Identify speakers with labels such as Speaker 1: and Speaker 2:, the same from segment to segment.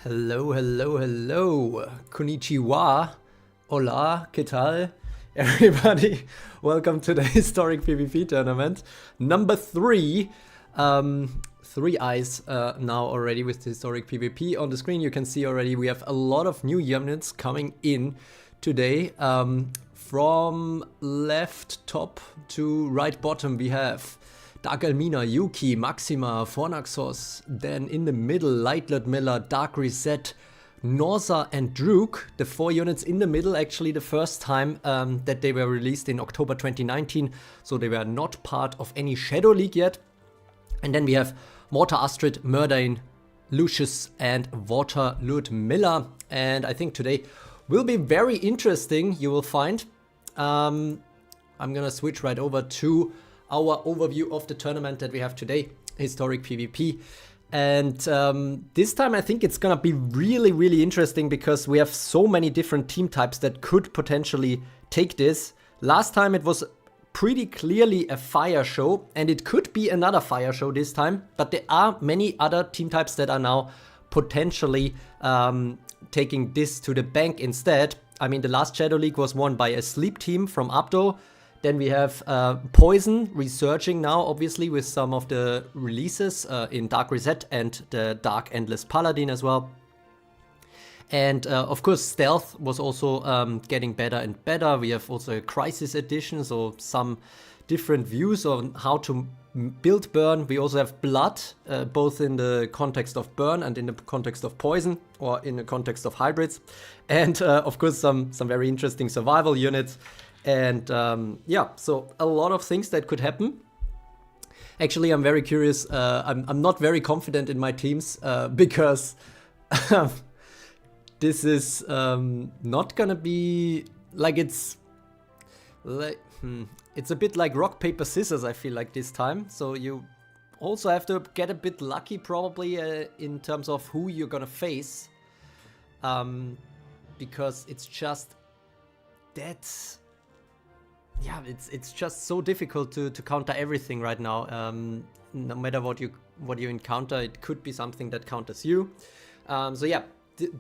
Speaker 1: Hello, hello, hello. Konnichiwa. Hola, ¿qué tal? Everybody, welcome to the historic PvP tournament. Number 3. 3 eyes now already with the historic PvP. On the screen you can see already we have a lot of new units coming in today. From left top to right bottom we have Dark Elmina, Yuki, Maxima, Fornaxos. Then in the middle, Light Ludmilla, Dark Rizette, Norza and Druke. The 4 units in the middle, actually the first time that they were released in October 2019. So they were not part of any Shadow League yet. And then we have Mortar Astrid, Merdain, Lucius and Water Ludmilla. And I think today will be very interesting, you will find. I'm gonna switch right over to our overview of the tournament that we have today, historic PvP. And this time I think it's gonna be really interesting because we have so many different team types that could potentially take this. Last time it was pretty clearly a fire show, and it could be another fire show this time, but there are many other team types that are now potentially taking this to the bank instead. I mean, the last Shadow League was won by a sleep team from Abdo. Then we have Poison resurging now, obviously, with some of the releases in Dark Rizette and the Dark Endless Paladin as well. And of course, Stealth was also getting better and better. We have also a Crisis Edition, so some different views on how to build Burn. We also have Blood, both in the context of Burn and in the context of Poison, or in the context of hybrids. And of course, some very interesting survival units. And yeah, so a lot of things that could happen. Actually, I'm very curious. I'm not very confident in my teams because this is not gonna be like it's a bit like rock paper scissors. I feel like this time. So you also have to get a bit lucky, probably in terms of who you're gonna face, because it's just that's. Yeah, it's just so difficult to counter everything right now. No matter what you encounter, it could be something that counters you. So yeah,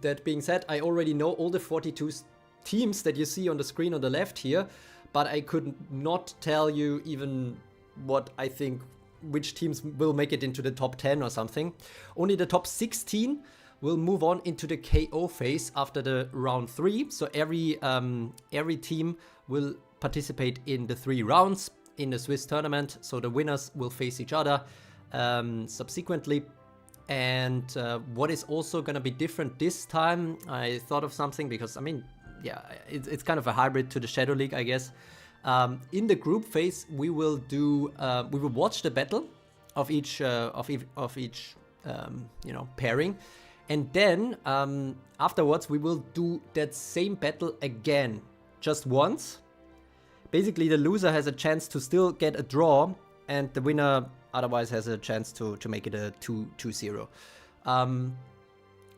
Speaker 1: that being said, I already know all the 42 teams that you see on the screen on the left here, but I could not tell you even what I think which teams will make it into the top 10 or something. Only the top 16 will move on into the KO phase after the round 3. So every team will participate in the 3 rounds in the Swiss tournament, so the winners will face each other subsequently. And what is also going to be different this time, I thought of something, because I mean, yeah, it's kind of a hybrid to the Shadow League, I guess. In the group phase, we will watch the battle of each pairing, and then afterwards we will do that same battle again, just once. Basically, the loser has a chance to still get a draw, and the winner otherwise has a chance to make it a 2-0.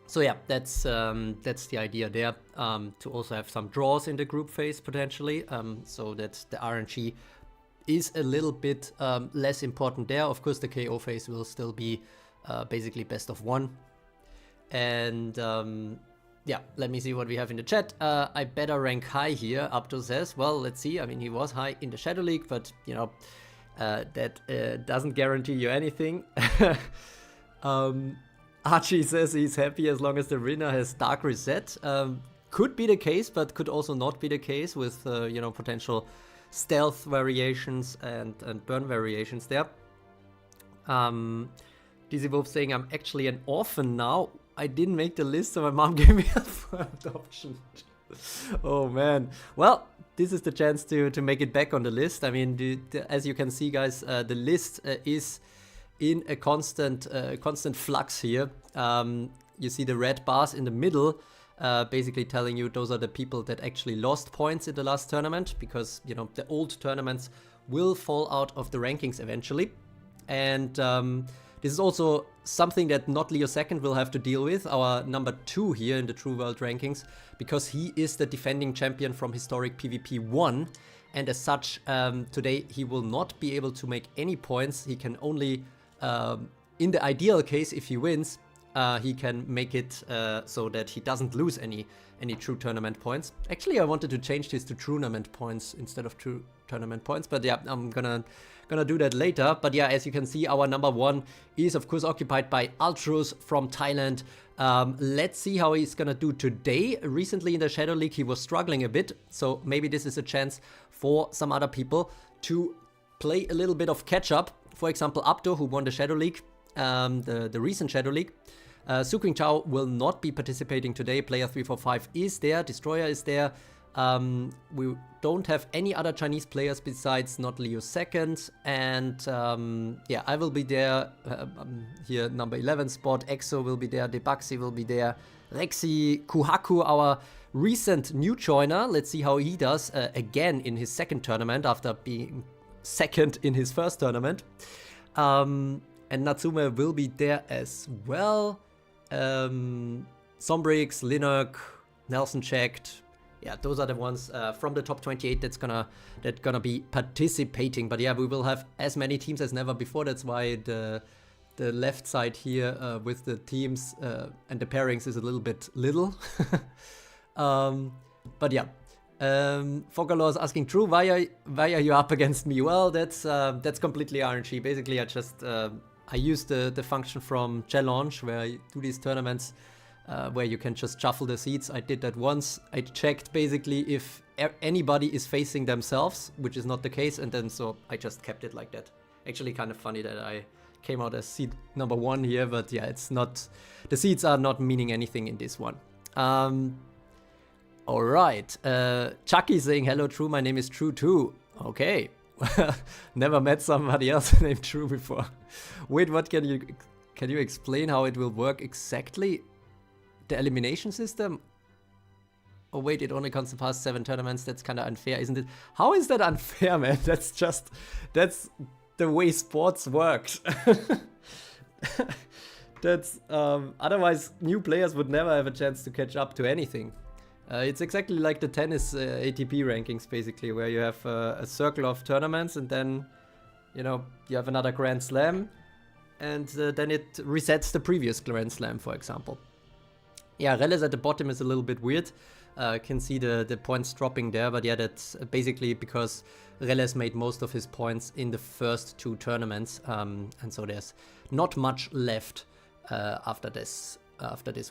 Speaker 1: So yeah, that's the idea there, to also have some draws in the group phase potentially, so that the RNG is a little bit less important there. Of course, the KO phase will still be basically best of 1. And yeah, let me see what we have in the chat. I better rank high here, Abdo says. Well, let's see. I mean, he was high in the Shadow League, but, you know, that doesn't guarantee you anything. Archie says he's happy as long as the winner has Dark Rizette. Could be the case, but could also not be the case with, you know, potential stealth variations and burn variations there. Dizzy Wolf saying I'm actually an orphan now. I didn't make the list, so my mom gave me up for adoption. Oh man. Well, this is the chance to make it back on the list. I mean, as you can see, guys, the list is in a constant flux here. You see the red bars in the middle, basically telling you those are the people that actually lost points in the last tournament, because, you know, the old tournaments will fall out of the rankings eventually. And this is also something that Not Leo Second will have to deal with, our number 2 here in the True World rankings, because he is the defending champion from Historic PvP 1, and as such, today he will not be able to make any points. He can only, in the ideal case, if he wins, he can make it so that he doesn't lose any true tournament points. Actually, I wanted to change this to tournament points instead of true tournament points, but yeah, I'm gonna do that later. But yeah, as you can see, our number 1 is of course occupied by Ultrus from Thailand. Let's see how he's gonna do today. Recently in the Shadow League, he was struggling a bit, so maybe this is a chance for some other people to play a little bit of catch-up. For example, Abdo, who won the Shadow League, the recent Shadow League. Suking Chao will not be participating today. Player 345 is there. Destroyer is there. We don't have any other Chinese players besides Not Leo second. And yeah, I will be there. Here, number 11 spot. Exo will be there. Debaxi will be there. Rexy Kuhaku, our recent new joiner. Let's see how he does again in his second tournament after being second in his first tournament. And Natsume will be there as well. Sombrix, Linux, Nelson checked. Yeah, those are the ones from the top 28 that's gonna be participating. But yeah, we will have as many teams as never before. That's why the left side here with the teams and the pairings is a little bit little. But yeah. Fogalor is asking, True, why are you up against me? Well, that's completely RNG. Basically, I use the function from challenge where I do these tournaments where you can just shuffle the seats. I did that once. I checked basically if anybody is facing themselves, which is not the case, and then so I just kept it like that. Actually, kind of funny that I came out as seat number 1 here, but yeah, it's not. The seats are not meaning anything in this one. All right. Chucky saying, hello, True. My name is True too. Okay. Never met somebody else named True before. Wait, what can you explain how it will work exactly? The elimination system? Oh wait, it only comes to past 7 tournaments. That's kind of unfair, isn't it? How is that unfair, man? That's the way sports works. That's otherwise new players would never have a chance to catch up to anything. It's exactly like the tennis ATP rankings, basically, where you have a circle of tournaments and then, you know, you have another Grand Slam and then it resets the previous Grand Slam, for example. Yeah, Reles at the bottom is a little bit weird. Can see the points dropping there, but yeah, that's basically because Reles made most of his points in the first 2 tournaments, and so there's not much left after this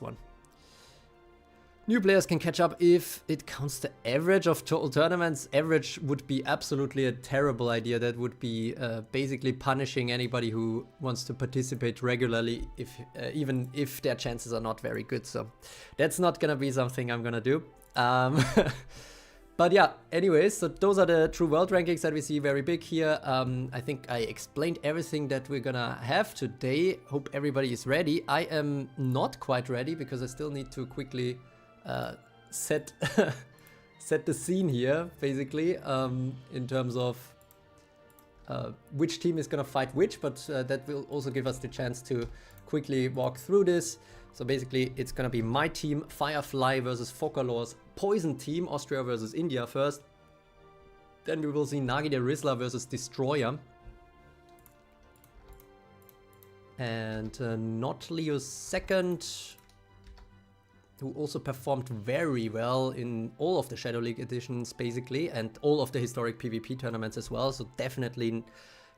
Speaker 1: one. New players can catch up if it counts the average of total tournaments. Average would be absolutely a terrible idea. That would be basically punishing anybody who wants to participate regularly, even if their chances are not very good. So that's not gonna be something I'm gonna do. But yeah, anyways, so those are the true world rankings that we see very big here. I think I explained everything that we're gonna have today. Hope everybody is ready. I am not quite ready because I still need to quickly set the scene here, basically, in terms of which team is gonna fight which, but that will also give us the chance to quickly walk through this. So basically, it's gonna be my team, Firefly versus Fokalor's Poison team, Austria versus India first. Then we will see Nagi the Rizzler versus Destroyer. And Not Leo second, who also performed very well in all of the Shadow League editions, basically, and all of the historic PvP tournaments as well. So definitely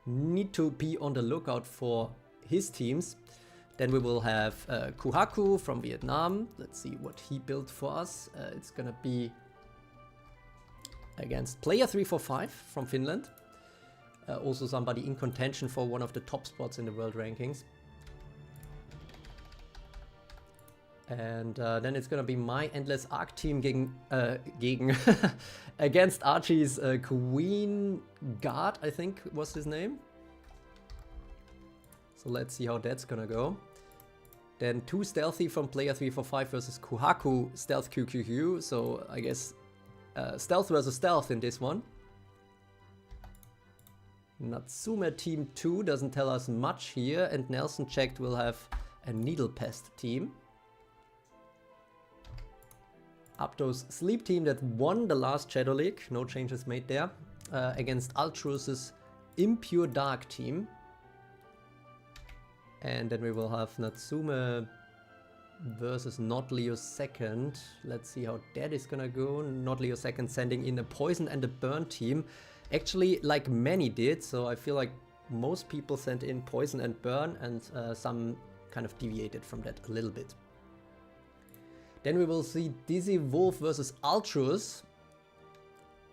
Speaker 1: need to be on the lookout for his teams. Then we will have Kuhaku from Vietnam. Let's see what he built for us. It's gonna be against player 345 from Finland. Also somebody in contention for one of the top spots in the world rankings. And then it's gonna be my Endless Arc team against Archie's Queen Guard, I think was his name. So let's see how that's gonna go. Then 2 Stealthy from player 345 versus Kuhaku Stealth QQQ. So I guess Stealth versus Stealth in this one. Natsume team 2 doesn't tell us much here. And Nelson checked will have a Needle Pest team. Apto's Sleep team that won the last Shadow League, no changes made there, against Altrus's Impure Dark team. And then we will have Natsume versus Not Leo second. Let's see how that is gonna go. Not Leo second sending in a poison and a burn team. Actually, like many did, so I feel like most people sent in poison and burn, and some kind of deviated from that a little bit. Then we will see Dizzy Wolf versus Ultrus.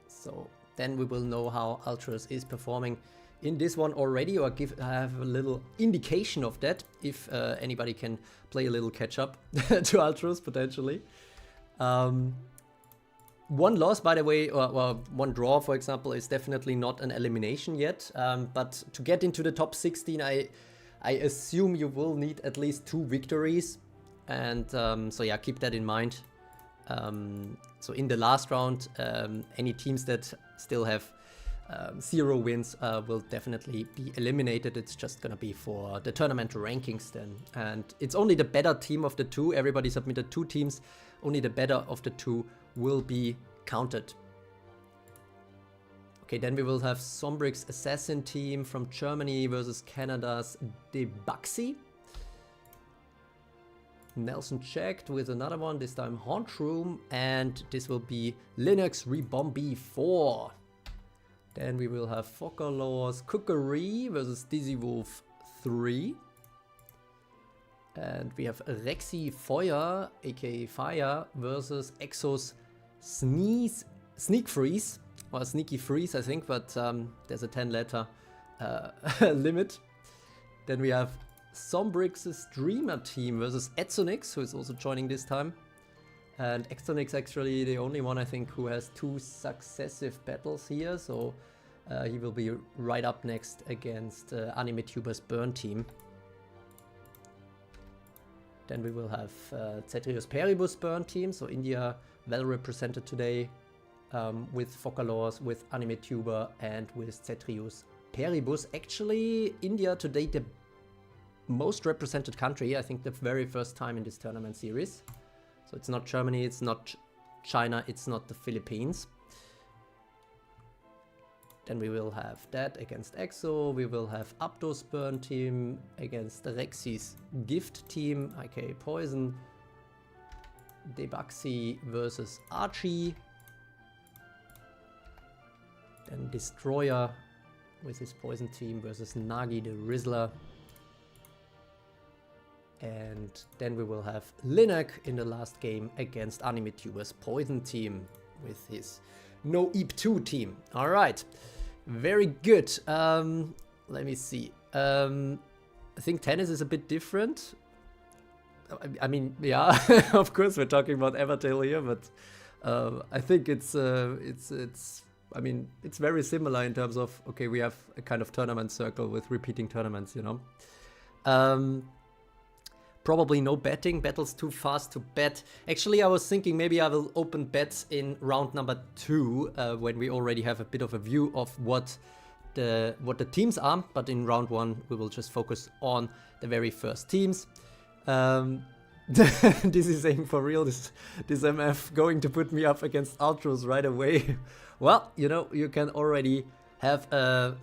Speaker 1: So then we will know how Ultrus is performing in this one already, or have a little indication of that, if anybody can play a little catch up to Ultrus potentially. One loss, by the way, or one draw, for example, is definitely not an elimination yet. But to get into the top 16, I assume you will need at least 2 victories. And so yeah, keep that in mind. So in the last round, any teams that still have 0 wins will definitely be eliminated. It's just gonna be for the tournament rankings then. And it's only the better team of the 2. Everybody submitted 2 teams. Only the better of the 2 will be counted. Okay, then we will have Sombrix's Assassin team from Germany versus Canada's Debuxy. Nelson checked with another one, this time Haunt Room, and this will be Linux Rebombi 4. Then we will have Focalor's Cookery versus Dizzy Wolf 3. And we have Rexy Feuer, aka Fire, versus Exos Sneak Freeze, or Sneaky Freeze, I think, but there's a 10-letter limit. Then we have Sombrix's Dreamer team versus Exonix, who is also joining this time. And Exonix actually the only one, I think, who has 2 successive battles here, so he will be right up next against AnimeTuber's Burn team. Then we will have Cetrius Peribus Burn team, so India well represented today, with Focalors, with AnimeTuber, and with Cetrius Peribus. Actually, India today the most represented country, I think the very first time in this tournament series. So it's not Germany, it's not China, it's not the Philippines. Then we will have that against EXO, we will have Aptos Burn team against Rexy's Gift team, aka Poison. Debuxy versus Archie. Then Destroyer with his Poison team versus Nagi the Rizzler. And then we will have Linak in the last game against AnimeTuber's Poison team with his No Eep 2 team. Alright, very good. Let me see. I think tennis is a bit different. I mean, yeah, of course we're talking about Evertale here, but I think it's I mean, it's very similar in terms of, okay, we have a kind of tournament circle with repeating tournaments, you know. Probably no betting, battle's too fast to bet. Actually, I was thinking maybe I will open bets in round number 2, when we already have a bit of a view of what the teams are, but in round 1 we will just focus on the very first teams. This is saying for real, this MF going to put me up against Ultros right away. Well, you know, you can already have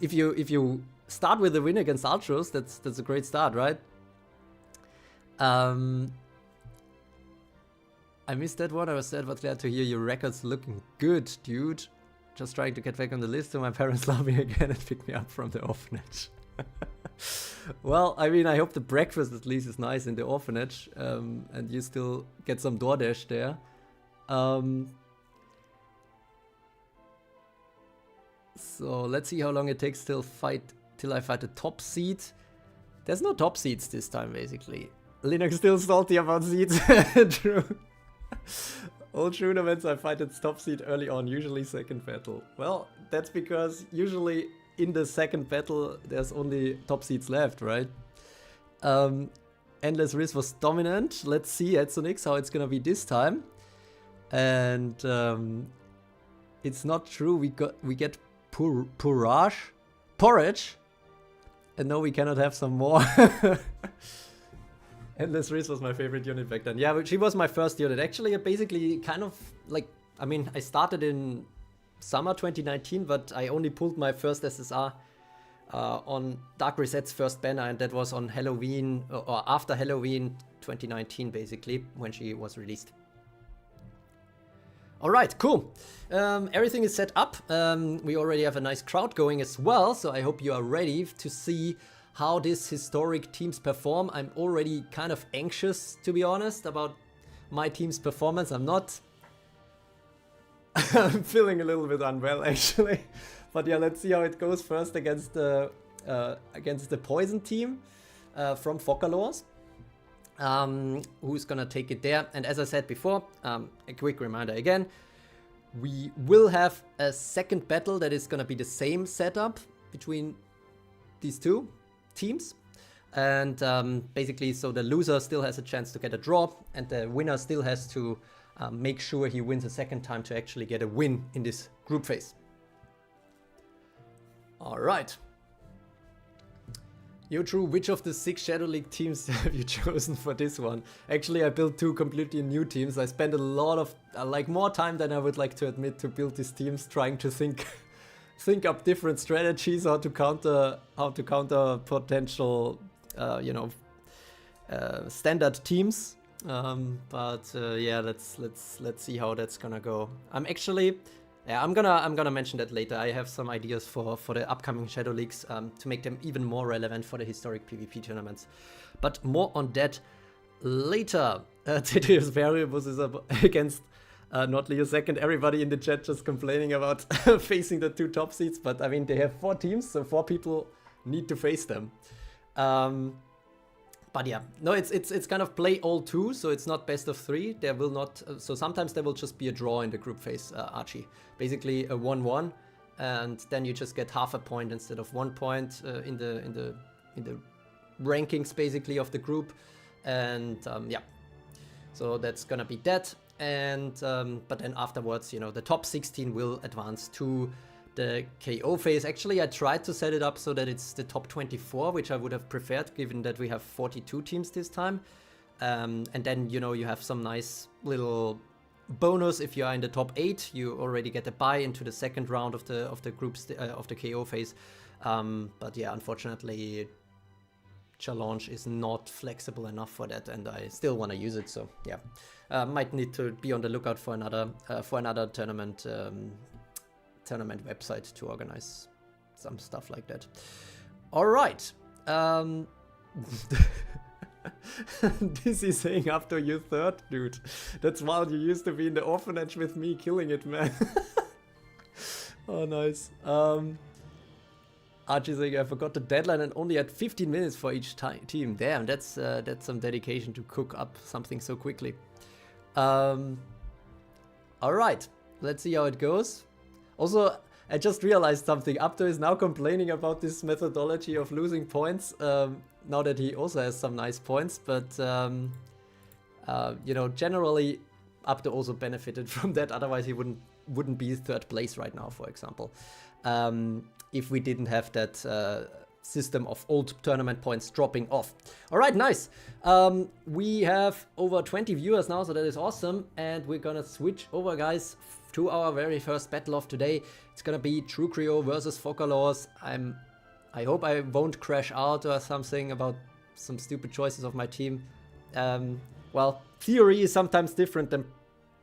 Speaker 1: if you start with a win against Ultros, that's a great start, right? I missed that one. I was sad but glad to hear your records looking good, dude. Just trying to get back on the list so my parents love me again and pick me up from the orphanage. Well, I mean, I hope the breakfast at least is nice in the orphanage, and you still get some DoorDash there. So let's see how long it takes till I fight the top seed. There's no top seeds this time, basically. Linux still salty about seeds. True. All tournaments I fight its top seed early on, usually second battle. Well, that's because usually in the second battle there's only top seeds left, right? Endless Riz was dominant. Let's see Etsonix how it's gonna be this time. And it's not true. We get porridge, and no, we cannot have some more. Endless Riz was my favorite unit back then. Yeah, but she was my first unit. Actually, basically kind of like, I mean, I started in summer 2019, but I only pulled my first SSR on Dark Rizette's first banner, and that was on Halloween, or after Halloween 2019, basically, when she was released. Alright, cool. Everything is set up. We already have a nice crowd going as well, so I hope you are ready to see how these historic teams perform. I'm already kind of anxious, to be honest, about my team's performance. I'm feeling a little bit unwell, actually. But yeah, let's see how it goes first against the Poison team from Focalors. Who's gonna take it there. And as I said before, a quick reminder again, we will have a second battle that is gonna be the same setup between these two teams. And basically, so the loser still has a chance to get a draw, and the winner still has to make sure he wins a second time to actually get a win in this group phase. Alright. Yo, True, which of the 6 Shadow League teams have you chosen for this one? Actually, I built 2 completely new teams. I spent a lot of, more time than I would like to admit to build these teams, trying to think up different strategies, how to counter potential, standard teams. Yeah, let's see how that's gonna go. I'm gonna mention that later. I have some ideas for the upcoming Shadow Leagues to make them even more relevant for the historic PvP tournaments. But more on that later. Tedious Variables is against not Leo second. Everybody in the chat just complaining about facing the 2 top seeds, but I mean, they have 4 teams, so 4 people need to face them. But yeah, no, it's kind of play all 2, so it's not best of 3. There will not, so sometimes there will just be a draw in the group phase, Archie. Basically a 1-1, and then you just get half a point instead of 1 point in the rankings basically of the group, and yeah, so that's gonna be that. And but then afterwards, you know, the top 16 will advance to the KO phase. Actually, I tried to set it up so that it's the top 24, which I would have preferred, given that we have 42 teams this time. And then, you know, you have some nice little bonus if you are in the top 8. You already get a bye into the second round of the groups of the KO phase. But yeah, unfortunately, Challenge is not flexible enough for that, and I still want to use it. So yeah, might need to be on the lookout for another tournament. Tournament website to organize some stuff like that. All right. This is saying after your 3rd, dude. That's while you used to be in the orphanage with me, killing it, man. Oh, nice. Archie saying I forgot the deadline and only had 15 minutes for each team. Damn, that's some dedication to cook up something so quickly. All right. Let's see how it goes. Also, I just realized something. Apto is now complaining about this methodology of losing points, now that he also has some nice points. But, you know, generally, Apto also benefited from that. Otherwise, he wouldn't be 3rd place right now, for example, if we didn't have that system of old tournament points dropping off. All right, nice. We have over 20 viewers now, so that is awesome. And we're gonna switch over, guys, to our very first battle of today. It's gonna be True Creo versus Focalors. I hope I won't crash out or something about some stupid choices of my team. Well, theory is sometimes different than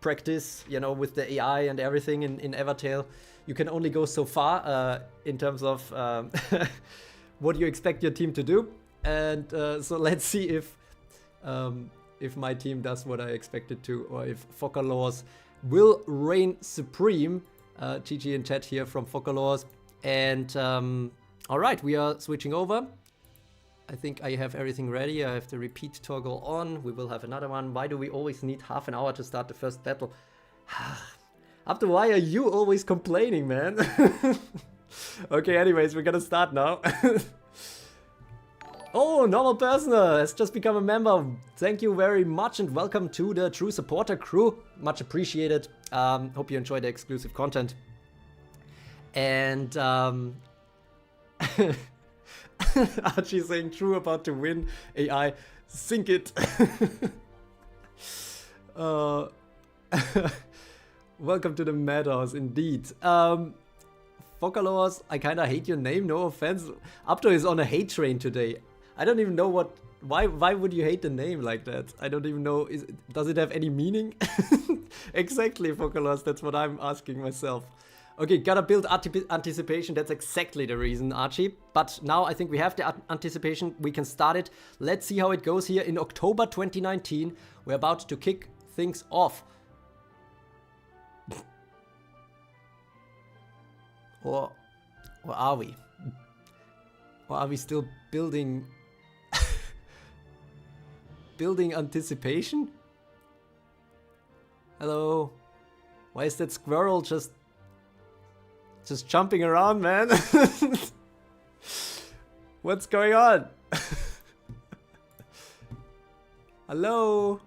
Speaker 1: practice, you know, with the AI and everything in Evertale. You can only go so far in terms of what you expect your team to do. And so let's see if my team does what I expect it to, or if Focalors will reign supreme. GG in chat here from Focalors. And all right, we are switching over. I think I have everything ready. I have the repeat toggle on. We will have another one. Why do we always need half an hour to start the first battle? After, why are you always complaining, man? Okay, anyways, we're gonna start now. Oh, Normal Personer has just become a member. Thank you very much and welcome to the True Supporter crew. Much appreciated. Hope you enjoy the exclusive content. And Archie saying True about to win. AI, sink it. Welcome to the madhouse, indeed. Focalors, I kinda hate your name, no offense. Apto is on a hate train today. I don't even know what Why would you hate the name like that? I don't even know. Does it have any meaning? Exactly, Focalos. That's what I'm asking myself. Okay, gotta build anticipation. That's exactly the reason, Archie. But now I think we have the anticipation. We can start it. Let's see how it goes here in October 2019. We're about to kick things off. Or are we? Or are we still building anticipation? Hello? Why is that squirrel just jumping around, man? What's going on? Hello?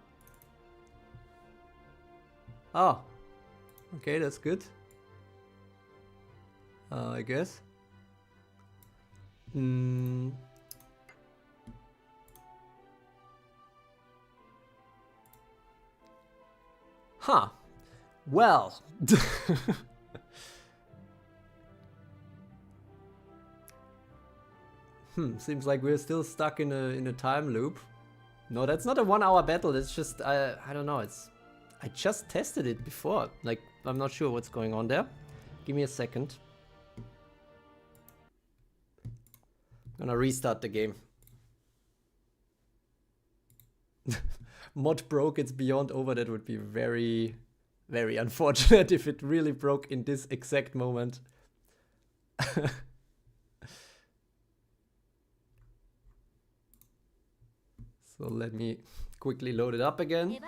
Speaker 1: Oh. Okay, that's good. I guess. Huh. Well. Seems like we're still stuck in a time loop. No, that's not a 1 hour battle. It's just I don't know. I just tested it before. Like, I'm not sure what's going on there. Give me a second. Gonna restart the game. Mod broke, it's beyond over. That would be very, very unfortunate if it really broke in this exact moment. So let me quickly load it up again.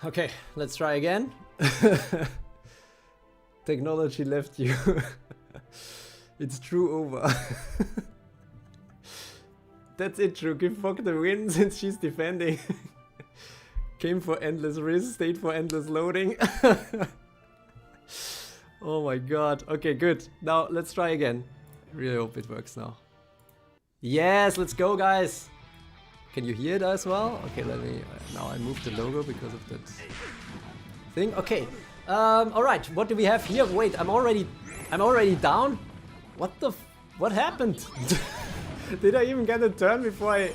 Speaker 1: Okay, let's try again. Technology left you. It's true over. That's it, Druke. Fuck the win since she's defending. Came for endless risk, stayed for endless loading. Oh my god. Okay, good. Now let's try again. I really hope it works now. Yes, let's go, guys. Can you hear it as well? Okay, let me... now I moved the logo because of that thing. Okay. Alright, what do we have here? Wait, I'm already down? What happened? Did I even get a turn before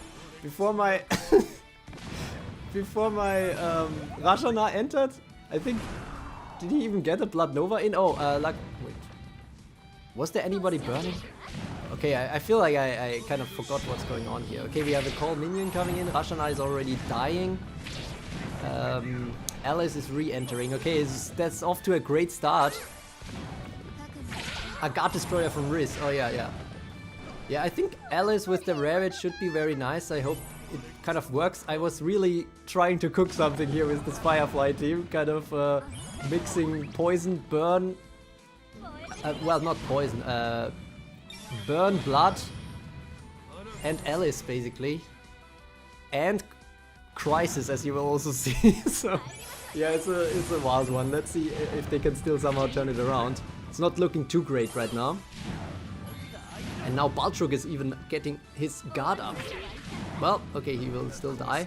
Speaker 1: my Rashana entered? I think... Did he even get a Blood Nova in? Oh, like... Wait. Was there anybody burning? Okay, I feel like I kind of forgot what's going on here. Okay, we have a call minion coming in. Rashana is already dying. Alice is re-entering. Okay, that's off to a great start. A Guard Destroyer from Riz. Oh, yeah. Yeah, I think Alice with the Ravage should be very nice. I hope it kind of works. I was really trying to cook something here with this Firefly team. Kind of mixing poison, burn... well, not poison. Burn, blood, and Alice, basically. And Crisis, as you will also see. So, yeah, it's a wild one. Let's see if they can still somehow turn it around. It's not looking too great right now. And now Baltrog is even getting his guard up. Well, okay, he will still die.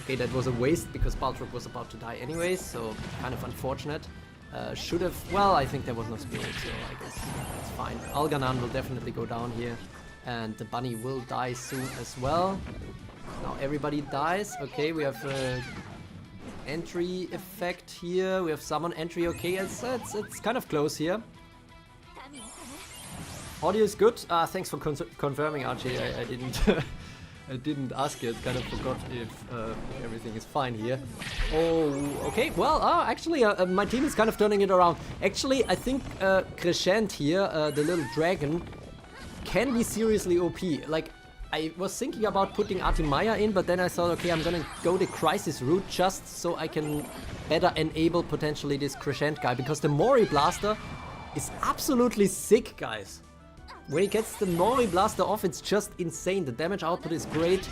Speaker 1: Okay, that was a waste because Baltrog was about to die anyways, so kind of unfortunate. Should have... Well, I think there was no spirit, so I guess that's fine. Alganan will definitely go down here. And the bunny will die soon as well. Now everybody dies. Okay, we have entry effect here. We have summon entry. Okay, it's kind of close here. Audio is good. Thanks for confirming, Archie. I didn't... I didn't ask yet, kind of forgot if everything is fine here. Oh, okay, well, actually, my team is kind of turning it around. Actually, I think Crescent here, the little dragon, can be seriously OP. Like, I was thinking about putting Artimaya in, but then I thought, okay, I'm gonna go the Crisis route just so I can better enable potentially this Crescent guy, because the Mori Blaster is absolutely sick, guys. When he gets the Mori Blaster off, it's just insane. The damage output is great.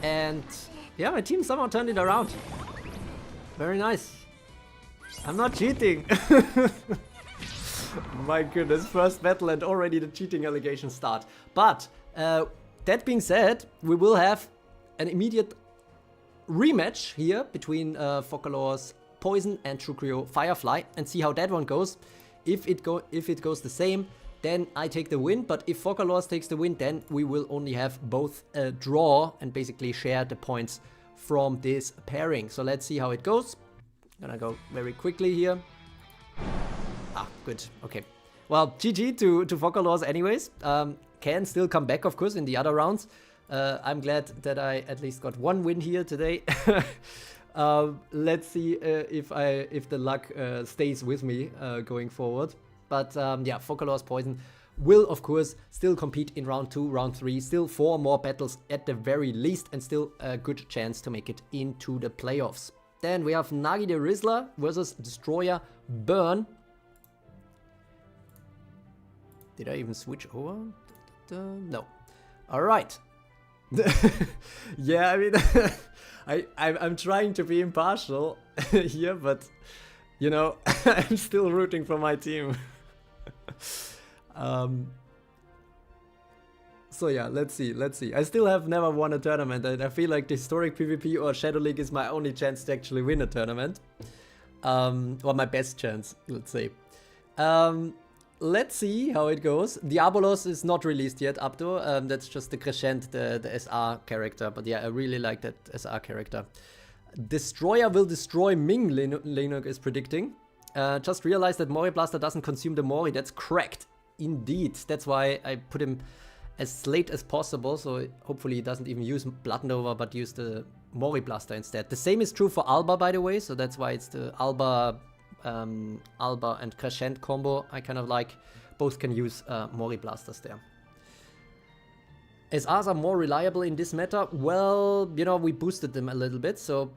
Speaker 1: And yeah, my team somehow turned it around. Very nice. I'm not cheating. My goodness, first battle and already the cheating allegations start. But that being said, we will have an immediate rematch here between Focalor's Poison and Trucrio Firefly and see how that one goes. If it goes the same, then I take the win, but if Focalor's takes the win, then we will only have both a draw and basically share the points from this pairing. So let's see how it goes. Gonna go very quickly here. Ah, good. Okay. Well, GG to Focalor's anyways. Can still come back, of course, in the other rounds. I'm glad that I at least got one win here today. Let's see if the luck stays with me going forward. But yeah, Focalor's Poison will, of course, still compete in round 2, round 3. Still 4 more battles at the very least, and still a good chance to make it into the playoffs. Then we have Nagi the Rizzler versus Destroyer Burn. Did I even switch over? No. All right. Yeah, I mean, I'm trying to be impartial here, but you know, I'm still rooting for my team. So yeah, let's see. I still have never won a tournament, and I feel like the Historic PvP or Shadow League is my only chance to actually win a tournament. Or my best chance, let's say. Let's see how it goes. Diabolos is not released yet, Abdo. That's just the Crescent, the SR character. But yeah, I really like that SR character. Destroyer will destroy Ming, Lenok is predicting. Just realized that Mori Blaster doesn't consume the Mori. That's correct. Indeed. That's why I put him as late as possible. So hopefully he doesn't even use Blood Nova, but use the Mori Blaster instead. The same is true for Alba, by the way. So that's why it's the Alba and Crescent combo I kind of like. Both can use Mori Blasters there. SRs are more reliable in this meta. Well, you know, we boosted them a little bit, so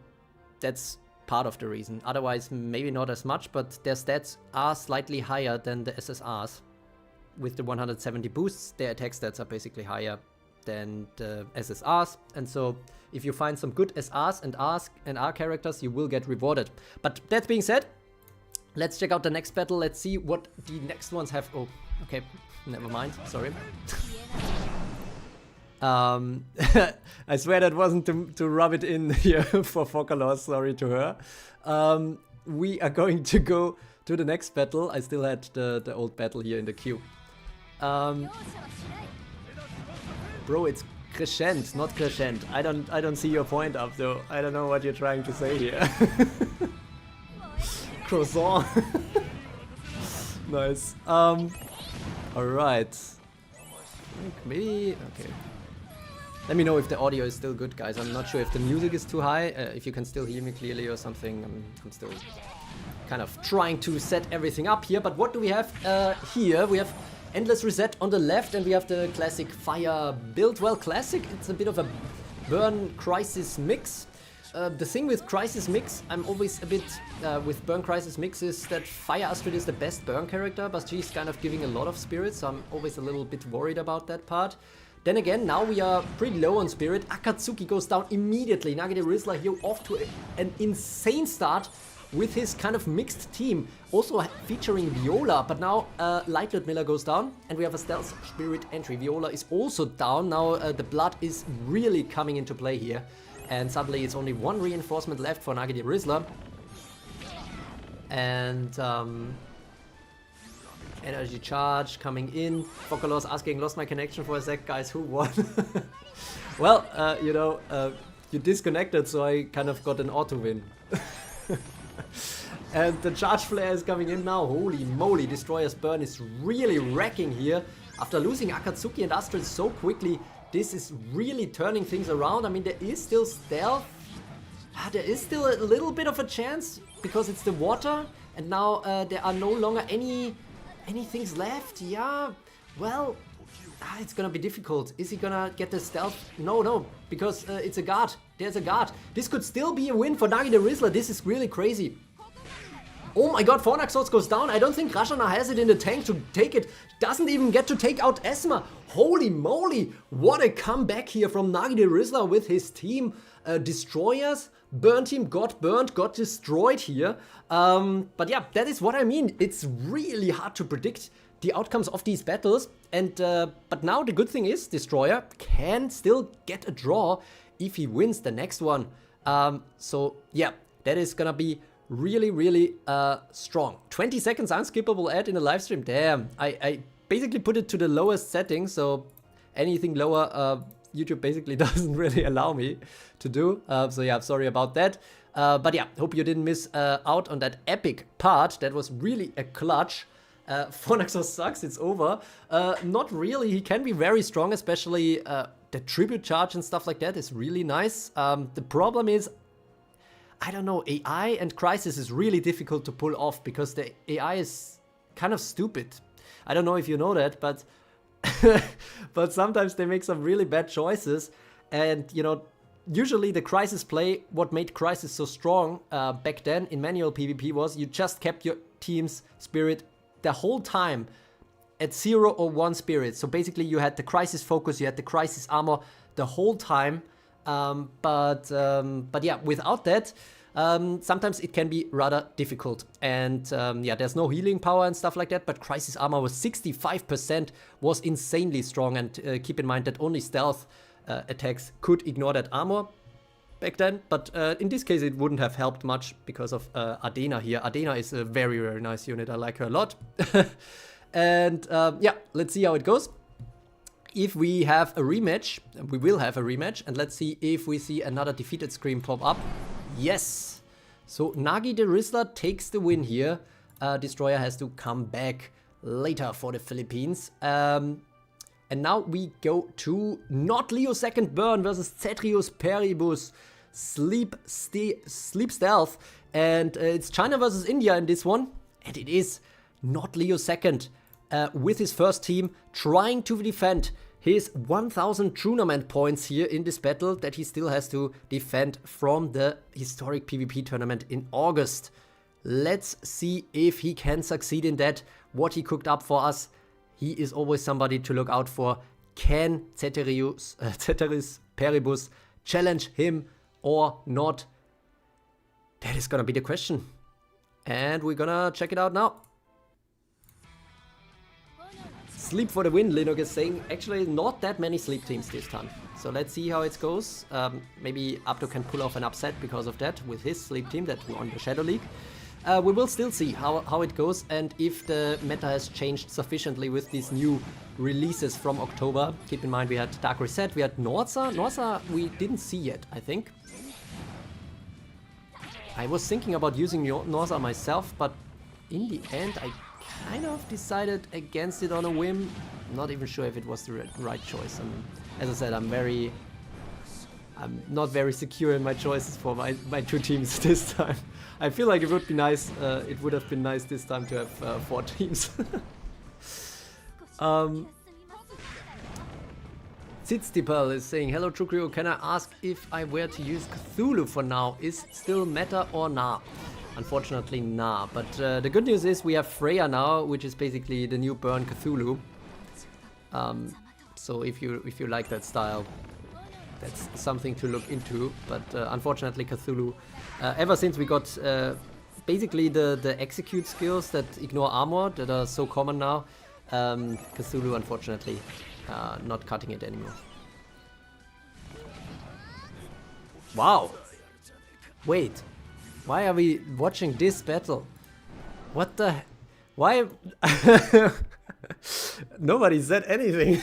Speaker 1: that's part of the reason. Otherwise, maybe not as much, but their stats are slightly higher than the SSRs. With the 170 boosts, their attack stats are basically higher than the SSRs, and so if you find some good SRs and R characters, you will get rewarded. But that being said, let's check out the next battle. Let's see what the next ones have. Oh, okay, never mind. Sorry. I swear that wasn't to rub it in here for Focalor. Sorry to her. We are going to go to the next battle. I still had the old battle here in the queue. Bro, it's Crescent, not Crescent. I don't see your point up though. I don't know what you're trying to say here. Croissant. Nice. Alright. Maybe. Okay. Let me know if the audio is still good, guys. I'm not sure if the music is too high. If you can still hear me clearly or something. I'm still kind of trying to set everything up here. But what do we have here? We have Endless Rizette on the left, and we have the classic fire build. Well, classic. It's a bit of a Burn Crisis mix. The thing with Crisis Mix, I'm always a bit with Burn Crisis Mix, is that Fire Astrid is the best Burn character, but she's kind of giving a lot of spirit, so I'm always a little bit worried about that part. Then again, now we are pretty low on spirit. Akatsuki goes down immediately. Nagi the Rizzler here off to an insane start with his kind of mixed team. Also featuring Viola, but now Light Ludmilla goes down and we have a Stealth Spirit entry. Viola is also down. Now the blood is really coming into play here. And suddenly it's only one reinforcement left for Nagi the Rizzler. And energy charge coming in. Focalor's asking, lost my connection for a sec, guys, who won? Well, you know, you disconnected, so I kind of got an auto win. And the charge flare is coming in now. Holy moly, Destroyer's Burn is really wrecking here. After losing Akatsuki and Astrid so quickly, this is really turning things around. I mean, there is still stealth. There is still a little bit of a chance because it's the water. And now there are no longer any things left. Yeah, well, it's gonna be difficult. Is he gonna get the stealth? No, because it's a guard. There's a guard. This could still be a win for Nagi the Rizzler. This is really crazy. Oh my god, Fornaxos goes down. I don't think Rashana has it in the tank to take it. Doesn't even get to take out Esma. Holy moly, what a comeback here from Nagi the Rizzler with his team. Destroyers, Burn team got burned, got destroyed here. But yeah, that is what I mean. It's really hard to predict the outcomes of these battles. And but now the good thing is, Destroyer can still get a draw if he wins the next one. So yeah, that is gonna be really, really strong. 20 seconds unskippable ad in the live stream. Damn, I basically put it to the lowest setting, so anything lower, YouTube basically doesn't really allow me to do. So yeah, sorry about that. But yeah, hope you didn't miss out on that epic part. That was really a clutch. Fornaxos sucks, it's over. Not really, he can be very strong, especially the tribute charge and stuff like that is really nice. The problem is, I don't know, AI and Crisis is really difficult to pull off because the AI is kind of stupid. I don't know if you know that, but but sometimes they make some really bad choices. And, you know, usually the Crisis play, what made Crisis so strong back then in manual PvP was you just kept your team's spirit the whole time at 0 or 1 spirit. So basically you had the Crisis focus, you had the Crisis armor the whole time. But yeah, without that, sometimes it can be rather difficult. And yeah, there's no healing power and stuff like that, but Crisis armor was 65%, was insanely strong. And keep in mind that only stealth attacks could ignore that armor back then. But in this case, it wouldn't have helped much because of Adena here. Adena is a very, very nice unit. I like her a lot. And yeah, let's see how it goes. If we have a rematch, we will have a rematch, and let's see if we see another defeated screen pop up. Yes! So Nagi the Rizzler takes the win here. Destroyer has to come back later for the Philippines. And now we go to not Leo second burn versus Cetrius Peribus Sleep Stealth. And it's China versus India in this one. And it is not Leo second with his first team trying to defend his 1000 tournament points here in this battle that he still has to defend from the historic PvP tournament in August. Let's see if he can succeed in that, what he cooked up for us. He is always somebody to look out for. Can Ceteris Peribus challenge him or not? That is gonna be the question. And we're gonna check it out now. Sleep for the win, Linux is saying. Actually, not that many sleep teams this time. So let's see how it goes. Maybe Abdo can pull off an upset because of that with his sleep team that won the Shadow League. We will still see how it goes and if the meta has changed sufficiently with these new releases from October. Keep in mind we had Dark Rizette, we had Norza. Norza we didn't see yet, I think. I was thinking about using Norza myself, but in the end I kind of decided against it on a whim. I'm not even sure if it was the right choice. I mean, as I said, I'm not very secure in my choices for my two teams this time. I feel like it would be nice, it would have been nice this time to have 4 teams. Zitstipel is saying, hello Trukrio, can I ask if I were to use Cthulhu for now? Is still meta or nah? Unfortunately, nah. But the good news is we have Freya now, which is basically the new Burn Cthulhu. So if you like that style, that's something to look into. But unfortunately, Cthulhu, ever since we got basically the execute skills that ignore armor that are so common now, Cthulhu unfortunately not cutting it anymore. Wow. Wait. Why are we watching this battle? What the... Why... Nobody said anything.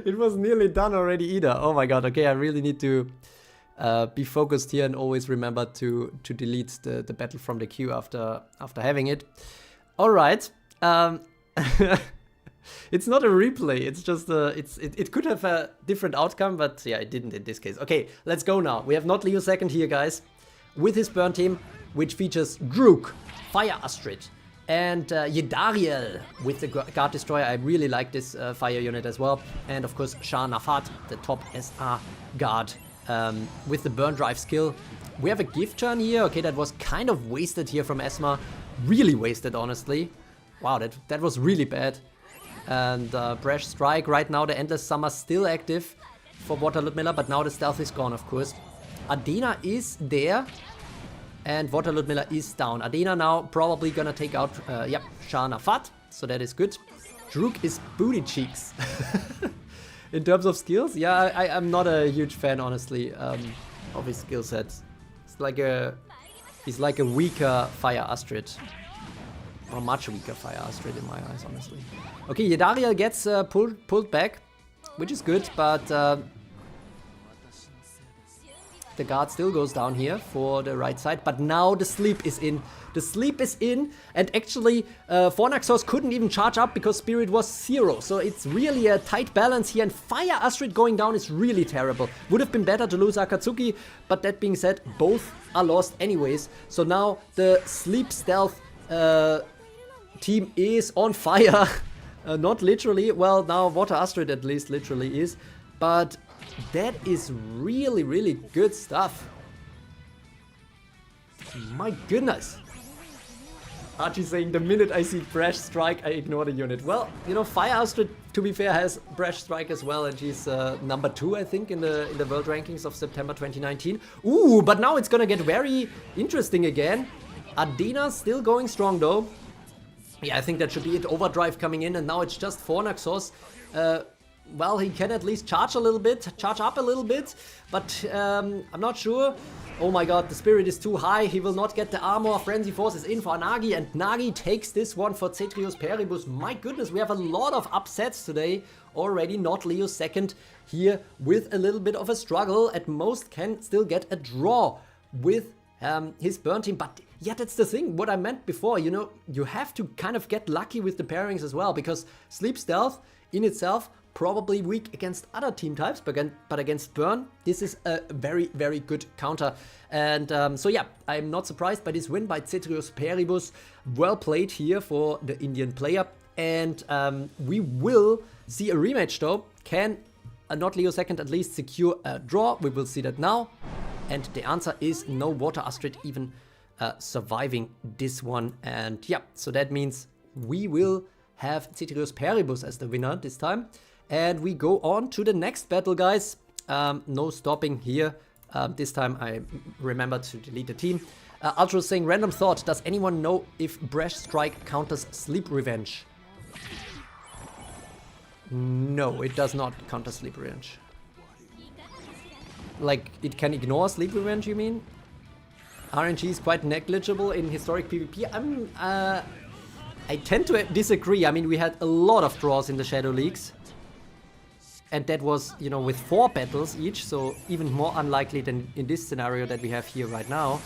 Speaker 1: It was nearly done already either. Oh my god, okay, I really need to be focused here and always remember to delete the battle from the queue after having it. Alright. It's not a replay, it's just it could have a different outcome, but yeah, it didn't in this case. Okay, let's go now. We have not Leo second here, guys, with his burn team, which features Druke, Fire Astrid, and Yedariel with the Guard Destroyer. I really like this fire unit as well. And of course, Shah Nafat, the top SR guard with the burn drive skill. We have a gift turn here. Okay, that was kind of wasted here from Esma. Really wasted, honestly. Wow, that was really bad. And Brash Strike, right now the Endless Summer still active for Water Ludmilla, but now the stealth is gone, of course. Adena is there. And Water Ludmilla is down. Adena now probably gonna take out, yep, Shana Fat. So that is good. Druke is booty cheeks. In terms of skills, yeah, I'm not a huge fan, honestly, of his skill sets. He's like a weaker Fire Astrid. Or much weaker Fire Astrid in my eyes, honestly. Okay, Yedariel gets pulled back, which is good, but the guard still goes down here for the right side, but now the sleep is in. The sleep is in, and actually Fornaxos couldn't even charge up because Spirit was 0. So it's really a tight balance here, and Fire Astrid going down is really terrible. Would have been better to lose Akatsuki, but that being said, both are lost anyways. So now the sleep stealth team is on fire. Not literally, well, now Water Astrid at least literally is, but that is really, really good stuff. My goodness. Archie saying, the minute I see Brash Strike, I ignore the unit. Well, you know, Fire Astrid, to be fair, has Brash Strike as well, and she's number 2, I think, in the world rankings of September 2019. Ooh, but now it's gonna get very interesting again. Adena still going strong, though. Yeah, I think that should be it. Overdrive coming in, and now it's just Fornaxos. Well, he can at least charge a little bit, charge up a little bit, but I'm not sure. Oh my god, the spirit is too high. He will not get the armor. Frenzy Force is in for Nagi, and Nagi takes this one for Cetrius Peribus. My goodness, we have a lot of upsets today already. Not Leo's second here with a little bit of a struggle. At most can still get a draw with his burn team, but yeah, that's the thing, what I meant before, you know, you have to kind of get lucky with the pairings as well, because Sleep Stealth in itself probably weak against other team types, but against Burn, this is a very, very good counter. And so yeah, I'm not surprised by this win by Cetrius Peribus. Well played here for the Indian player. And we will see a rematch though. Can not Leo second at least secure a draw? We will see that now. And the answer is no, Water Astrid even surviving this one. And yeah, so that means we will have Cetrius Peribus as the winner this time. And we go on to the next battle, guys. No stopping here. This time I remember to delete the team. Ultra saying, random thought, does anyone know if Brash Strike counters Sleep Revenge? No, it does not counter Sleep Revenge. Like, it can ignore Sleep Revenge, you mean? RNG is quite negligible in historic PvP. I tend to disagree. I mean, we had a lot of draws in the Shadow Leagues. And that was, you know, with 4 battles each, so even more unlikely than in this scenario that we have here right now.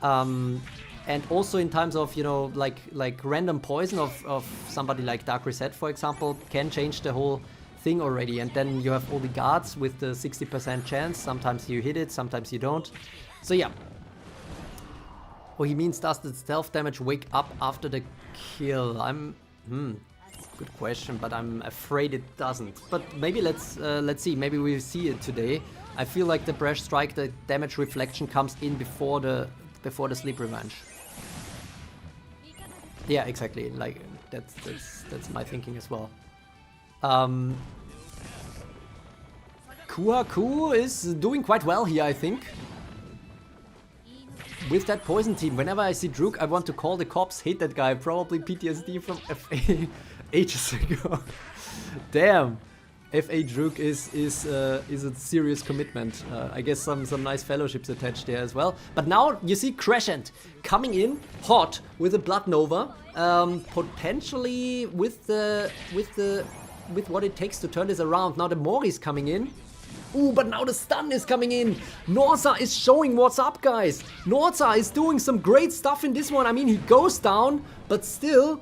Speaker 1: And also in terms of, you know, like random poison of somebody like Dark Rizette, for example, can change the whole thing already. And then you have all the guards with the 60% chance. Sometimes you hit it, sometimes you don't. So yeah. Oh, he means, does the stealth damage wake up after the kill? Good question, but I'm afraid it doesn't. But maybe let's see. Maybe we'll see it today. I feel like the Brash Strike, the damage reflection comes in before the Sleep Revenge. Yeah, exactly. Like that's my thinking as well. Kuhaku is doing quite well here, I think. With that poison team, whenever I see Druke, I want to call the cops, hate that guy. Probably PTSD from FA ages ago. Damn. FA Druke is a serious commitment. I guess some nice fellowships attached there as well. But now you see Crescent coming in hot with a Blood Nova, potentially with what it takes to turn this around. Now the Mori's coming in. Ooh, but now the stun is coming in. Norza is showing what's up, guys. Norza is doing some great stuff in this one. I mean, he goes down, but still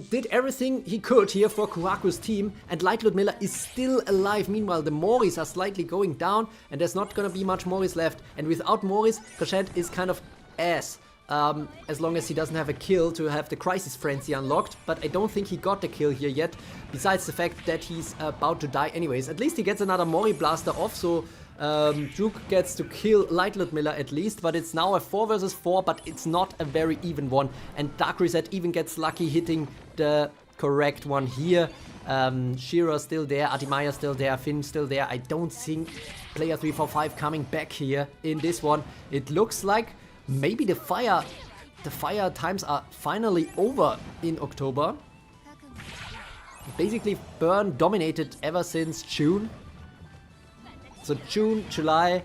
Speaker 1: did everything he could here for Kuhaku's team. And Light Ludmilla is still alive. Meanwhile, the Moris are slightly going down, and there's not gonna be much Moris left. And without Moris, Crescent is kind of ass. As long as he doesn't have a kill to have the Crisis Frenzy unlocked, but I don't think he got the kill here yet, besides the fact that he's about to die anyways. At least he gets another Mori Blaster off, so Druke gets to kill Light Ludmilla at least, but it's now a 4 versus 4, but it's not a very even one, and Dark Rizette even gets lucky hitting the correct one here. Shira still there, Ademaya still there, Finn still there. I don't think player 345 coming back here in this one. It looks like maybe the fire times are finally over in October. Basically, Burn dominated ever since June. So June, July,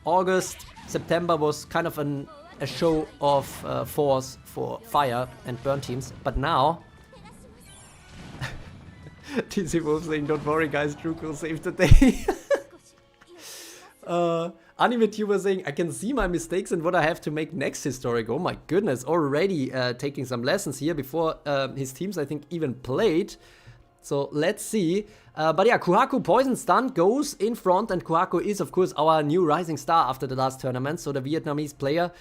Speaker 1: August, September was kind of a show of force for Fire and Burn teams. But now, TC Wolf saying, don't worry guys, Druke will save the day. Anime Tuber saying, I can see my mistakes and what I have to make next historic. Oh my goodness, already taking some lessons here before his teams, I think, even played. So let's see. But yeah, Kuhaku Poison Stun goes in front, and Kuhaku is, of course, our new rising star after the last tournament. So the Vietnamese player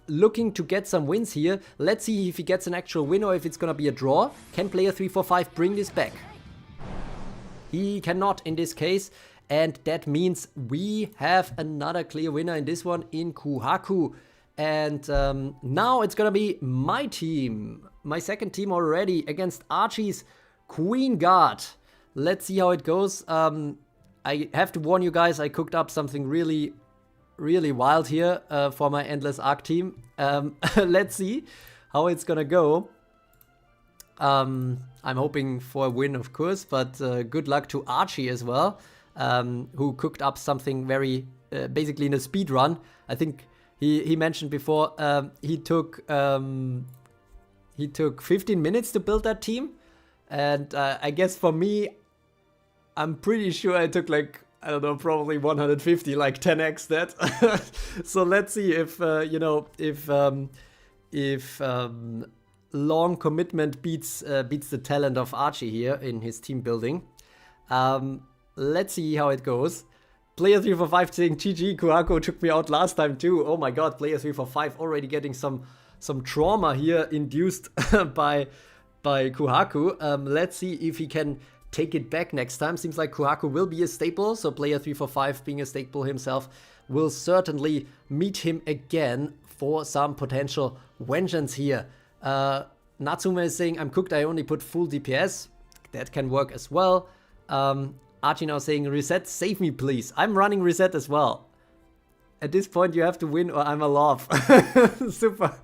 Speaker 1: looking to get some wins here. Let's see if he gets an actual win or if it's gonna be a draw. Can player 345 bring this back? He cannot in this case. And that means we have another clear winner in this one in Kuhaku. And now it's gonna be my team. My second team already against Archie's Queen Guard. Let's see how it goes. I have to warn you guys, I cooked up something really wild here for my Endless Arc team. Let's see how it's gonna go. I'm hoping for a win, of course, but good luck to Archie as well, who cooked up something very, basically in a speed run. I think he mentioned before he took 15 minutes to build that team. And I guess for me, I'm pretty sure I took like, I don't know, probably 150, like 10x that. So let's see if, you know, if long commitment beats the talent of Archie here in his team building. Let's see how it goes. Player 345 saying GG, Kuhaku took me out last time too. Oh my god, player 345 already getting some trauma here induced by Kuhaku. Let's see if he can take it back next time. Seems like Kuhaku will be a staple, so player 345 being a staple himself will certainly meet him again for some potential vengeance here. Natsume is saying, I'm cooked, I only put full DPS. That can work as well. Archie now saying, Rizette, save me please. I'm running Rizette as well. At this point you have to win or I'm alive. Super.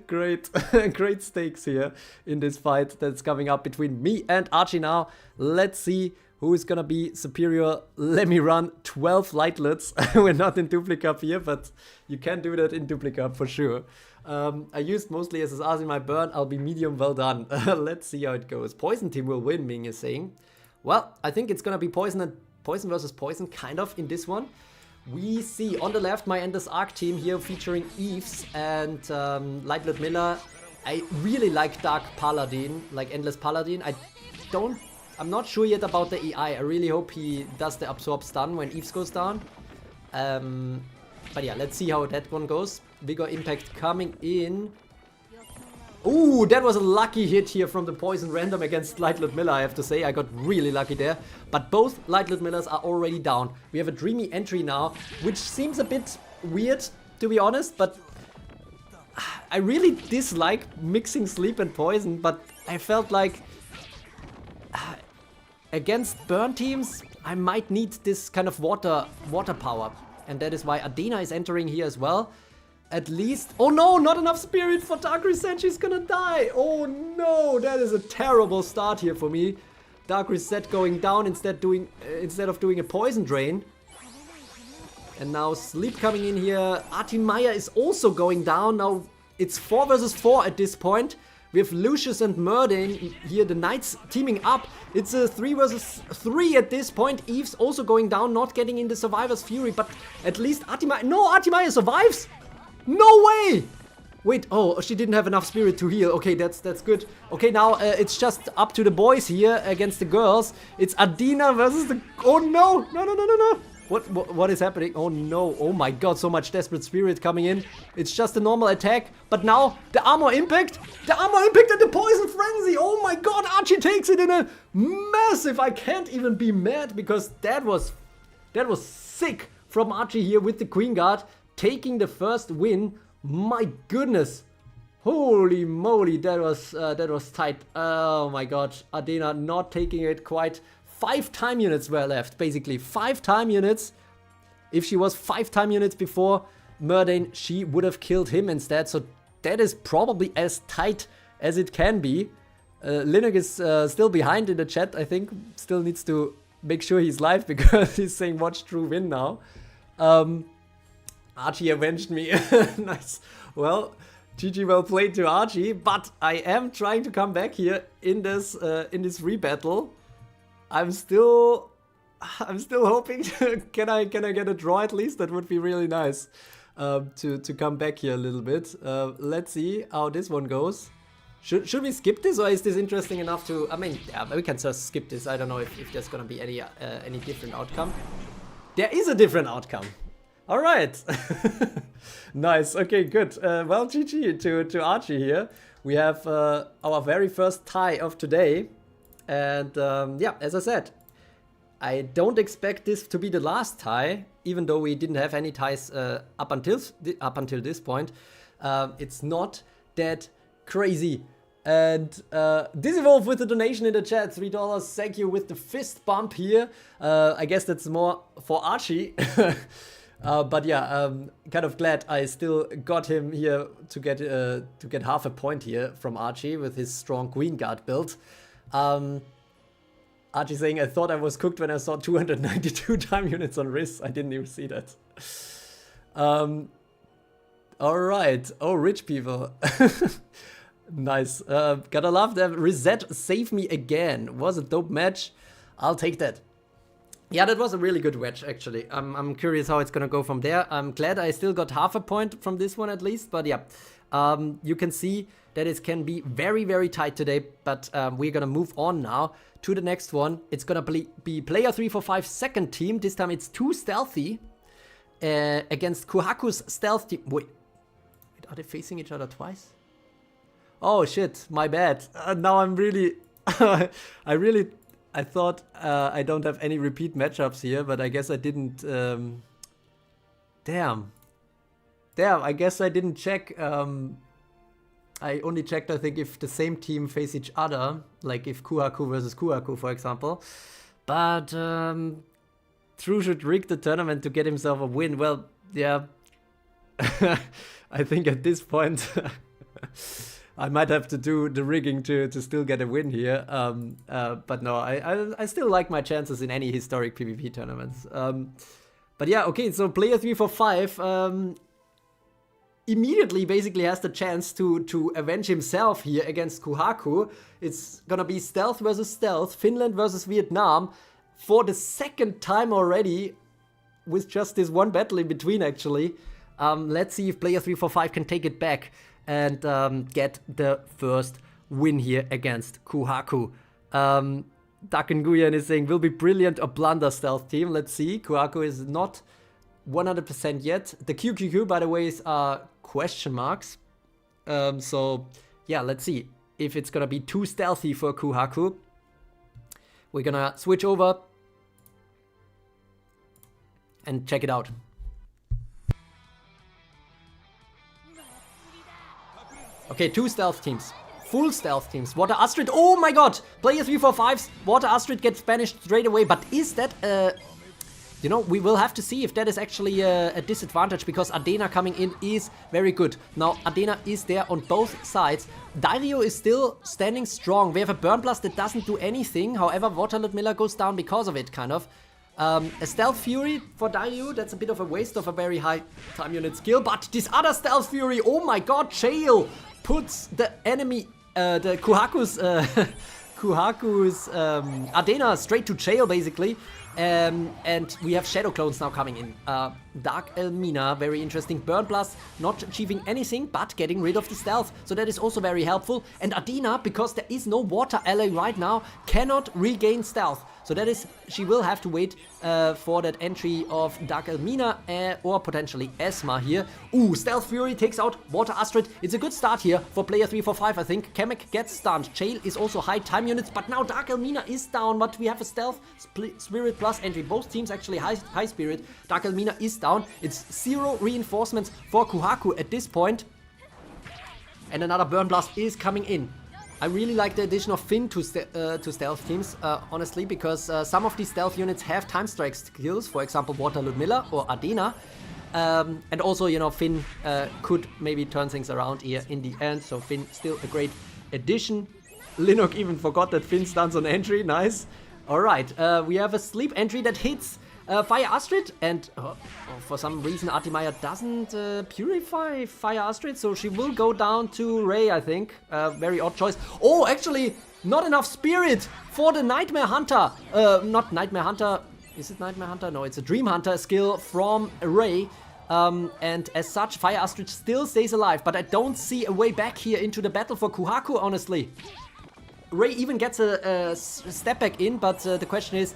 Speaker 1: Great stakes here in this fight that's coming up between me and Archie now. Let's see who is gonna be superior. Let me run 12 lightlets. We're not in Duplicap here, but you can do that in Duplicap for sure. I used mostly SSRs in my burn. I'll be medium well done. Let's see how it goes. Poison team will win, Ming is saying. Well, I think it's gonna be poison versus poison kind of in this one. We see on the left my Endless Arc team here featuring Eves and Light Ludmilla. I really like Dark Paladin, like Endless Paladin. I'm not sure yet about the AI. I really hope he does the Absorb Stun when Eves goes down. But yeah, let's see how that one goes. Vigor Impact coming in. Ooh, that was a lucky hit here from the Poison Random against Light Ludmilla, I have to say. I got really lucky there. But both Light Ludmillas are already down. We have a Dreamy entry now, which seems a bit weird, to be honest. But I really dislike mixing Sleep and Poison. But I felt like against burn teams, I might need this kind of water power. And that is why Adena is entering here as well. At least... Oh no, not enough spirit for Dark Rizette, she's gonna die! Oh no, that is a terrible start here for me. Dark Rizette going down instead of doing a poison drain. And now Sleep coming in here. Ademaya is also going down. Now it's 4 versus 4 at this point. We have Lucius and Merdain here, the Knights teaming up. It's a 3 versus 3 at this point. Eve's also going down, not getting in the Survivor's Fury, but at least Ademaya... No, Ademaya survives! No way! Wait, oh, she didn't have enough spirit to heal. Okay, that's good. Okay, now it's just up to the boys here against the girls. It's Adena versus the... Oh no! No. What is happening? Oh no, oh my god, so much desperate spirit coming in. It's just a normal attack, but now the armor impact! The armor impact and the poison frenzy! Oh my god, Archie takes it in a massive... I can't even be mad because that was sick from Archie here with the Queen Guard. Taking the first win, my goodness. Holy moly, that was tight. Oh my god, Adena not taking it quite. 5 time units were left, basically 5 time units. If she was 5 time units before Merdain, she would have killed him instead. So that is probably as tight as it can be. Linux is still behind in the chat, I think. Still needs to make sure he's live because he's saying watch Drew win now. Archie avenged me. Nice. Well, GG well played to Archie, but I am trying to come back here in this rebattle. I'm still hoping can I get a draw at least? That would be really nice to come back here a little bit. Let's see how this one goes. Should we skip this, or is this interesting enough to? I mean, yeah, we can just skip this. I don't know if there's gonna be any different outcome. There is a different outcome. All right. Nice. Okay, good. Well, GG to Archie here. We have our very first tie of today. And yeah, as I said, I don't expect this to be the last tie, even though we didn't have any ties up until this point. It's not that crazy. And this evolved with the donation in the chat, $3. Thank you with the fist bump here. I guess that's more for Archie. But yeah, kind of glad I still got him here to get half a point here from Archie with his strong Queen Guard build. Archie saying, I thought I was cooked when I saw 292 time units on Riz. I didn't even see that. Alright. Oh, rich people. Nice. Gotta love them. Rizette save me again. Was a dope match. I'll take that. Yeah, that was a really good match, actually. I'm curious how it's gonna go from there. I'm glad I still got half a point from this one at least, but yeah. You can see that it can be very, very tight today, but we're gonna move on now to the next one. It's gonna be player 345 second team. This time it's 2 stealthy against Kuhaku's stealth team. Wait, are they facing each other twice? Oh shit, my bad. Now I'm really... I thought I don't have any repeat matchups here, but I guess I didn't... Damn, I guess I didn't check. I only checked, I think, if the same team face each other, like if Kuhaku versus Kuhaku, for example. But Drew should rig the tournament to get himself a win. Well, yeah, I think at this point I might have to do the rigging to still get a win here. But no, I still like my chances in any historic PvP tournaments. But yeah, okay, so player 345 immediately basically has the chance to avenge himself here against Kuhaku. It's gonna be stealth versus stealth, Finland versus Vietnam for the second time already, with just this one battle in between actually. Let's see if player 345 can take it back and get the first win here against Kuhaku. Daken Guyan is saying, will be brilliant or blunder stealth team. Let's see. Kuhaku is not 100% yet. The QQQ, by the way, is question marks. So, yeah, let's see if it's gonna be too stealthy for Kuhaku. We're gonna switch over and check it out. Okay, 2 stealth teams. Full stealth teams. Water Astrid. Oh my god! Player 345's Water Astrid gets banished straight away. But is that you know, we will have to see if that is actually a disadvantage, because Adena coming in is very good. Now, Adena is there on both sides. Dario is still standing strong. We have a Burn Blast that doesn't do anything. However, Water Ludmilla goes down because of it, kind of. A Stealth Fury for Dario, that's a bit of a waste of a very high time unit skill. But this other Stealth Fury, oh my god, Chael puts the enemy, the Kuhaku's Adena straight to Chael, basically. And we have Shadow Clones now coming in. Dark Elmina, very interesting. Burn Blast, not achieving anything, but getting rid of the stealth. So that is also very helpful. And Adena, because there is no water ally right now, cannot regain stealth. So that is, she will have to wait for that entry of Dark Elmina or potentially Esma here. Ooh, Stealth Fury takes out Water Astrid. It's a good start here for player 345, I think. Kamek gets stunned. Chael is also high time units, but now Dark Elmina is down, but we have a Stealth Spirit plus entry. Both teams actually high Spirit. Dark Elmina is down. It's 0 reinforcements for Kuhaku at this point. And another Burn Blast is coming in. I really like the addition of Finn to stealth teams, honestly, because some of these stealth units have time strike skills, for example, Water Ludmilla or Adena. And also, you know, Finn could maybe turn things around here in the end, so Finn still a great addition. Linok even forgot that Finn stands on entry, nice. Alright, we have a sleep entry that hits Fire Astrid, and for some reason Artimaya doesn't purify Fire Astrid, so she will go down to Ray, I think. Very odd choice. Oh, actually, not enough spirit for the Nightmare Hunter. Not Nightmare Hunter. Is it Nightmare Hunter? No, it's a Dream Hunter skill from Ray. And as such, Fire Astrid still stays alive, but I don't see a way back here into the battle for Kuhaku, honestly. Ray even gets a step back in, but the question is,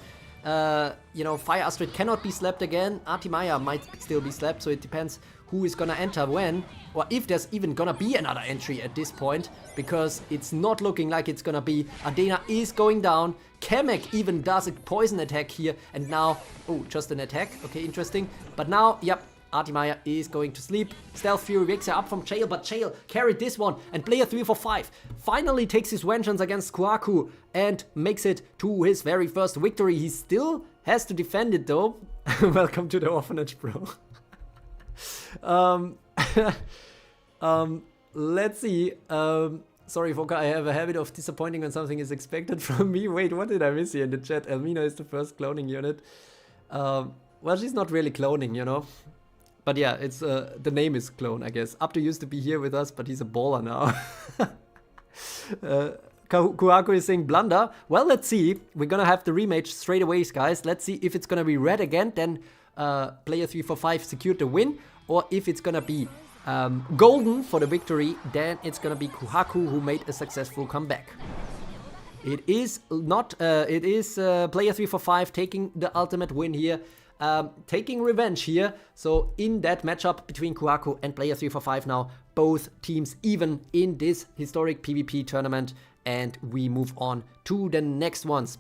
Speaker 1: you know, Fire Astrid cannot be slapped again. Artimaya might still be slapped, so it depends who is gonna enter when, or if there's even gonna be another entry at this point, because it's not looking like it's gonna be. Adena is going down. Kamek even does a poison attack here, and now, oh, just an attack. Okay, interesting. But now, yep, Artimaya is going to sleep. Stealth Fury wakes her up from jail, but jail carried this one, and player 345 finally takes his vengeance against Kuaku and makes it to his very first victory. He still has to defend it though. Welcome to the orphanage, bro. Let's see. Sorry, Foka, I have a habit of disappointing when something is expected from me. Wait, what did I miss here in the chat? Elmina is the first cloning unit. Well, she's not really cloning, you know. But yeah, it's the name is Clone, I guess. Abdu used to be here with us, but he's a baller now. Kuaku is saying blunder. Well, let's see. We're gonna have the rematch straight away, guys. Let's see if it's gonna be red again, then player 345 secured the win, or if it's gonna be golden for the victory, then it's gonna be Kuhaku who made a successful comeback. It is not, it is player 345 taking the ultimate win here, taking revenge here. So in that matchup between Kuhaku and player 345 now, both teams even in this historic PvP tournament, and we move on to the next ones.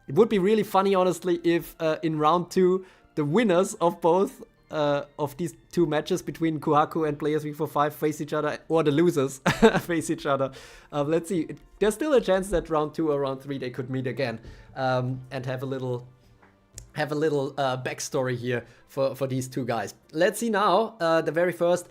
Speaker 1: It would be really funny, honestly, if in round 2, the winners of both of these two matches between Kuhaku and player 345 face each other, or the losers face each other. Let's see. There's still a chance that round 2 or round 3 they could meet again and have a little backstory here for these two guys. Let's see now the very first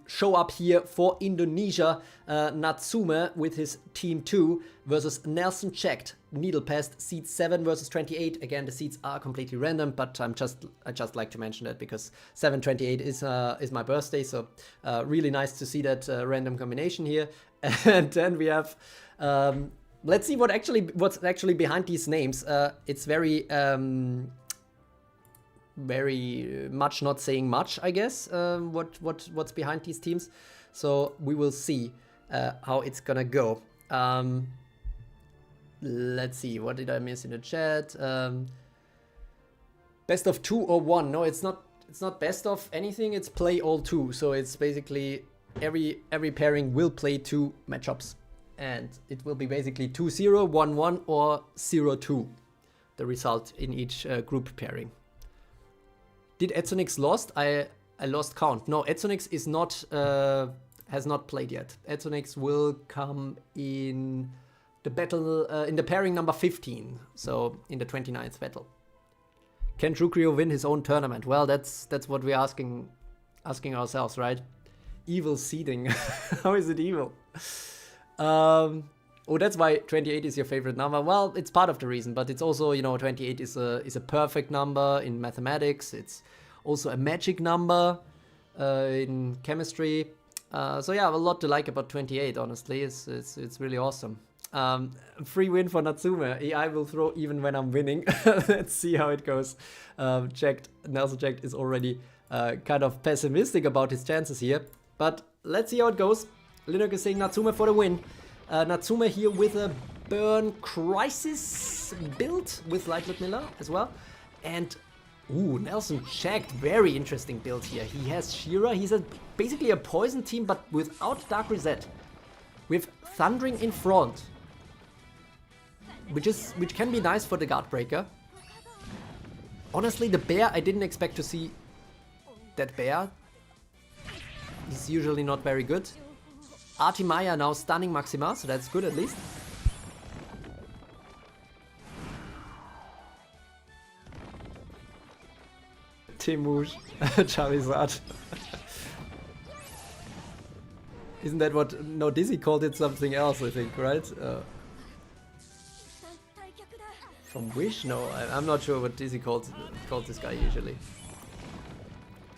Speaker 1: show up here for Indonesia. Natsume with his team 2 versus Nelson Checked. Needle Pest, seeds 7 versus 28. Again, the seeds are completely random, but I just like to mention that because 7/28 is my birthday, so really nice to see that random combination here. And then we have let's see what's actually behind these names. It's very much not saying much, I guess. What's behind these teams? So we will see how it's gonna go. Let's see, what did I miss in the chat? Best of 2 or 1? No, it's not best of anything. It's play all 2. So it's basically every pairing will play 2 matchups, and it will be basically 2-0, 1-1, or 0-2. The result in each group pairing. Did Etsonix lost? I lost count. No, Etsonix is not has not played yet. Etsonix will come in the battle in the pairing number 15, so in the 29th battle. Can Druke win his own tournament? Well, that's what we're asking ourselves, right? Evil seeding. How is it evil? Oh, that's why 28 is your favorite number. Well, it's part of the reason, but it's also, you know, 28 is a perfect number in mathematics. It's also a magic number in chemistry. So yeah, a lot to like about 28. Honestly, it's really awesome. Free win for Natsume. AI will throw even when I'm winning. Let's see how it goes. Nelson Checked is already kind of pessimistic about his chances here, but let's see how it goes. Linux is saying Natsume for the win. Natsume here with a Burn Crisis build with Light Ludmilla as well. And ooh, Nelson Checked, very interesting build here. He has Shira. He's basically a poison team, but without Dark Rizette, with Thundering in front, which can be nice for the Guard Breaker. Honestly, the bear, I didn't expect to see that bear. He's usually not very good. Artimaya now stunning Maxima, so that's good at least. Temouche, Charizard. Isn't that what... No, Dizzy called it something else, I think, right? From Wish? No, I'm not sure what Dizzy called this guy usually.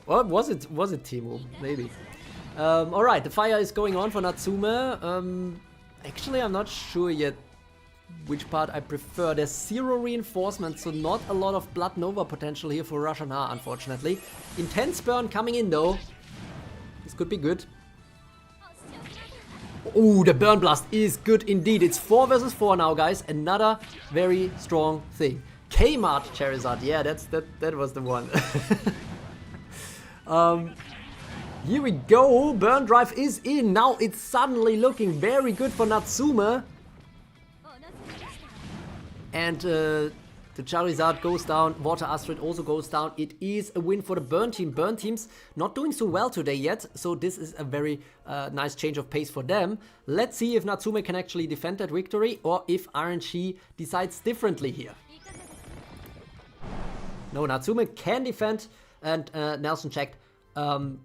Speaker 1: Well, was it Temu? Maybe. Alright, the fire is going on for Natsume. Actually, I'm not sure yet which part I prefer. There's 0 reinforcement, so not a lot of Blood Nova potential here for Rashana, unfortunately. Intense burn coming in though. This could be good. Oh, the Burn Blast is good indeed. It's 4 versus 4 now, guys. Another very strong thing. Kmart Charizard. Yeah, that was the one. Here we go. Burn Drive is in. Now it's suddenly looking very good for Natsume. And the Charizard goes down. Water Astrid also goes down. It is a win for the Burn team. Burn team's not doing so well today yet, so this is a very nice change of pace for them. Let's see if Natsume can actually defend that victory or if RNG decides differently here. No, Natsume can defend, and Nelson checked.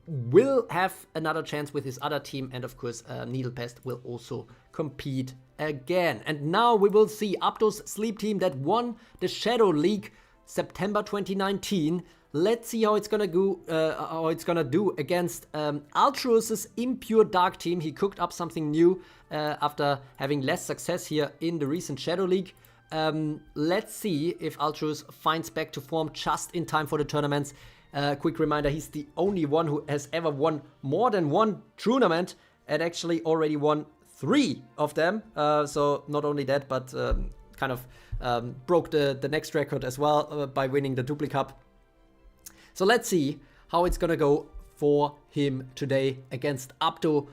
Speaker 1: Will have another chance with his other team, and of course Needlepest will also compete again. And now we will see Apto's sleep team that won the Shadow League September 2019. Let's see how it's gonna do against Altruis's Impure Dark team. He cooked up something new after having less success here in the recent Shadow League. Let's see if Altruis finds back to form just in time for the tournaments. Quick reminder, he's the only one who has ever won more than one tournament and actually already won 3 of them. So not only that, but kind of broke the next record as well by winning the Duplicap. So let's see how it's gonna go for him today against Apto,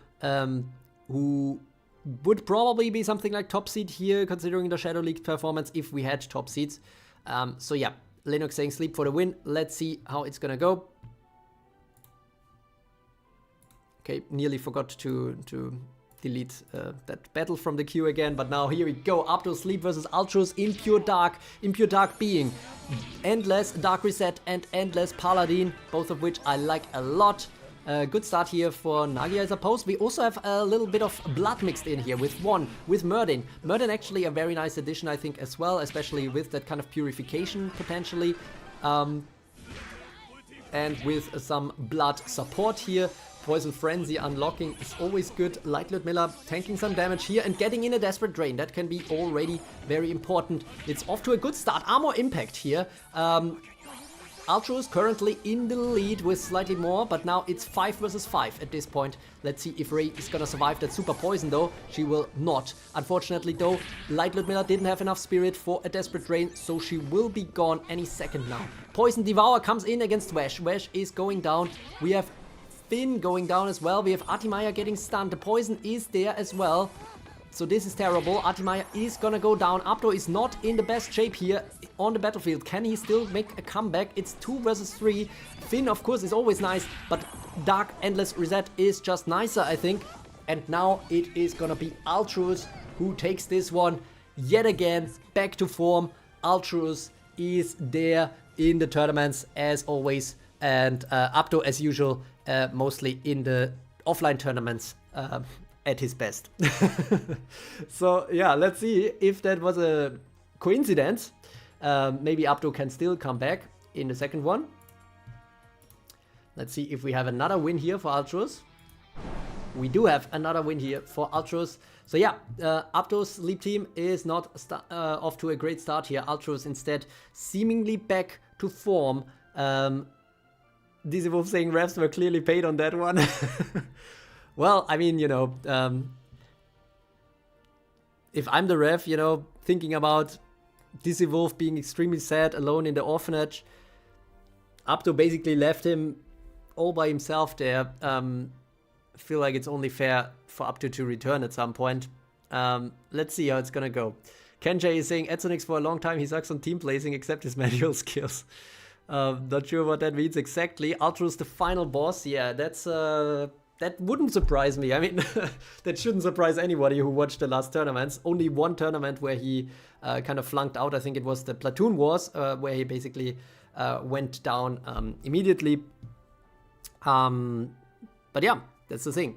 Speaker 1: who would probably be something like top seed here, considering the Shadow League performance if we had top seeds. So yeah. Linux saying sleep for the win. Let's see how it's gonna go. Okay, nearly forgot to delete that battle from the queue again, but now here we go. Apto sleep versus Altruis Impure Dark. Impure Dark being Endless Dark Rizette and Endless Paladin, both of which I like a lot. Good start here for Nagia, I suppose. We also have a little bit of blood mixed in here with Merdain. Merdain actually a very nice addition, I think, as well, especially with that kind of purification potentially. And with some blood support here. Poison Frenzy unlocking is always good. Light Ludmilla tanking some damage here and getting in a Desperate Drain. That can be already very important. It's off to a good start. Armor Impact here. Altruis currently in the lead with slightly more, but now it's 5 versus 5 at this point. Let's see if Ray is gonna survive that super poison though. She will not. Unfortunately though, Light Ludmilla didn't have enough spirit for a Desperate Drain, so she will be gone any second now. Poison Devour comes in against Wesh. Wesh is going down. We have Finn going down as well. We have Artimaya getting stunned. The poison is there as well. So this is terrible. Artimaya is gonna go down. Apto is not in the best shape here on the battlefield. Can he still make a comeback? It's 2 versus 3. Finn, of course, is always nice, but Dark Endless Rizette is just nicer, I think. And now it is gonna be Altruis who takes this one yet again back to form. Altruis is there in the tournaments as always, and Apto as usual, mostly in the offline tournaments. At his best. So yeah, let's see if that was a coincidence. Maybe Apto can still come back in the second one. Let's see if we have another win here for Altruis. We do have another win here for Altruis. So yeah, Apto's sleep team is not off to a great start here. Altruis instead seemingly back to form. Dizzy Wolf saying refs were clearly paid on that one. Well, I mean, you know, if I'm the ref, you know, thinking about Dizzy Wolf being extremely sad, alone in the orphanage, Apto basically left him all by himself there. I feel like it's only fair for Apto to return at some point. Let's see how it's gonna go. Kenjay is saying, Edsonix for a long time, he sucks on team placing except his manual skills. Not sure what that means exactly. Altruis the final boss, yeah, that's that wouldn't surprise me. I mean, that shouldn't surprise anybody who watched the last tournaments. Only one tournament where he kind of flunked out. I think it was the Platoon Wars, where he basically went down immediately. But yeah, that's the thing.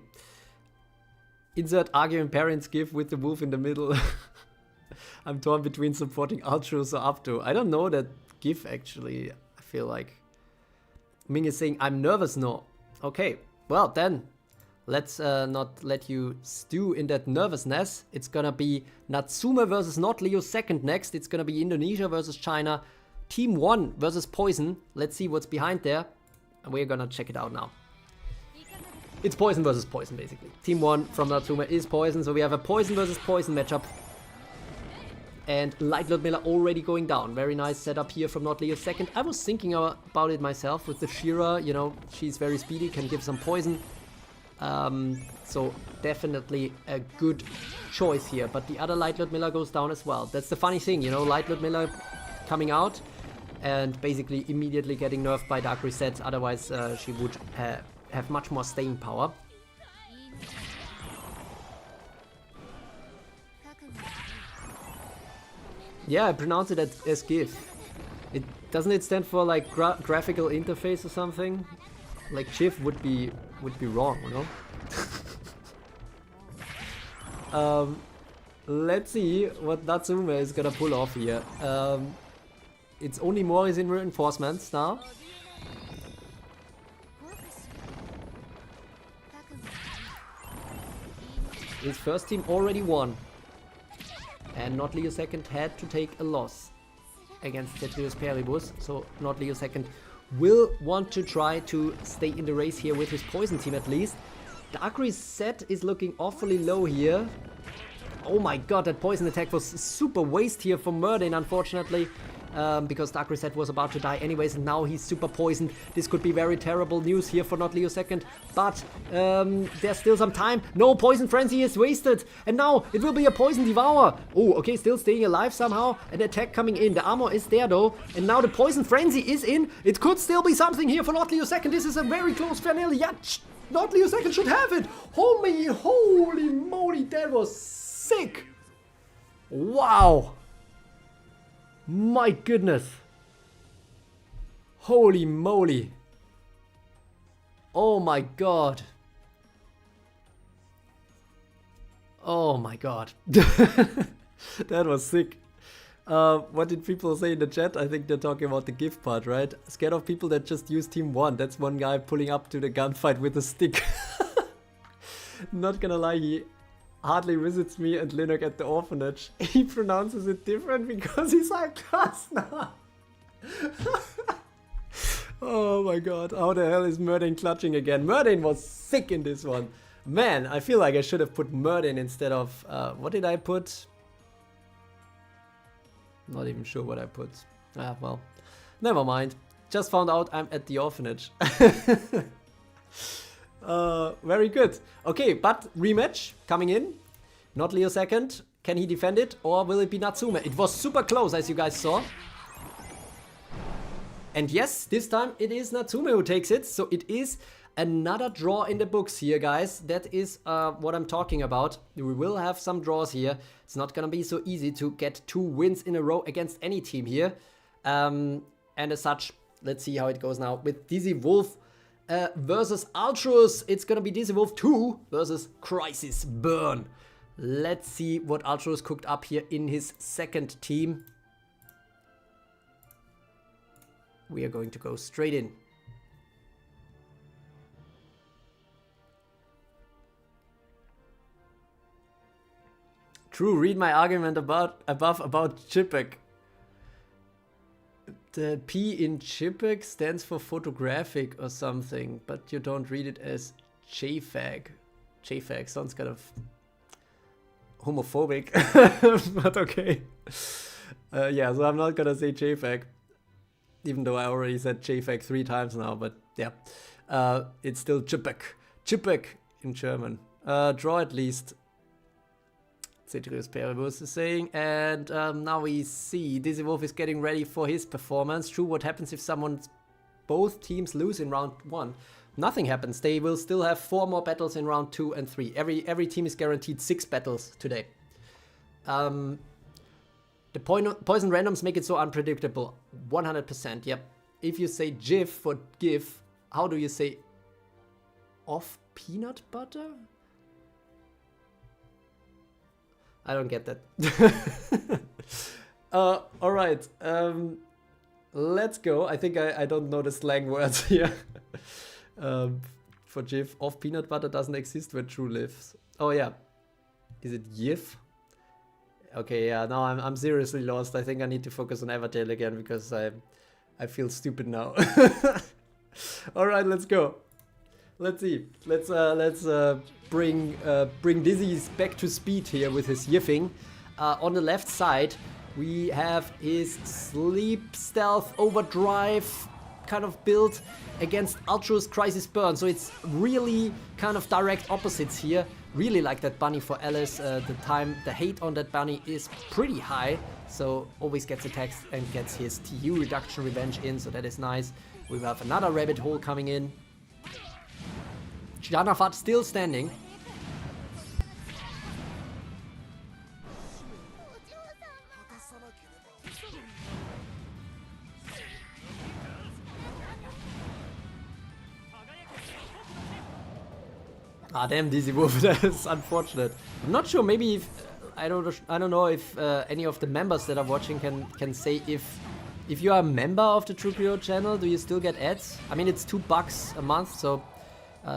Speaker 1: Insert arguing parents give with the wolf in the middle. I'm torn between supporting Ultros or Upto. I don't know that GIF actually. I feel like Ming is saying I'm nervous. No. Okay. Well then, let's not let you stew in that nervousness. It's gonna be Natsume versus Not Leo second next. It's gonna be Indonesia versus China. Team 1 versus Poison. Let's see what's behind there. And we're gonna check it out now. It's Poison versus Poison, basically. Team 1 from Natsume is Poison, so we have a Poison versus Poison matchup. And Light Ludmilla already going down. Very nice setup here from Not Leo second. I was thinking about it myself with the Shira. You know, she's very speedy, can give some poison. So definitely a good choice here. But the other Light Ludmilla goes down as well. That's the funny thing, you know, Light Ludmilla coming out and basically immediately getting nerfed by Dark Rizette. Otherwise, she would have much more staying power. Yeah, I pronounce it as GIF. Doesn't it stand for like graphical interface or something? Like GIF would be wrong, you know? Let's see what Natsume is gonna pull off here. It's only Mori's in reinforcements now. His first team already won. And Not Leo second had to take a loss against Cetrius Peribus. So Not Leo second will want to try to stay in the race here with his Poison team at least. Dark Rizette is looking awfully low here. Oh my god, that Poison attack was super waste here for Merdain, unfortunately. Because Dark Rizette was about to die anyways, and now he's super poisoned. This could be very terrible news here for Not Leo second, but there's still some time. No, Poison Frenzy is wasted, and now it will be a Poison Devour. Oh, okay, still staying alive somehow. An attack coming in. The armor is there though, and now the Poison Frenzy is in. It could still be something here for Not Leo second. This is a very close finale. Yeah, Not Leo second should have it. Holy moly, that was sick. Wow. My goodness. Holy moly. Oh my god. Oh my god. That was sick. What did people say in the chat? I think they're talking about the gift part, right? Scared of people that just use Team 1. That's one guy pulling up to the gunfight with a stick. Not gonna lie, he hardly visits me and Linux at the orphanage. He pronounces it different because he's high class now. Oh my god, how the hell is Merdain clutching again? Merdain was sick in this one. Man, I feel like I should have put Merdain instead of... what did I put? Not even sure what I put. Ah, well, never mind. Just found out I'm at the orphanage. Very good. Okay, but rematch coming in. Not Leo second. Can he defend it or will it be Natsume? It was super close as you guys saw. And yes, this time it is Natsume who takes it. So it is another draw in the books here, guys. That is what I'm talking about. We will have some draws here. It's not gonna be so easy to get 2 wins in a row against any team here. And as such, let's see how it goes now with Dizzy Wolf versus Ultros. It's gonna be Dizzy Wolf 2 versus Crisis Burn. Let's see what Ultros cooked up here in his second team. We are going to go straight in. True, read my argument above about Chipek. The P in Chipek stands for photographic or something, but you don't read it as JFAG. JFAG sounds kind of homophobic, but okay. Yeah, so I'm not gonna say JFAG, even though I already said JFAG 3 times now, but yeah. It's still Chipek. Chipek in German. Draw at least. Cetrius Peribus is saying, and now we see Dizzy Wolf is getting ready for his performance. True, what happens if both teams lose in round 1? nothing happens. They will still have 4 more battles in round 2 and 3. Every team is guaranteed 6 battles today. The poison randoms make it so unpredictable. 100%, yep. If you say GIF for GIF, how do you say off peanut butter? I don't get that. Alright. Let's go. I think I don't know the slang words here. For GIF, off peanut butter doesn't exist where True lives. Oh yeah. Is it GIF? Okay, yeah, now I'm seriously lost. I think I need to focus on Evertale again because I feel stupid now. Alright, let's go. Let's see. Let's bring Dizzy back to speed here with his yiffing. On the left side, we have his sleep stealth overdrive kind of build against Ultra's Crisis Burn. So it's really kind of direct opposites here. Really like that bunny for Alice. The hate on that bunny is pretty high. So always gets attacked and gets his TU reduction revenge in. So that is nice. We have another rabbit hole coming in. Janafat still standing. Ah, damn, Dizzy Wolf, that is unfortunate. I'm not sure, maybe if, I don't know if any of the members that are watching can say if you are a member of the Druke channel, do you still get ads? I mean, it's $2 a month, so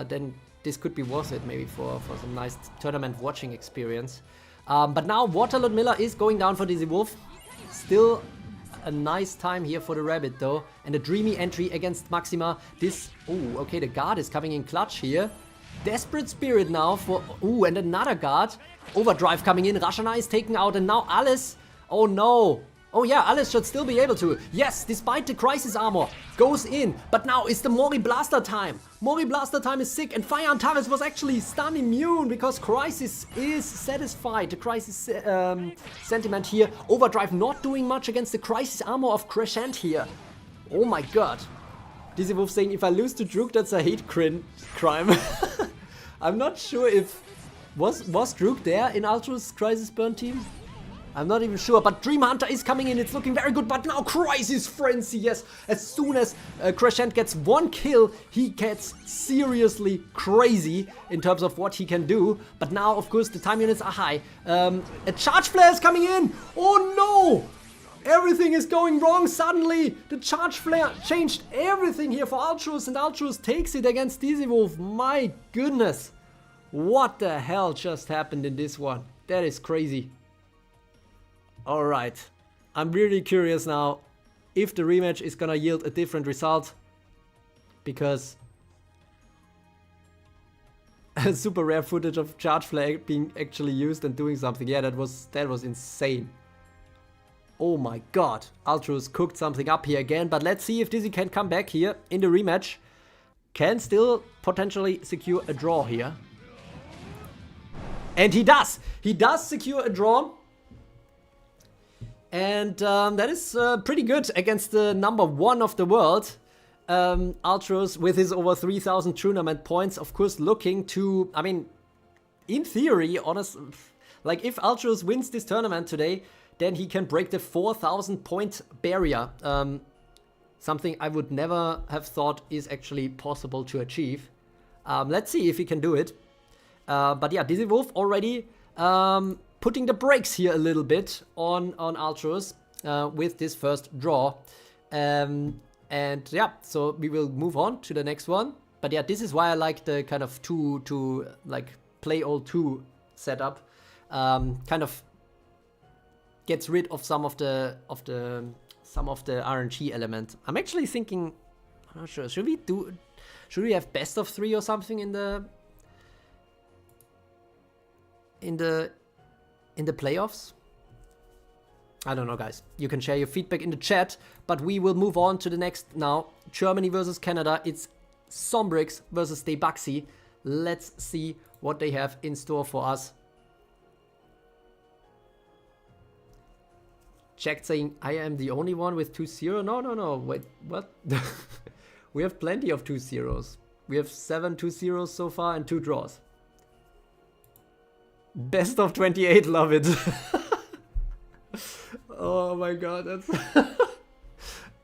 Speaker 1: then this could be worth it maybe for some nice tournament watching experience. But now Water Ludmilla is going down for Dizzy Wolf. Still a nice time here for the rabbit though. And a dreamy entry against Maxima. This, oh, okay, the guard is coming in clutch here. Desperate Spirit now for, ooh, and another guard. Overdrive coming in, Rashana is taken out, and now Alice, oh no. Oh yeah, Alice should still be able to. Yes, despite the Crisis Armor, goes in. But now it's the Mori Blaster time. Mori Blaster time is sick, and Fire Antares was actually stun immune because Crisis is satisfied. The Crisis sentiment here. Overdrive not doing much against the Crisis Armor of Crescent here. Oh my god. Dizzy Wolf saying, if I lose to Druke, that's a hate crime. I'm not sure if... Was Druke there in Ultra's Crisis Burn team? I'm not even sure, but Dream Hunter is coming in, it's looking very good, but now Crisis Frenzy, yes! As soon as Crescent gets 1 kill, he gets seriously crazy in terms of what he can do, but now, of course, the time units are high. A Charge Flare is coming in! Oh no! Everything is going wrong suddenly! The Charge Flare changed everything here for Ultros, and Ultros takes it against Dizzy Wolf. My goodness! What the hell just happened in this one? That is crazy. Alright. I'm really curious now if the rematch is gonna yield a different result. Because super rare footage of Charge Flare being actually used and doing something. Yeah, that was insane. Oh my god, Ultros cooked something up here again, but let's see if Dizzy can come back here in the rematch. Can still potentially secure a draw here. And he does! He does secure a draw. And that is pretty good against the number 1 of the world. Ultros with his over 3,000 tournament points, of course looking to, I mean, in theory, like if Ultros wins this tournament today, then he can break the 4,000 point barrier. Something I would never have thought is actually possible to achieve. Let's see if he can do it. But yeah, Dizzy Wolf already putting the brakes here a little bit on Ultros with this first draw. And yeah, so we will move on to the next one. But yeah, this is why I like the kind of like play all 2 setup. Kind of gets rid of some of the RNG element. I'm actually thinking, I'm not sure. Should we have best of 3 or something in the playoffs? I don't know, guys. You can share your feedback in the chat, but we will move on to the next now. Germany versus Canada. It's Sombrix versus Debuxy. Let's see what they have in store for us. Jack saying, I am the only one with 2-0. No. Wait, what? We have plenty of 2-0s. We have 7 2-0s so far and 2 draws. Best of 28, love it. Oh my god, that's...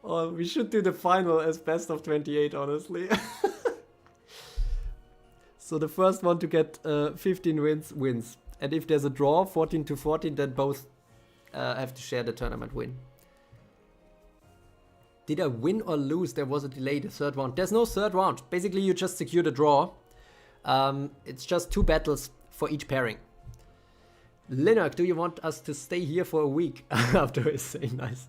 Speaker 1: Oh, we should do the final as best of 28, honestly. So the first one to get 15 wins. And if there's a draw, 14 to 14, then both have to share the tournament win. Did I win or lose? There was a delay, the third round. There's no third round. Basically, you just secure the draw. It's just 2 battles for each pairing. Linux, do you want us to stay here for a week? After he's saying nice.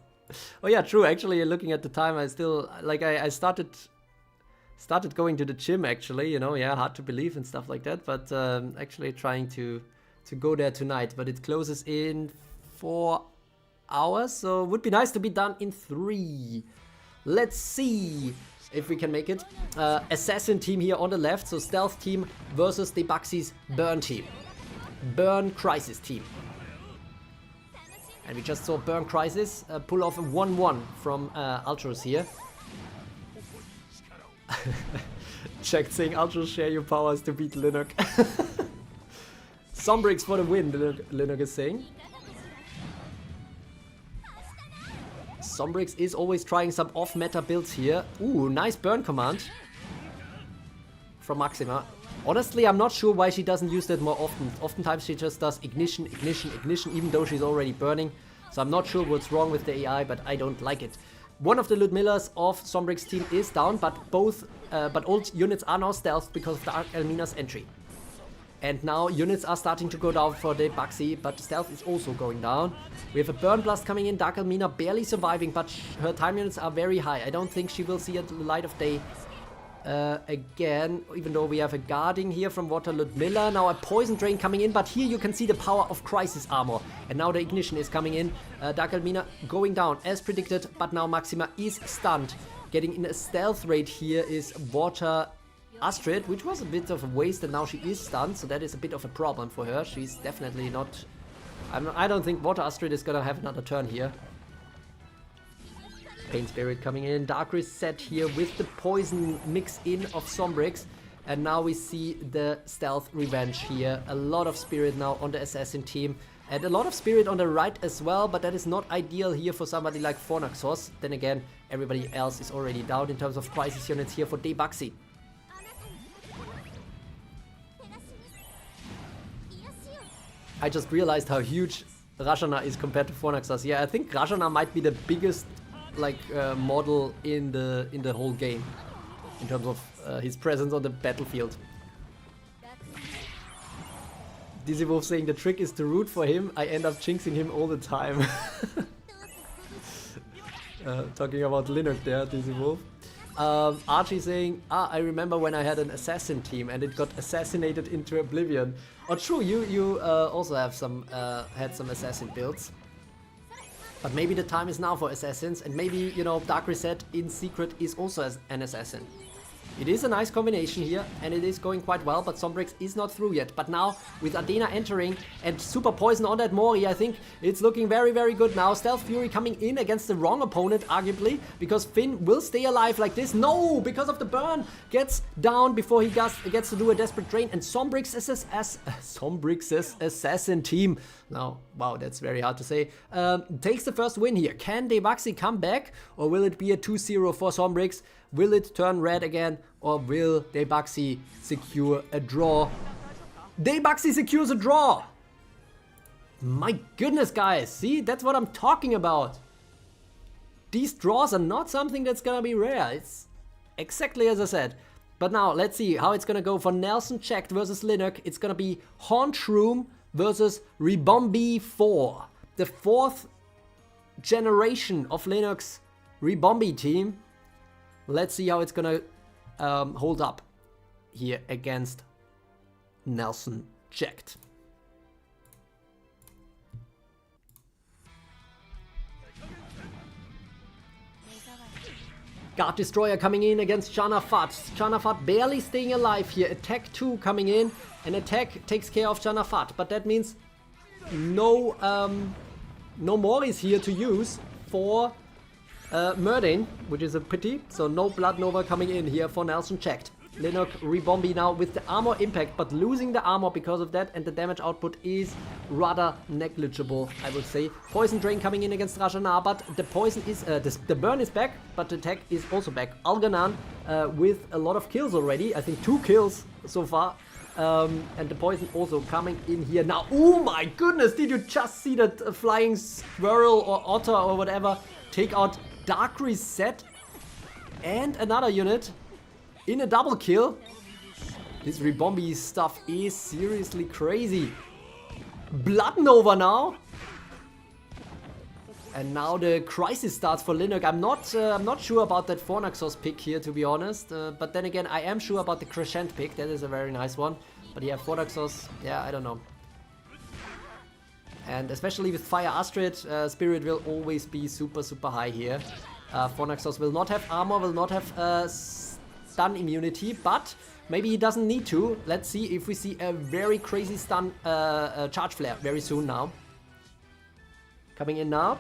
Speaker 1: Oh yeah, true. Actually, looking at the time, I still, like, I started going to the gym, actually, you know, yeah, hard to believe and stuff like that, but actually trying to go there tonight, but it closes in 4 hours, so it would be nice to be done in 3. Let's see if we can make it. Assassin team here on the left, so stealth team versus Debaxi's burn team. Burn Crisis team. And we just saw Burn Crisis pull off a 1-1 from Ultros here. Check saying Ultros share your powers to beat Linux. Sombrix for the win, Linux is saying. Sombrix is always trying some off-meta builds here. Ooh, nice burn command from Maxima. Honestly, I'm not sure why she doesn't use that more often. Oftentimes she just does ignition, ignition, ignition, even though she's already burning. So I'm not sure what's wrong with the AI, but I don't like it. One of the Ludmillas of Sombrix's team is down, but all units are now stealth because of the Elmina's entry. And now units are starting to go down for the Baxi, but stealth is also going down. We have a burn blast coming in, Dark Elmina barely surviving, but her time units are very high. I don't think she will see the light of day again, even though we have a guarding here from Water Ludmilla. Now a poison drain coming in, but here you can see the power of Crisis Armor. And now the ignition is coming in. Dark Elmina going down as predicted, but now Maxima is stunned. Getting in a stealth rate here is Water Astrid, which was a bit of a waste, and now she is stunned, so that is a bit of a problem for her. She's definitely not... I don't think Water Astrid is gonna have another turn here. Pain Spirit coming in, Dark Rizette here with the poison mix in of Sombrix. And now we see the Stealth Revenge here. A lot of Spirit now on the Assassin team. And a lot of Spirit on the right as well, but that is not ideal here for somebody like Fornaxos. Then again, everybody else is already down in terms of crisis units here for Debaxi. I just realized how huge Rajana is compared to Fornaxos. Yeah, I think Rajana might be the biggest model in the whole game in terms of his presence on the battlefield. Dizzy Wolf saying the trick is to root for him. I end up jinxing him all the time. Talking about Linux there, Dizzy Wolf. Archie saying, I remember when I had an assassin team and it got assassinated into oblivion. Oh, true, you also have some had some assassin builds. But maybe the time is now for assassins, and maybe, you know, Dark Rizette in secret is also as an assassin. It is a nice combination here, and it is going quite well, but Sombrix is not through yet. But now, with Adena entering and Super Poison on that Mori, I think it's looking very, very good now. Stealth Fury coming in against the wrong opponent, arguably, because Finn will stay alive like this. No, because of the burn, gets down before he gets to do a desperate drain, and Sombrix's assassin team, now, wow, that's very hard to say, takes the first win here. Can Debaxi come back, or will it be a 2-0 for Sombrix? Will it turn red again, or will Debaxi secure a draw? Debaxi secures a draw! My goodness, guys, see, that's what I'm talking about. These draws are not something that's gonna be rare. It's exactly as I said. But now, let's see how it's gonna go for Nelson Checked versus Linux. It's gonna be Haunchroom versus Rebombi 4. The 4th generation of Linux Rebombi team. Let's see how it's gonna hold up here against Nelson Checked. Guard Destroyer coming in against Janafat. Janafat barely staying alive here. Attack 2 coming in, and attack takes care of Janafat. But that means no Moris here to use for Merdain, which is a pity. So no Blood Nova coming in here for Nelson Checked. Linux Rebombi now with the armor impact, but losing the armor because of that, and the damage output is rather negligible, I would say. Poison Drain coming in against Rajana, but the poison is, the burn is back, but the attack is also back. Alganan with a lot of kills already, I think 2 kills so far. And the poison also coming in here now. Oh my goodness, did you just see that flying squirrel or otter or whatever take out Dark Rizette and another unit in a double kill? This Rebombi stuff is seriously crazy. Blood Nova now. And now the crisis starts for Linux. I'm not sure about that Fornaxos pick here, to be honest. But then again, I am sure about the Crescent pick. That is a very nice one. But yeah, Fornaxos, yeah, I don't know. And especially with Fire Astrid, Spirit will always be super, super high here. Fornaxos will not have armor, will not have stun immunity, but maybe he doesn't need to. Let's see if we see a very crazy stun charge flare very soon now. Coming in now.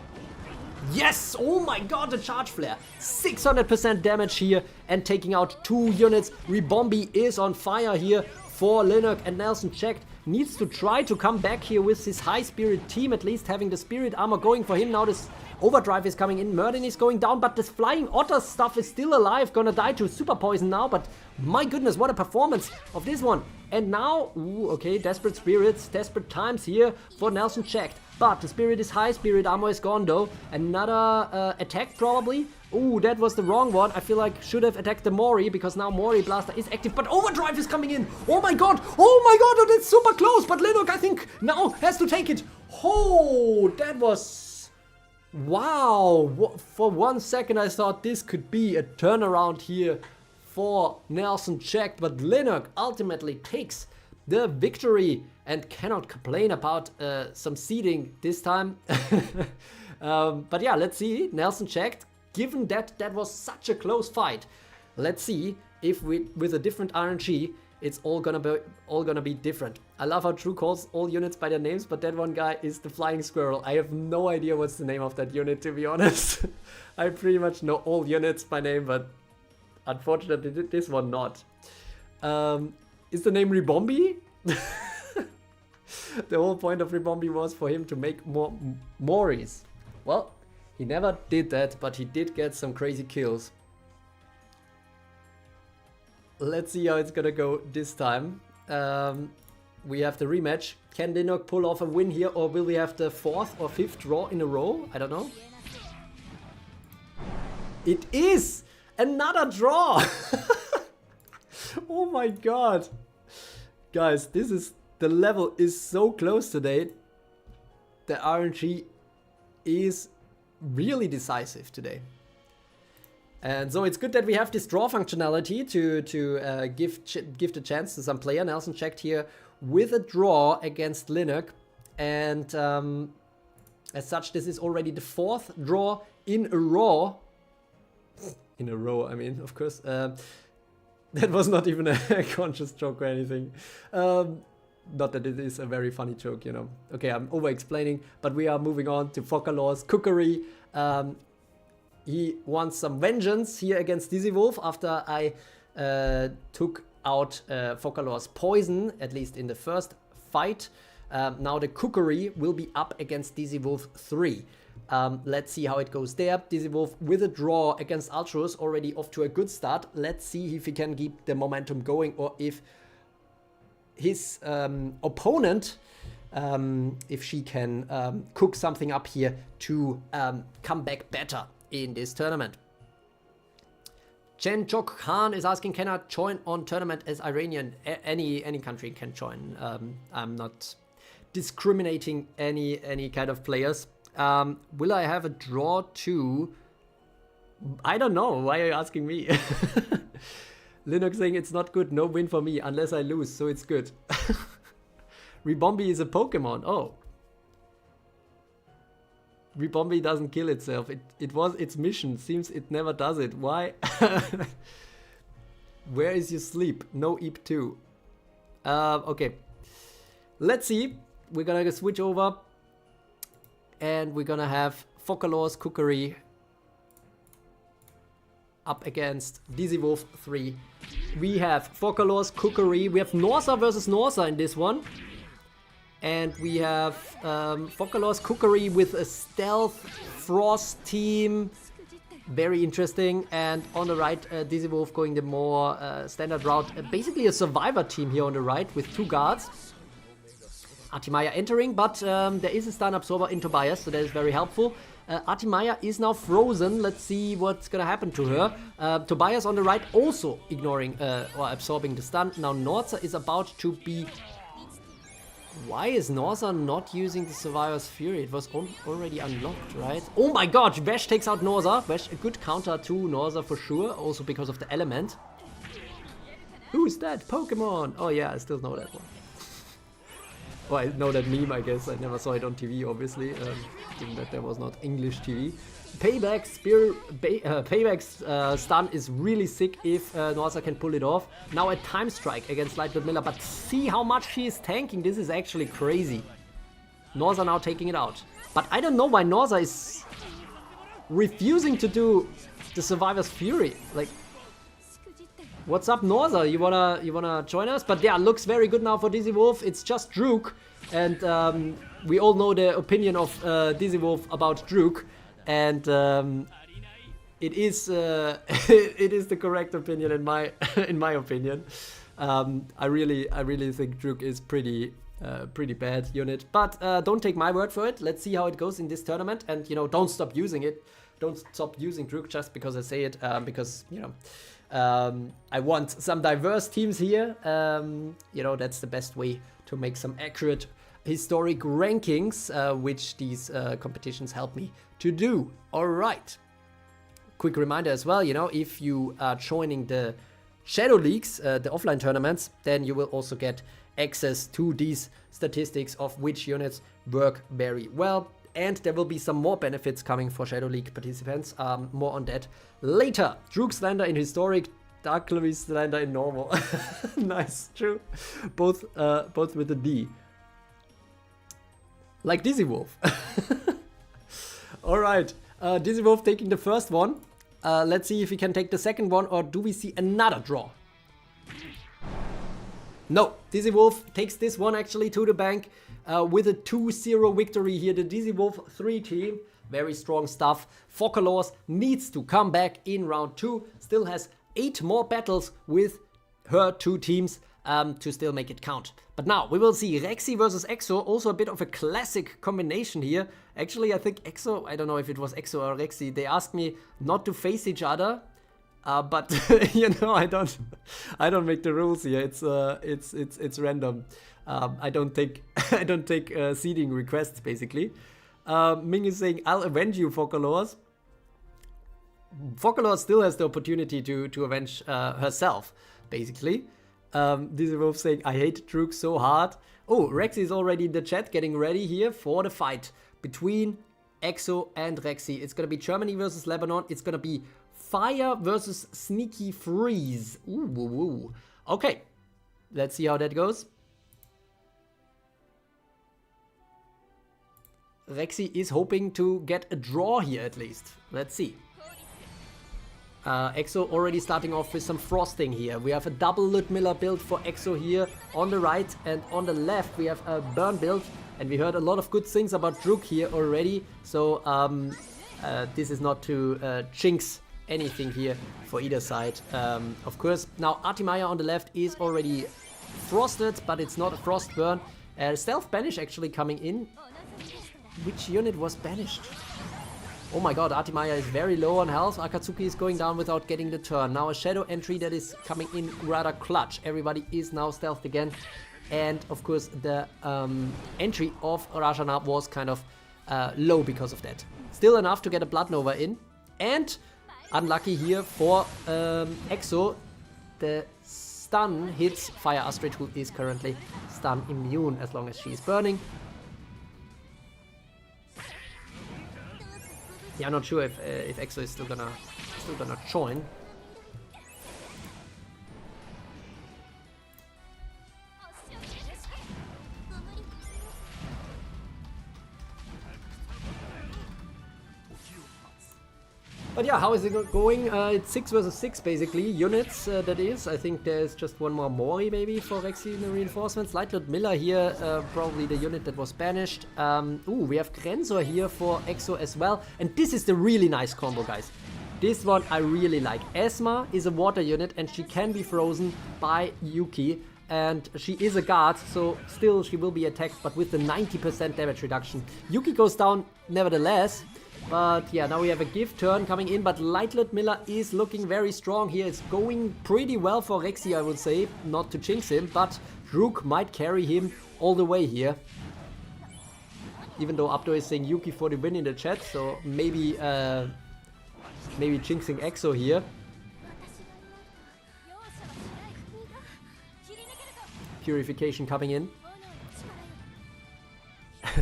Speaker 1: Yes! Oh my god, the charge flare. 600% damage here and taking out 2 units. Rebombi is on fire here for Linux, and Nelson checked. Needs to try to come back here with his high spirit team, at least having the spirit armor going for him. Now this overdrive is coming in. Merdain is going down, but this flying otter stuff is still alive. Gonna die to super poison now, but my goodness, what a performance of this one. And now, ooh, okay, desperate spirits, desperate times here for Nelson checked. But the spirit is high, spirit armor is gone though. Another attack probably. Ooh, that was the wrong one. I feel like should have attacked the Mori, because now Mori Blaster is active. But overdrive is coming in. Oh my god, oh, that's super close. But Linux, I think, now has to take it. Oh, that was... wow. For 1 second I thought this could be a turnaround here for Nelson checked. But Linux ultimately takes the victory and cannot complain about some seeding this time. But yeah, let's see. Nelson checked. Given that that was such a close fight, let's see if with a different RNG, it's all gonna be different. I love how Druke calls all units by their names, but that one guy is the flying squirrel. I have no idea what's the name of that unit, to be honest. I pretty much know all units by name, but unfortunately this one not. Is the name Rebombi? The whole point of Rebombi was for him to make more Moris. Well, he never did that, but he did get some crazy kills. Let's see how it's gonna go this time. We have the rematch. Can Linux pull off a win here, or will we have the 4th or 5th draw in a row? I don't know. It is another draw! Oh my god. Guys, the level is so close today. The RNG is really decisive today. And so it's good that we have this draw functionality to give the chance to some player. Nelson checked here with a draw against Linux. And as such, this is already the 4th draw in a row. In a row, I mean, of course. That was not even a conscious joke or anything. Not that it is a very funny joke, you know. Okay, I'm over-explaining, but we are moving on to Focalor's cookery. He wants some vengeance here against Dizzy Wolf after I took out Focalor's poison, at least in the first fight. Now the cookery will be up against Dizzy Wolf 3. Let's see how it goes there. Dizzy Wolf with a draw against Ultros, already off to a good start. Let's see if he can keep the momentum going, or if his opponent, if she can cook something up here to come back better in this tournament. Chen Chok Khan is asking, can I join on tournament as Iranian? Any country can join. I'm not discriminating any kind of players. Will I have a draw too? I don't know. Why are you asking me? Linux saying it's not good. No win for me unless I lose, so it's good. Rebombi is a Pokemon. Oh. Rebombi doesn't kill itself. It was its mission. Seems it never does it. Why? Where is your sleep? No Eep 2. Okay. Let's see. We're gonna switch over. And we're gonna have Focalor's cookery up against Dizzy Wolf 3. We have Fokalor's Cookery. We have Norza versus Norza in this one. And we have Fokalor's Cookery with a Stealth Frost team. Very interesting. And on the right, Dizzy Wolf going the more standard route. Basically a Survivor team here on the right with 2 guards. Artimaya entering, but there is a stun absorber in Tobias, so that is very helpful. Artimaya is now frozen. Let's see what's gonna happen to her. Tobias on the right also ignoring or absorbing the stun. Now Norza is about to be... Why is Norza not using the Survivor's Fury? It was already unlocked, right? Oh my god, Vesh takes out Norza. Vesh, a good counter to Norza for sure, also because of the element. Who's that Pokemon? Oh yeah, I still know that one. Well, I know that meme, I guess. I never saw it on TV, obviously, given that there was not English TV. Payback's stun is really sick if Norza can pull it off. Now a time strike against Light Ludmilla, but see how much she is tanking. This is actually crazy. Norza now taking it out. But I don't know why Norza is refusing to do the Survivor's Fury. Like, what's up, Norza? You wanna join us? But yeah, looks very good now for Dizzy Wolf. It's just Druke, and we all know the opinion of Dizzy Wolf about Druke, and it is it is the correct opinion in my opinion. I really think Druke is pretty bad unit, but don't take my word for it. Let's see how it goes in this tournament, and you know, don't stop using it. Don't stop using Druke just because I say it, because you know. I want some diverse teams here. You know, that's the best way to make some accurate historic rankings, which these competitions help me to do. All right. Quick reminder as well, you know, if you are joining the Shadow Leagues, the offline tournaments, then you will also get access to these statistics of which units work very well. And there will be some more benefits coming for Shadow League participants. More on that later. Druke Slender in Historic, Dark Clavis Slender in Normal. Nice, true. Both with a D. Like Dizzy Wolf. Alright, Dizzy Wolf taking the first one. Let's see if we can take the second one, or do we see another draw? No, Dizzy Wolf takes this one actually to the bank. With a 2-0 victory here, the Dizzy Wolf 3 team, very strong stuff. Fokalors needs to come back in round 2, still has 8 more battles with her 2 teams to still make it count. But now we will see Rexy versus Exo, also a bit of a classic combination here. Actually, I think Exo, I don't know if it was Exo or Rexy, they asked me not to face each other. But you know, I don't make the rules here. It's random. I don't take seeding requests basically. Ming is saying, "I'll avenge you, Fokalors." Fokalors still has the opportunity to avenge herself, basically. Dizzy Wolf saying, "I hate Druke so hard." Oh, Rexy is already in the chat, getting ready here for the fight between Exo and Rexy. It's gonna be Germany versus Lebanon. It's gonna be Fire versus Sneaky Freeze. Ooh, woo, woo. Okay, let's see how that goes. Rexy is hoping to get a draw here at least. Let's see. Exo already starting off with some frosting here. We have a double Ludmilla build for Exo here on the right, and on the left we have a burn build. And we heard a lot of good things about Druke here already. So this is not to jinx anything here for either side. Of course, now Artimaya on the left is already frosted, but it's not a frost burn. Stealth banish actually coming in. Which unit was banished? Oh my god, Artimaya is very low on health. Akatsuki is going down without getting the turn. Now a shadow entry that is coming in rather clutch. Everybody is now stealthed again. And of course the entry of Rajana was kind of low because of that. Still enough to get a Blood Nova in. And unlucky here for Exo. The stun hits Fire Astrid, who is currently stun immune as long as she is burning. Yeah, I'm not sure if Exo is still gonna join. But yeah, how is it going? It's 6 versus 6 basically, units that is. I think there's just one more Mori maybe for Rexy in the reinforcements. Light Ludmilla here, probably the unit that was banished. Ooh, we have Grenzor here for Exo as well. And this is the really nice combo, guys. This one I really like. Esma is a water unit and she can be frozen by Yuki. And she is a guard, so still she will be attacked, but with the 90% damage reduction. Yuki goes down nevertheless. But yeah, now we have a gift turn coming in, but Light Ludmilla is looking very strong here. It's going pretty well for Rexy, I would say, not to jinx him, but Druke might carry him all the way here. Even though Abdo is saying Yuki for the win in the chat, so maybe maybe jinxing Exo here. Purification coming in.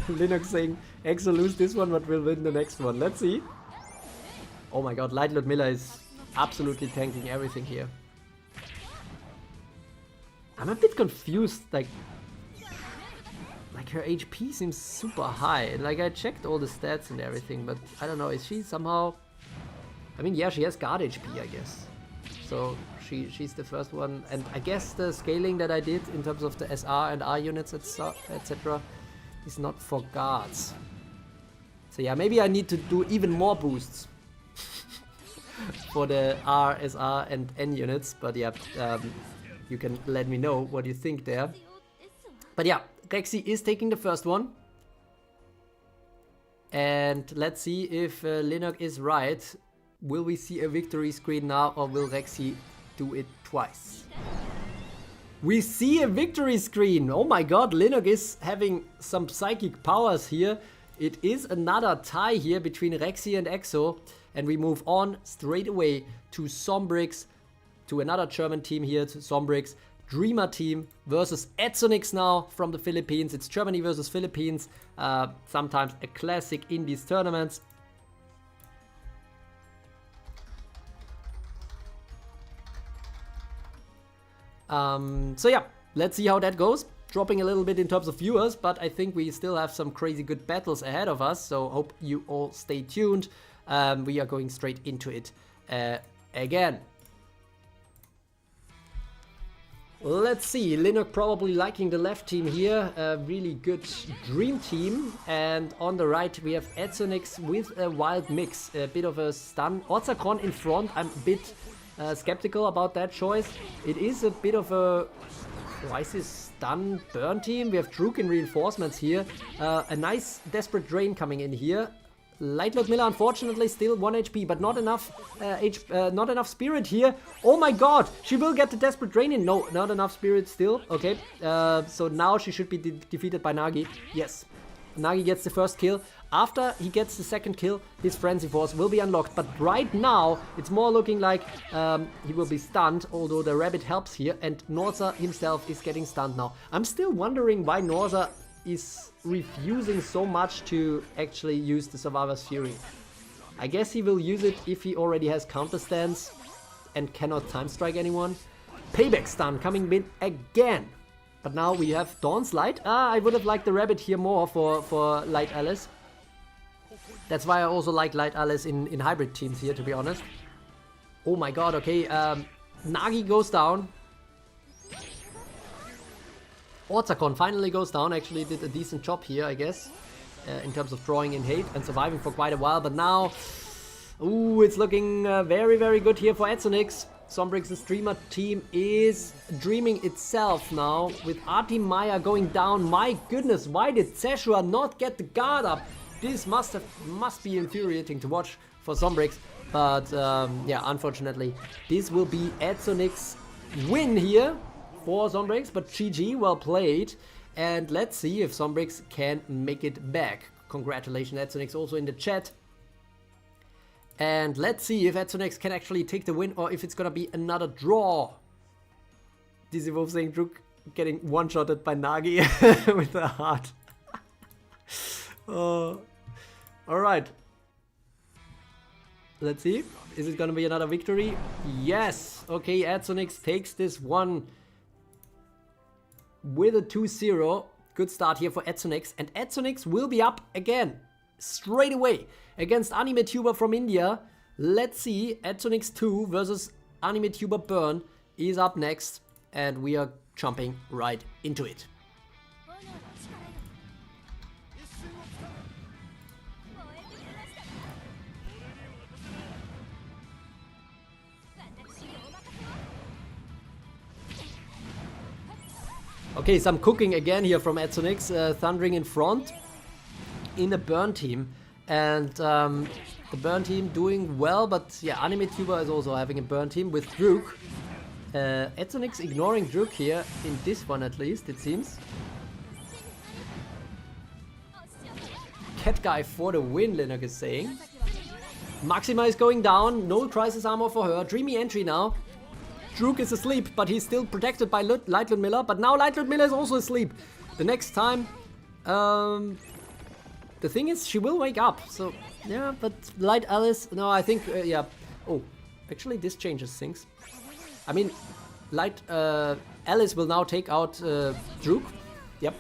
Speaker 1: Linux saying Exo lose this one but will win the next one. Let's see. Oh my god, Light Ludmilla is absolutely tanking everything here. I'm a bit confused, like her HP seems super high. Like I checked all the stats and everything, but I don't know, is she somehow... I mean, yeah, she has guard HP, I guess. So she's the first one, and I guess the scaling that I did in terms of the SR and R units, etc. is not for guards. So yeah, maybe I need to do even more boosts for the R, SR and N units, but yeah, you can let me know what you think there. But yeah, Rexy is taking the first one. And let's see if Linux is right. Will we see a victory screen now, or will Rexy do it twice? We see a victory screen! Oh my god, Linux is having some psychic powers here. It is another tie here between Rexy and Exo. And we move on straight away to Sombrix, to another German team here, to Sombrix. Dreamer team versus Edzonix now from the Philippines. It's Germany versus Philippines. Sometimes a classic in these tournaments. So yeah, let's see how that goes. Dropping a little bit in terms of viewers, but I think we still have some crazy good battles ahead of us. So hope you all stay tuned. We are going straight into it again. Let's see, Linux probably liking the left team here, a really good dream team. And on the right we have Edzonix with a wild mix, a bit of a stun. Orzakron in front, I'm a bit skeptical about that choice. It is a bit of a crisis stun burn team. We have Druke in reinforcements here, a nice desperate drain coming in here. Light Ludmilla unfortunately still 1 HP, but not enough not enough spirit here. Oh my god, she will get the desperate drain in. No, not enough spirit still. Okay, so now she should be defeated by Nagi. Yes, Nagi gets the first kill. After he gets the second kill, his Frenzy Force will be unlocked. But right now, it's more looking like he will be stunned, although the rabbit helps here. And Norza himself is getting stunned now. I'm still wondering why Norza is refusing so much to actually use the Survivor's Fury. I guess he will use it if he already has counter stance and cannot time strike anyone. Payback stun coming in again. But now we have Dawn's Light. I would have liked the rabbit here more for Light Alice. That's why I also like Light Alice in hybrid teams here, to be honest. Oh my god, okay. Nagi goes down. Orzakron finally goes down, actually did a decent job here, I guess, in terms of drawing in hate and surviving for quite a while, but now, ooh, it's looking very, very good here for Edzonix. Sombrix's streamer team is dreaming itself now, with Artie Maya going down. My goodness, why did Zeshua not get the guard up? This must be infuriating to watch for Sombrix, but yeah, unfortunately, this will be Edzonix's win here for Sombrix, but GG, well played. And let's see if Sombrix can make it back. Congratulations, Edzonix, also in the chat. And let's see if Edzonix can actually take the win or if it's gonna be another draw. Dizzy Wolf saying Druke getting one-shotted by Nagi with a heart. Alright. Let's see. Is it gonna be another victory? Yes! Okay, Edzonix takes this one with a 2-0. Good start here for Edzonix. And Edzonix will be up again, straight away, against Anime Tuber from India. Let's see, Atonix 2 versus Anime Tuber Burn is up next, and we are jumping right into it. Okay, some cooking again here from Atonix, thundering in front in a burn team, and the burn team doing well, but yeah, Anime Tuber is also having a burn team with Druke. Atonix ignoring Druke here, in this one at least, it seems. Cat guy for the win, Linux is saying. Maxima is going down, no crisis armor for her, dreamy entry now. Druke is asleep, but he's still protected by Light Ludmilla, but now Light Ludmilla is also asleep. The next time, the thing is, she will wake up, so yeah, but Light Alice, no, I think, yeah. Oh, actually this changes things. I mean, Light Alice will now take out Druke. Yep.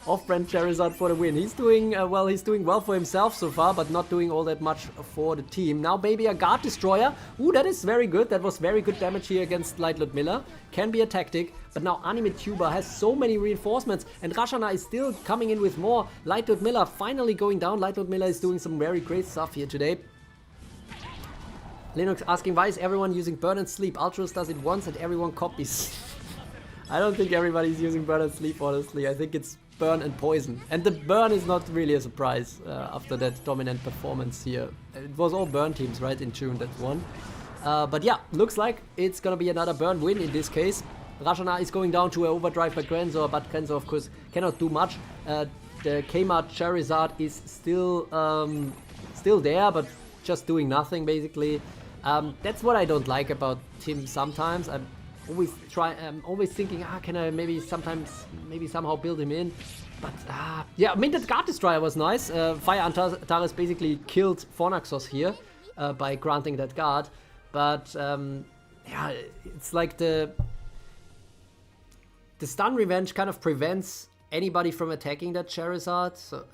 Speaker 1: Off-brand Charizard for the win. He's doing well. He's doing well for himself so far, but not doing all that much for the team. Now maybe a Guard Destroyer. Ooh, that is very good. That was very good damage here against Light Ludmilla. Can be a tactic, but now Anime Tuber has so many reinforcements, and Rashana is still coming in with more. Light Ludmilla finally going down. Light Ludmilla is doing some very great stuff here today. Linux asking, why is everyone using Burn and Sleep? Ultros does it once and everyone copies. I don't think everybody's using Burn and Sleep, honestly. I think it's Burn and Poison. And the Burn is not really a surprise after that dominant performance here. It was all Burn teams, right, in June that won. But yeah, looks like it's gonna be another Burn win in this case. Rashana is going down to an overdrive by Grenzor, but Grenzor, of course, cannot do much. The Kmart Charizard is still there, but just doing nothing, basically. That's what I don't like about Tim sometimes. I'm always thinking, can I maybe somehow build him in? But yeah, I mean, that Guard Destroyer was nice. Fire Antares basically killed Fornaxos here by granting that guard. But yeah, it's like the stun revenge kind of prevents anybody from attacking that Charizard. So,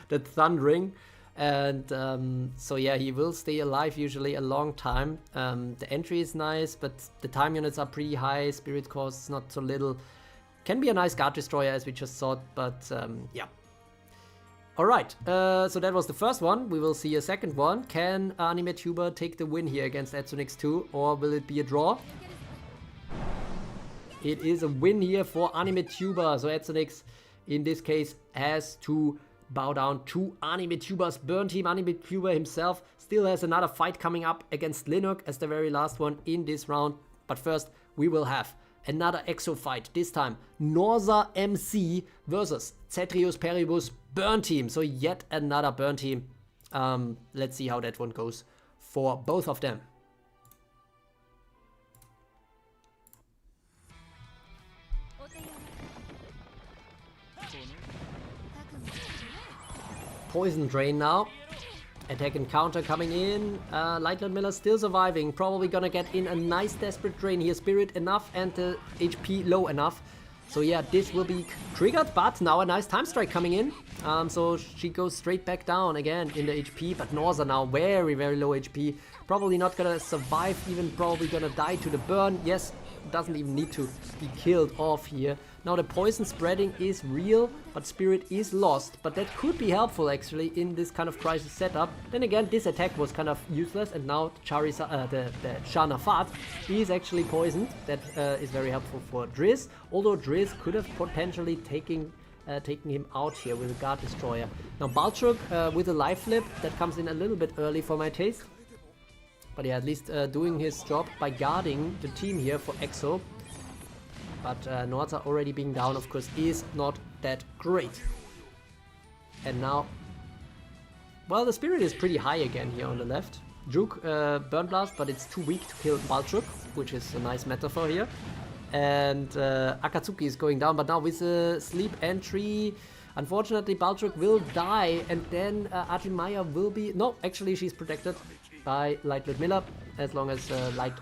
Speaker 1: that Thundering. And so yeah, he will stay alive usually a long time. The entry is nice, but the time units are pretty high. Spirit cost not so little. Can be a nice Guard Destroyer as we just saw, but yeah. Alright, so that was the first one. We will see a second one. Can Anime Tuber take the win here against Atonix 2, or will it be a draw? It is a win here for Anime Tuber, so Atonix in this case has to bow down to Anime Tuber's burn team. Anime Tuber himself still has another fight coming up against Linux as the very last one in this round. But first, we will have another Exo fight. This time, Norza MC versus Cetrius Peribus burn team. So yet another burn team. Let's see how that one goes for both of them. Poison Drain now. Attack and counter coming in. Light Ludmilla still surviving. Probably gonna get in a nice Desperate Drain here. Spirit enough and the HP low enough. So yeah, this will be triggered, but now a nice Time Strike coming in. So she goes straight back down again in the HP, but Norza now very, very low HP. Probably not gonna survive, even probably gonna die to the burn. Yes, doesn't even need to be killed off here. Now the poison spreading is real, but Spirit is lost. But that could be helpful actually in this kind of crisis setup. Then again, this attack was kind of useless, and now the Shanafat is actually poisoned. That is very helpful for Driz, although Driz could have potentially taken him out here with a Guard Destroyer. Now Balchuk with a life flip, that comes in a little bit early for my taste. But yeah, at least doing his job by guarding the team here for Exo. But Norza already being down, of course, is not that great. And now, well, the Spirit is pretty high again here on the left. Druke, Burn Blast, but it's too weak to kill Balchuk, which is a nice metaphor here. And Akatsuki is going down, but now with a sleep entry, unfortunately Balchuk will die, and then Adena will be... No, actually she's protected by Light Ludmilla, as long as Light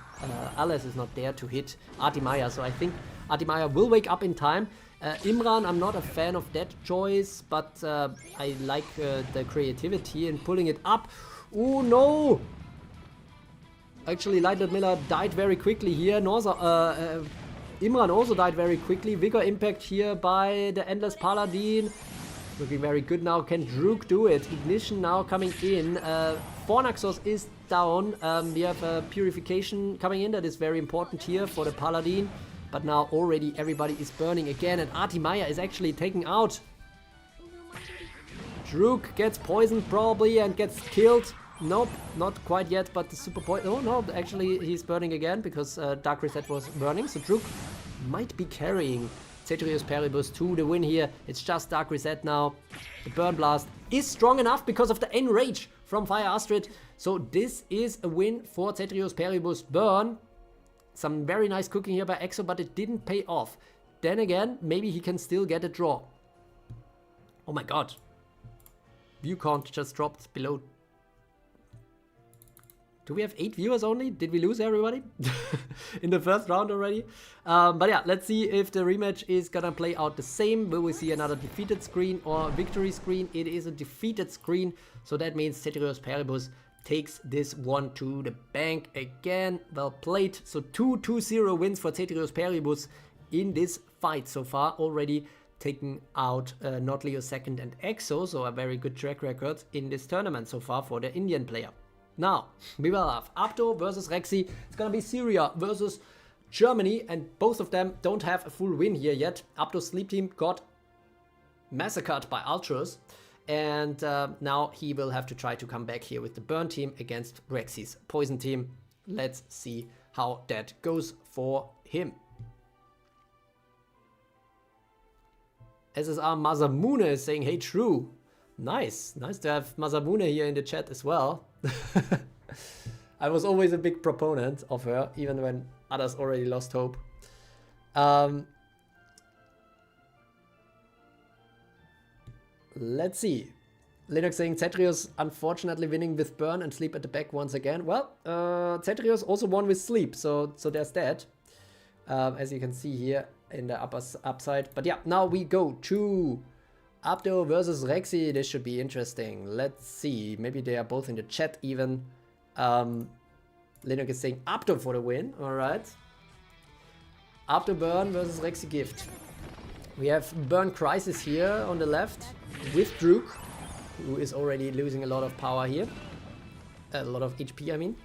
Speaker 1: Alice is not there to hit Adena. So I think Adena will wake up in time. Imran, I'm not a fan of that choice, but I like the creativity in pulling it up. Oh no! Actually, Ludmilla died very quickly here. Norza, Imran also died very quickly. Vigor impact here by the Endless Paladin. Looking very good now. Can Druke do it? Ignition now coming in. Fornaxos is down. We have Purification coming in. That is very important here for the Paladin. But now already everybody is burning again. And Artimaya is actually taken out. Druke gets poisoned probably and gets killed. Nope, not quite yet, but the super poison. Oh no, actually he's burning again because Dark Rizette was burning. So Druke might be carrying Cetrius Paribus to the win here. It's just Dark Rizette now. The Burn Blast is strong enough because of the Enrage from Fire Astrid. So this is a win for Cetrius Paribus Burn. Some very nice cooking here by Exo, but it didn't pay off. Then again, maybe he can still get a draw. Oh my god. View count just dropped below. Do we have 8 viewers only? Did we lose everybody in the first round already? But yeah, let's see if the rematch is gonna play out the same. Will we see another defeated screen or victory screen? It is a defeated screen, so that means Cetrius Paribus takes this one to the bank again. Well played. So 2-2-0 wins for Cetrius Paribus in this fight so far. Already taking out Notleo second and Exo, so a very good track record in this tournament so far for the Indian player. Now, we will have Abdo versus Rexy. It's gonna be Syria versus Germany, and both of them don't have a full win here yet. Abdo's sleep team got massacred by Ultras, and now he will have to try to come back here with the burn team against Rexy's poison team. Let's see how that goes for him. SSR Mazamune is saying, hey, true. Nice to have Mazamune here in the chat as well. I was always a big proponent of her, even when others already lost hope. Let's see. Linux saying Cetrius unfortunately winning with burn and sleep at the back once again. Well, Cetrius also won with sleep, so there's that. As you can see here in the upside. But yeah, now we go to Abdo versus Rexy. This should be interesting. Let's see. Maybe they are both in the chat even. Linux is saying Abdo for the win. Alright. Abdo Burn versus Rexy Gift. We have Burn Crisis here on the left with Druke, who is already losing a lot of power here. A lot of HP, I mean.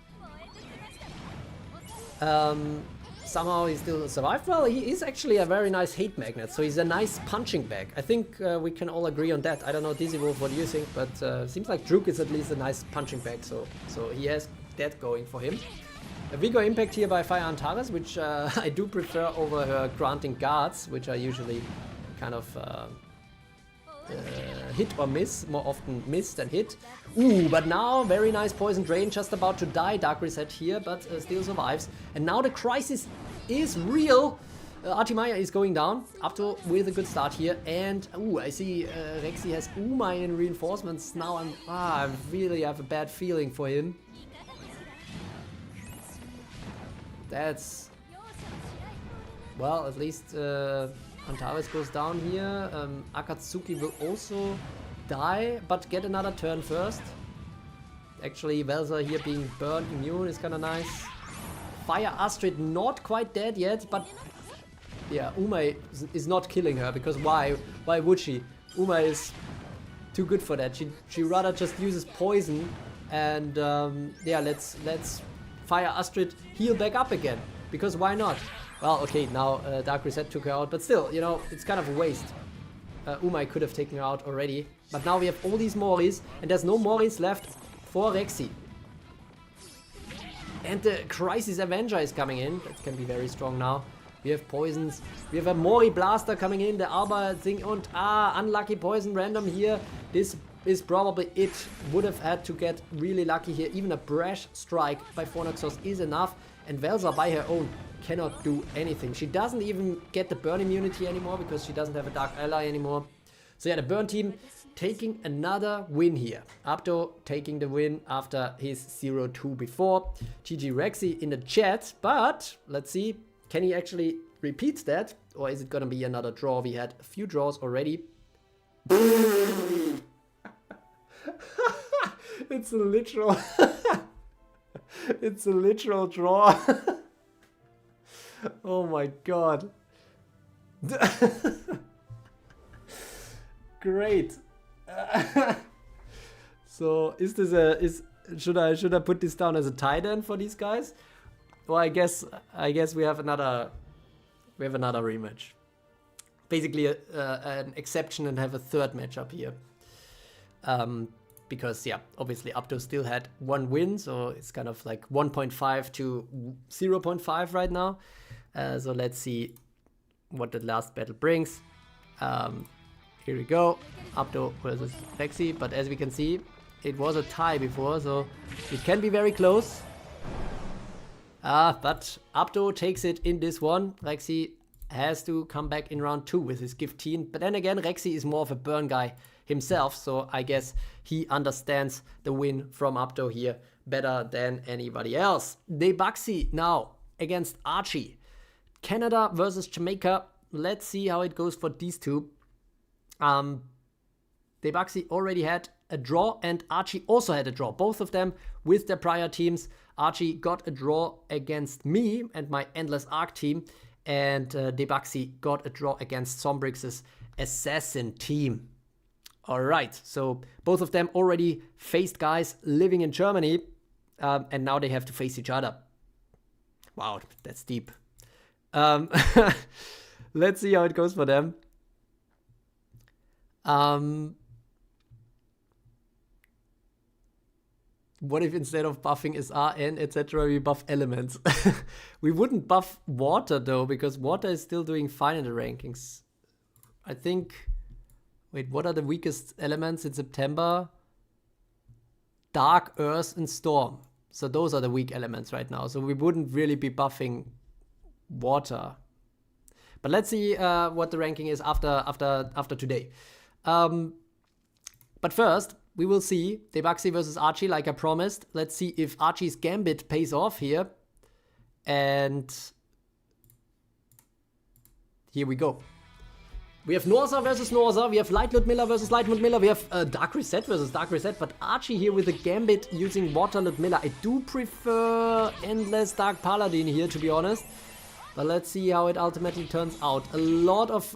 Speaker 1: Somehow he still survived. Well, he is actually a very nice hate magnet, so he's a nice punching bag. I think we can all agree on that. I don't know, Dizzy Wolf, what do you think? But seems like Druke is at least a nice punching bag, so he has that going for him. A Vigor impact here by Fire Antares, which I do prefer over her granting guards, which are usually kind of hit or miss, more often miss than hit. Ooh, but now very nice poison drain, just about to die. Dark Rizette here, but still survives. And now the crisis is real. Artimaya is going down, Abdo with a good start here. And ooh, I see Rexy has Umai in reinforcements. Now I really have a bad feeling for him. That's, well, at least Antares goes down here. Akatsuki will also die, but get another turn first. Actually, Velsa here being burned immune is kind of nice. Fire Astrid not quite dead yet, but yeah, Umai is not killing her, because why? Why would she? Umai is too good for that. She rather just uses poison, and yeah, let's Fire Astrid heal back up again, because why not? Well, okay, now Dark Rizette took her out, but still, you know, it's kind of a waste. Umai could have taken her out already, but now we have all these Moris, and there's no Moris left for Rexy. And the Crisis Avenger is coming in. That can be very strong now. We have poisons. We have a Mori Blaster coming in, the Alba thing, and unlucky poison random here. This is probably it. Would have had to get really lucky here. Even a Brash Strike by Fornaxos is enough, and Velsa by her own cannot do anything. She doesn't even get the burn immunity anymore because she doesn't have a Dark Ally anymore. So yeah, the burn team taking another win here. Abdo taking the win after his 0-2 before. GG Rexy in the chat, but let's see, can he actually repeats that, or is it gonna be another draw? We had a few draws already. It's a literal it's a literal draw. Oh my god. Great. So is this should I put this down as a tie then for these guys? Well, I guess we have another rematch. Basically an exception and have a third matchup here. Because yeah, obviously Abdo still had one win, so it's kind of like 1.5 to 0.5 right now. So let's see what the last battle brings. Here we go, Abdo versus Rexy, but as we can see, it was a tie before, so it can be very close. But Abdo takes it in this one. Rexy has to come back in round 2 with his gift team. But then again, Rexy is more of a burn guy himself, so I guess he understands the win from Abdo here better than anybody else. Debaxi now against Archie. Canada versus Jamaica. Let's see how it goes for these two. Debaxi already had a draw and Archie also had a draw. Both of them with their prior teams. Archie got a draw against me and my Endless Arc team, and Debaxi got a draw against Sombrix's Assassin team. Alright, so both of them already faced guys living in Germany, and now they have to face each other. Wow, that's deep. Let's see how it goes for them. What if instead of buffing SRN, etc., we buff elements? We wouldn't buff water though, because water is still doing fine in the rankings. I think... Wait, what are the weakest elements in September? Dark, Earth, and Storm. So those are the weak elements right now. So we wouldn't really be buffing water. But let's see what the ranking is after today. But first, we will see Debaxi versus Archie, like I promised. Let's see if Archie's Gambit pays off here. And here we go. We have Norza versus Norza, we have Light Ludmilla versus Light Ludmilla, we have Dark Rizette versus Dark Rizette, but Archie here with the Gambit using Water Ludmilla. I do prefer Endless Dark Paladin here, to be honest. But let's see how it ultimately turns out. A lot of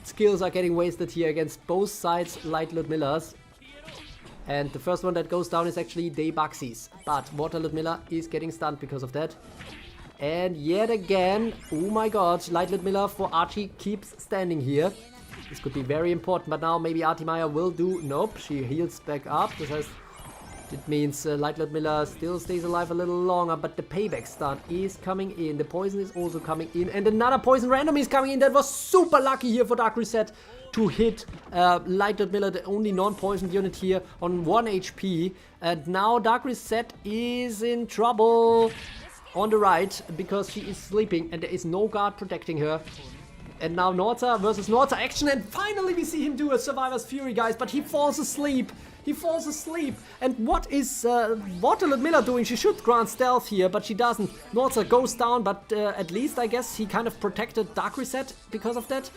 Speaker 1: skills are getting wasted here against both sides Light Ludmillas. And the first one that goes down is actually Debaxi's. But Water Ludmilla is getting stunned because of that. And yet again, oh my god, Light Ludmilla for Archie keeps standing here. This could be very important, but now maybe Artimaya will do... Nope, she heals back up. It means Light Ludmilla still stays alive a little longer, but the payback stun is coming in. The poison is also coming in, and another poison random is coming in. That was super lucky here for Dark Rizette to hit Light Ludmilla, the only non-poisoned unit here, on 1 HP. And now Dark Rizette is in trouble on the right because she is sleeping and there is no guard protecting her. And now Norza versus Norza action, and finally we see him do a Survivor's Fury, guys, but he falls asleep. He falls asleep. And what is Water Ludmilla doing? She should grant stealth here, but she doesn't. Norza goes down, but at least I guess he kind of protected Dark Rizette because of that.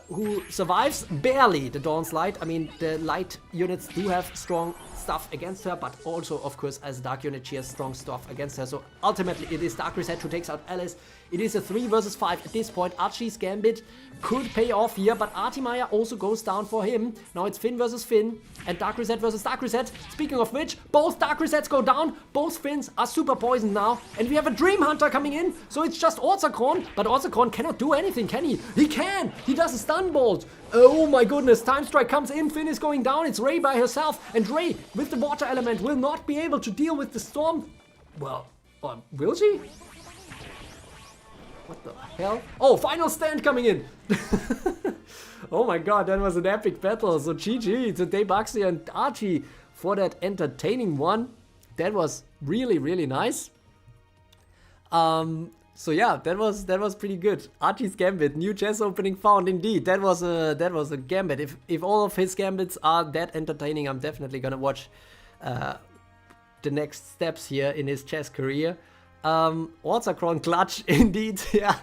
Speaker 1: Who survives barely the Dawn's Light. I mean, the light units do have strong stuff against her, but also, of course, as a dark unit, she has strong stuff against her. So ultimately, it is Dark Rizette who takes out Alice. It is a 3 versus 5 at this point. Archie's Gambit could pay off here, but Artimaya also goes down for him. Now it's Finn versus Finn and Dark Rizette versus Dark Rizette. Speaking of which, both Dark Rizettes go down. Both Finns are super poisoned now. And we have a Dream Hunter coming in. So it's just Orzakron, but Orzakron cannot do anything, can he? He can! He does a stun bolt. Oh my goodness, Time Strike comes in, Finn is going down, it's Ray by herself, and Ray, with the water element, will not be able to deal with the storm. Well, will she? What the hell? Oh, final stand coming in! Oh my god, that was an epic battle, so GG to Debaxi and Archie for that entertaining one. That was really, really nice. So yeah, that was pretty good. Archie's Gambit, new chess opening found indeed. That was a gambit. If all of his gambits are that entertaining, I'm definitely gonna watch the next steps here in his chess career. Orzakron clutch indeed. Yeah.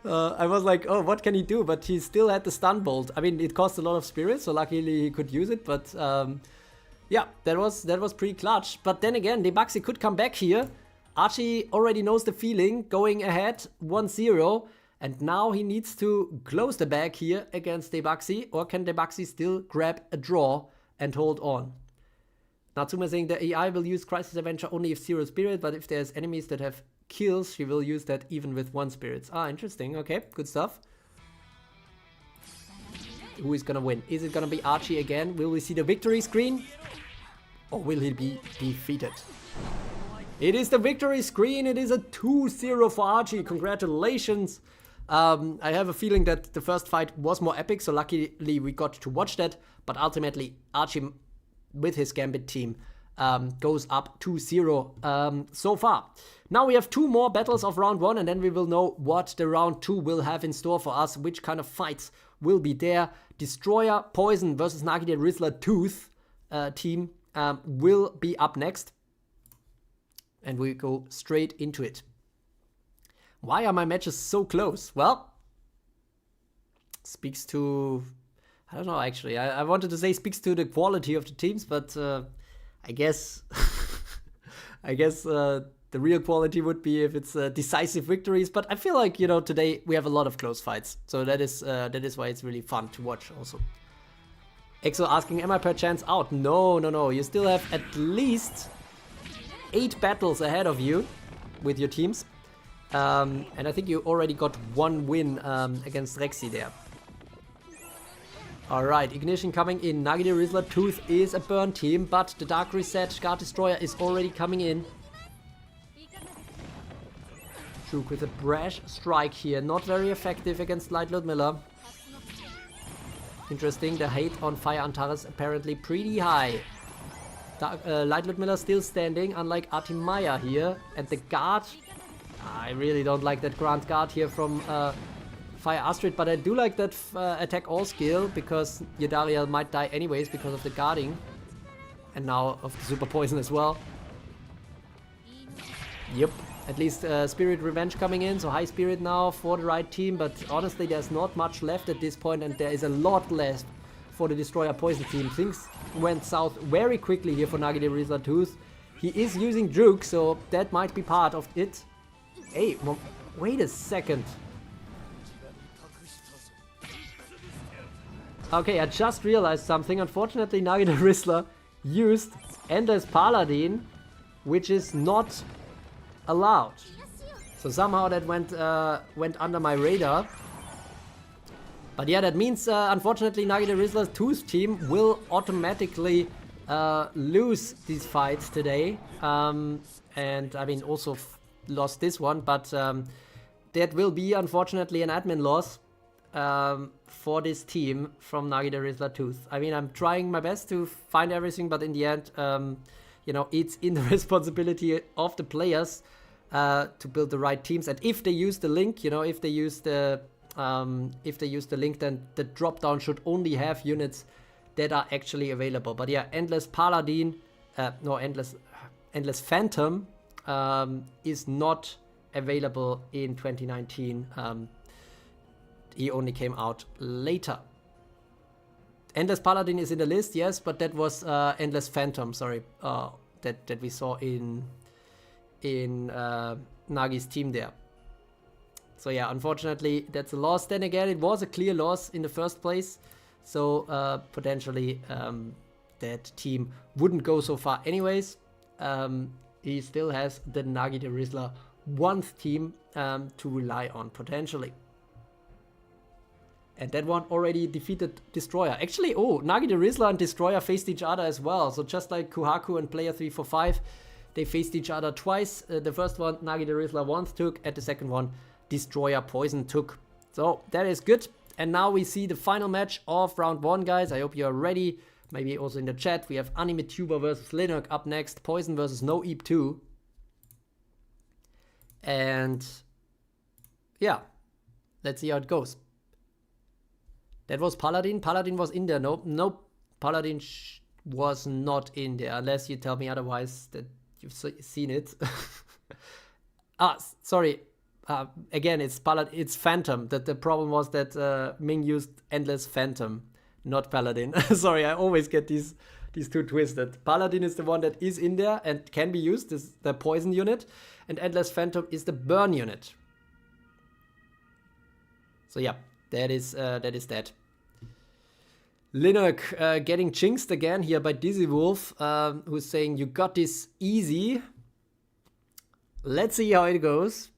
Speaker 1: I was like, oh, what can he do? But he still had the stun bolt. I mean, it cost a lot of spirit, so luckily he could use it. But yeah, that was pretty clutch. But then again, Debuxy could come back here. Archie already knows the feeling, going ahead 1-0. And now he needs to close the bag here against Debuxy. Or can Debuxy still grab a draw and hold on? Natsuma saying the AI will use Crisis Avenger only if 0 spirit, but if there's enemies that have kills, she will use that even with 1 spirit. Ah, interesting. Okay, good stuff. Who is gonna win? Is it gonna be Archie again? Will we see the victory screen? Or will he be defeated? It is the victory screen. It is a 2-0 for Archie. Congratulations. I have a feeling that the first fight was more epic, so luckily we got to watch that. But ultimately, Archie with his Gambit team goes up 2-0 so far. Now we have 2 more battles of round 1, and then we will know what the round 2 will have in store for us, which kind of fights will be there. Destroyer Poison versus Nagide Rizzler Tooth team will be up next. And we go straight into it. Why are my matches so close? Well, speaks to... I don't know, actually. I wanted to say speaks to the quality of the teams, but I guess... I guess the real quality would be if it's decisive victories. But I feel like, you know, today we have a lot of close fights. So that is why it's really fun to watch also. Exo asking, am I per chance out? No, no, no. You still have at least 8 battles ahead of you with your teams. And I think you already got 1 win against Rexy there. Alright, Ignition coming in. Nagide Rizzler Tooth is a burn team, but the Dark Rizette Guard Destroyer is already coming in. Druke with a brash strike here. Not very effective against Light Ludmilla. Interesting, the hate on Fire Antares apparently pretty high. Light Ludmilla still standing, unlike Artimaya here. And the guard, I really don't like that Grand Guard here from Fire Astrid, but I do like that attack all skill, because Yadariel might die anyways because of the guarding. And now of the super poison as well. Yep, at least Spirit Revenge coming in, so high spirit now for the right team, but honestly there's not much left at this point, and there is a lot left for the Destroyer Poison team. Things went south very quickly here for Nagide Rizzler Tooth. He is using Druke, so that might be part of it. Hey, wait a second. Okay, I just realized something. Unfortunately, Nagide Rizzler used Ender's Paladin, which is not allowed. So somehow that went under my radar. But yeah, that means unfortunately Nagide Rizzler Tooth team will automatically lose these fights today. And I mean also lost this one, but that will be unfortunately an admin loss for this team from Nagide Rizzler Tooth. I mean, I'm trying my best to find everything, but in the end, you know, it's in the responsibility of the players to build the right teams. And if they use the link, you know, if they use the link, then the drop down should only have units that are actually available. But yeah, Endless Paladin, Endless Phantom is not available in 2019. He only came out later. Endless Paladin is in the list, yes, but that was Endless Phantom, sorry, that we saw in Nagi's team there. So yeah, unfortunately, that's a loss. Then again, it was a clear loss in the first place, so potentially that team wouldn't go so far anyways. He still has the Nagide Rizzler 1th team to rely on potentially. And that one already defeated Destroyer. Actually, oh, Nagide Rizzler and Destroyer faced each other as well. So just like Kuhaku and Player 345, they faced each other twice. The first one, Nagide Rizzler once took. At the second one, Destroyer Poison took. So that is good. And now we see the final match of round 1, guys. I hope you are ready. Maybe also in the chat. We have Anime Tuber versus Linux up next. Poison versus No Eep 2. And yeah, let's see how it goes. That was Paladin. Paladin was in there. Nope. Paladin was not in there. Unless you tell me otherwise that you've seen it. Sorry. again, it's Phantom. That the problem was that Ming used Endless Phantom, not Paladin. Sorry, I always get these two twisted. Paladin is the one that is in there and can be used, is the poison unit, and Endless Phantom is the burn unit. So yeah, that is that. Linux getting jinxed again here by Dizzy Wolf, who's saying, you got this easy. Let's see how it goes.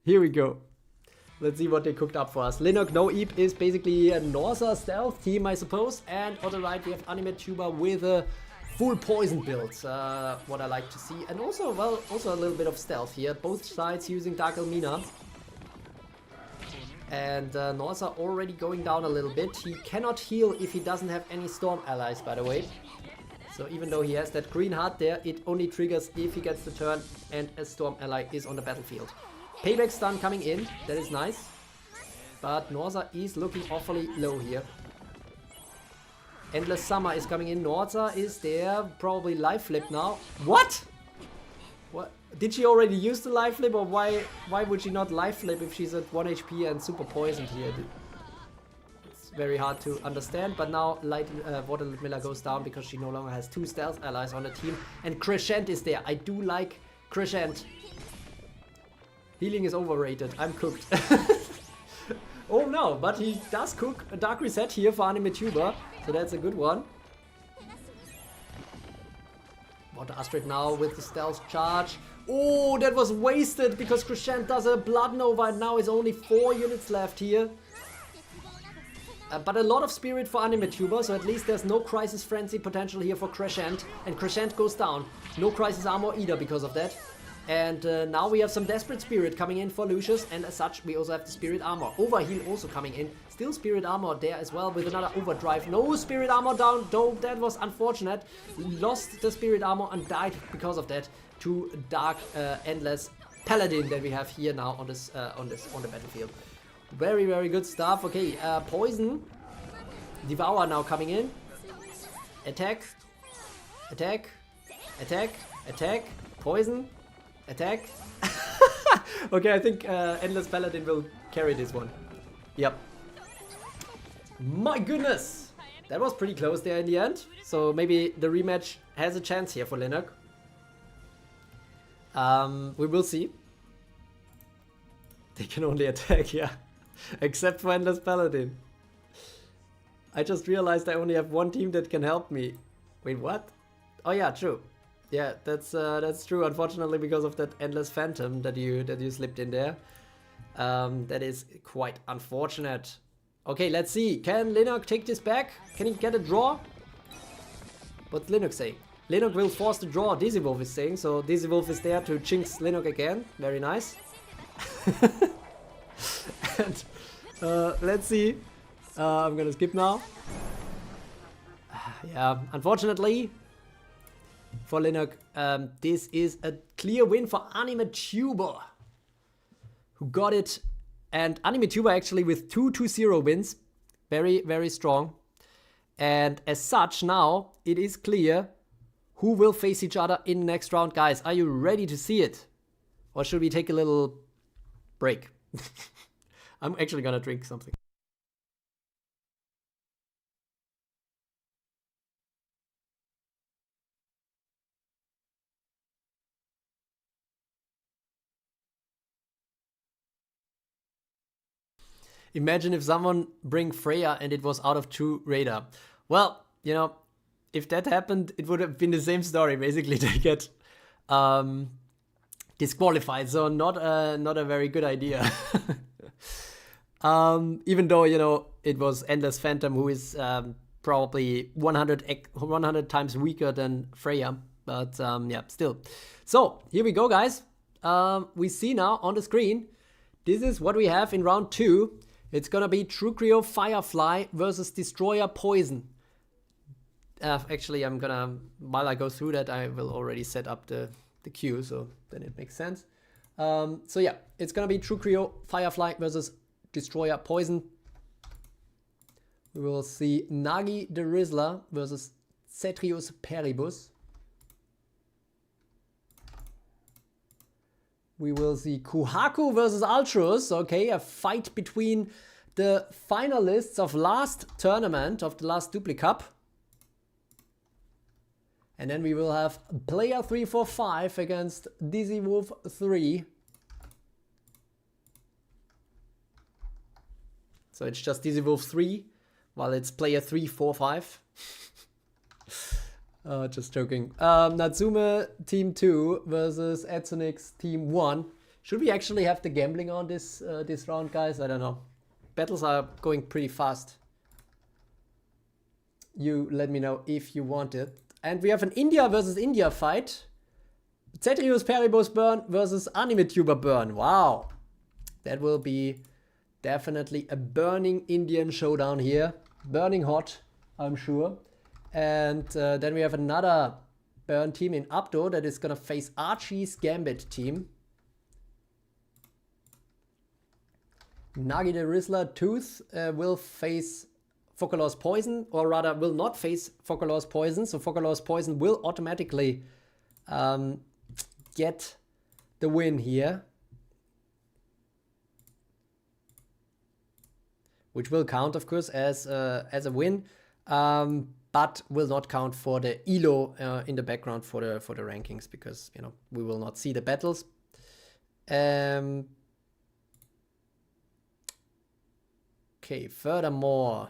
Speaker 1: Here we go. Let's see what they cooked up for us. Linux No Eep is basically a Norza stealth team, I suppose. And on the right, we have Anime Tuber with a full poison build. What I like to see. And also, well, also a little bit of stealth here. Both sides using Dark Elmina. And Norza already going down a little bit. He cannot heal if he doesn't have any storm allies, by the way. So even though he has that green heart there, it only triggers if he gets the turn and a storm ally is on the battlefield. Payback stun coming in, that is nice. But Norza is looking awfully low here. Endless Summer is coming in, Norza is there, probably life flip now. What? What? Did she already use the life flip, or why would she not life flip if she's at 1 HP and super poisoned here? It's very hard to understand, but now Water Ludmilla goes down because she no longer has 2 stealth allies on the team. And Crescent is there. I do like Crescent. Healing is overrated. I'm cooked. Oh no, but he does cook a Dark Reset here for Anime Tuber, so that's a good one. Water Astrid now with the stealth charge. Oh, that was wasted because Crescent does a Blood Nova and now is only 4 units left here. But a lot of spirit for Anime Tuber, so at least there's no Crisis Frenzy potential here for Crescent. And Crescent goes down. No Crisis Armor either because of that. And now we have some Desperate Spirit coming in for Lucius, and as such we also have the Spirit Armor. Overheal also coming in. Still Spirit Armor there as well with another Overdrive. No Spirit Armor down, though that was unfortunate. Lost the Spirit Armor and died because of that to Dark Endless Paladin that we have here now on the battlefield. Very, very good stuff. Okay, Poison. Devour now coming in. Attack. Attack. Attack. Attack. Poison. Attack. Okay, I think Endless Paladin will carry this one. Yep. My goodness! That was pretty close there in the end. So maybe the rematch has a chance here for Linux. We will see. They can only attack, yeah. Except for Endless Paladin. I just realized I only have one team that can help me. Wait, what? Oh yeah, true. Yeah, that's true. Unfortunately, because of that Endless Phantom that you slipped in there, that is quite unfortunate. Okay, let's see. Can Linux take this back? Can he get a draw? What's Linux saying? Linux will force the draw. Dizzy Wolf is saying. So Dizzy Wolf is there to jinx Linux again. Very nice. And let's see. I'm gonna skip now. Yeah, unfortunately. For Linux, this is a clear win for Anime Tuber, who got it. And Anime Tuber actually with 2-0 wins. Very, very strong. And as such, now it is clear who will face each other in the next round. Guys, are you ready to see it? Or should we take a little break? I'm actually gonna drink something. Imagine if someone bring Freya and it was out of 2 radar. Well, you know, if that happened, it would have been the same story. Basically, they get disqualified. So not a very good idea. Even though, you know, it was Endless Phantom, who is probably 100 times weaker than Freya. But yeah, still. So here we go, guys. We see now on the screen. This is what we have in round 2. It's gonna be Druke Firefly versus Destroyer Poison. Actually, I'm gonna, while I go through that, I will already set up the queue, so then it makes sense. So yeah, it's gonna be Druke Firefly versus Destroyer Poison. We will see Nagi the Rizzler versus Cetrius Paribus. We will see Kuhaku versus Ultrus. Okay, a fight between the finalists of last tournament, of the last Dupli Cup. And then we will have player 345 against Dizzy Wolf 3. So it's just Dizzy Wolf 3, while it's player 345. Just joking. Natsume Team 2 versus Etsonix Team 1. Should we actually have the gambling on this this round, guys? I don't know. Battles are going pretty fast. You let me know if you want it. And we have an India versus India fight. Cetrius Paribus Burn versus AnimeTuber Burn. Wow. That will be definitely a burning Indian showdown here. Burning hot, I'm sure. And then we have another burn team in Abdo that is going to face Archie's Gambit team. Nagi the Rizzler Tooth will face Focalor's Poison, or rather will not face Focalor's Poison. So Focalor's Poison will automatically get the win here. Which will count, of course, as a win. But will not count for the ELO in the background for the rankings, because you know we will not see the battles. Okay, furthermore,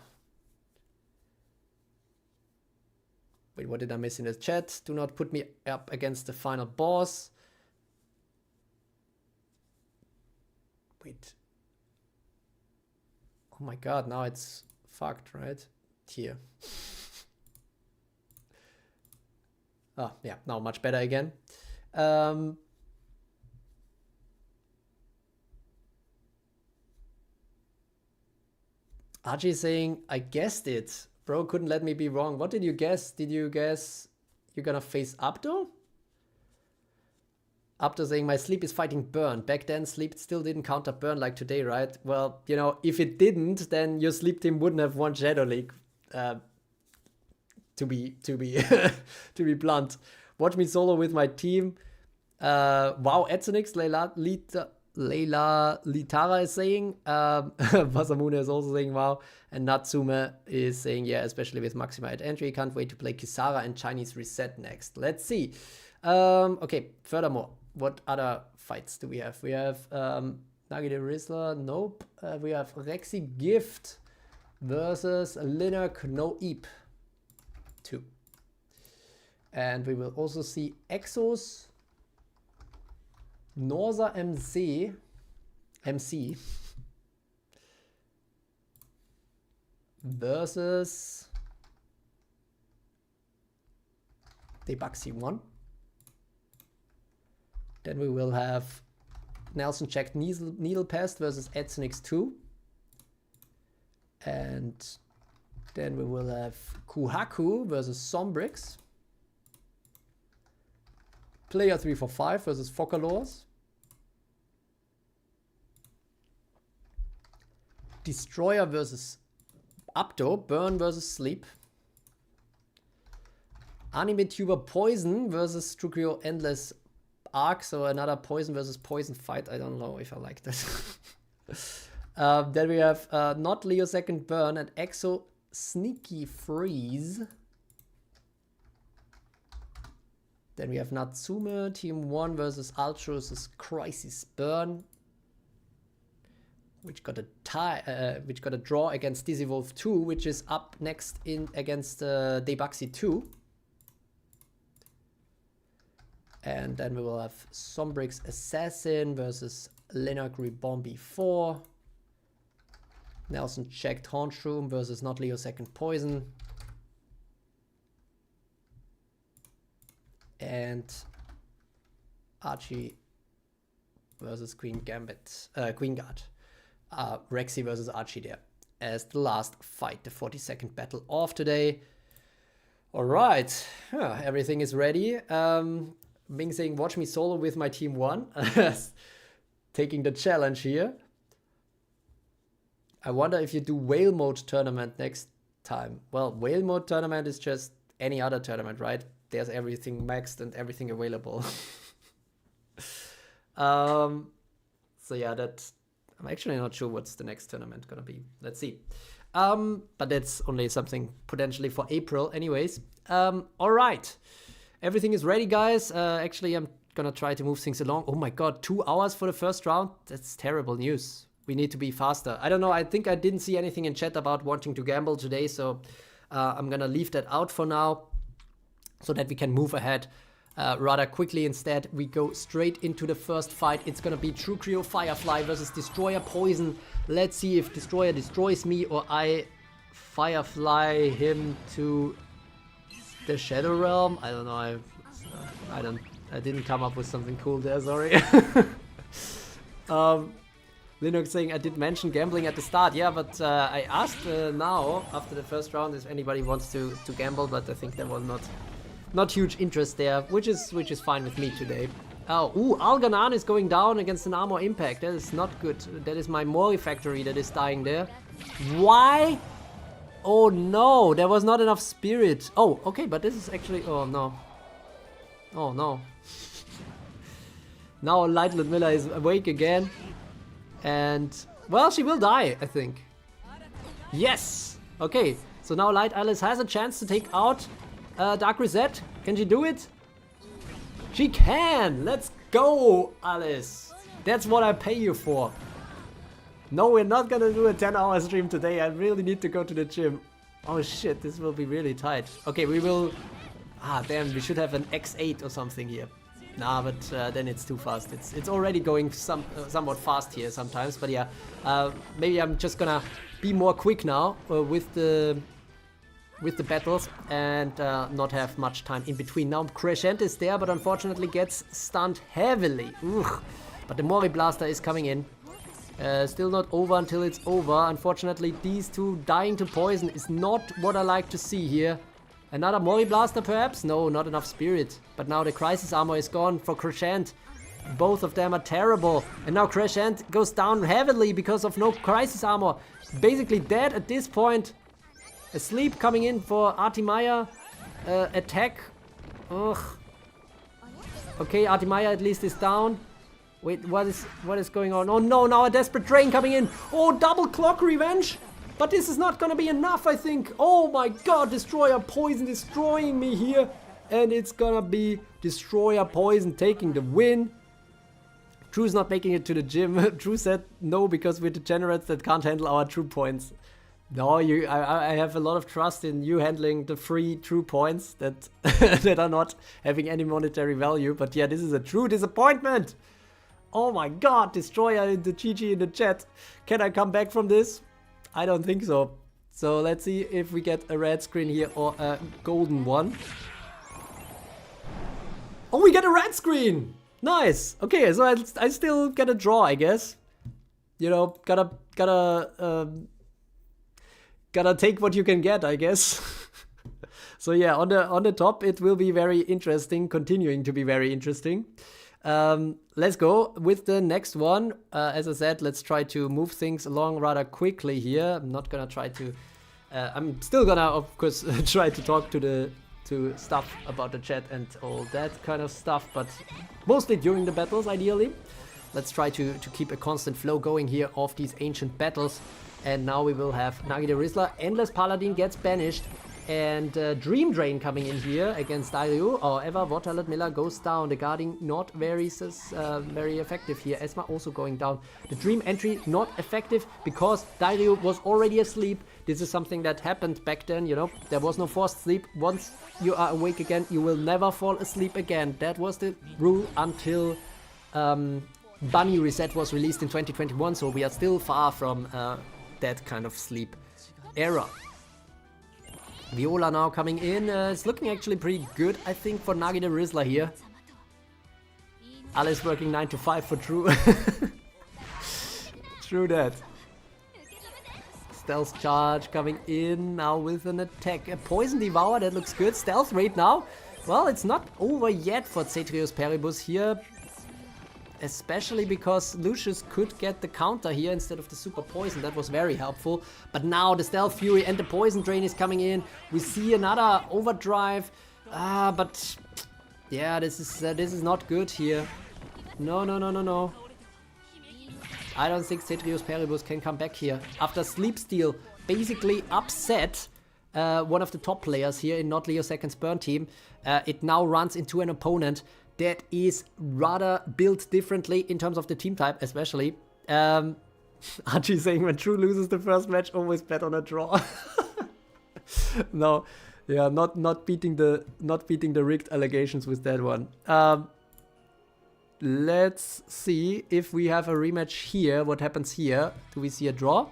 Speaker 1: wait, what did I miss in the chat? Do not put me up against the final boss. Wait. Oh my god, now it's fucked, right? Here. Ah, yeah, now much better again. Archie saying, I guessed it. Bro couldn't let me be wrong. What did you guess? Did you guess you're gonna face Abdo? Abdo saying, my sleep is fighting burn. Back then, sleep still didn't counter burn like today, right? Well, you know, if it didn't, then your sleep team wouldn't have won Shadow League. To be to be blunt. Watch me solo with my team. Wow, Etsonix, Leila Litara is saying. Vasamune is also saying wow. And Natsume is saying, yeah, especially with Maxima at entry. Can't wait to play Kisara and Chinese Rizette next. Let's see. Okay, furthermore, what other fights do we have? We have Nagi the Rizzler, nope. We have Rexy Gift versus Linux No Eep 2. And we will also see Exos Norza MC versus Debuxy 1. Then we will have Nelson Checked Needle Pest versus Etsonix 2. And then we will have Kuhaku versus Sombrix. Player 345 versus Focalors. Destroyer versus Abdo. Burn versus Sleep. AnimeTuber Poison versus Druke Endless Arc. So another Poison versus Poison fight. I don't know if I like that. Then we have Not Leo Second Burn and Exo Sneaky Freeze. Then we have Natsume Team 1 versus Ultrus Crisis Burn, which got a tie, which got a draw against Dizzy Wolf 2, which is up next in against Debuxy 2. And then we will have Sombrix Assassin versus Lennox Rebombi 4. Nelson Checked Hornshroom versus Not Leo Second Poison. And Archie versus Queen Gambit, Queen Guard. Rexy versus Archie there as the last fight, the 42nd battle of today. All right, everything is ready. Ming saying, watch me solo with my team 1. Taking the challenge here. I wonder if you do whale mode tournament next time. Well, whale mode tournament is just any other tournament, right? There's everything maxed and everything available. So yeah, I'm actually not sure what's the next tournament gonna be. Let's see. But that's only something potentially for April anyways. All right. Everything is ready, guys. Actually, I'm gonna try to move things along. Oh my god, 2 hours for the first round? That's terrible news. We need to be faster. I don't know, I think I didn't see anything in chat about wanting to gamble today, so I'm gonna leave that out for now so that we can move ahead rather quickly. Instead, we go straight into the first fight. It's gonna be True Creo Firefly versus Destroyer Poison. Let's see if Destroyer destroys me or I Firefly him to the Shadow Realm. I don't know. I didn't come up with something cool there. Sorry. Linux saying I did mention gambling at the start. Yeah, but I asked now after the first round if anybody wants to gamble, but I think there was not huge interest there, which is fine with me today. Oh, Alganan is going down against an armor impact. That is not good. That is my Mori factory that is dying there. Why? Oh no, there was not enough spirit. Oh, okay, but this is actually... Oh no. Oh no. Now Light Ludmilla is awake again. And... well, she will die, I think. Yes! Okay, so now Light Alice has a chance to take out Dark Rizette. Can she do it? She can! Let's go, Alice! That's what I pay you for. No, we're not gonna do a 10-hour stream today. I really need to go to the gym. Oh shit, this will be really tight. Okay, we will... ah, damn, we should have an X8 or something here. Nah, but then it's too fast. It's already going somewhat fast here sometimes. But yeah, maybe I'm just gonna be more quick now with the battles and not have much time in between. Now Crescent is there, but unfortunately gets stunned heavily. Ugh. But the Mori Blaster is coming in. Still not over until it's over. Unfortunately, these two dying to poison is not what I like to see here. Another Mori Blaster perhaps? No, not enough spirit. But now the Crisis Armor is gone for Crescent. Both of them are terrible. And now Crescent goes down heavily because of no Crisis Armor. Basically dead at this point. Asleep coming in for Artimaya. Attack. Ugh. Okay, Artimaya at least is down. Wait, what is going on? Oh no, now a Desperate Drain coming in. Oh, double Clock Revenge. But this is not gonna be enough, I think. Oh my god, Destroyer Poison destroying me here. And it's gonna be Destroyer Poison taking the win. Drew's not making it to the gym. Drew said no because we're degenerates that can't handle our true points. No, I have a lot of trust in you handling the free true points that that are not having any monetary value. But yeah, this is a true disappointment. Oh my god, Destroyer in the GG in the chat. Can I come back from this? I don't think so. So let's see if we get a red screen here or a golden one. Oh, we get a red screen! Nice! Okay, so I still get a draw, I guess. You know, gotta take what you can get, I guess. So yeah, on the top it will be very interesting, continuing to be very interesting. Let's go with the next one. As I said, let's try to move things along rather quickly here. I'm not gonna try to... I'm still gonna, of course, try to talk to stuff about the chat and all that kind of stuff, but mostly during the battles, ideally. Let's try to keep a constant flow going here of these ancient battles. And now we will have Nagi the Rizzler. Endless Paladin gets banished. And Dream Drain coming in here against Dairyu. However, Water Ludmilla goes down. The guarding not very effective here. Esma also going down. The Dream entry not effective because Dairyu was already asleep. This is something that happened back then, you know. There was no forced sleep. Once you are awake again, you will never fall asleep again. That was the rule until Bunny Reset was released in 2021. So we are still far from that kind of sleep era. Viola now coming in. It's looking actually pretty good, I think, for Nagi the Rizzler here. Alice working 9 to 5 for True. True that. Stealth Charge coming in now with an attack. A Poison Devour, that looks good. Stealth rate now. Well, it's not over yet for Cetrius Paribus here. especially because Lucius could get the counter here instead of the super poison. That was very helpful. But now the Stealth Fury and the poison drain is coming in. We see another overdrive. But yeah, this is not good here. No. I don't think Cetrius Peribus can come back here. After Sleep Steal basically upset one of the top players here in Not Leo Second's Burn team, it now runs into an opponent that is rather built differently in terms of the team type, especially. Archie saying when True loses the first match, always bet on a draw. No, yeah, not beating the rigged allegations with that one. Let's see if we have a rematch here. What happens here? Do we see a draw?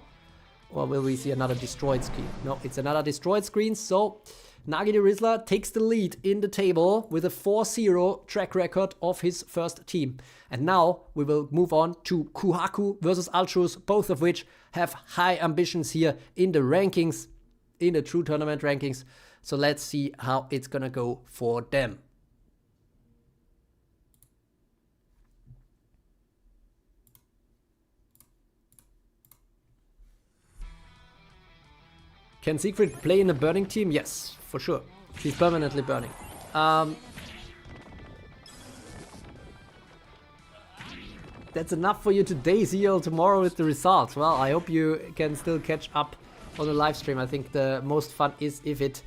Speaker 1: Or will we see another destroyed screen? No, it's another destroyed screen. So Nagi the Rizzler takes the lead in the table with a 4-0 track record of his first team. And now we will move on to Kuhaku versus Altruis, both of which have high ambitions here in the rankings, in the true tournament rankings. So let's see how it's gonna go for them. Can Siegfried play in a burning team? Yes, for sure. She's permanently burning. That's enough for you today. See you all tomorrow with the results. Well, I hope you can still catch up on the live stream. I think the most fun is if it,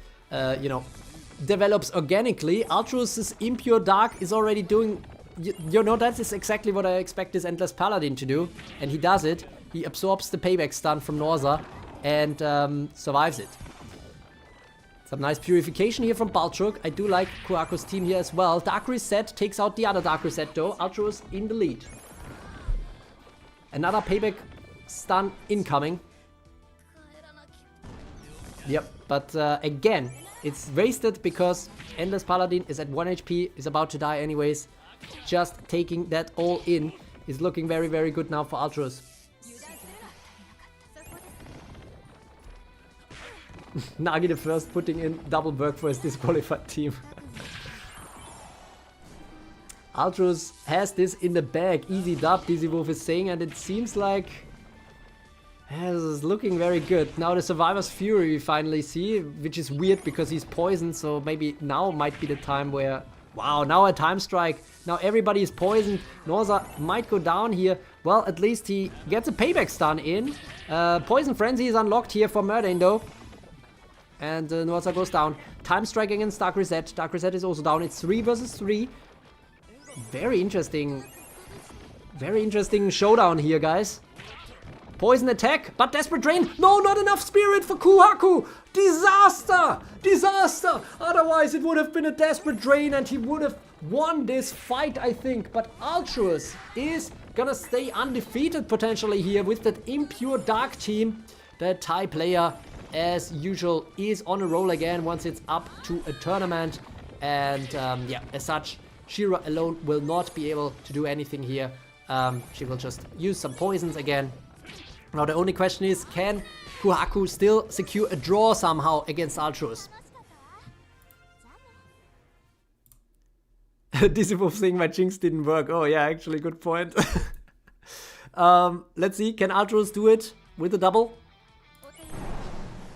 Speaker 1: develops organically. Altruis' Impure Dark is already doing... that is exactly what I expect this Endless Paladin to do. And he does it. He absorbs the payback stun from Norza and survives it. Some nice purification here from Baltruk. I do like Kuaku's team here as well. Dark Rizette takes out the other Dark Rizette though. Altruis in the lead. Another payback stun incoming. Yep, but again, it's wasted because Endless Paladin is at 1 HP, is about to die anyways. Just taking that all in is looking very, very good now for Altruis. Nagi the first putting in double work for his disqualified team. Altruis has this in the bag. Easy dub, Dizzy Wolf is saying, and it seems like this is looking very good. Now the Survivor's Fury we finally see, which is weird because he's poisoned, so maybe now might be the time where... Wow, now a time strike. Now everybody is poisoned. Norza might go down here. Well, at least he gets a payback stun in. Poison Frenzy is unlocked here for Merdain though. And Norza goes down. Time strike against Dark Rizette. Dark Rizette is also down. It's 3 versus 3. Very interesting showdown here, guys. Poison attack, but Desperate Drain. No, not enough spirit for Kuhaku. Disaster! Disaster! Otherwise, it would have been a Desperate Drain and he would have won this fight, I think. But Altruis is gonna stay undefeated potentially here with that Impure Dark team. The Thai player, as usual, is on a roll again once it's up to a tournament. And yeah, as such, Shira alone will not be able to do anything here. She will just use some poisons again. Now the only question is, can Kuhaku still secure a draw somehow against Altruis? Dizzy Wolf saying my jinx didn't work. Oh yeah, actually good point. Let's see, can Altruis do it with a double?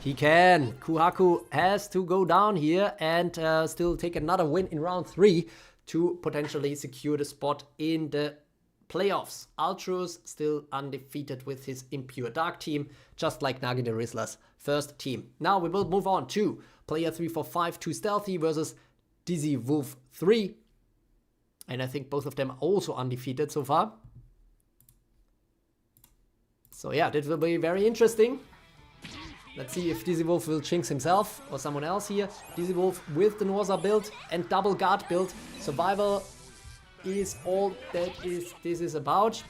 Speaker 1: He can. Kuhaku has to go down here and still take another win in round 3 to potentially secure the spot in the playoffs. Altruis still undefeated with his Impure Dark team, just like Nagi the Rizzler's first team. Now we will move on to player 345, 2 Stealthy versus Dizzy Wolf 3. And I think both of them are also undefeated so far. So yeah, that will be very interesting. Let's see if Dizzy Wolf will jinx himself or someone else here. Dizzy Wolf with the Norza build and double guard build. Survival is all that this is about.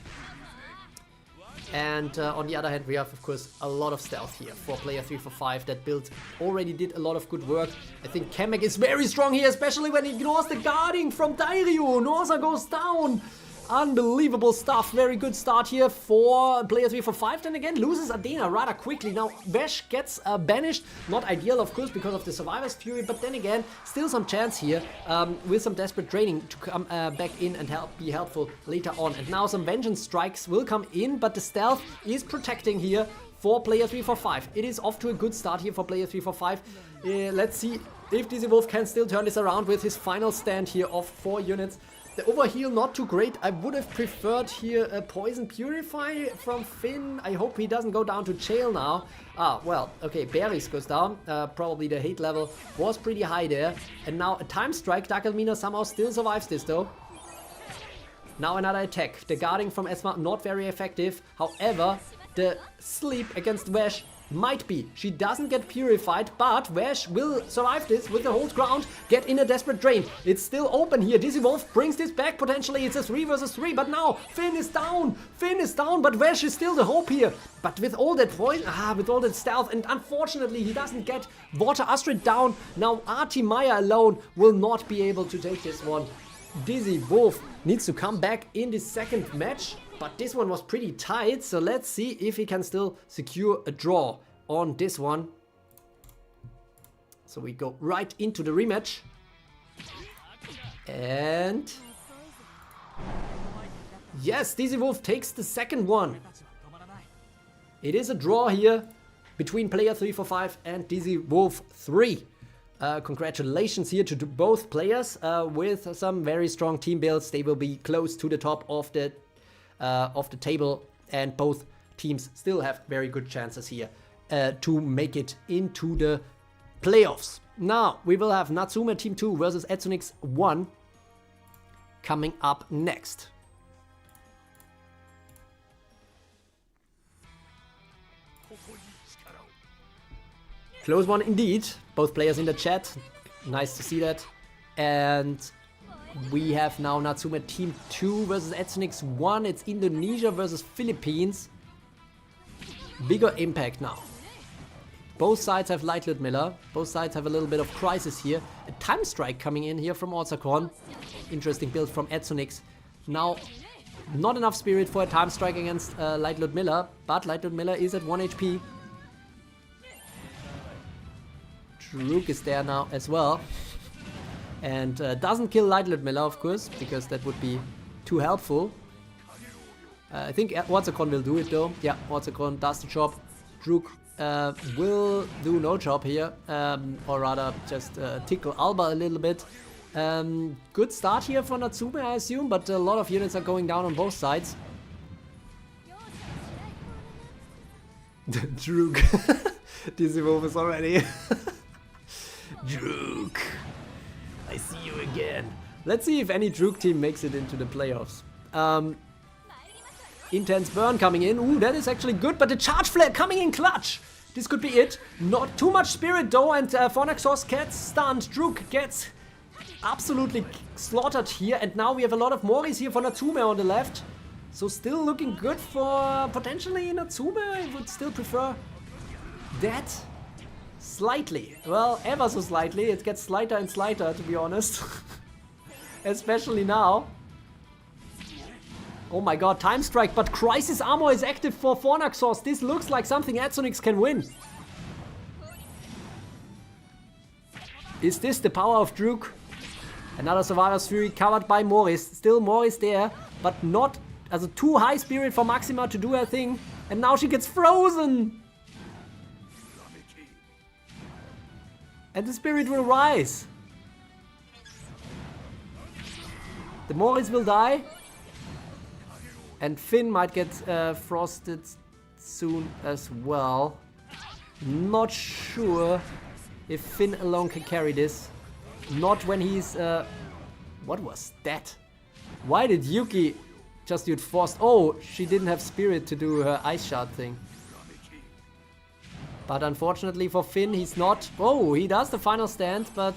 Speaker 1: And on the other hand, we have of course a lot of stealth here for player 345. That build already did a lot of good work. I think Kamek is very strong here, especially when he ignores the guarding from Dairyu. Norza goes down. Unbelievable stuff. Very good start here for player 3 for 5. Then again, loses Adena rather quickly. Now, Vesh gets banished. Not ideal, of course, because of the Survivor's Fury. But then again, still some chance here with some desperate draining to come back in and be helpful later on. And now some Vengeance Strikes will come in, but the stealth is protecting here for player 3 for 5. It is off to a good start here for player 3 for 5. Let's see if Dizzy Wolf can still turn this around with his final stand here of 4 units. The overheal not too great. I would have preferred here a Poison Purify from Finn. I hope he doesn't go down to jail now. Ah, well, okay, Berries goes down. Probably the hate level was pretty high there. And now a Time Strike. Dark Elmina somehow still survives this though. Now another attack. The guarding from Esma not very effective. However, the sleep against Vesh might be. She doesn't get purified, but Vesh will survive this with the hold ground, get in a desperate drain. It's still open here. Dizzy Wolf brings this back potentially. It's a 3 versus 3, but now Finn is down. Finn is down, but Vesh is still the hope here. But with all that poison, with all that stealth, and unfortunately he doesn't get Water Astrid down. Now Maya alone will not be able to take this one. Dizzy Wolf needs to come back in the second match. But this one was pretty tight, so let's see if he can still secure a draw on this one. So we go right into the rematch. And yes, Dizzy Wolf takes the second one. It is a draw here between player 3 for 5 and Dizzy Wolf 3. Congratulations here to both players with some very strong team builds. They will be close to the top of the table, and both teams still have very good chances here to make it into the playoffs. Now we will have Natsume Team 2 versus Etsunix 1 coming up next. Close one indeed. Both players in the chat. Nice to see that. And we have now Natsume Team 2 versus Etsunix 1. It's Indonesia versus Philippines. Bigger impact now. Both sides have light Ludmilla. Both sides have a little bit of crisis here. A Time Strike coming in here from Orzakon. Interesting build from Etsunix. Now, not enough spirit for a Time Strike against light Ludmilla, but light Ludmilla is at 1 HP. Druke is there now as well. And doesn't kill light Ludmilla, of course, because that would be too helpful. I think Orzakon will do it though. Yeah, Orzakon does the job. Druke will do no job here, or rather just tickle Alba a little bit. Good start here for Natsume, I assume, but a lot of units are going down on both sides. Druke. Dizzy Wolf is already. Druke. I see you again. Let's see if any Druke team makes it into the playoffs. Intense burn coming in. Ooh, that is actually good, but the charge flare coming in clutch. This could be it. Not too much spirit though, and Fornaxos gets stunned. Druke gets absolutely slaughtered here, and now we have a lot of Moris here for Natsume on the left. So still looking good for potentially Natsume. I would still prefer that. Slightly. Well, ever so slightly. It gets slighter and slighter, to be honest. Especially now. Oh my god, Time Strike, but Crisis Armor is active for Fornaxos. This looks like something Etsunix can win. Is this the power of Druke? Another Survivor's Fury covered by Morris. Still Morris there, but not as a too high spirit for Maxima to do her thing. And now she gets frozen. And the spirit will rise. The Morris will die. And Finn might get frosted soon as well. Not sure if Finn alone can carry this. Not when he's... what was that? Why did Yuki just use frost? Oh, she didn't have spirit to do her ice shard thing. But unfortunately for Finn, he's not... Oh, he does the final stand, but...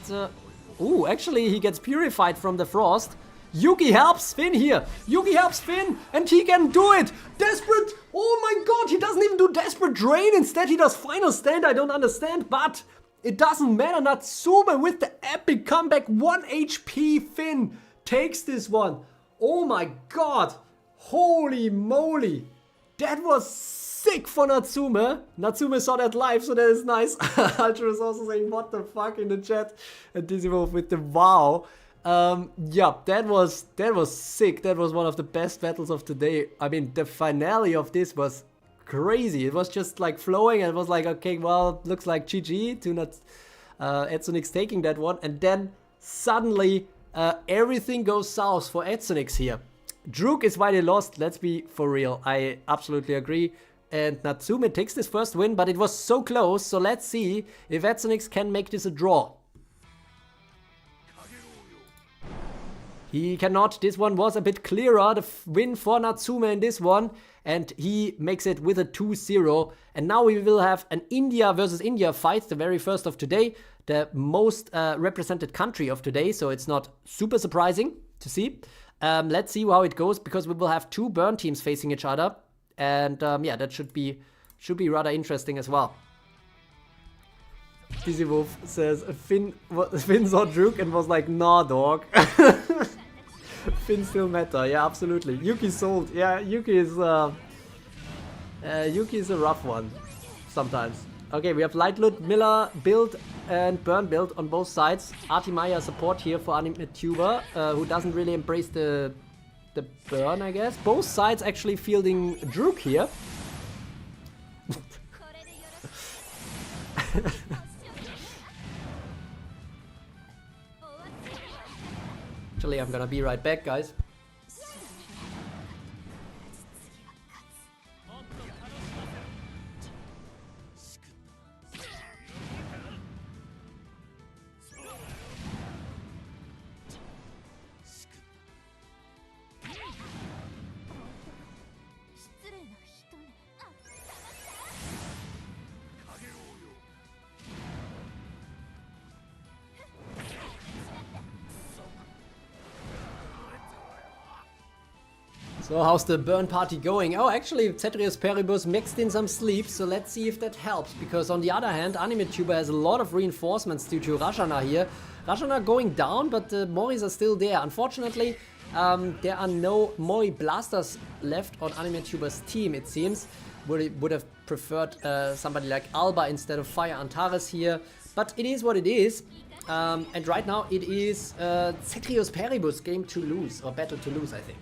Speaker 1: ooh, actually he gets purified from the frost. Yuki helps Finn here. Yuki helps Finn, and he can do it. Desperate. Oh my god, he doesn't even do Desperate Drain. Instead, he does Final Stand. I don't understand, but it doesn't matter. Natsume with the epic comeback. 1 HP. Finn takes this one. Oh my god! Holy moly! That was sick for Natsume. Natsume saw that live, so that is nice. Ultra is also saying, what the fuck in the chat. And Dizzy Wolf with the wow. Yeah, that was sick. That was one of the best battles of today. I mean, the finale of this was crazy. It was just like flowing and it was like, okay, well, looks like GG to not Edsonix taking that one. And then suddenly everything goes south for Edsonix here. Druke is why they lost, let's be for real. I absolutely agree. And Natsume takes this first win, but it was so close. So let's see if Edsonix can make this a draw. He cannot. This one was a bit clearer. The win for Natsume in this one. And he makes it with a 2-0. And now we will have an India versus India fight, the very first of today. The most represented country of today. So it's not super surprising to see. Let's see how it goes, because we will have two burn teams facing each other. And yeah, that should be rather interesting as well. Dizzy Wolf says, Finn saw Druke and was like, nah, dog. Finn still matter. Yeah, absolutely. Yuki sold. Yeah, Yuki is a rough one sometimes. Okay, we have Light Ludmilla build and burn build on both sides. Artimaya support here for Animatuber, who doesn't really embrace the burn, I guess. Both sides actually fielding Druke here. Actually, I'm gonna be right back, guys. So how's the burn party going? Oh, actually, Cetrius Peribus mixed in some sleep, so let's see if that helps. Because on the other hand, Animatuber has a lot of reinforcements due to Rajana here. Rajana going down, but the Moris are still there. Unfortunately, there are no Mori Blasters left on Animatuber's team, it seems. Would have preferred somebody like Alba instead of Fire Antares here. But it is what it is. And right now it is Cetrius Peribus game to lose, or battle to lose, I think.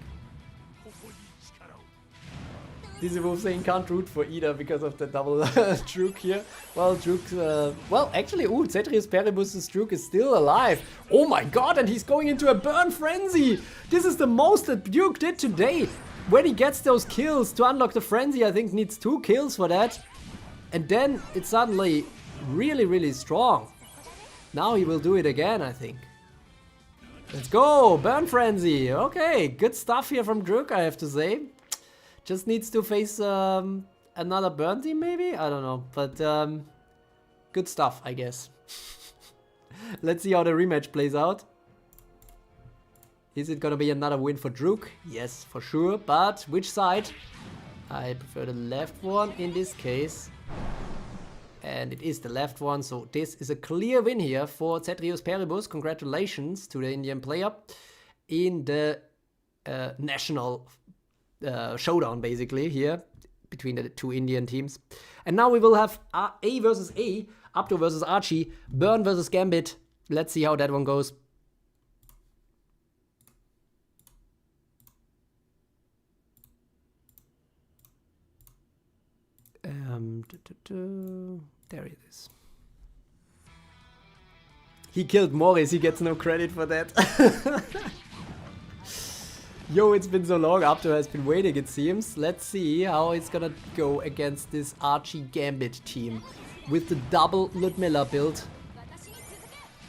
Speaker 1: Dizzy Wolf saying can't root for either because of the double Druke here. Well, Druke, well, actually, Cetrius Peribus' Druke is still alive. Oh my god, and he's going into a burn frenzy. This is the most that Druke did today. When he gets those kills to unlock the frenzy, I think needs 2 kills for that. And then it's suddenly really, really strong. Now he will do it again, I think. Let's go, burn frenzy. Okay, good stuff here from Druke, I have to say. Just needs to face another burn team, maybe? I don't know. But good stuff, I guess. Let's see how the rematch plays out. Is it gonna be another win for Druke? Yes, for sure. But which side? I prefer the left one in this case. And it is the left one. So this is a clear win here for Cetrius Peribus. Congratulations to the Indian player in the national showdown, basically, here between the two Indian teams. And now we will have A versus A, Apto versus Archie, Burn versus Gambit. Let's see how that one goes. There it is. He killed Morris, he gets no credit for that. Yo, it's been so long, Apto has been waiting, it seems. Let's see how it's gonna go against this Archie Gambit team with the double Ludmilla build.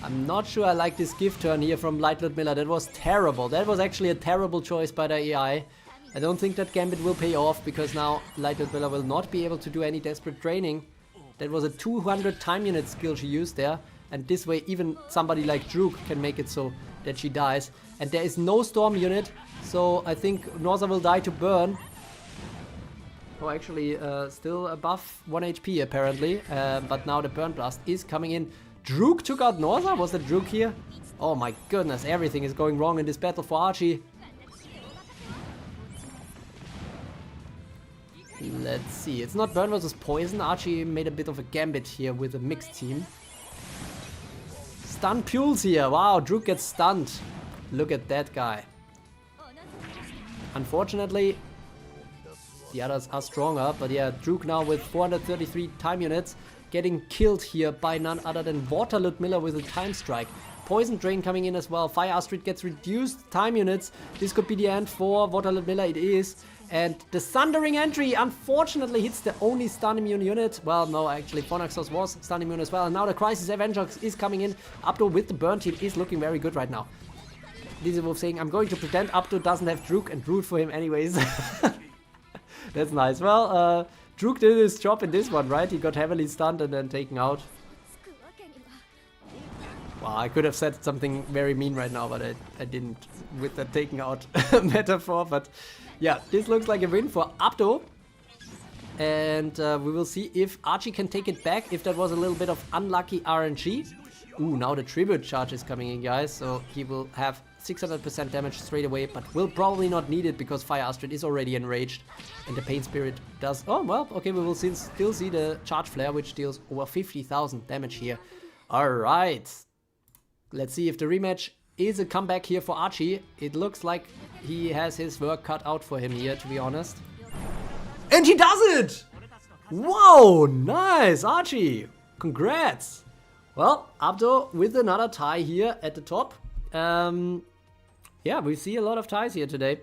Speaker 1: I'm not sure I like this gift turn here from Light Ludmilla. That was terrible. That was actually a terrible choice by the AI. I don't think that Gambit will pay off, because now Light Ludmilla will not be able to do any desperate training. That was a 200 time unit skill she used there. And this way even somebody like Druke can make it so that she dies. And there is no storm unit, so I think Norza will die to burn. Oh, actually still above 1 HP apparently, but now the burn blast is coming in. Druke took out Norza? Was that Druke here? Oh my goodness, everything is going wrong in this battle for Archie. Let's see. It's not burn versus poison. Archie made a bit of a gambit here with a mixed team. Stun Pules here. Wow, Druke gets stunned. Look at that guy. Unfortunately, the others are stronger. But yeah, Druke now with 433 time units. Getting killed here by none other than Water Ludmilla with a time strike. Poison Drain coming in as well. Fire Astrid gets reduced time units. This could be the end for Water Ludmilla. It is. And the Thundering Entry unfortunately hits the only stun immune unit. Well, no, actually Fornaxos was stun immune as well. And now the Crisis Avenger is coming in. Abdo with the burn team is looking very good right now. This is Wolf saying, I'm going to pretend Abdo doesn't have Druke and root for him anyways. That's nice. Well, Druke did his job in this one, right? He got heavily stunned and then taken out. Wow, I could have said something very mean right now, but I didn't with the taking out metaphor. But yeah, this looks like a win for Abdo. And we will see if Archie can take it back, if that was a little bit of unlucky RNG. Ooh, now the tribute charge is coming in, guys. So he will have 600% damage straight away, but will probably not need it because Fire Astrid is already enraged. And the Pain Spirit does... Oh, well, okay, we will still see the Charge Flare, which deals over 50,000 damage here. Alright. Let's see if the rematch is a comeback here for Archie. It looks like he has his work cut out for him here, to be honest. And he does it! Wow, nice, Archie. Congrats. Well, Abdo with another tie here at the top. Yeah, we see a lot of ties here today.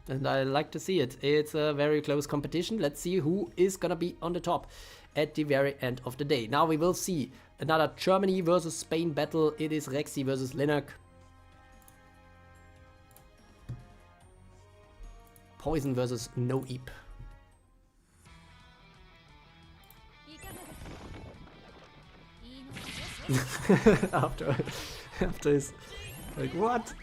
Speaker 1: And I like to see it. It's a very close competition. Let's see who is gonna be on the top at the very end of the day. Now we will see another Germany versus Spain battle. It is Rexy versus Linak. Poison versus No Eep. after his like what?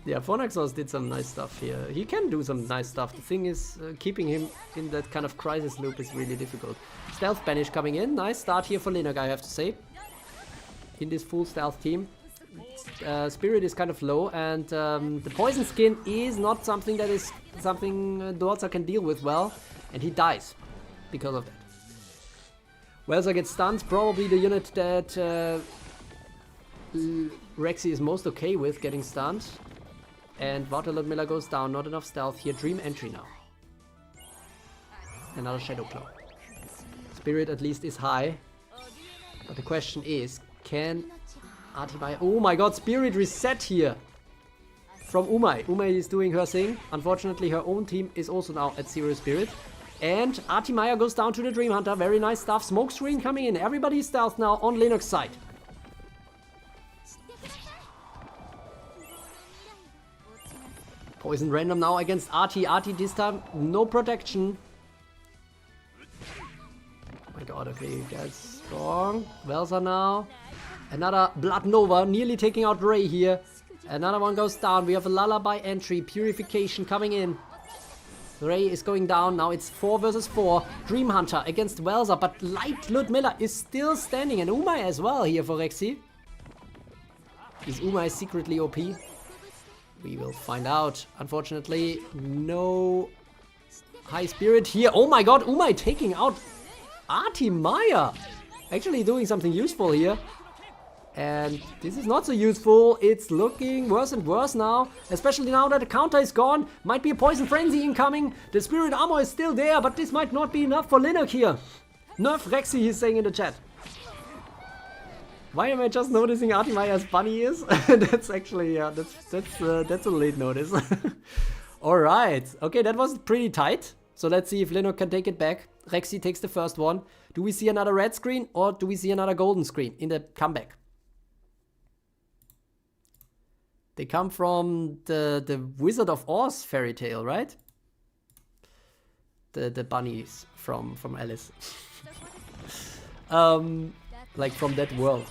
Speaker 1: Yeah, Fornaxos did some nice stuff here. He can do some nice stuff. The thing is, keeping him in that kind of crisis loop is really difficult. Stealth Banish coming in. Nice start here for Linak, I have to say. In this full stealth team. Spirit is kind of low, and the Poison Skin is not something that is Norza can deal with well. And he dies because of that. Velsa gets stunned, probably the unit that Rexy is most okay with getting stunned. And Water Ludmilla goes down, not enough stealth here. Dream Entry now. Another Shadow Claw. Spirit at least is high. But the question is, can Artimaya... Oh my god, Spirit reset here! From Umai. Umai is doing her thing. Unfortunately, her own team is also now at 0 Spirit. And Artimaya goes down to the Dream Hunter. Very nice stuff. Smoke Screen coming in. Everybody's stealth now on Linux side. Poison random now against Arti. Arti this time, no protection. Oh my god, okay, that's strong. Velsa now. Another Blood Nova, nearly taking out Ray here. Another one goes down. We have a Lullaby entry. Purification coming in. Ray is going down. Now it's 4 versus 4. Dream Hunter against Velsa, but Light Ludmilla is still standing. And Umai as well here for Rexy. Is Umai secretly OP? We will find out. Unfortunately, no high spirit here. Oh my god, Umai taking out Artimaya. Actually doing something useful here. And this is not so useful. It's looking worse and worse now. Especially now that the counter is gone. Might be a Poison Frenzy incoming. The Spirit Armor is still there, but this might not be enough for Linak here. Nerf Rexy, he's saying in the chat. Why am I just noticing Artimaya's bunny is? That's actually, yeah, that's a late notice. Alright, okay, that was pretty tight. So let's see if Linak can take it back. Rexy takes the first one. Do we see another red screen or do we see another golden screen in the comeback? They come from the Wizard of Oz fairy tale, right? The bunnies from Alice. Like from that world.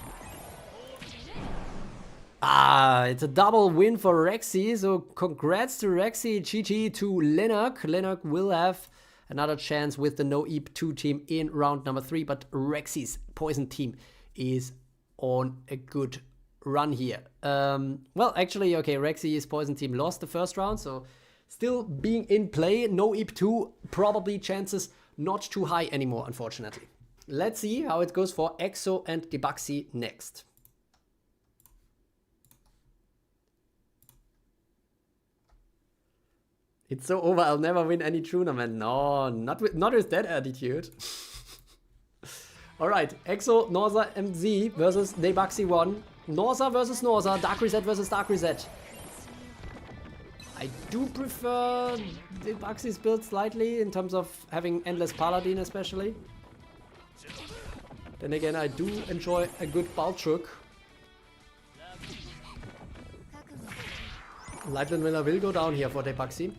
Speaker 1: Ah, it's a double win for Rexy, so congrats to Rexy, GG to Linak. Linak will have another chance with the No Eep 2 team in round number 3, but Rexy's Poison team is on a good run here. Well, actually, okay, Rexy's Poison team lost the first round, so still being in play. No EP2, probably chances not too high anymore, unfortunately. Let's see how it goes for Exo and Debuxy next. It's so over, I'll never win any tournament. No, not with that attitude. Alright, Exo, Norza, MZ versus Debuxy 1. Norza versus Norza, Dark Rizette versus Dark Rizette. I do prefer Debuxy's build slightly in terms of having endless Paladin especially. Then again, I do enjoy a good Druke. Ludmilla will go down here for Debuxy.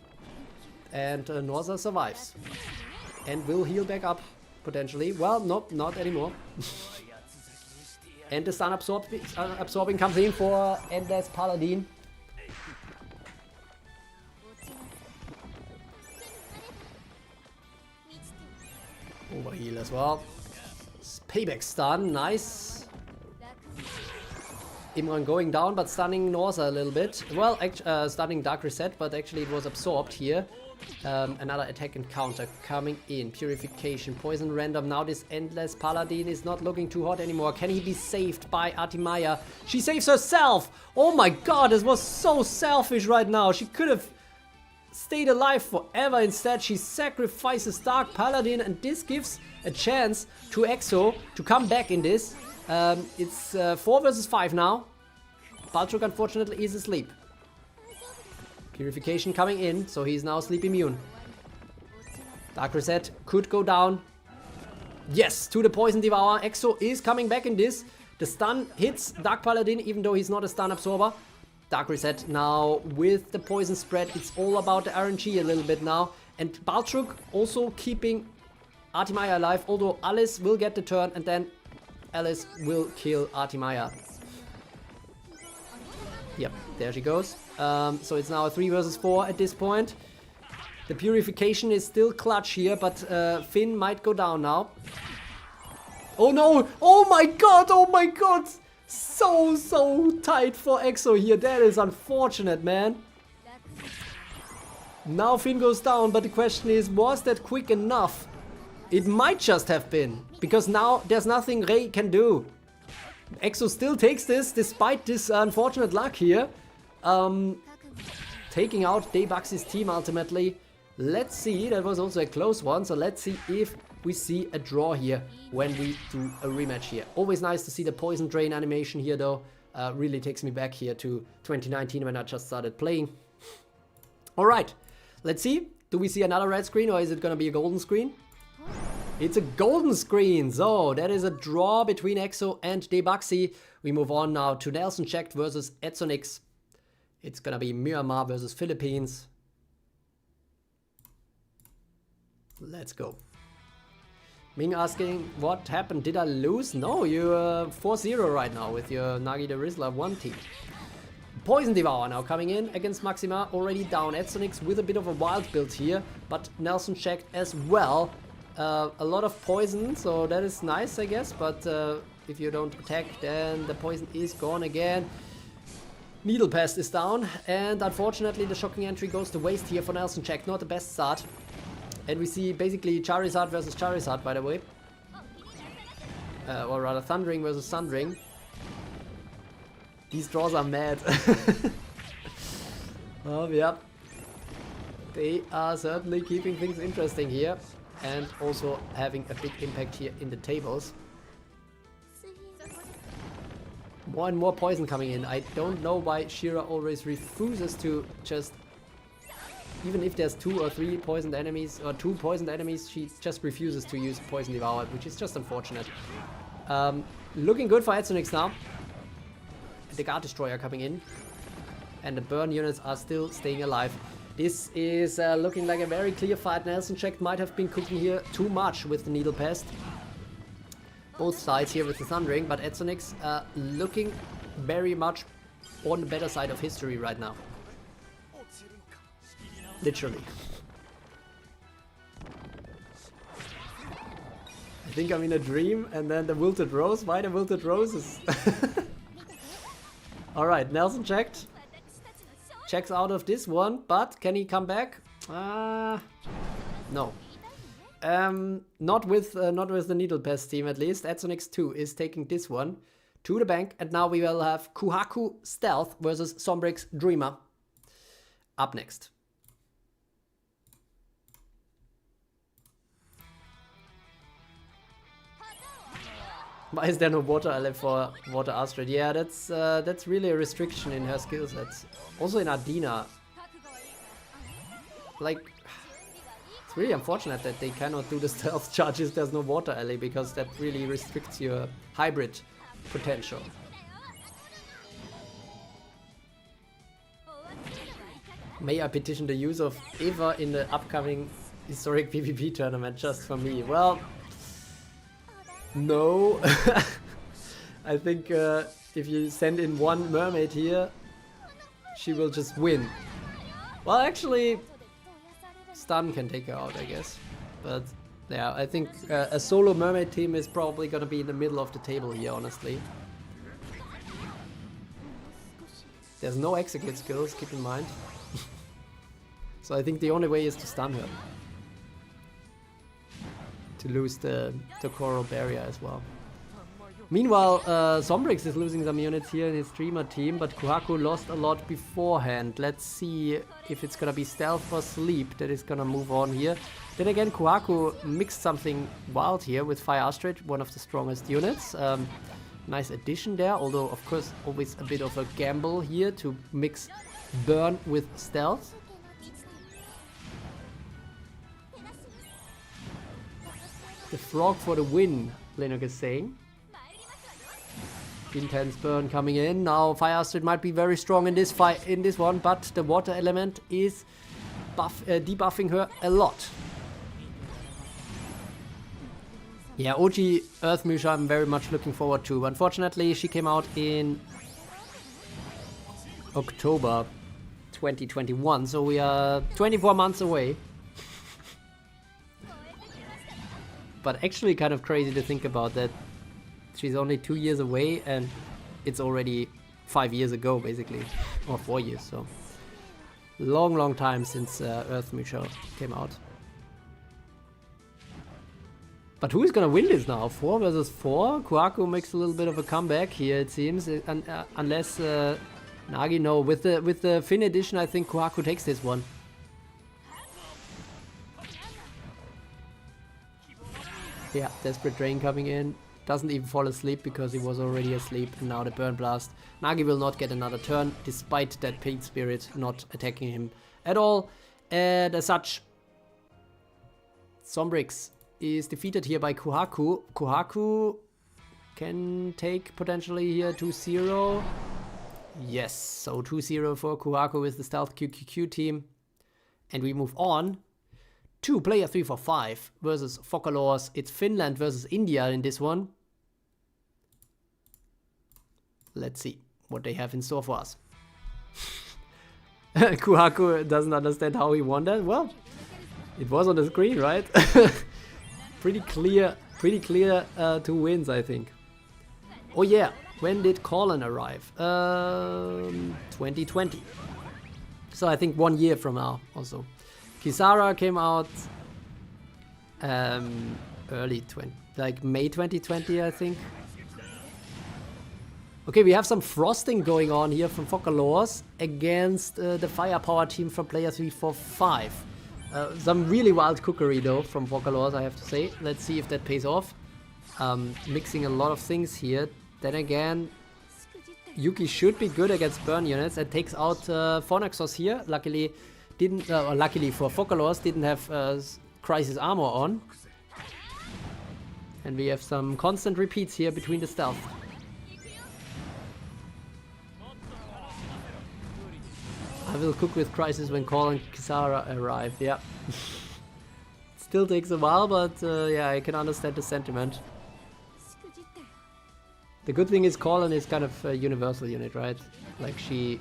Speaker 1: And Norza survives. And will heal back up, potentially. Well, nope, not anymore. And the stun absorbing comes in for endless Paladin. Overheal as well. Payback stun, nice. Imran going down, but stunning Norza a little bit. Well, stunning Dark Rizette, but actually it was absorbed here. Another attack and counter coming in. Purification, poison random. Now this endless Paladin is not looking too hot anymore. Can he be saved by Artimaya? She saves herself! Oh my god, this was so selfish right now. She could have stayed alive forever. Instead, she sacrifices Dark Paladin, and this gives a chance to Exo to come back in this. It's 4 versus 5 now. Druke unfortunately is asleep. Purification coming in, so he's now sleep immune. Dark Rizette could go down. Yes, to the Poison Devour. Exo is coming back in this. The stun hits Dark Paladin, even though he's not a stun absorber. Dark Rizette now with the poison spread. It's all about the RNG a little bit now. And Druke also keeping Artimaya alive, although Alice will get the turn and then Alice will kill Artimaya. Yep, there she goes. So it's now a 3 versus 4 at this point. The Purification is still clutch here, but Finn might go down now. Oh no! Oh my god! Oh my god! So tight for Exo here. That is unfortunate, man. Now Finn goes down, but the question is, was that quick enough? It might just have been, because now there's nothing Rey can do. Exo still takes this, despite this unfortunate luck here. Taking out Debuxy's team ultimately. Let's see, that was also a close one, so let's see if we see a draw here when we do a rematch here. Always nice to see the poison drain animation here though. Really takes me back here to 2019 when I just started playing. Alright, let's see. Do we see another red screen or is it gonna be a golden screen? It's a golden screen, so that is a draw between Exo and Debuxy. We move on now to Nelson Checked versus Etsonix. It's gonna be Myanmar versus Philippines. Let's go. Ming asking, what happened? Did I lose? No, you're 4-0 right now with your Nagi the Rizzler 1 team. Poison Devour now coming in against Maxima, already down. Etsonix with a bit of a wild build here, but Nelson Checked as well. A lot of poison, so that is nice, I guess, but if you don't attack, then the poison is gone again. Needle Pest is down, and unfortunately the shocking entry goes to waste here for Nelson Checked. Not the best start. And we see basically Charizard versus Charizard, by the way. Or rather Thundering versus Thundering. These draws are mad. Oh, yeah. They are certainly keeping things interesting here. And also having a big impact here in the tables. More and more poison coming in. I don't know why Shira always refuses to just... Even if there's 2 or 3 poisoned enemies, or 2 poisoned enemies, she just refuses to use Poison Devour, which is just unfortunate. Looking good for Etsonix now. The Guard Destroyer coming in. And the burn units are still staying alive. This is looking like a very clear fight. Nelson Checked might have been cooking here too much with the Needle Pest. Both sides here with the Thundering, but Etsonix looking very much on the better side of history right now. Literally. I think I'm in a dream, and then the Wilted Rose. Why the Wilted Roses? Alright, Nelson Checked. checks out of this one, but can he come back? No. Not with the Needle Pest team at least. Adsonix 2 is taking this one to the bank, and now we will have Kuhaku Stealth versus Sombrix Dreamer up next. Why is there no water ally for Water Astrid? Yeah, that's really a restriction in her skill sets. Also in Adena. Like, it's really unfortunate that they cannot do the stealth charges. There's no water ally, because that really restricts your hybrid potential. May I petition the use of Eva in the upcoming historic PvP tournament just for me? Well, no. I think if you send in one mermaid here, she will just win. Well, actually, stun can take her out, I guess. But yeah, I think a solo mermaid team is probably gonna be in the middle of the table here, honestly. There's no execute skills, keep in mind. So I think the only way is to stun her. To lose the coral barrier as well. Meanwhile, Sombrix is losing some units here in his streamer team, but Kuhaku lost a lot beforehand. Let's see if it's gonna be stealth or sleep that is gonna move on here. Then again, Kuhaku mixed something wild here with Fire Astrid, one of the strongest units. Nice addition there, although of course always a bit of a gamble here to mix burn with stealth. The frog for the win, Lennox is saying. Intense burn coming in. Now Fire Astrid might be very strong in this fight, in this one, but the water element is debuffing her a lot. Yeah, OG Earth Musha I'm very much looking forward to. Unfortunately, she came out in October 2021, so we are 24 months away. But actually kind of crazy to think about that. She's only 2 years away and it's already 5 years ago basically, or 4 years, so long time since Earth Musha came out. But who is gonna win this now? 4 versus 4? Kuhaku makes a little bit of a comeback here, it seems, unless Nagi, no, with the Finn edition I think Kuhaku takes this one. Yeah, Desperate Drain coming in. Doesn't even fall asleep because he was already asleep. And now the Burn Blast. Nagi will not get another turn, despite that Pain Spirit not attacking him at all. And as such, Sombrix is defeated here by Kuhaku. Kuhaku can take potentially here 2-0. Yes, so 2-0 for Kuhaku with the Stealth QQQ team. And we move on to player 345 versus Focalors. It's Finland versus India in this one. Let's see what they have in store for us. Kuhaku doesn't understand how he won that. Well, it was on the screen, right? Pretty clear 2 wins, I think. Oh yeah, when did Colin arrive? 2020. So I think 1 year from now also. Kisara came out early like May 2020, I think. Okay, we have some frosting going on here from Focalors against the Firepower team from player 345. Some really wild cookery though from Focalors, I have to say. Let's see if that pays off. Mixing a lot of things here. Then again, Yuki should be good against burn units and takes out Fornaxos here. Luckily for Focalors, didn't have Crisis Armor on. And we have some constant repeats here between the stealth. I will cook with Crisis when Call and Kisara arrive, yeah. Still takes a while, but yeah, I can understand the sentiment. The good thing is Colin is kind of a universal unit, right? Like she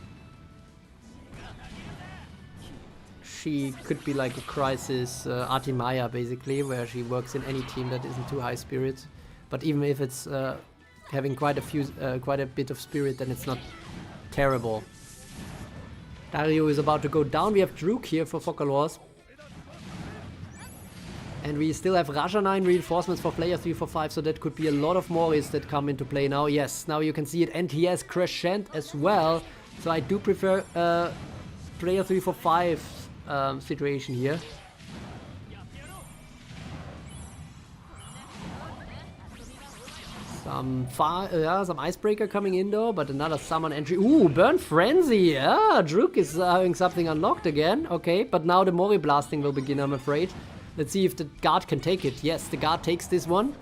Speaker 1: could be like a Crisis Artimaya basically, where she works in any team that isn't too high spirit. But even if it's having quite a bit of spirit, then it's not terrible. Dario is about to go down. We have Druke here for Focalors. And we still have Rajana in reinforcements for player 345, so that could be a lot of Morris that come into play now. Yes, now you can see it. And he has Crescent as well. So I do prefer player 345 situation here. Some Icebreaker coming in though, but another summon entry. Ooh, Burn Frenzy! Yeah, Druke is having something unlocked again. Okay, but now the Mori blasting will begin, I'm afraid. Let's see if the guard can take it. Yes, the guard takes this one.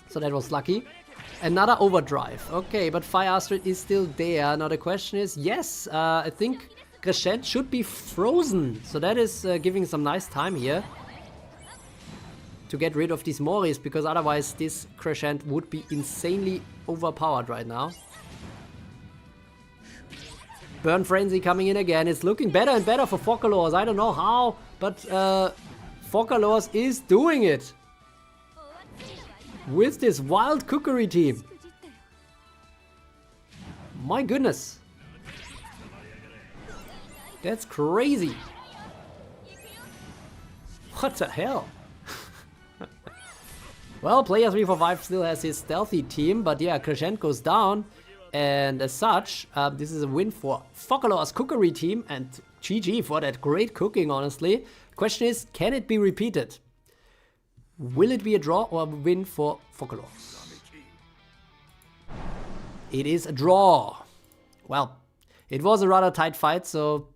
Speaker 1: So that was lucky. Another overdrive. Okay, but Fire Astrid is still there. Now the question is, yes, I think Crescent should be frozen. So that is giving some nice time here to get rid of these Moris, because otherwise this Crescent would be insanely overpowered right now. Burn Frenzy coming in again. It's looking better and better for Focalors. I don't know how, but Focalors is doing it with this wild cookery team. My goodness. That's crazy. What the hell? Well, player 345 still has his stealthy team, but yeah, Crescent goes down. And as such, this is a win for Focalor's cookery team, and GG for that great cooking, honestly. Question is, can it be repeated? Will it be a draw or a win for Focalors? It is a draw. Well, it was a rather tight fight, so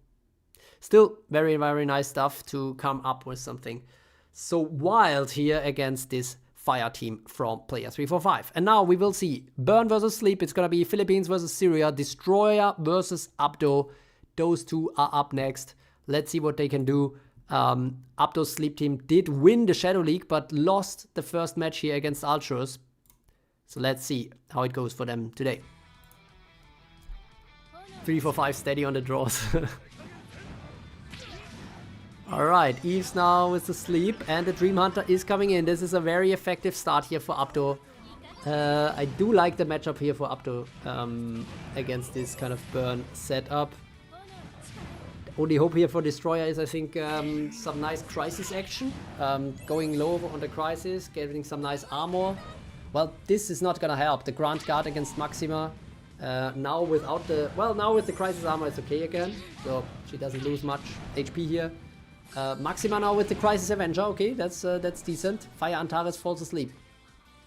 Speaker 1: still very, very nice stuff to come up with something so wild here against this Fire team from player 345. And now we will see Burn versus Sleep. It's gonna be Philippines versus Syria, Destroyer versus Abdo. Those two are up next. Let's see what they can do. Abdo's Sleep team did win the Shadow League, but lost the first match here against Ultras. So let's see how it goes for them today. 345 steady on the draws. Alright, Eve's now with the Sleep, and the Dream Hunter is coming in. This is a very effective start here for Abdo. I do like the matchup here for Abdo against this kind of Burn setup. The only hope here for Destroyer is, I think, some nice Crisis action. Going low on the Crisis, getting some nice armor. Well, this is not gonna help. The Grand Guard against Maxima. Now without the... Well, now with the Crisis armor it's okay again. So she doesn't lose much HP here. Maxima now with the Crisis Avenger. Okay, that's decent. Fire Antares falls asleep.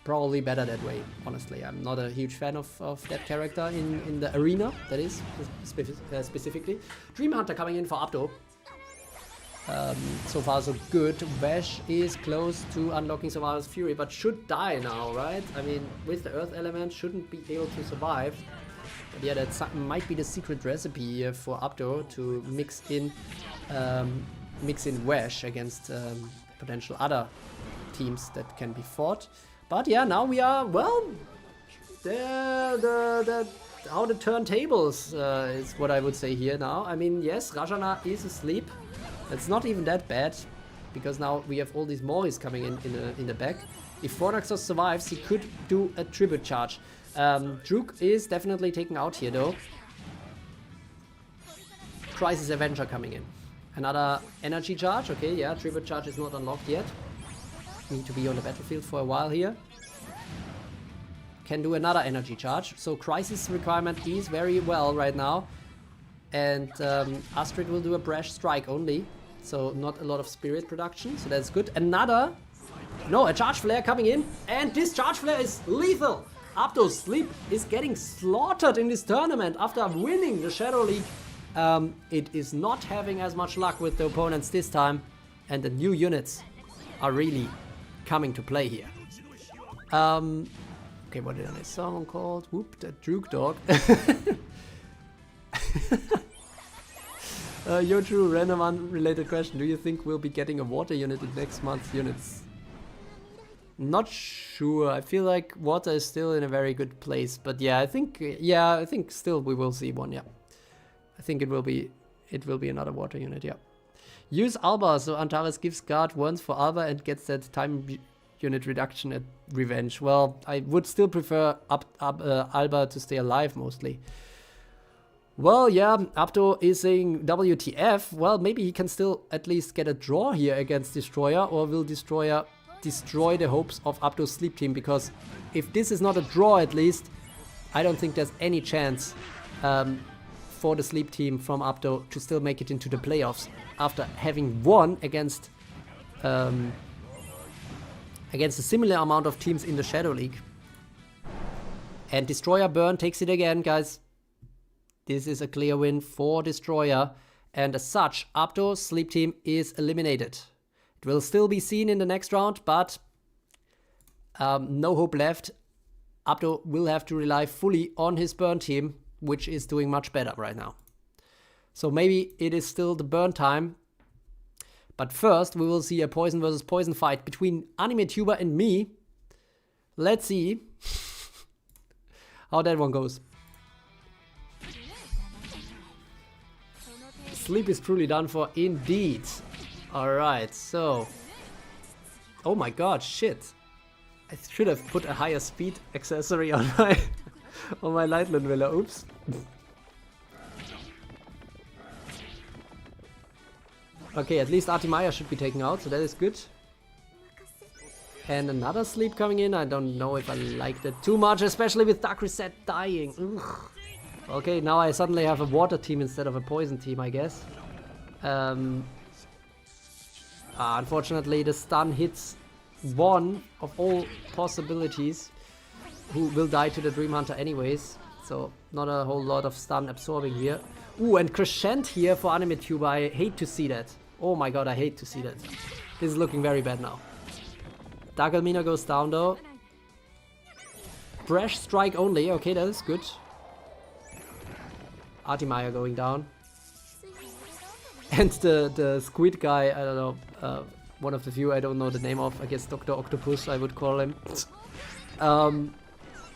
Speaker 1: Probably better that way, honestly. I'm not a huge fan of that character in the arena, that is, specifically. Dream Hunter coming in for Abdo. So far so good. Vash is close to unlocking Survivor's Fury, but should die now, right? I mean, with the Earth element, shouldn't be able to survive. But yeah, that might be the secret recipe here for Abdo to mix in Vash against potential other teams that can be fought. But yeah, now we are, well, how the turntables is what I would say here now. I mean, yes, Rajana is asleep. That's not even that bad, because now we have all these Moris coming in the back. If Fornaxos survives, he could do a tribute charge. Druke is definitely taken out here though. Crisis Avenger coming in. Another energy charge. Okay, yeah, tribute charge is not unlocked yet. Need to be on the battlefield for a while here. Can do another energy charge. So Crisis requirement is very well right now. And Astrid will do a brash strike only. So not a lot of spirit production. So that's good. A charge flare coming in. And this charge flare is lethal. Abdo's Sleep is getting slaughtered in this tournament after winning the Shadow League. It is not having as much luck with the opponents this time. And the new units are really coming to play here. Okay, what did I say? Someone called? Whoop, that Druke dog. Yo, true, random unrelated question. Do you think we'll be getting a water unit in next month's units? Not sure. I feel like water is still in a very good place. But yeah, I think still we will see one, yeah. I think it will be another water unit, yeah. Use Alba, so Antares gives guard once for Alba and gets that time unit reduction at Revenge. Well, I would still prefer Alba to stay alive mostly. Well, yeah, Abdo is saying WTF. Well, maybe he can still at least get a draw here against Destroyer, or will Destroyer destroy the hopes of Abdo's sleep team? Because if this is not a draw at least, I don't think there's any chance for the sleep team from Abdo to still make it into the playoffs after having won against a similar amount of teams in the Shadow League. And Destroyer Burn takes it again, guys. This is a clear win for Destroyer, and as such, Abdo's sleep team is eliminated. It will still be seen in the next round, but no hope left. Abdo will have to rely fully on his Burn team, which is doing much better right now. So maybe it is still the Burn time. But first, we will see a Poison versus Poison fight between AnimeTuber and me. Let's see how that one goes. Sleep is truly done for indeed. Alright, so... Oh my god, shit. I should have put a higher speed accessory on my Light Ludmilla. Oops. Okay, at least Artimaya should be taken out, so that is good. And another sleep coming in. I don't know if I like that too much, especially with Dark Rizette dying. Ugh. Okay, now I suddenly have a water team instead of a poison team, I guess. Unfortunately, the stun hits one of all possibilities, who will die to the Dream Hunter anyways. So, not a whole lot of stun absorbing here. Ooh, and Crescent here for AnimeTuber. I hate to see that. Oh my god, I hate to see that. This is looking very bad now. Dark Elmina goes down though. Brash strike only. Okay, that is good. Artimaya going down. And the squid guy, I don't know, one of the few I don't know the name of, I guess Dr. Octopus I would call him.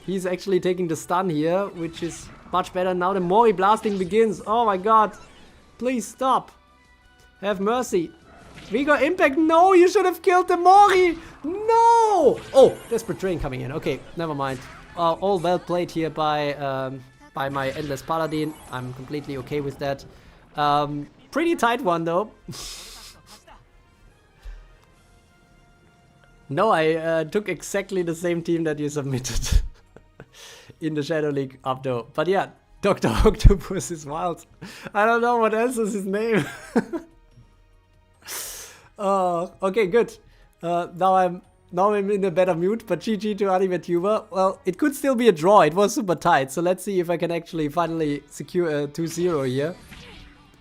Speaker 1: He's actually taking the stun here, which is much better. Now the Mori blasting begins. Oh my god. Please stop. Have mercy. Vigor Impact. No, you should have killed the Mori. No. Oh, Desperate Drain coming in. Okay, never mind. All well played here by my Endless Paladin. I'm completely okay with that. Pretty tight one though. No, I took exactly the same team that you submitted in the Shadow League up though. But yeah, Dr. Octopus is wild. I don't know what else is his name. Okay, good. Now I'm in a better mood, but GG to AnimeTuber. Well, it could still be a draw. It was super tight, so let's see if I can actually finally secure a 2-0 here.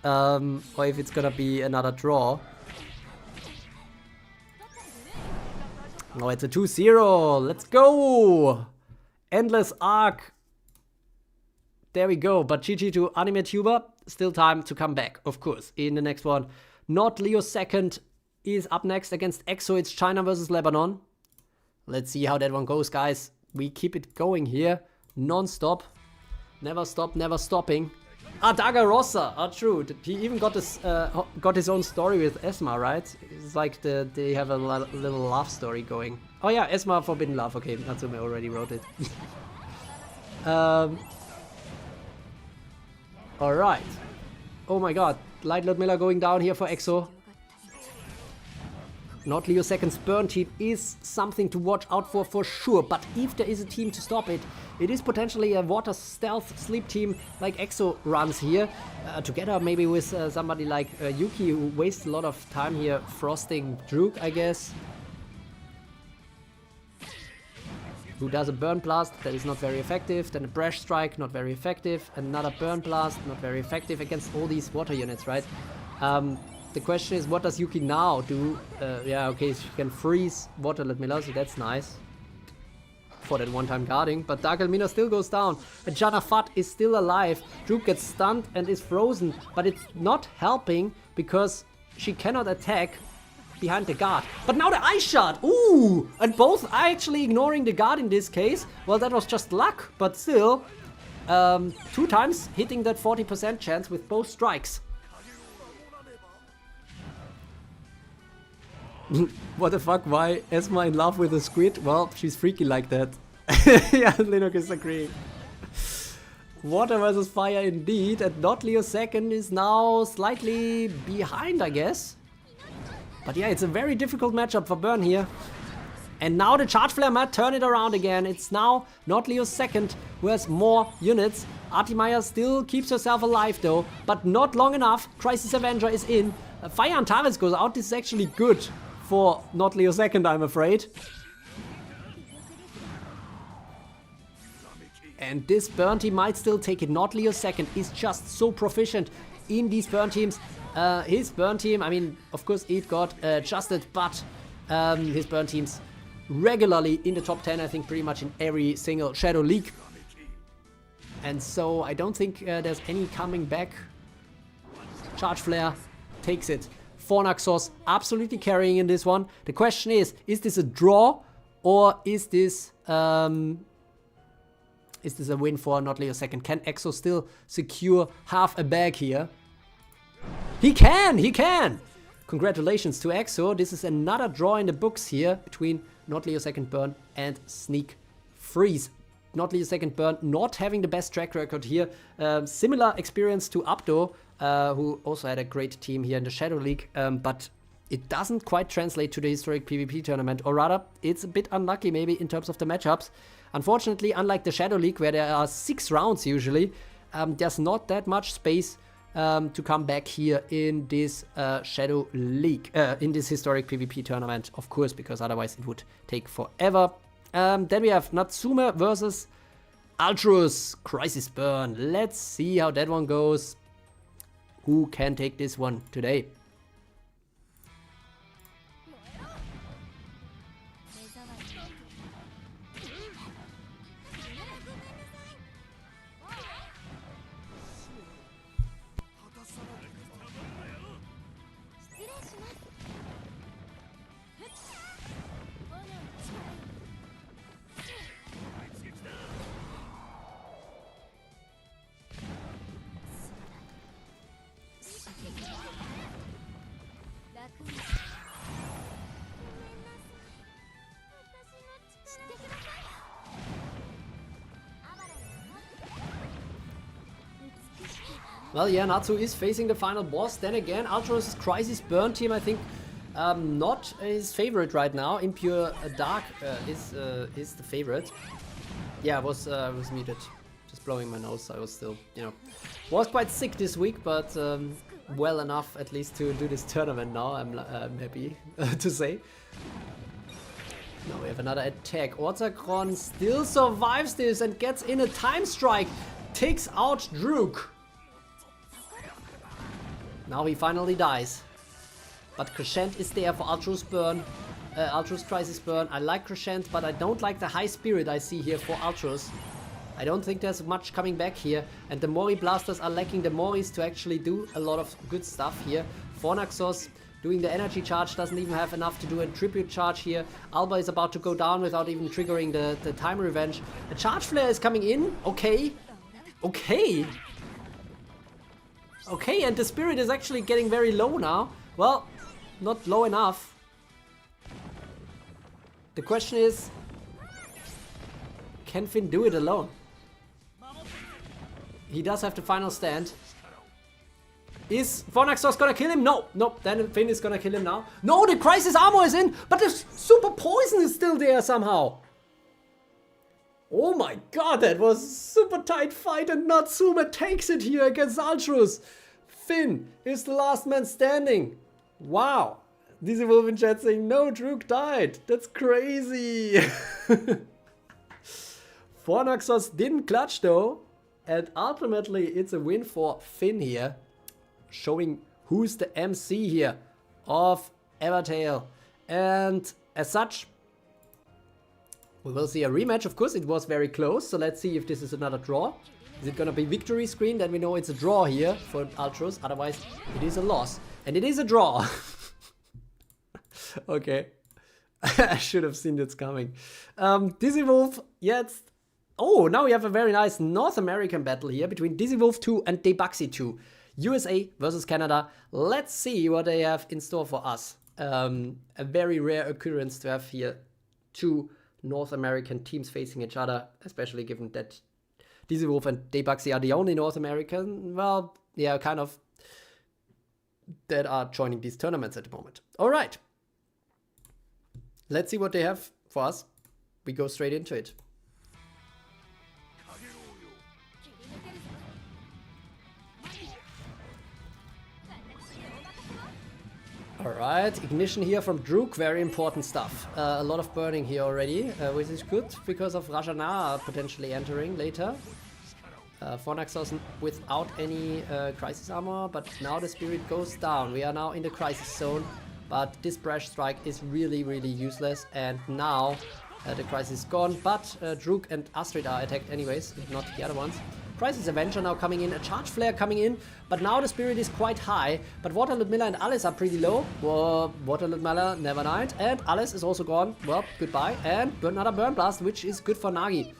Speaker 1: Or if it's gonna be another draw. No, it's a 2-0. Let's go! Endless Arc. There we go. But GG to AnimeTuber. Still time to come back, of course, in the next one. Not Leo second is up next against EXO. It's China versus Lebanon. Let's see how that one goes, guys. We keep it going here. Non-stop. Never stop, never stopping. Daga Rossa. True. He even got his own story with Esma, right? It's like they have a little love story going. Oh yeah, Esma Forbidden Love. Okay, Natsume already wrote it. Alright. Oh my god. Light Ludmilla going down here for EXO. Not Leo second's burn team is something to watch out for sure, but if there is a team to stop it, it is potentially a water stealth sleep team like EXO runs here, together maybe with somebody like Yuki, who wastes a lot of time here frosting Druke, I guess. Who does a burn blast that is not very effective, then a brash strike, not very effective, another burn blast, not very effective against all these water units, right? The question is, what does Yuki now do? Yeah, okay, she can freeze water Ludmilla, so that's nice. For that one-time guarding, but Dark Elmina still goes down. And Janafat is still alive. Druke gets stunned and is frozen, but it's not helping because she cannot attack behind the guard. But now the ice shot! Ooh! And both are actually ignoring the guard in this case. Well, that was just luck, but still. 2 times hitting that 40% chance with both strikes. What the fuck, why Esma in love with a squid? Well, she's freaky like that. Yeah, Linux is agreeing. Water versus fire indeed, and Not Leo second is now slightly behind, I guess. But yeah, it's a very difficult matchup for Burn here. And now the Charge Flare might turn it around again. It's now Not Leo second who has more units. Artimaya still keeps herself alive though, but not long enough. Crisis Avenger is in. Fire Antares goes out. This is actually good for Not Leo second, I'm afraid. And this Burn team might still take it. Not Leo second is just so proficient in these Burn teams. His Burn team, I mean, of course it got adjusted, but his Burn teams regularly in the top 10, I think pretty much in every single Shadow League. And so I don't think there's any coming back. Charge Flare takes it. Fornaxos absolutely carrying in this one. The question is this a draw or is this a win for Not Leo second? Can Exo still secure half a bag here? He can! He can! Congratulations to Exo. This is another draw in the books here between Not Leo second Burn and Sneak Freeze. Not Leo second Burn not having the best track record here. Similar experience to Abdo, who also had a great team here in the Shadow League, but it doesn't quite translate to the historic PvP tournament, or rather, it's a bit unlucky maybe in terms of the matchups. Unfortunately, unlike the Shadow League, where there are 6 rounds usually, there's not that much space to come back here in this Shadow League, in this historic PvP tournament, of course, because otherwise it would take forever. Then we have Natsume versus Ultrus Crisis Burn. Let's see how that one goes. Who can take this one today? Well, yeah, Natsu is facing the final boss. Then again, Ultra's Crisis Burn team, I think, not his favorite right now. Impure Dark is the favorite. Yeah, I was muted. Just blowing my nose. I was still, you know, was quite sick this week, but well enough at least to do this tournament now. I'm happy to say. Now we have another attack. Orzakron still survives this and gets in a time strike. Takes out Druke. Now he finally dies. But Crescent is there for Ultra's Burn. Ultra's Crisis Burn. I like Crescent, but I don't like the high spirit I see here for Ultra's. I don't think there's much coming back here. And the Mori Blasters are lacking the Moris to actually do a lot of good stuff here. Fornaxos doing the energy charge doesn't even have enough to do a tribute charge here. Alba is about to go down without even triggering the time revenge. The charge flare is coming in. Okay. Okay. Okay, and the spirit is actually getting very low now. Well, not low enough. The question is, can Finn do it alone? He does have the final stand. Is Fornaxos gonna kill him? No, no, then Finn is gonna kill him now. No, the Crisis Armor is in, but the Super Poison is still there somehow. Oh my god, that was a super tight fight and Natsume takes it here against Ultrus. Finn is the last man standing. Wow. Dizzy Wolf in chat saying, no, Druke died. That's crazy. Fornaxos didn't clutch though. And ultimately it's a win for Finn here. Showing who's the MC here of Evertale. And as such, we will see a rematch. Of course, it was very close. So let's see if this is another draw. Is it gonna be victory screen? Then we know it's a draw here for Ultros. Otherwise, it is a loss. And it is a draw. Okay. I should have seen this coming. Dizzy Wolf, yeah, it's... Oh, now we have a very nice North American battle here between Dizzy Wolf 2 and Debuxy 2. USA versus Canada. Let's see what they have in store for us. A very rare occurrence to have here two North American teams facing each other, especially given that Wolf and Debuxy are the only North American, well, yeah, kind of, that are joining these tournaments at the moment. All right. Let's see what they have for us. We go straight into it. Alright, ignition here from Druke, very important stuff. A lot of burning here already, which is good because of Rajana potentially entering later. Fornaxos without any crisis armor, but now the spirit goes down. We are now in the crisis zone, but this Brash Strike is really, really useless, and now the crisis is gone, but Druke and Astrid are attacked anyways, if not the other ones. Crisis Avenger now coming in, a Charge Flare coming in, but now the spirit is quite high, but Water Ludmilla and Alice are pretty low. Water Ludmilla never died, and Alice is also gone. Well, goodbye, and another Burn Blast, which is good for Nagi.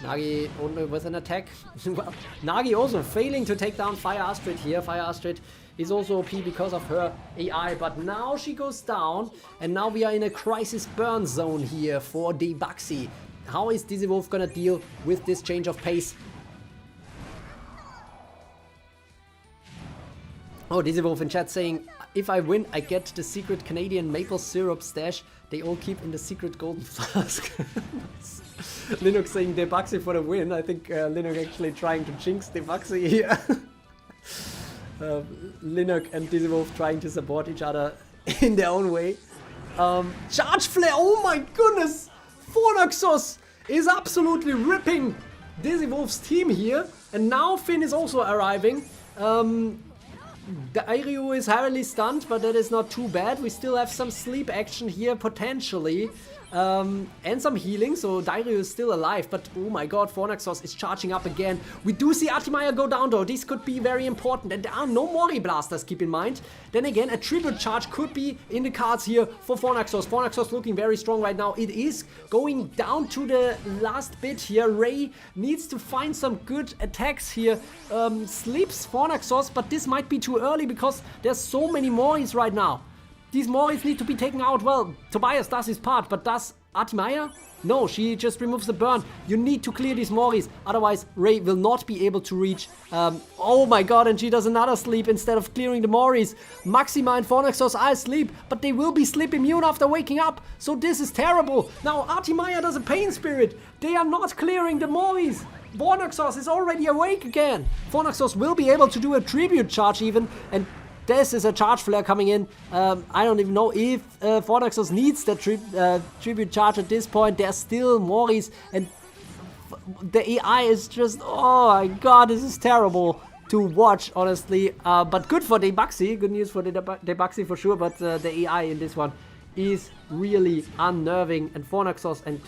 Speaker 1: Nagi only with an attack. Well, Nagi also failing to take down Fire Astrid here. Fire Astrid is also OP because of her AI, but now she goes down, and now we are in a crisis burn zone here for Debuxy. How is Dizzy Wolf gonna deal with this change of pace? Oh, Dizzy Wolf in chat saying, if I win, I get the secret Canadian maple syrup stash they all keep in the secret golden flask. Linux saying Debuxy for the win. I think Linux actually trying to jinx Debuxy here. Linux and Dizzy Wolf trying to support each other in their own way. Charge Flare, oh my goodness! Fornaxos is absolutely ripping Dizzy Wolf's team here. And now Finn is also arriving. The Airyu is heavily stunned, but that is not too bad. We still have some sleep action here, potentially. And some healing, so Dairyu is still alive, but oh my god, Fornaxos is charging up again. We do see Artimaya go down though, this could be very important, and there are no Mori Blasters, keep in mind. Then again, a Tribute Charge could be in the cards here for Fornaxos. Fornaxos looking very strong right now. It is going down to the last bit here. Ray needs to find some good attacks here. Sleeps Fornaxos, but this might be too early because there's so many Moris right now. These Moris need to be taken out. Well, Tobias does his part, but does Artimaya? No, she just removes the burn. You need to clear these Moris, otherwise Ray will not be able to reach. Oh my god, and she does another sleep instead of clearing the Moris. Maxima and Fornaxos are asleep, but they will be sleep immune after waking up, so this is terrible. Now Artimaya does a Pain Spirit. They are not clearing the Moris. Fornaxos is already awake again. Fornaxos will be able to do a Tribute Charge even, and this is a Charge Flare coming in. I don't even know if Fornaxos needs the Tribute Charge at this point. There's still Moris, and the AI is just, oh my god, this is terrible to watch, honestly. But good for Debuxy, good news for Debuxy for sure, but the AI in this one is really unnerving, and Fornaxos and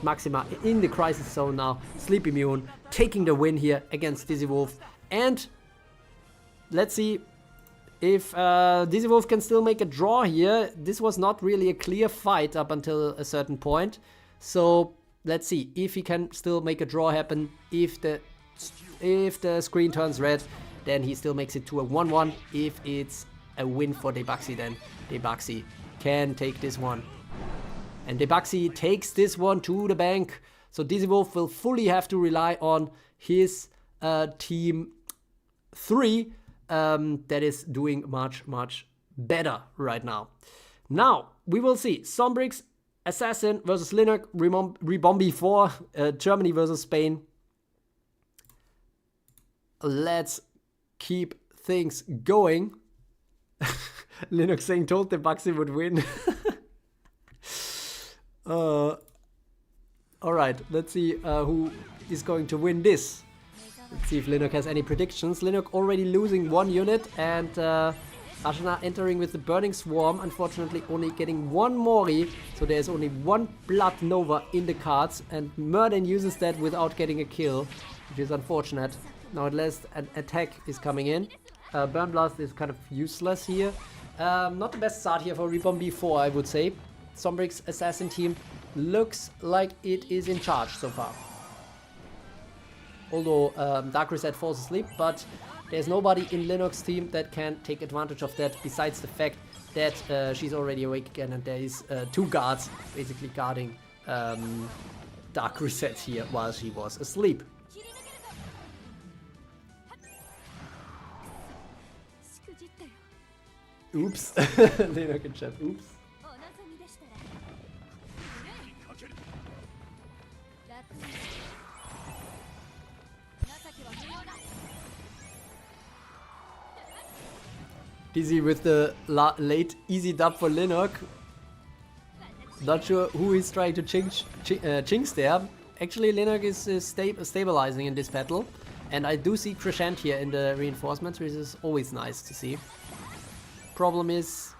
Speaker 1: Maxima in the crisis zone now. Sleep immune, taking the win here against Dizzy Wolf, and let's see if Dizzy Wolf can still make a draw here. This was not really a clear fight up until a certain point. So let's see if he can still make a draw happen. If the screen turns red, then he still makes it to a 1-1. If it's a win for Debuxy, then Debuxy can take this one. And Debuxy takes this one to the bank. So Dizzy Wolf will fully have to rely on his team 3. That is doing much, much better right now. Now, we will see Sombrix, Assassin versus Linux, Rebombi 4, Germany versus Spain. Let's keep things going. Linux saying told Debuxy would win. Alright, let's see who is going to win this. Let's see if Linux has any predictions. Linux already losing 1 unit, and Ashana entering with the Burning Swarm, unfortunately only getting 1 Mori, so there's only 1 Blood Nova in the cards, and Merdain uses that without getting a kill, which is unfortunate. Now at least an attack is coming in. Burn Blast is kind of useless here. Not the best start here for Rebombi 4, I would say. Sombrix Assassin team looks like it is in charge so far. Although Dark Rizette falls asleep, but there's nobody in Linux team that can take advantage of that, besides the fact that she's already awake again, and there is 2 guards basically guarding Dark Rizette here while she was asleep. Oops. Lenok in chat. Oops. Dizzy with the late easy dub for Lenok. Not sure who is trying to chinks there. Actually, Lenok is stabilizing in this battle. And I do see Crescent here in the reinforcements, which is always nice to see. Problem is,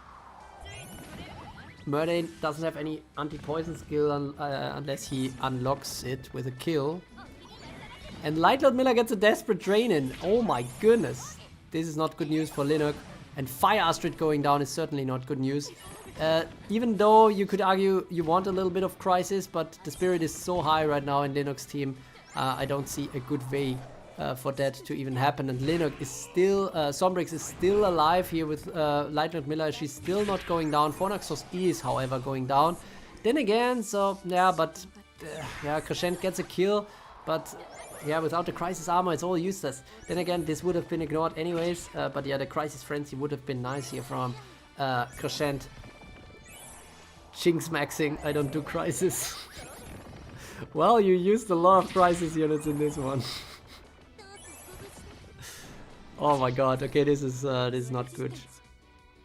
Speaker 1: Merdain doesn't have any anti-poison skill unless he unlocks it with a kill. And Ludmilla gets a desperate drain in. Oh my goodness. This is not good news for Lenok. And Fire Astrid going down is certainly not good news. Even though you could argue you want a little bit of crisis, but the spirit is so high right now in Lenok's team, I don't see a good way for that to even happen. And Lenok is still, Sombrix is still alive here with Ludmilla. She's still not going down. Fornaxos is, however, going down. Then again, so yeah, but yeah, Crescent gets a kill, but yeah, without the Crisis Armor, it's all useless. Then again, this would have been ignored anyways, but yeah, the Crisis Frenzy would have been nice here from Crescent. Jinx maxing, I don't do Crisis. Well, you used a lot of Crisis units in this one. Oh my god, okay, this is not good.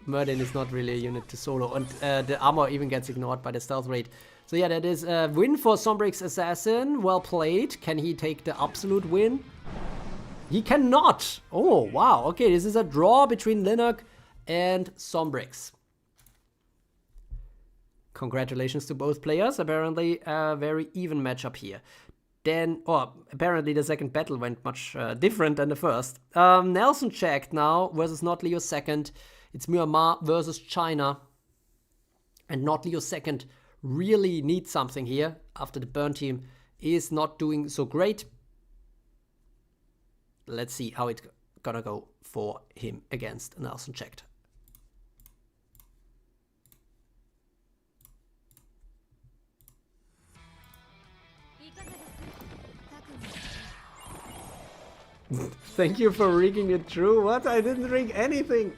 Speaker 1: Merdain is not really a unit to solo, and the armor even gets ignored by the stealth rate. So yeah, that is a win for Sombrix Assassin. Well played. Can he take the absolute win? He cannot! Oh, wow. Okay, this is a draw between Lenok and Sombrix. Congratulations to both players. Apparently a very even matchup here. Then, apparently the second battle went much different than the first. Nelson checked now versus Not Leo second. It's Myanmar versus China. And Not Leo second really needs something here after the burn team is not doing so great. Let's see how it's gonna go for him against Nelson checked. Thank you for rigging it true. What? I didn't rig anything.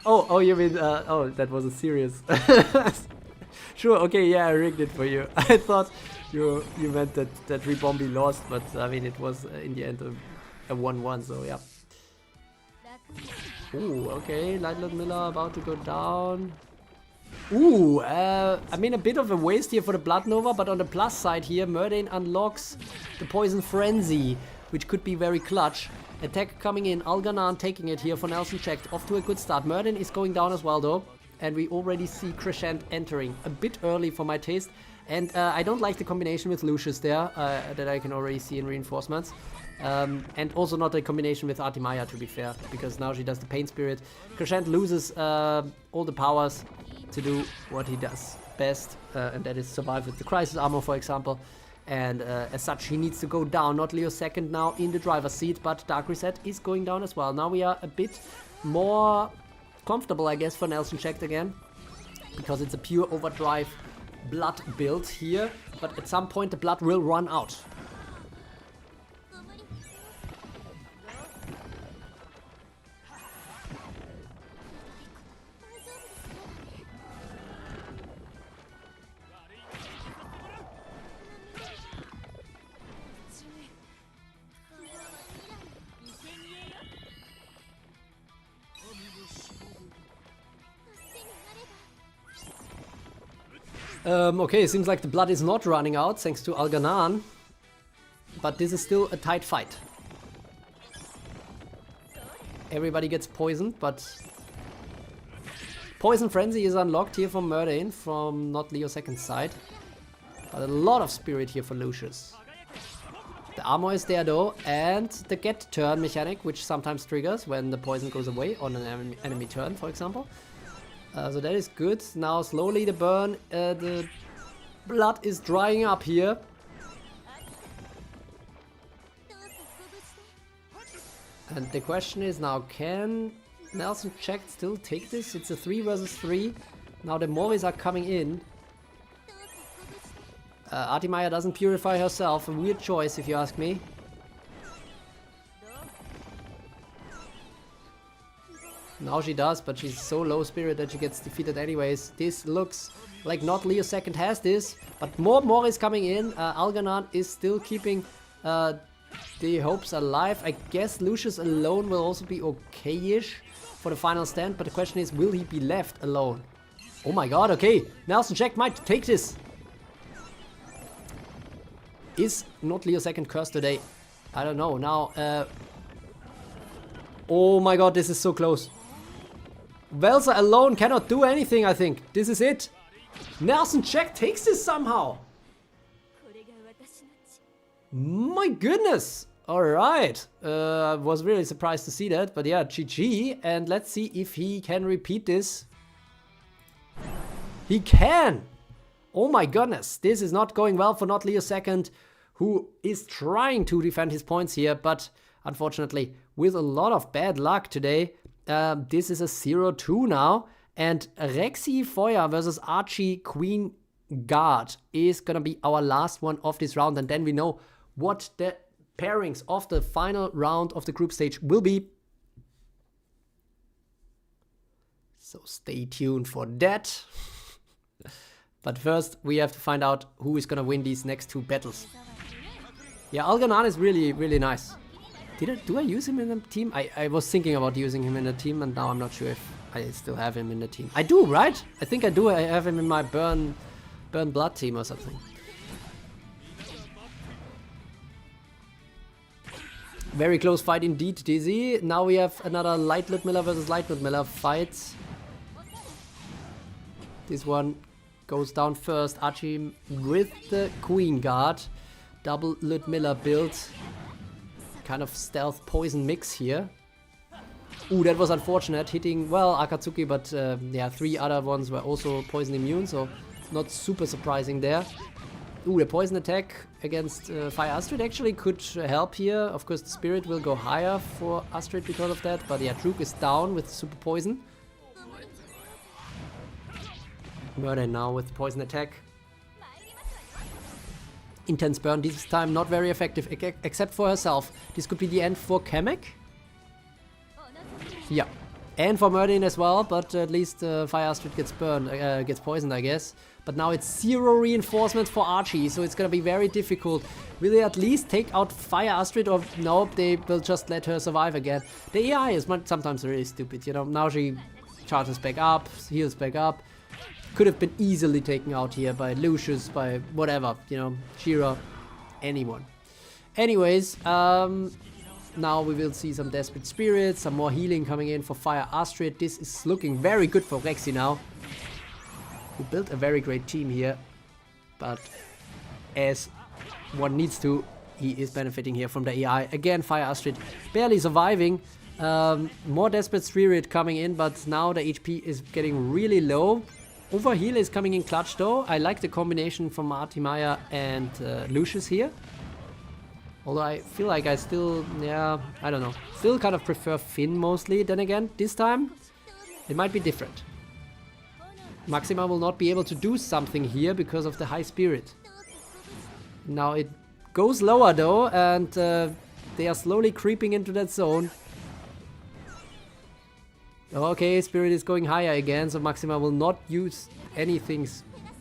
Speaker 1: oh, you mean, oh, that was a serious. Sure, okay, yeah, I rigged it for you. I thought you meant that Rebombi lost, but I mean, it was in the end a 1-1, so yeah. Ooh, okay, Ludmilla about to go down. Ooh, I mean, a bit of a waste here for the Blood Nova, but on the plus side here, Merdain unlocks the Poison Frenzy, which could be very clutch. Attack coming in, Alganan taking it here for Nelson checked. Off to a good start. Merdain is going down as well though. And we already see Crescent entering. A bit early for my taste. And I don't like the combination with Lucius there, that I can already see in reinforcements. And also not a combination with Artimaya, to be fair, because now she does the Pain Spirit. Crescent loses all the powers to do what he does best, and that is survive with the Crisis Armor, for example. And as such, he needs to go down. Not Leo second now in the driver's seat, but Dark Rizette is going down as well. Now we are a bit more comfortable, I guess, for Nelson checked again, because it's a pure overdrive blood build here, but at some point the blood will run out. Okay, it seems like the blood is not running out, thanks to Alganan. But this is still a tight fight. Everybody gets poisoned, but Poison Frenzy is unlocked here from Merdain, from Not Leo second side. But a lot of spirit here for Lucius. The armor is there though, and the get turn mechanic, which sometimes triggers when the poison goes away on an enemy turn, for example. So that is good. Now slowly the burn, the blood is drying up here. And the question is now, can Nelson checked still take this? It's a 3 versus 3. Now the Moris are coming in. Artimaya doesn't purify herself. A weird choice if you ask me. Now she does, but she's so low spirit that she gets defeated anyways. This looks like not Leo second has this, but more is coming in. Algernon is still keeping the hopes alive. I guess Lucius alone will also be okay-ish for the final stand, but the question is, will he be left alone? Oh my god, okay. Nelson Jack might take this. Is not Leo second cursed today? I don't know. Now, oh my god, this is so close. Velsa alone cannot do anything, I think. This is it. Nelson Jack takes this somehow. My goodness. Alright. Was really surprised to see that. But yeah, GG. And let's see if he can repeat this. He can. Oh my goodness. This is not going well for not Leo second, who is trying to defend his points here. But unfortunately, with a lot of bad luck today, this is a 0-2 now. And Rexy Feuer versus Archie Queen Guard is gonna be our last one of this round. And then we know what the pairings of the final round of the group stage will be. So stay tuned for that. But first, we have to find out who is gonna win these next two battles. Yeah, Algernon is really, really nice. Do I use him in the team? I was thinking about using him in the team, and now I'm not sure if I still have him in the team. I do, right? I think I do. I have him in my Burn Blood team or something. Very close fight indeed, Dizzy. Now we have another Light Ludmilla versus Light Ludmilla fight. This one goes down first. Archie with the Queen Guard. Double Ludmilla build. Kind of stealth poison mix here. Ooh, that was unfortunate. Hitting, well, Akatsuki, but yeah, 3 other ones were also poison immune, so not super surprising there. Ooh, the poison attack against Fire Astrid actually could help here. Of course, the spirit will go higher for Astrid because of that, but yeah, Druke is down with super poison. Merdain now with poison attack. Intense burn this time, not very effective, except for herself. This could be the end for Kamek. Yeah, and for Merdain as well, but at least Fire Astrid gets burned, gets poisoned, I guess. But now it's 0 reinforcements for Archie, so it's gonna be very difficult. Will they at least take out Fire Astrid, or nope, they will just let her survive again? The AI is sometimes really stupid, you know. Now she charges back up, heals back up. Could have been easily taken out here by Lucius, by whatever, you know, Shira, anyone. Anyways, now we will see some Desperate Spirits, some more healing coming in for Fire Astrid. This is looking very good for Rexy now, who built a very great team here. But as one needs to, he is benefiting here from the AI. Again, Fire Astrid barely surviving. More Desperate Spirit coming in, but now the HP is getting really low. Overheal is coming in clutch though. I like the combination from Artimaya and Lucius here. Although I feel like I still, yeah, I don't know. Still kind of prefer Finn mostly. Then again, this time, it might be different. Maxima will not be able to do something here because of the high spirit. Now it goes lower though, and they are slowly creeping into that zone. Okay, spirit is going higher again, so Maxima will not use anything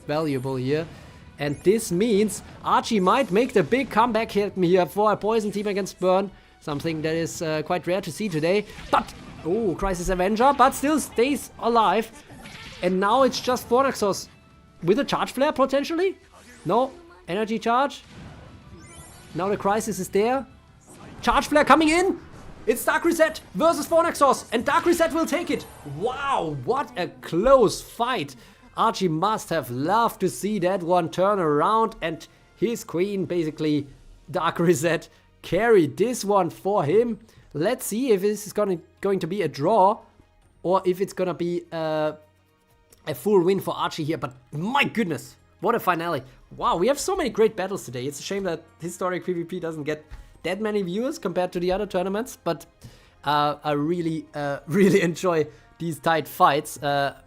Speaker 1: valuable here. And this means Archie might make the big comeback here for a poison team against Burn. Something that is quite rare to see today. But, oh, Crisis Avenger, but still stays alive. And now it's just Fornaxos with a charge flare potentially? No, energy charge. Now the Crisis is there. Charge flare coming in. It's Dark Rizette versus Fornaxos, and Dark Rizette will take it. Wow, what a close fight. Archie must have loved to see that one turn around, and his queen, basically Dark Rizette, carried this one for him. Let's see if this is going to be a draw, or if it's going to be a full win for Archie here. But my goodness, what a finale. Wow, we have so many great battles today. It's a shame that Historic PvP doesn't get that many viewers compared to the other tournaments, but I really enjoy these tight fights.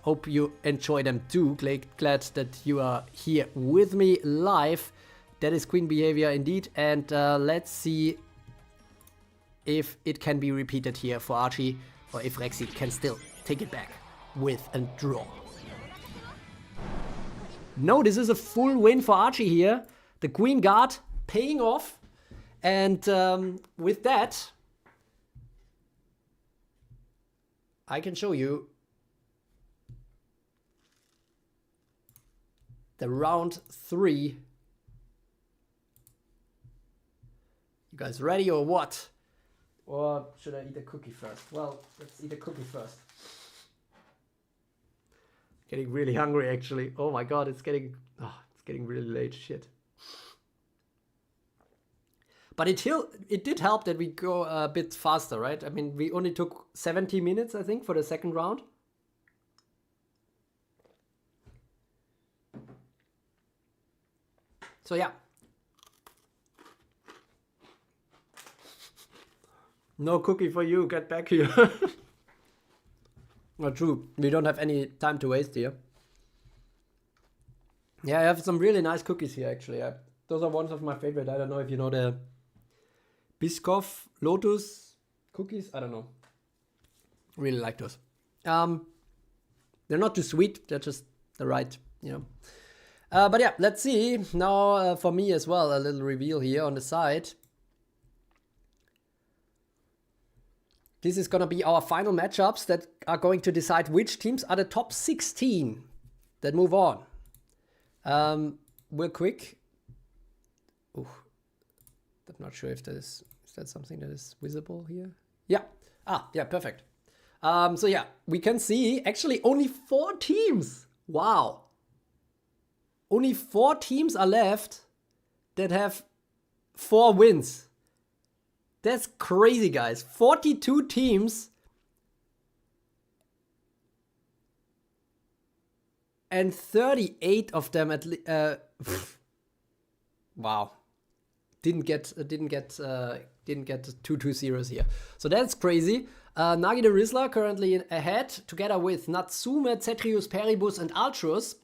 Speaker 1: Hope you enjoy them too. Glad that you are here with me live. That is Queen behavior indeed, and let's see if it can be repeated here for Archie. or if Rexy can still take it back with a draw. No, this is a full win for Archie here. The Queen Guard paying off. And with that, I can show you the round 3. You guys ready or what? Or should I eat a cookie first? Well, let's eat a cookie first. Getting really hungry actually. Oh my god, it's getting really late. Shit. But it did help that we go a bit faster, right? I mean, we only took 70 minutes, I think, for the second round. So yeah. No cookie for you, get back here. Not true, we don't have any time to waste here. Yeah, I have some really nice cookies here actually. Those are ones of my favorite. I don't know if you know the Biscoff Lotus cookies. I don't know. Really like those. They're not too sweet, they're just the right, you know. But yeah, let's see. Now for me as well, a little reveal here on the side. This is going to be our final matchups that are going to decide which teams are the top 16 that move on. Real quick. Ooh, I'm not sure if is that something that is visible here? Yeah. Yeah, perfect. So yeah, we can see actually only 4 teams. Wow. Only 4 teams are left that have 4 wins. That's crazy, guys. 42 teams. And 38 of them at least. Wow. Didn't get 2 zeros here. So that's crazy. Nagi the Rizzler currently ahead, together with Natsume, Cetrius, Peribus, and Altrus.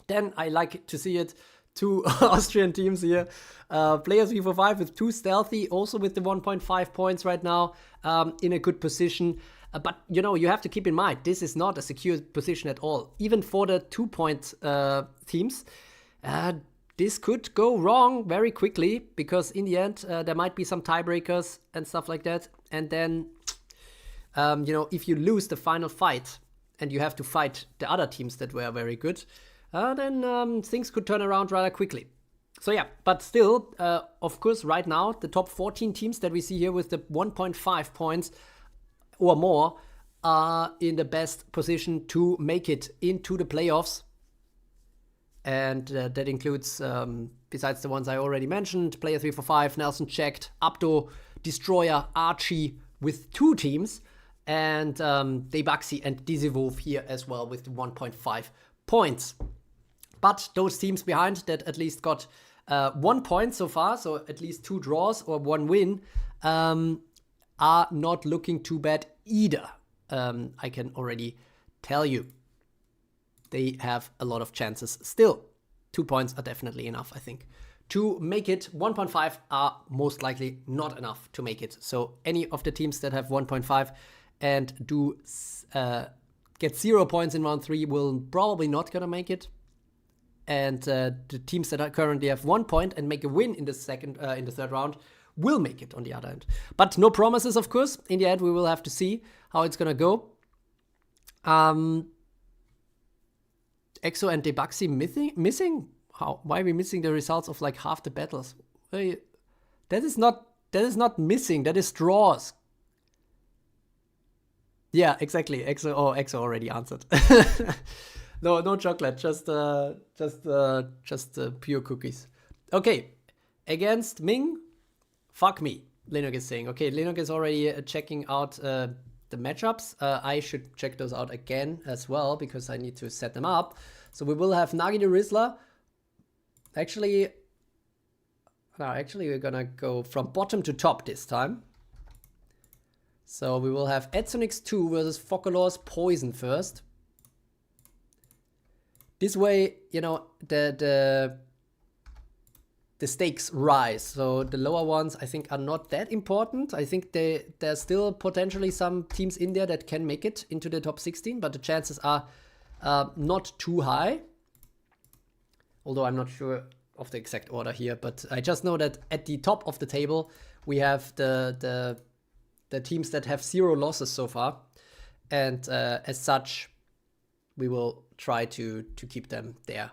Speaker 1: Then I like to see it. 2 Austrian teams here. Player 345 with 2 stealthy, also with the 1.5 points right now, in a good position. But, you know, you have to keep in mind, this is not a secure position at all. Even for the 2-point teams, this could go wrong very quickly, because in the end, there might be some tiebreakers and stuff like that. And then, you know, if you lose the final fight and you have to fight the other teams that were very good, then things could turn around rather quickly. So yeah, but still, of course, right now, the top 14 teams that we see here with the 1.5 points or more are in the best position to make it into the playoffs. And that includes, besides the ones I already mentioned, Player 345, Nelson Checked, Abdo, Destroyer, Archie with 2 teams, and Debaxi and Dizzy here as well with 1.5 points. But those teams behind that at least got 1 point so far, so at least 2 draws or 1 win, are not looking too bad either. I can already tell you. They have a lot of chances still. 2 points are definitely enough, I think. To make it, 1.5 are most likely not enough to make it. So any of the teams that have 1.5 and do get 0 points in round 3 will probably not gonna make it. And the teams that currently have 1 point and make a win in the third round will make it on the other end. But no promises, of course. In the end, we will have to see how it's gonna go. Exo and Debaxi missing? How? Why are we missing the results of like half the battles? That is not missing. That is draws. Yeah, exactly. Exo already answered. No chocolate, just pure cookies. Okay, against Ming, fuck me. Lenok is saying. Okay, Lenok is already checking out the matchups. I should check those out again as well because I need to set them up. So we will have Nagi the Rizzler. Actually, we're gonna go from bottom to top this time. So we will have Edsonix 2 versus Focalor's Poison first. This way, you know, the the stakes rise. So the lower ones, I think, are not that important. I think there's still potentially some teams in there that can make it into the top 16, but the chances are not too high. Although I'm not sure of the exact order here, but I just know that at the top of the table, we have the teams that have 0 losses so far. And as such, we will try to keep them there.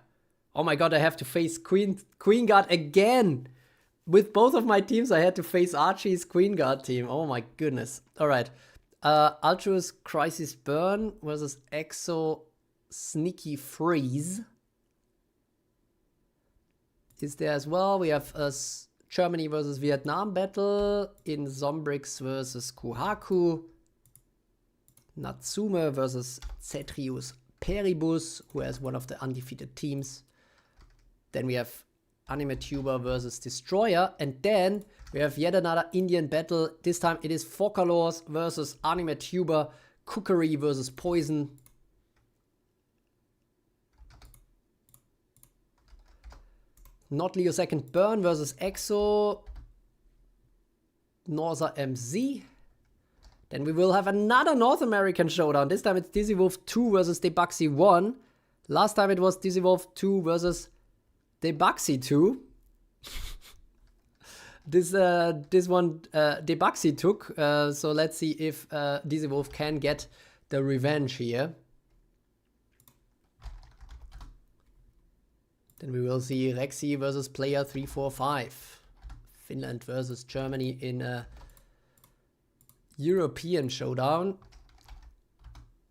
Speaker 1: Oh my god, I have to face Queen Guard again! With both of my teams, I had to face Archie's Queen Guard team. Oh my goodness. Alright. Ultra's Crisis Burn versus Exo Sneaky Freeze is there as well. We have Germany versus Vietnam battle in Zombrix versus Kuhaku. Natsume versus Cetrius Peribus, who has one of the undefeated teams. Then we have Anime Tuber versus Destroyer. And then we have yet another Indian battle. This time it is Focalors versus Anime Tuber. Cookery versus Poison. Not Leo Second Burn versus Exo. Norza MZ. Then we will have another North American showdown. This time it's Dizzy Wolf 2 versus Debuxy 1. Last time it was Dizzy Wolf 2 versus Debuxy 2. This one Debuxy took. So let's see if Dizzy Wolf can get the revenge here. Then we will see Rexy versus Player 345. Finland versus Germany in a European showdown.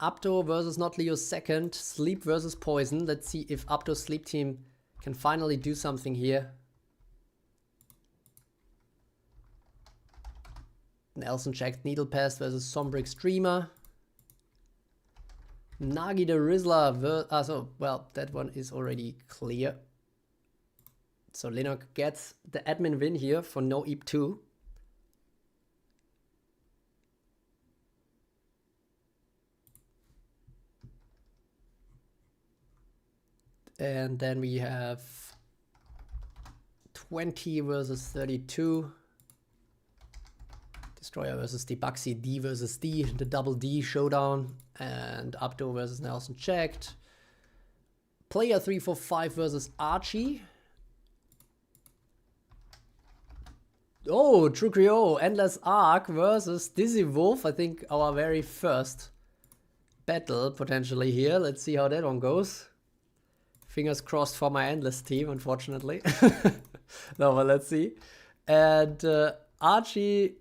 Speaker 1: Apto versus Not Leo Second. Sleep versus Poison. Let's see if Apto's Sleep team can finally do something here. Nelson checked Needle Pest versus Sombrick Streamer. Nagi the Rizzler well, that one is already clear. So Linok gets the admin win here for no Eep 2. And then we have 20 versus 32. Destroyer versus Debuxy, D versus D, the double D showdown. And Abdo versus Nelson checked. Player 345 versus Archie. Oh, True Creo, Endless Arc versus Dizzy Wolf. I think our very first battle potentially here. Let's see how that one goes. Fingers crossed for my Endless team, unfortunately. No, but let's see. And Archie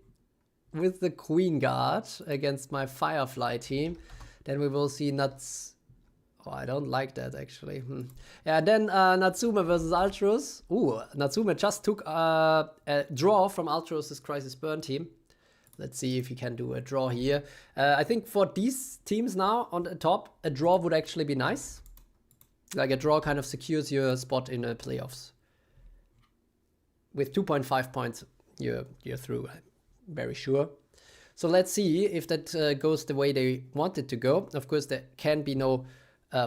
Speaker 1: with the Queen Guard against my Firefly team. Then we will see Nuts. Oh, I don't like that actually. Yeah, then Natsume versus Ultros. Ooh, Natsume just took a draw from Ultros' Crisis Burn team. Let's see if he can do a draw here. I think for these teams now on the top, a draw would actually be nice. Like a draw kind of secures your spot in the playoffs. With 2.5 points, you're through. I'm very sure. So let's see if that goes the way they want it to go. Of course, there can be no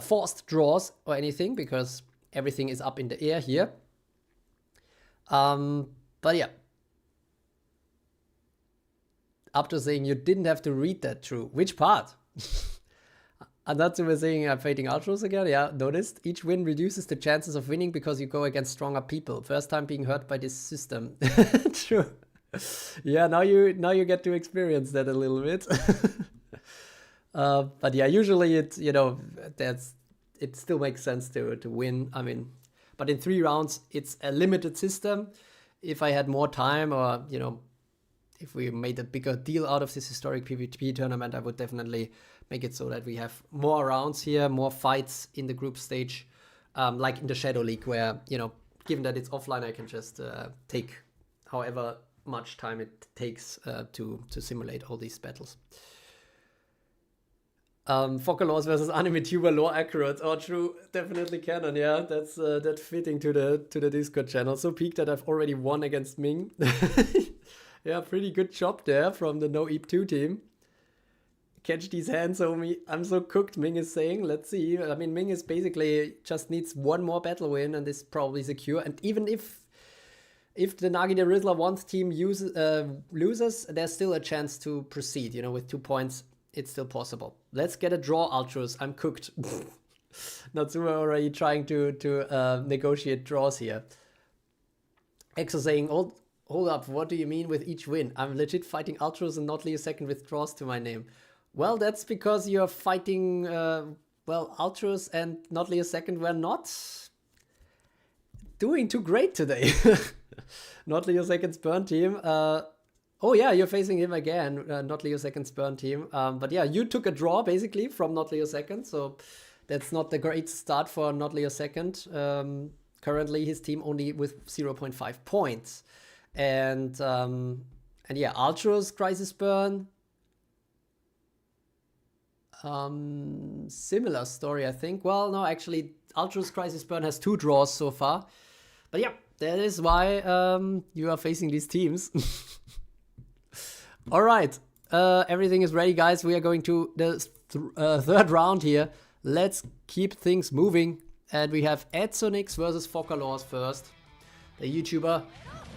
Speaker 1: forced draws or anything because everything is up in the air here. But yeah. Up to saying you didn't have to read that through. Which part? Anatsu was saying I'm fading Ultros again. Yeah, noticed. Each win reduces the chances of winning because you go against stronger people. First time being hurt by this system. True. Yeah, now you get to experience that a little bit. But yeah, usually it still makes sense to win. I mean, but in 3 rounds it's a limited system. If I had more time, or if we made a bigger deal out of this historic PvP tournament, I would definitely make it so that we have more rounds here, more fights in the group stage, like in the Shadow League, where given that it's offline, I can just take however much time it takes to simulate all these battles. Focalors versus Anime Tuber lore accurate. Oh, true, definitely canon. Yeah, that's fitting to the Discord channel. So peak that I've already won against Ming. Yeah, pretty good job there from the No Eep 2 team. Catch these hands, homie. I'm so cooked, Ming is saying. Let's see. I mean, Ming is basically just needs one more battle win and is probably secure. And even if if the Nagi the Rizzler wants team loses, there's still a chance to proceed. You know, with 2 points, it's still possible. Let's get a draw, Ultras. I'm cooked. Natsuma already trying to negotiate draws here. Exo saying, hold up, what do you mean with each win? I'm legit fighting Ultras and not leave a second with draws to my name. Well, that's because you're fighting, well, Ultras and not leave a second were not doing too great today. Not Leo Second's burn team. Oh yeah, you're facing him again. Not Leo Second's burn team. But yeah, you took a draw basically from Not Leo Second, so that's not the great start for Not Leo Second. Currently, his team only with 0.5 points, and yeah, Ultras Crisis Burn. Similar story, I think. Well, no, actually, Ultras Crisis Burn has 2 draws so far. But yeah, that is why you are facing these teams. All right, everything is ready, guys. We are going to the third round here. Let's keep things moving. And we have Edsonix versus Focalors first. The YouTuber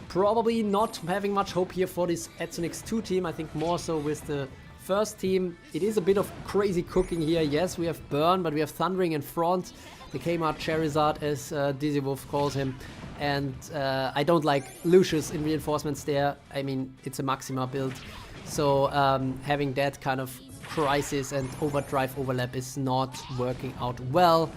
Speaker 1: probably not having much hope here for this Edsonix 2 team. I think more so with the first team. It is a bit of crazy cooking here. Yes, we have Burn, but we have Thundering in front. The Kmart Charizard, as Dizzy Wolf calls him. And I don't like Lucius in reinforcements there. I mean, it's a Maxima build. So having that kind of crisis and overdrive overlap is not working out well.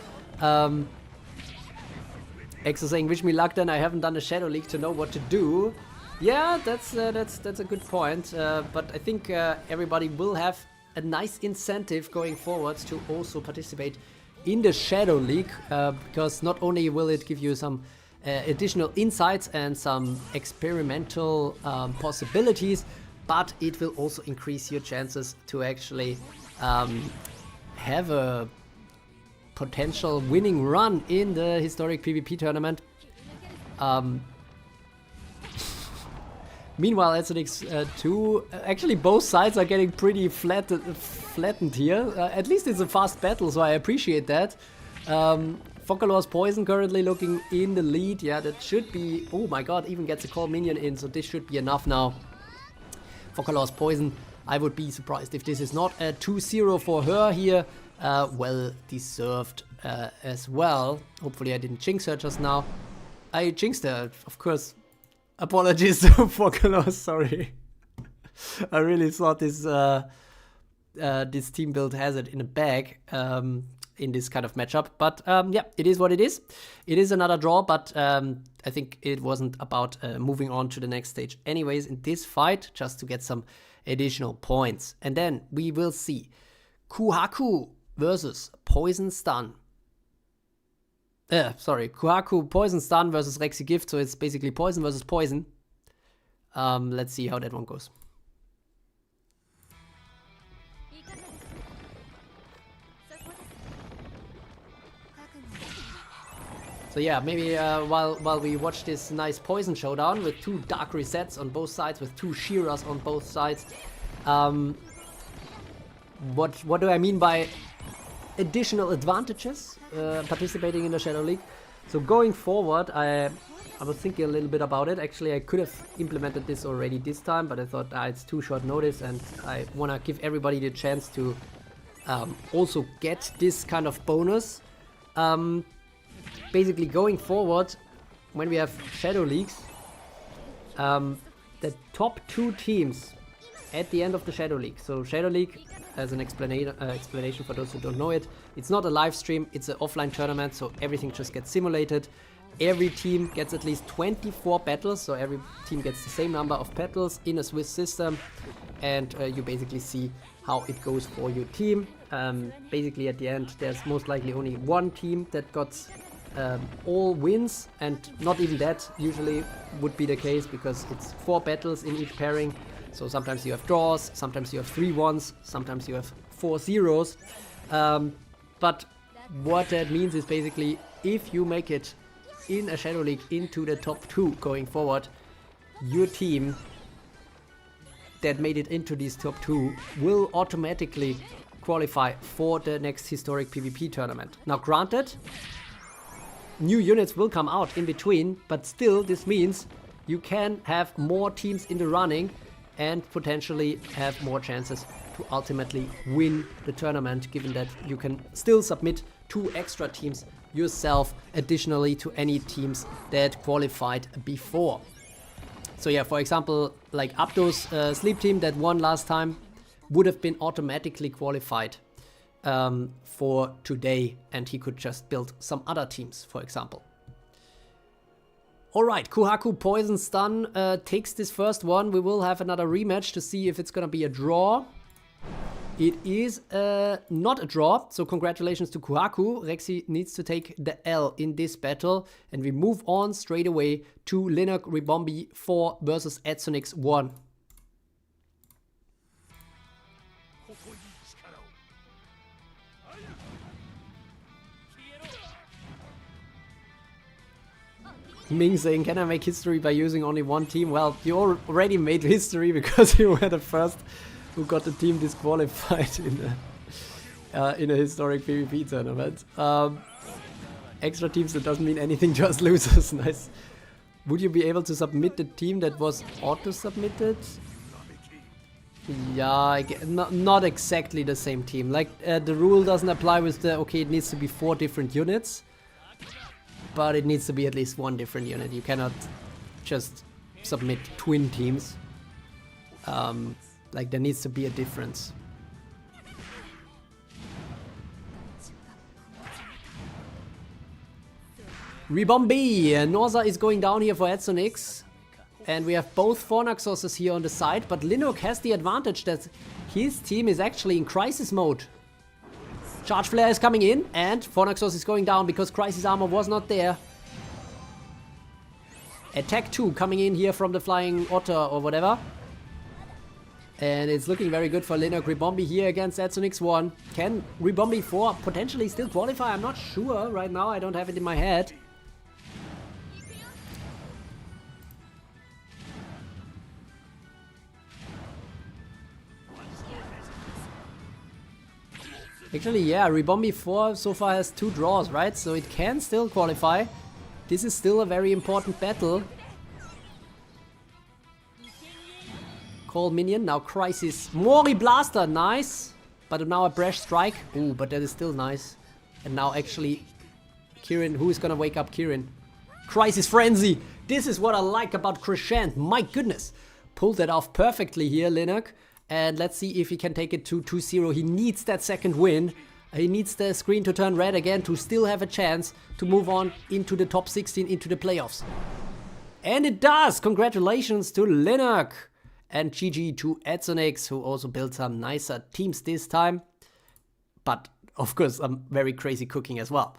Speaker 1: Exo saying, wish me luck then, I haven't done a Shadow League to know what to do. Yeah, that's a good point. But I think everybody will have a nice incentive going forward to also participate in the Shadow League. Because not only will it give you some additional insights and some experimental possibilities, but it will also increase your chances to actually have a potential winning run in the historic PvP tournament. Meanwhile, Edsonix 2, actually both sides are getting pretty flattened here. At least it's a fast battle, so I appreciate that. Focalor's Poison currently looking in the lead. Yeah, that should be... Oh my god, even gets a call minion in, so this should be enough now. Focalor's Poison, I would be surprised if this is not a 2-0 for her here. Well deserved as well. Hopefully I didn't jinx her just now. I jinxed her, of course. Apologies to Focalor, sorry. I really thought this this team build has it in a bag in this kind of matchup. But yeah, it is what it is. It is another draw, but I think it wasn't about moving on to the next stage anyways in this fight, just to get some additional points. And then we will see Kuhaku versus Poison Stun. Kuhaku Poison Stun versus Rexy Gift, so it's basically Poison versus Poison. Let's see how that one goes. So yeah, maybe while we watch this nice Poison showdown with 2 Dark Rizettes on both sides, with 2 Shiras on both sides, what do I mean by additional advantages participating in the Shadow League? So going forward, I was thinking a little bit about it. Actually, I could have implemented this already this time, but I thought it's too short notice, and I want to give everybody the chance to also get this kind of bonus. Basically, going forward, when we have Shadow Leagues, the top 2 teams at the end of the Shadow League. So Shadow League, as an explanation for those who don't know it, it's not a live stream, it's an offline tournament, so everything just gets simulated. Every team gets at least 24 battles, so every team gets the same number of battles in a Swiss system, and you basically see how it goes for your team. Basically at the end there's most likely only one team that got all wins, and not even that usually would be the case, because it's 4 battles in each pairing. So sometimes you have draws, sometimes you have 3 1s, sometimes you have 4 0s. But what that means is basically, if you make it in a Shadow League into the top 2 going forward, your team that made it into these top 2 will automatically qualify for the next historic PvP tournament. Now granted, new units will come out in between, but still this means you can have more teams in the running and potentially have more chances to ultimately win the tournament, given that you can still submit 2 extra teams yourself additionally to any teams that qualified before. So yeah, for example, like Abdo's sleep team that won last time would have been automatically qualified for today, and he could just build some other teams, for example. Alright, Kuhaku Poison Stun takes this first one. We will have another rematch to see if it's gonna be a draw. It is not a draw, so congratulations to Kuhaku. Rexy needs to take the L in this battle, and we move on straight away to Linux Ribombi 4 versus Etsonix 1. Ming saying, can I make history by using only one team? Well, you already made history because you were the first who got the team disqualified in a historic PvP tournament. Extra teams, that doesn't mean anything, just losers. Nice. Would you be able to submit the team that was auto-submitted? Yeah, not exactly the same team. Like, the rule doesn't apply with the, okay, it needs to be 4 different units. But it needs to be at least 1 different unit. You cannot just submit twin teams. Like, there needs to be a difference. Rebombi! Norza is going down here for Etsonix. And we have both Fornaxoses here on the side. But Linux has the advantage that his team is actually in crisis mode. Charge Flare is coming in, and Fornaxos is going down because Crisis Armor was not there. Attack 2 coming in here from the Flying Otter or whatever. And it's looking very good for Linux Ribombi here against Etsonix 1. Can Ribombi 4 potentially still qualify? I'm not sure right now, I don't have it in my head. Actually, yeah, Ribombi 4 so far has 2 draws, right? So it can still qualify. This is still a very important battle. Call minion, now Crisis. Mori Blaster, nice! But now a Brash Strike. Ooh, but that is still nice. And now actually, Kirin, who is gonna wake up Kirin? Crisis Frenzy! This is what I like about Crescent, my goodness! Pulled that off perfectly here, Linux. And let's see if he can take it to 2-0. He needs that second win. He needs the screen to turn red again to still have a chance to move on into the top 16, into the playoffs. And it does! Congratulations to Linux! And GG to Etsonix, who also built some nicer teams this time. But, of course, some very crazy cooking as well.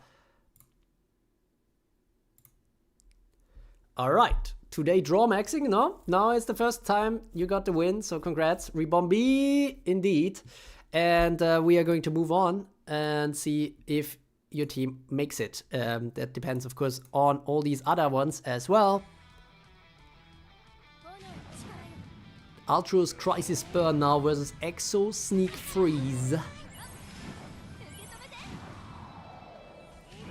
Speaker 1: Alright. Today draw maxing, no? Now it's the first time you got the win, so congrats. Rebombi, indeed. And we are going to move on and see if your team makes it. That depends, of course, on all these other ones as well. Ultros Crisis Burn now versus Exo Sneak Freeze.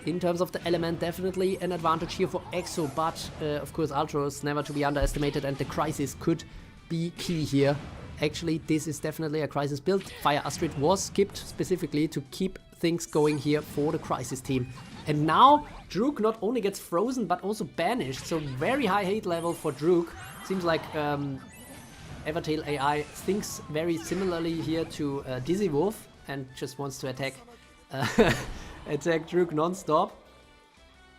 Speaker 1: In terms of the element, definitely an advantage here for Exo, but of course Ultros never to be underestimated, and the Crisis could be key here. Actually, this is definitely a Crisis build. Fire Astrid was skipped specifically to keep things going here for the Crisis team. And now Druke not only gets frozen but also banished, so very high hate level for Druke. Seems like Evertale AI thinks very similarly here to Dizzy Wolf and just wants to attack attack Druke non-stop.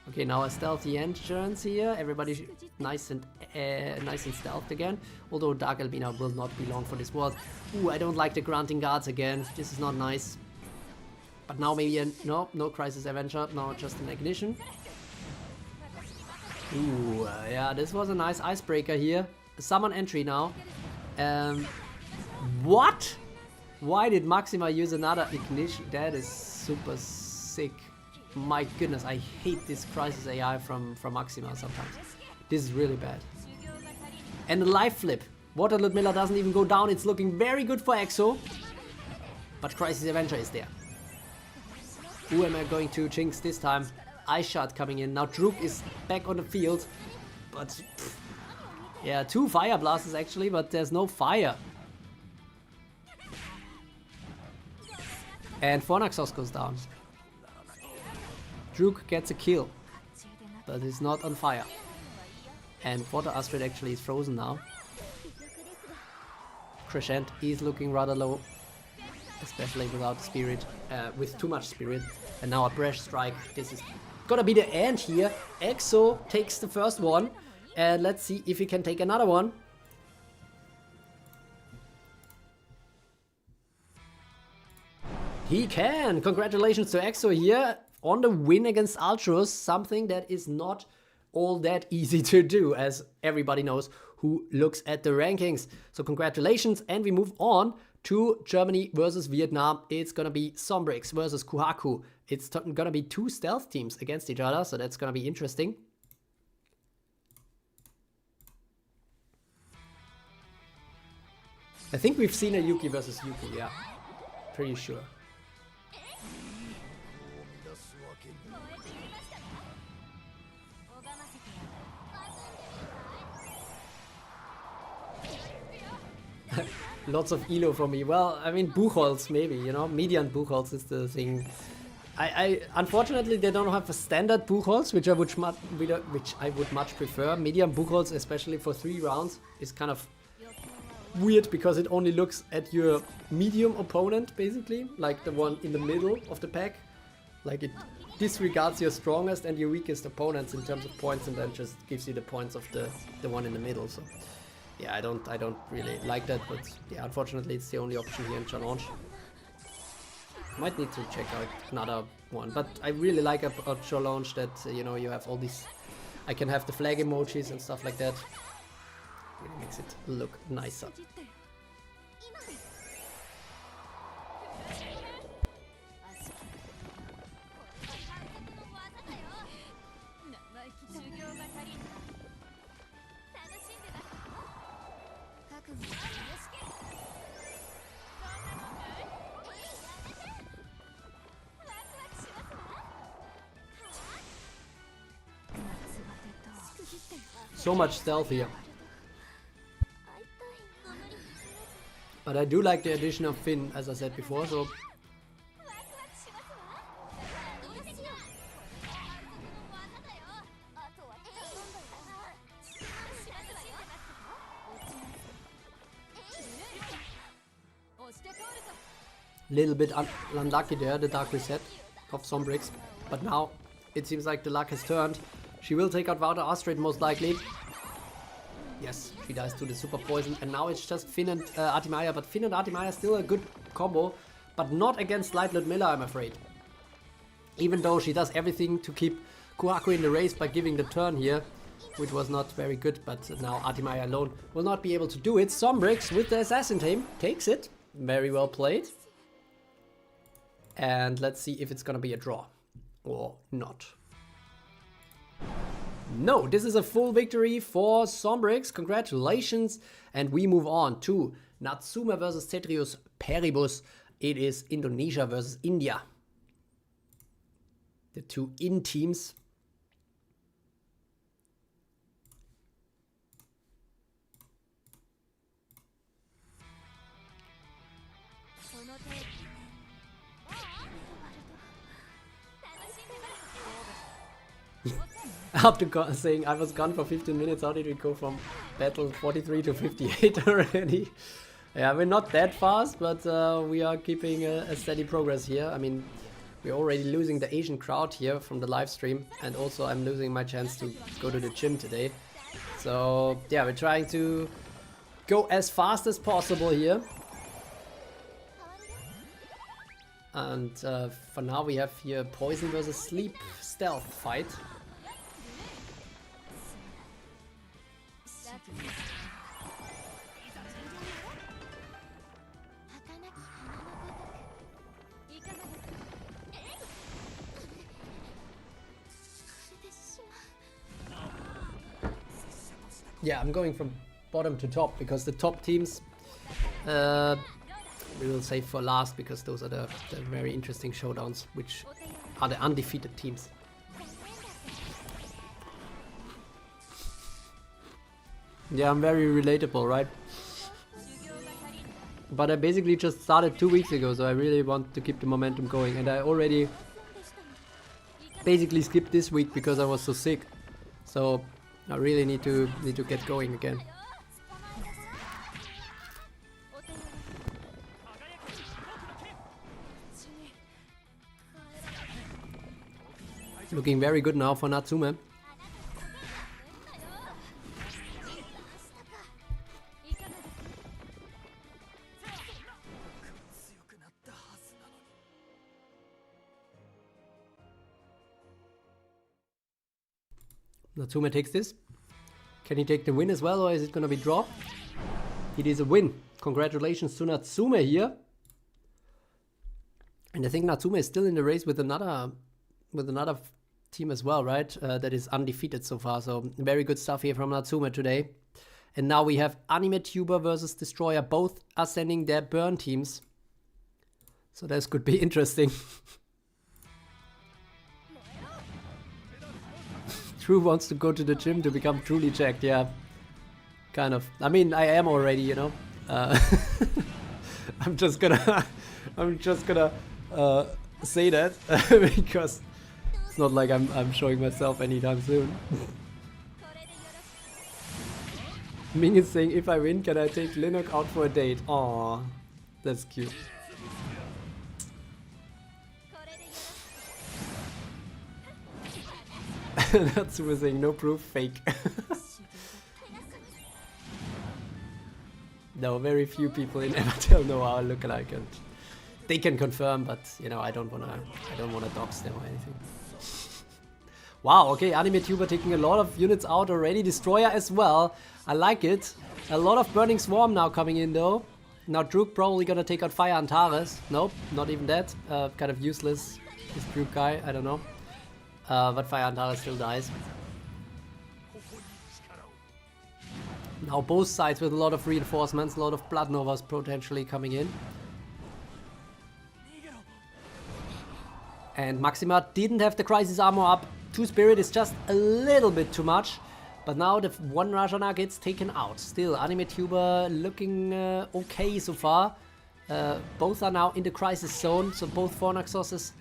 Speaker 1: Okay, now a stealthy entrance here. Everybody nice and stealthed again. Although Dark Elmina will not be long for this world. Ooh, I don't like the granting guards again. This is not nice. But now maybe no Crisis Avenger. Now just an ignition. Ooh, yeah, this was a nice icebreaker here. Summon entry now. What? Why did Maxima use another ignition? That is super sick. My goodness, I hate this Crisis AI from Maxima sometimes. This is really bad. And the life flip. Water Ludmilla doesn't even go down. It's looking very good for Exo. But Crisis Avenger is there. Who am I going to jinx this time? Ice Shot coming in. Now Druke is back on the field. But Yeah, 2 fire blasters actually, but there's no fire. And Fornaxos goes down. Druke gets a kill, but he's not on fire. And Water Astrid actually is frozen now. Crescent is looking rather low, especially without spirit, with too much spirit. And now a Breath Strike. This is gonna be the end here. Exo takes the first one, and let's see if he can take another one. He can! Congratulations to Exo here on the win against Ultros, something that is not all that easy to do, as everybody knows who looks at the rankings. So congratulations, and we move on to Germany versus Vietnam. It's gonna be Sombrix versus Kuhaku. It's gonna be 2 stealth teams against each other, so that's gonna be interesting. I think we've seen a Yuki versus Yuki, yeah. Pretty sure. Lots of elo for me. Well, I mean, Buchholz maybe, you know, median Buchholz is the thing. Unfortunately, they don't have a standard Buchholz, which I would much prefer. Medium Buchholz, especially for 3 rounds, is kind of weird because it only looks at your medium opponent, basically, like the one in the middle of the pack. Like it disregards your strongest and your weakest opponents in terms of points, and then just gives you the points of the one in the middle. So yeah, I don't really like that, but yeah, unfortunately it's the only option here in challenge. Might need to check out another one, but I really like a challenge that, you know, you have all these, I can have the flag emojis and stuff like that. Really makes it look nicer. So much stealth here. But I do like the addition of Finn, as I said before, so... Little bit unlucky there, the Dark Reset of Sombrix. But now, it seems like the luck has turned. She will take out Water Astrid most likely. Yes, she dies to the Super Poison, and now it's just Finn and Artimaya, but Finn and Artimaya still a good combo, but not against Light Ludmilla, I'm afraid. Even though she does everything to keep Kuhaku in the race by giving the turn here, which was not very good, but now Artimaya alone will not be able to do it. Sombrix with the Assassin Tame takes it. Very well played. And let's see if it's gonna be a draw or not. No, this is a full victory for Sombrix. Congratulations. And we move on to Natsume versus Cetrius Peribus. It is Indonesia versus India. The 2 in teams. After saying I was gone for 15 minutes, how did we go from battle 43 to 58 already? Yeah, we're not that fast, but we are keeping a steady progress here. I mean, we're already losing the Asian crowd here from the live stream, and also I'm losing my chance to go to the gym today. So yeah, we're trying to go as fast as possible here. And for now we have here Poison versus Sleep stealth fight. Yeah, I'm going from bottom to top because the top teams we will save for last, because those are the very interesting showdowns, which are the undefeated teams. Yeah, I'm very relatable, right? But I basically just started 2 weeks ago, so I really want to keep the momentum going. And I already basically skipped this week because I was so sick. So I really need to get going again. Looking very good now for Natsume. Natsume takes this. Can he take the win as well, or is it gonna be draw? It is a win. Congratulations to Natsume here. And I think Natsume is still in the race with another team as well, right? That is undefeated so far. So very good stuff here from Natsume today. And now we have Anime Tuber versus Destroyer. Both are sending their burn teams. So this could be interesting. True wants to go to the gym to become truly jacked, yeah. Kind of. I mean, I am already, you know. I'm just gonna say that because it's not like I'm showing myself anytime soon. Ming is saying, if I win, can I take Linux out for a date? Aww, that's cute. That's saying, no proof, fake. No, very few people in Evertale know how I look like, and they can confirm, but you know, I don't wanna dox them or anything. Wow, okay, Anime Tuber taking a lot of units out already. Destroyer as well. I like it. A lot of Burning Swarm now coming in though. Now Druke probably gonna take out Fire Antares. Nope, not even that. Kind of useless, this Druke guy, I don't know. But Fire Antares still dies. Now both sides with a lot of reinforcements, a lot of Blood Novas potentially coming in. And Maxima didn't have the Crisis Armor up. 2 Spirit is just a little bit too much. But now the 1 Rajana gets taken out. Still, Anime Tuber looking okay so far. Both are now in the Crisis Zone, so both Fornaxoses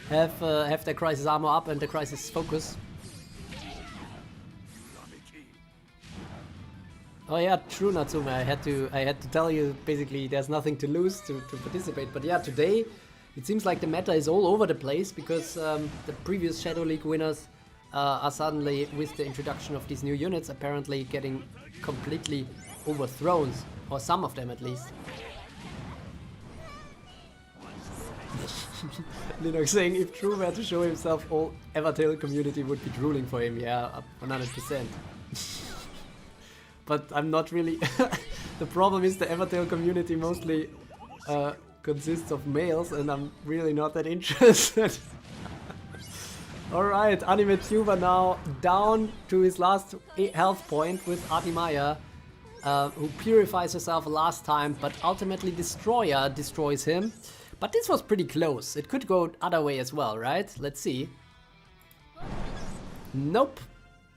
Speaker 1: have their Crisis Armor up and the Crisis Focus. Oh yeah, true Natsume, I had to tell you basically there's nothing to lose to participate. But yeah, today it seems like the meta is all over the place because the previous Shadow League winners are suddenly, with the introduction of these new units, apparently getting completely overthrown, or some of them at least. Linux saying, if True were to show himself, all Evertale community would be drooling for him. Yeah, 100%. But I'm not really... The problem is the Evertale community mostly consists of males, and I'm really not that interested. Alright, Anime Tuber now down to his last health point with Artimaya, who purifies herself last time, but ultimately Destroyer destroys him. But this was pretty close. It could go other way as well, right? Let's see. Nope.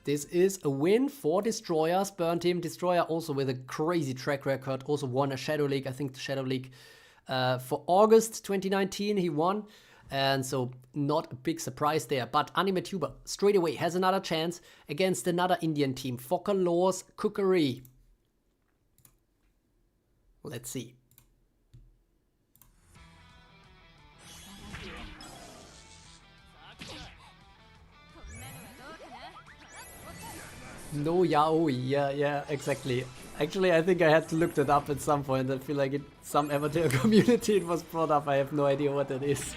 Speaker 1: This is a win for Destroyer's burn team. Destroyer also with a crazy track record. Also won a Shadow League. I think the Shadow League for August 2019 he won. And so not a big surprise there. But Anime Tuber straight away has another chance against another Indian team. Focalaw's Cookery. Let's see. No yaoi, yeah, exactly. Actually, I think I had to look that up at some point. I feel like some Evertale community it was brought up. I have no idea what that is.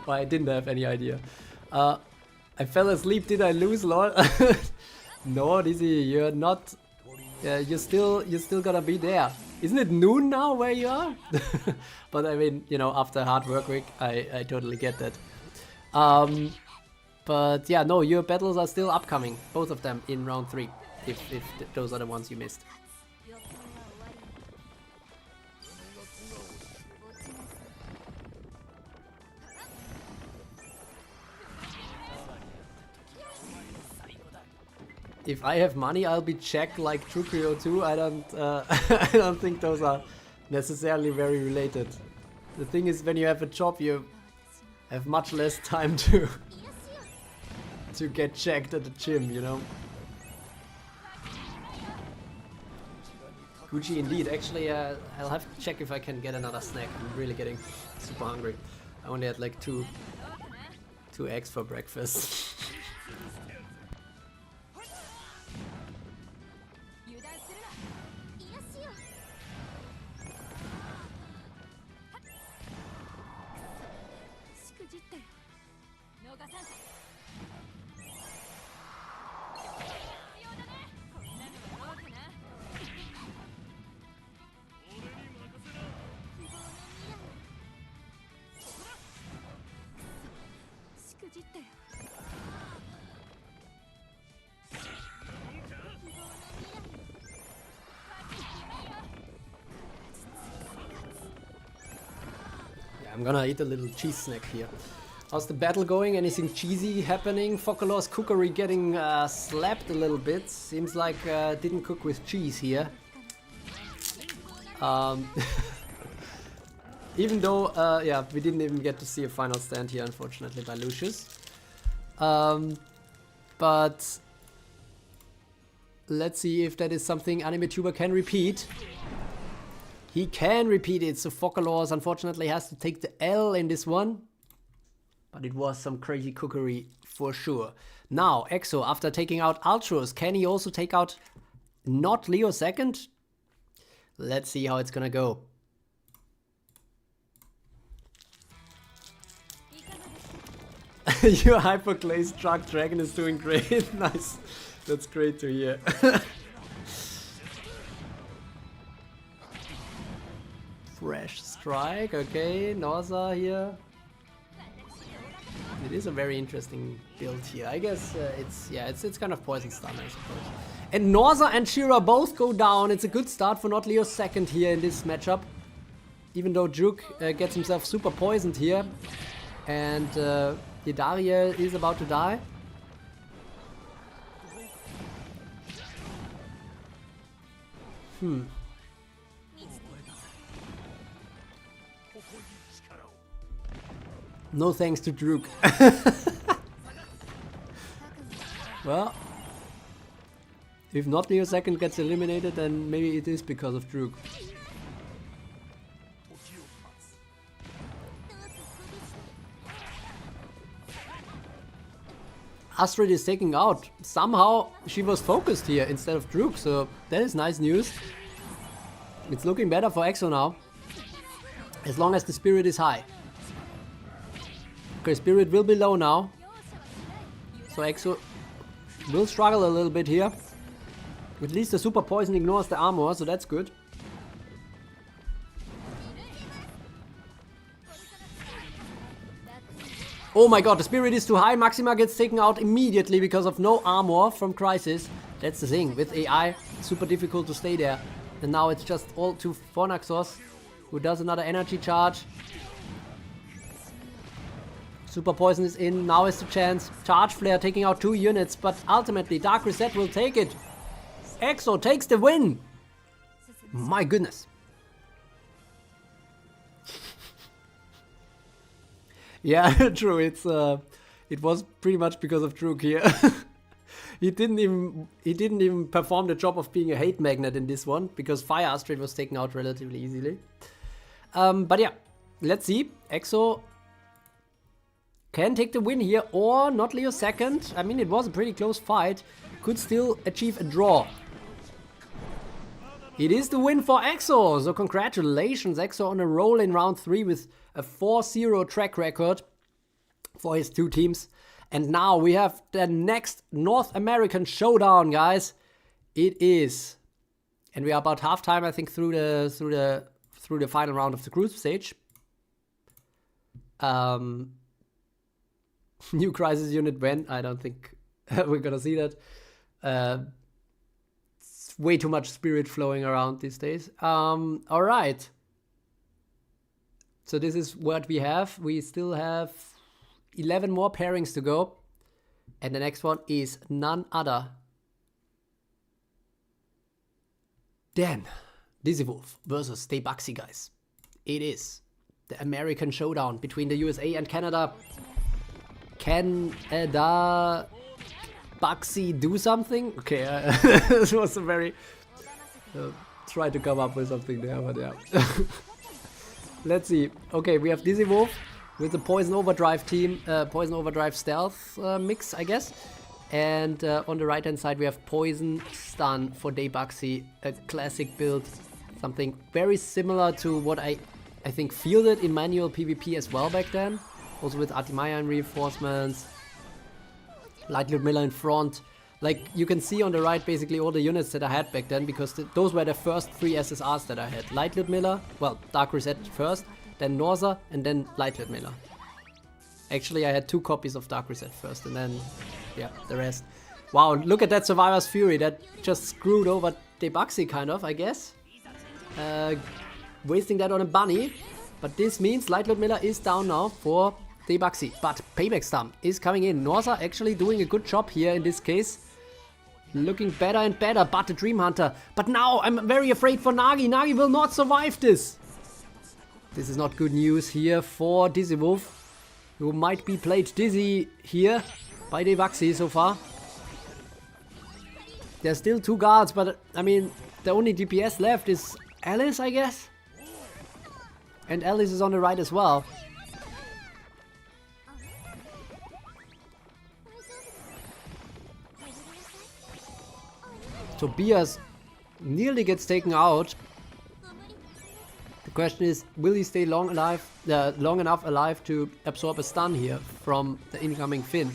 Speaker 1: Well, I didn't have any idea. I fell asleep. Did I lose, Lord? No, Dizzy, you're not. You're still gonna be there. Isn't it noon now where you are? But I mean, you know, after a hard work week, I totally get that. But yeah, no, your battles are still upcoming, both of them in round 3, if those are the ones you missed. if I have money, I'll be Czech like Druke too. I don't I don't think those are necessarily very related. The thing is, when you have a job, you have much less time to get checked at the gym, you know. Gucci indeed. Actually, I'll have to check if I can get another snack. I'm really getting super hungry. I only had like two eggs for breakfast. I'm gonna eat a little cheese snack here. How's the battle going? Anything cheesy happening? Focalor's cookery getting slapped a little bit. Seems like didn't cook with cheese here. Even though, yeah, we didn't even get to see a final stand here, unfortunately, by Lucius. But let's see if that is something AnimeTuber can repeat. He can repeat it, so Focalors unfortunately has to take the L in this one. But it was some crazy cookery for sure. Now, Exo, after taking out Ultros, can he also take out not Leo second? Let's see how it's gonna go. Your Hyperglazed Truck Dragon is doing great. Nice. That's great to hear. Fresh strike, okay, Norza here. It is a very interesting build here. I guess it's kind of poison stun, I suppose. And Norza and Shira both go down. It's a good start for not Leo's second here in this matchup. Even though Druke gets himself super poisoned here. And Yidariel is about to die. No thanks to Druke. Well, if not Leo second gets eliminated, then maybe it is because of Druke. Astrid is taking out. Somehow she was focused here instead of Druke, so that is nice news. It's looking better for Exo now. As long as the spirit is high. Okay, spirit will be low now. So Exo will struggle a little bit here. At least the super poison ignores the armor, so that's good. Oh my god, the spirit is too high. Maxima gets taken out immediately because of no armor from Crisis. That's the thing. With AI, it's super difficult to stay there. And now it's just all to Fornaxos, who does another energy charge. Super Poison is in. Now is the chance. Charge Flare taking out 2 units, but ultimately Dark Rizette will take it. Exo takes the win. My goodness. Yeah, true. It was pretty much because of Druke here. he didn't even perform the job of being a hate magnet in this one because Fire Astrid was taken out relatively easily. But yeah, let's see. Exo can take the win here or not Leo second. I mean, it was a pretty close fight. Could still achieve a draw. It is the win for Exo. So congratulations, Exo on a roll in round 3 with a 4-0 track record for his 2 teams. And now we have the next North American showdown, guys. It is, and we are about halftime, I think, through the final round of the group stage. New Crisis unit when? I don't think we're gonna see that. It's way too much spirit flowing around these days. All right. So this is what we have. We still have 11 more pairings to go. And the next one is none other Then, Dizzy Wolf versus Daybuxy, guys. It is the American showdown between the USA and Canada. Can Buxy do something? Okay, this was a very... try to come up with something there, but yeah. Let's see. Okay, we have Dizzy Wolf with the Poison Overdrive team, Poison Overdrive Stealth mix, I guess. And on the right hand side we have Poison Stun for Daybuxy, a classic build, something very similar to what I think fielded in manual PvP as well back then. Also with Artimaya and reinforcements, Light Ludmilla in front. Like you can see on the right basically all the units that I had back then, because those were the first 3 SSRs that I had. Light Ludmilla, well, Dark Rizette first, then Norza, and then Light Ludmilla. Actually I had 2 copies of Dark Rizette first, and then, yeah, the rest. Wow, look at that Survivor's Fury, that just screwed over Daybuxy kind of, I guess. Wasting that on a bunny, but this means Light Ludmilla is down now for Daybuxy, but Payback Stamp is coming in. Norza actually doing a good job here in this case. Looking better and better, but the Dream Hunter. But now I'm very afraid for Nagi. Nagi will not survive this. This is not good news here for Dizzy Wolf, who might be played dizzy here by Daybuxy so far. There's still 2 guards, but I mean, the only DPS left is Alice, I guess. And Alice is on the right as well. Tobias nearly gets taken out. The question is, will he stay long enough alive to absorb a stun here from the incoming Finn?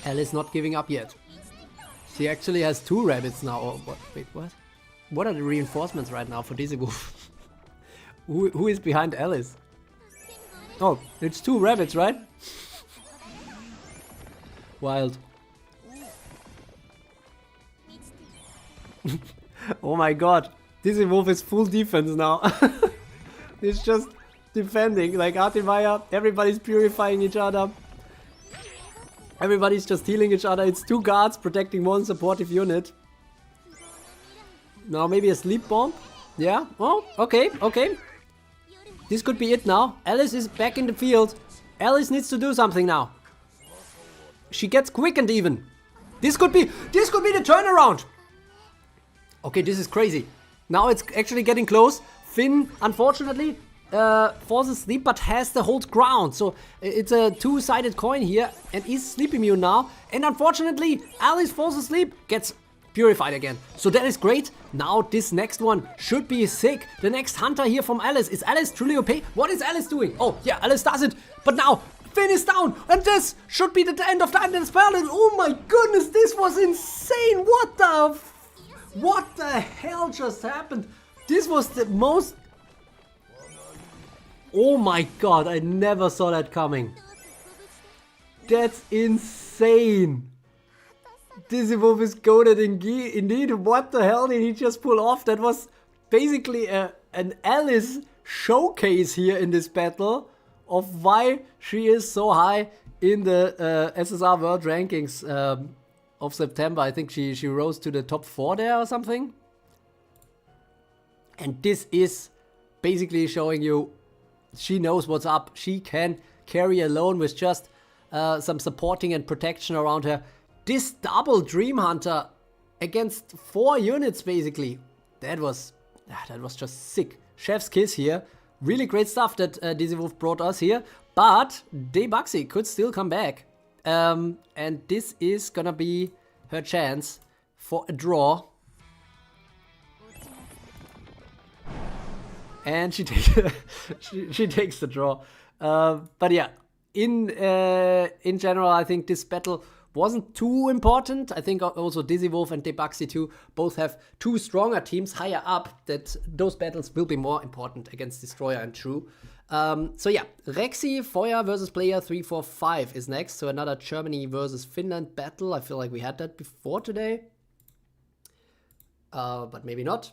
Speaker 1: Alice not giving up yet. She actually has 2 rabbits now. Oh, what? Wait, what? What are the reinforcements right now for Dizzy Wolf? who is behind Alice? Oh, it's 2 rabbits, right? Wild. Oh my god. Dizzy Wolf is full defense now. He's just defending. Like Artimaya, everybody's purifying each other. Everybody's just healing each other. It's 2 guards protecting 1 supportive unit. Now maybe a sleep bomb. Yeah. Oh, okay, okay. This could be it now. Alice is back in the field. Alice needs to do something now. She gets quickened even. This could be the turnaround. Okay, this is crazy. Now it's actually getting close. Finn, unfortunately, forces sleep but has the hold ground. So it's a 2-sided coin here and is sleep immune now. And unfortunately, Alice falls asleep, gets purified again. So that is great. Now this next one should be sick. The next hunter here from Alice. Is Alice truly OP? What is Alice doing? Oh yeah, Alice does it. But now Finn is down. And this should be the end of the Antares Paladin. Oh my goodness, this was insane. What the hell just happened? This was the most... Oh my god, I never saw that coming. That's insane. Dizzy Wolf is goated indeed. What the hell did he just pull off? That was basically an Alice showcase here in this battle of why she is so high in the SSR World Rankings of September. I think she rose to the top 4 there or something. And this is basically showing you she knows what's up. She can carry alone with just some supporting and protection around her. This double Dream Hunter against 4 units basically. That was just sick. Chef's kiss here. Really great stuff that Dizzy Wolf brought us here. But Daybuxy could still come back. And this is gonna be her chance for a draw. And she takes the draw. But yeah, in general, I think this battle wasn't too important. I think also Dizzy Wolf and Daybuxy 2 both have 2 stronger teams higher up, that those battles will be more important against Destroyer and True. So yeah, Rexy Feuer versus Player 345 is next. So another Germany versus Finland battle. I feel like we had that before today. But maybe not.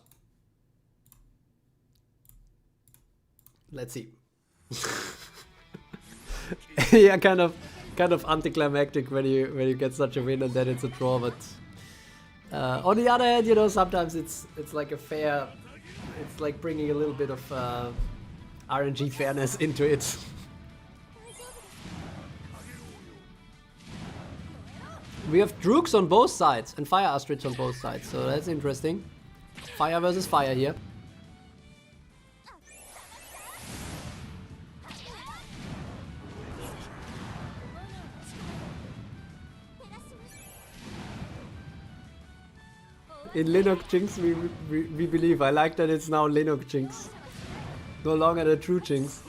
Speaker 1: Let's see. Yeah, kind of anticlimactic when you get such a win and then it's a draw. But on the other hand, you know, sometimes it's like a fair. It's like bringing a little bit of RNG fairness into it. We have Drukes on both sides and Fire Astrids on both sides, so that's interesting. Fire versus fire here. In Linux Jinx we believe. I like that it's now Linux Jinx. No longer the true Jinx.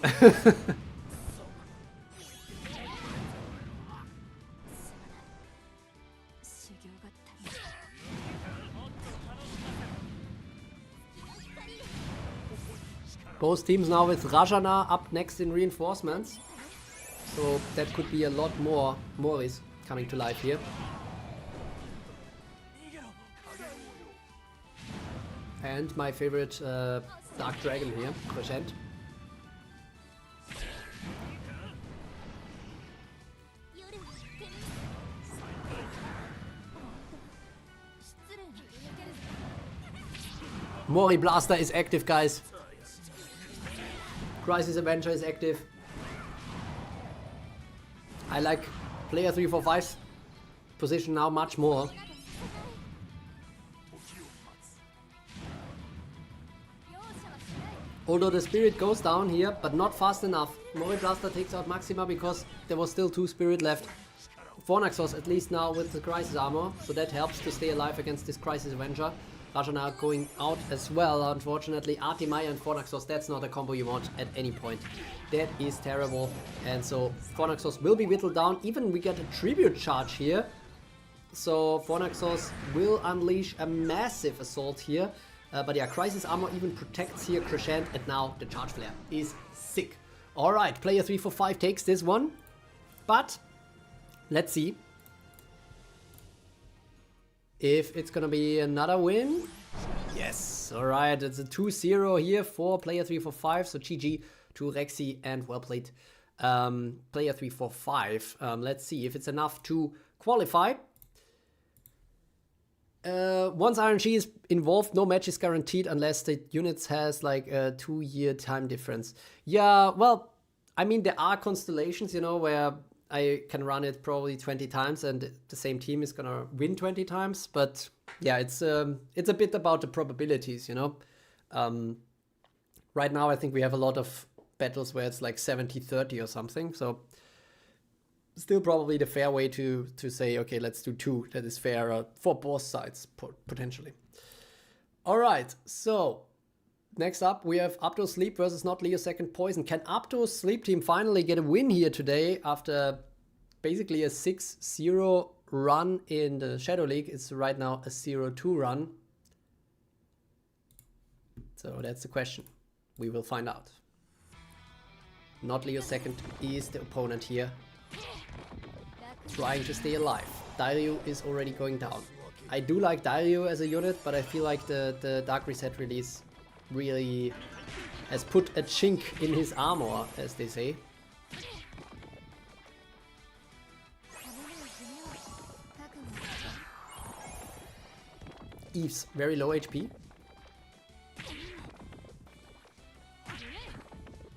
Speaker 1: Both teams now with Rajana up next in reinforcements. So that could be a lot more Moris coming to life here. And my favorite Dark Dragon here, Crescent. Mori Blaster is active, guys. Crisis Avenger is active. I like player 345's position now much more. Although the spirit goes down here, but not fast enough. Mori Blaster takes out Maxima because there was still 2 spirit left. Fornaxos at least now with the Crisis Armor, so that helps to stay alive against this Crisis Avenger. Rajana going out as well, unfortunately. Artimaya and Fornaxos, that's not a combo you want at any point. That is terrible. And so Fornaxos will be whittled down. Even we get a tribute charge here. So Fornaxos will unleash a massive assault here. But yeah, Crisis Armor even protects here Crescent, and now the Charge Flare is sick. Alright, player 345 takes this one. But let's see if it's gonna be another win. Yes, alright, it's a 2-0 here for player 345. So GG to Rexy and well played player 345. Let's see if it's enough to qualify. Once RNG is involved, no match is guaranteed unless the units has like a 2-year time difference. Yeah, well, I mean, there are constellations, you know, where I can run it probably 20 times and the same team is gonna win 20 times. But yeah, it's a bit about the probabilities, you know. Right now, I think we have a lot of battles where it's like 70-30 or something. So still probably the fair way to say, okay, let's do 2. That is fair for both sides, potentially. All right, so next up, we have Apto's Sleep versus Not Leo Second Poison. Can Apto's Sleep team finally get a win here today after basically a 6-0 run in the Shadow League? It's right now a 0-2 run. So that's the question. We will find out. Not Leo Second is the opponent here, trying to stay alive. Dairyu is already going down. I do like Dairyu as a unit, but I feel like the Dark Reset release really has put a chink in his armor, as they say. Eve's very low HP.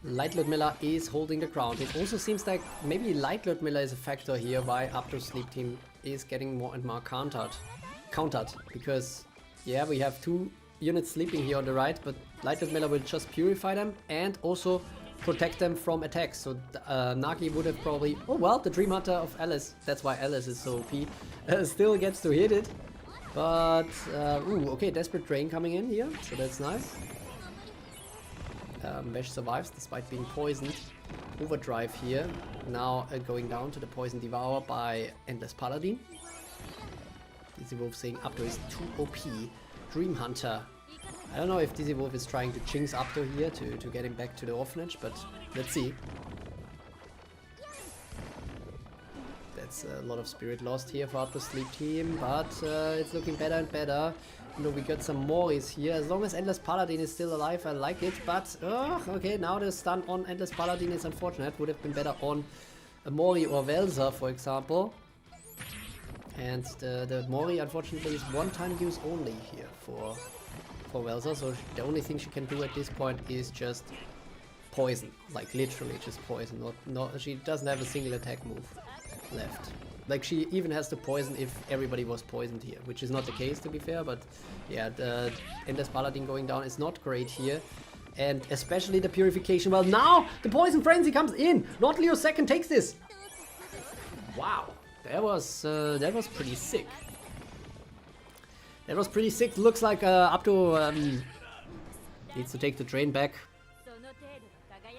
Speaker 1: Light Ludmilla is holding the ground. It also seems like maybe Light Ludmilla is a factor here why Apto's Sleep team is getting more and more countered. Because, yeah, we have 2 units sleeping here on the right, but Light Ludmilla will just purify them and also protect them from attacks. So Nagi would have probably... Oh well, the Dream Hunter of Alice, that's why Alice is so OP, still gets to hit it. But, ooh, okay, Desperate Drain coming in here, so that's nice. Vesh survives despite being poisoned. Overdrive here, now going down to the Poison Devour by Endless Paladin. Dizzy Wolf saying Apto is too OP. Dream Hunter. I don't know if Dizzy Wolf is trying to jinx Apto here to get him back to the orphanage, but let's see. That's a lot of spirit lost here for Up to Sleep team, but it's looking better and better. You know, we got some Moris here. As long as Endless Paladin is still alive, I like it. But, okay, now the stun on Endless Paladin is unfortunate. Would have been better on a Mori or Velsa, for example. And the Mori, unfortunately, is one-time use only here for Velsa. So the only thing she can do at this point is just poison. Like, literally just poison. She doesn't have a single attack move left. Like, she even has to poison if everybody was poisoned here, which is not the case, to be fair, but yeah, the Endless Paladin going down is not great here. And especially the Purification. Well, now the Poison Frenzy comes in! Not Leo second takes this! Wow, that was pretty sick. That was pretty sick. Looks like up to needs to take the train back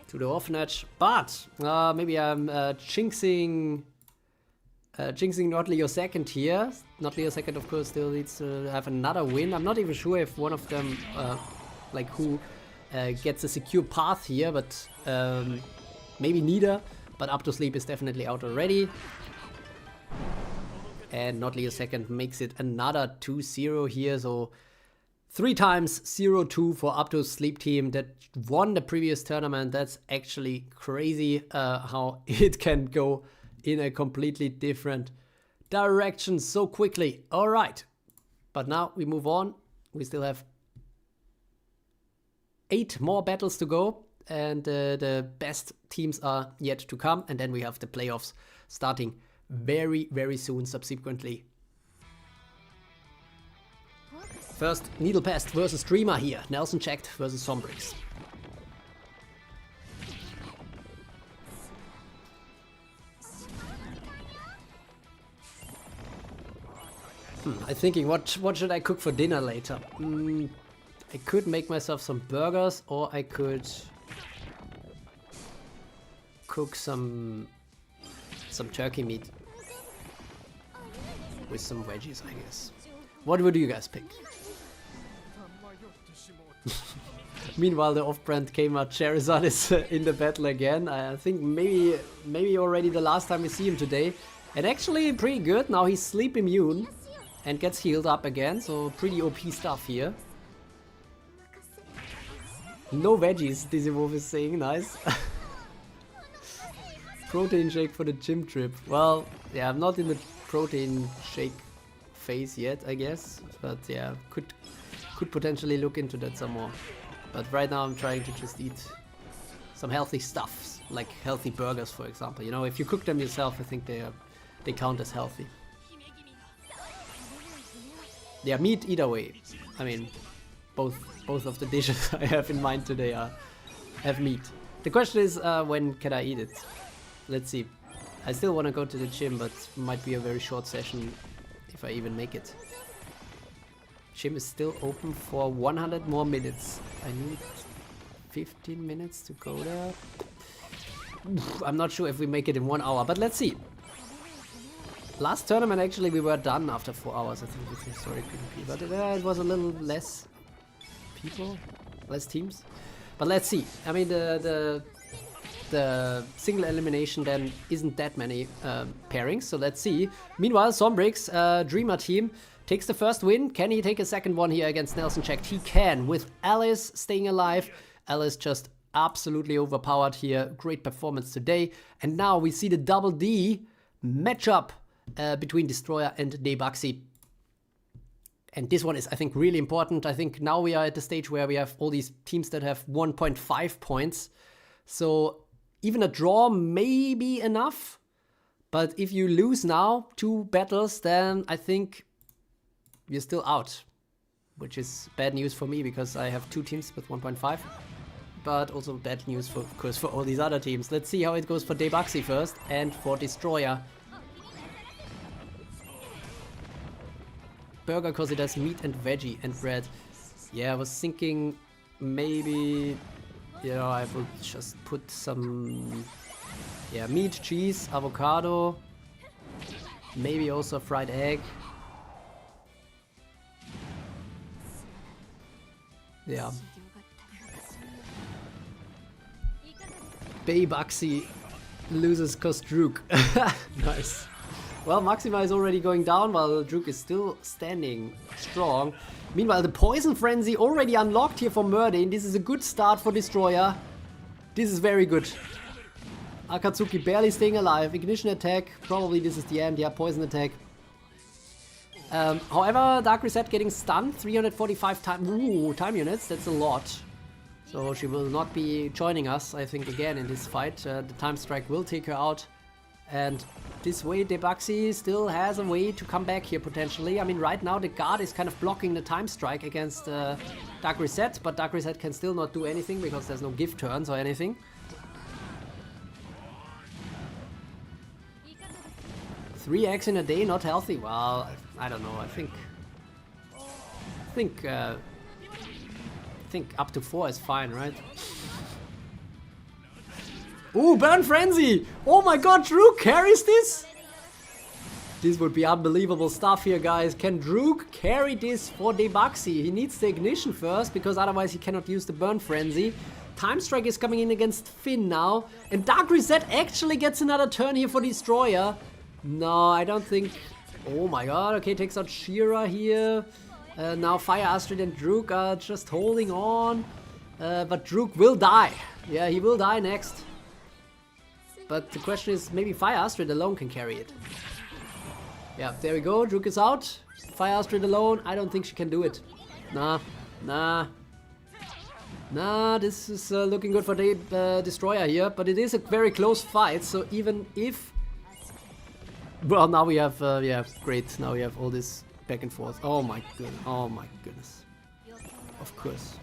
Speaker 1: to the orphanage, but maybe I'm jinxing not Leo second here. Not Leo second, of course, still needs to have another win. I'm not even sure if one of them, like who gets a secure path here, but maybe neither. But Up to Sleep is definitely out already. And not Leo second makes it another 2-0 here, so 3 times 0-2 for Up to Sleep team that won the previous tournament. That's actually crazy how it can go in a completely different direction so quickly. All right, but now we move on. We still have 8 more battles to go, and the best teams are yet to come, and then we have the playoffs starting very, very soon subsequently. First, Needlepest versus Dreamer here. Nelson checked versus Sombrix. I'm thinking, what should I cook for dinner later? I could make myself some burgers, or I could cook some turkey meat with some veggies, I guess. What would you guys pick? Meanwhile, the off-brand Kmart Charizard is in the battle again. I think maybe already the last time we see him today. And actually pretty good. Now he's sleep immune and gets healed up again. So pretty OP stuff here. No veggies, Dizzy Wolf is saying. Nice. Protein shake for the gym trip. Well, yeah, I'm not in the protein shake phase yet, I guess. But yeah, could potentially look into that some more. But right now I'm trying to just eat some healthy stuff, like healthy burgers, for example. You know, if you cook them yourself, I think they count as healthy. Yeah, meat either way. I mean, both of the dishes I have in mind today have meat. The question is, when can I eat it? Let's see. I still want to go to the gym, but might be a very short session if I even make it. Gym is still open for 100 more minutes. I need 15 minutes to go there. I'm not sure if we make it in 1 hour, but let's see. Last tournament, actually, we were done after 4 hours, I think, with Historic PvP. But it was a little less people, less teams. But let's see. I mean, the single elimination then isn't that many pairings, so let's see. Meanwhile, Sombrix, Dreamer team, takes the first win. Can he take a second one here against Nelson checked? He can, with Alice staying alive. Alice just absolutely overpowered here. Great performance today. And now we see the double D matchup between Destroyer and Debuxy. And this one is, I think, really important. I think now we are at the stage where we have all these teams that have 1.5 points. So even a draw may be enough. But if you lose now 2 battles, then I think you're still out. Which is bad news for me, because I have 2 teams with 1.5. But also bad news, for, of course, for all these other teams. Let's see how it goes for Debuxy first and for Destroyer. Burger, because it has meat and veggie and bread. Yeah, I was thinking maybe, you know, I would just put some, yeah, meat, cheese, avocado, maybe also fried egg. Yeah. Debuxy loses cause Druke. Nice. Well, Maxima is already going down while Druke is still standing strong. Meanwhile, the Poison Frenzy already unlocked here for Merdain. This is a good start for Destroyer. This is very good. Akatsuki barely staying alive. Ignition attack. Probably this is the end. Yeah, poison attack. However, Dark Rizette getting stunned. 345 time units. That's a lot. So she will not be joining us, I think, again in this fight. The time strike will take her out. And this way, Debuxy still has a way to come back here potentially. I mean, right now the guard is kind of blocking the time strike against Dark Rizette, but Dark Rizette can still not do anything because there's no gift turns or anything. 3x in a day, not healthy. Well, I don't know. I think up to 4 is fine, right? Ooh, Burn Frenzy! Oh my god, Druke carries this? This would be unbelievable stuff here, guys. Can Druke carry this for Debuxy? He needs the ignition first, because otherwise he cannot use the Burn Frenzy. Time Strike is coming in against Finn now. And Dark Rizette actually gets another turn here for Destroyer. No, I don't think... Oh my god, okay, takes out Shira here. Now Fire Astrid and Druke are just holding on. But Druke will die. Yeah, he will die next. But the question is, maybe Fire Astrid alone can carry it. Yeah, there we go, Druke is out. Fire Astrid alone, I don't think she can do it. Nah, this is looking good for the Destroyer here. But it is a very close fight, so even if... Well, now we have, yeah, great. Now we have all this back and forth. Oh my goodness. Of course.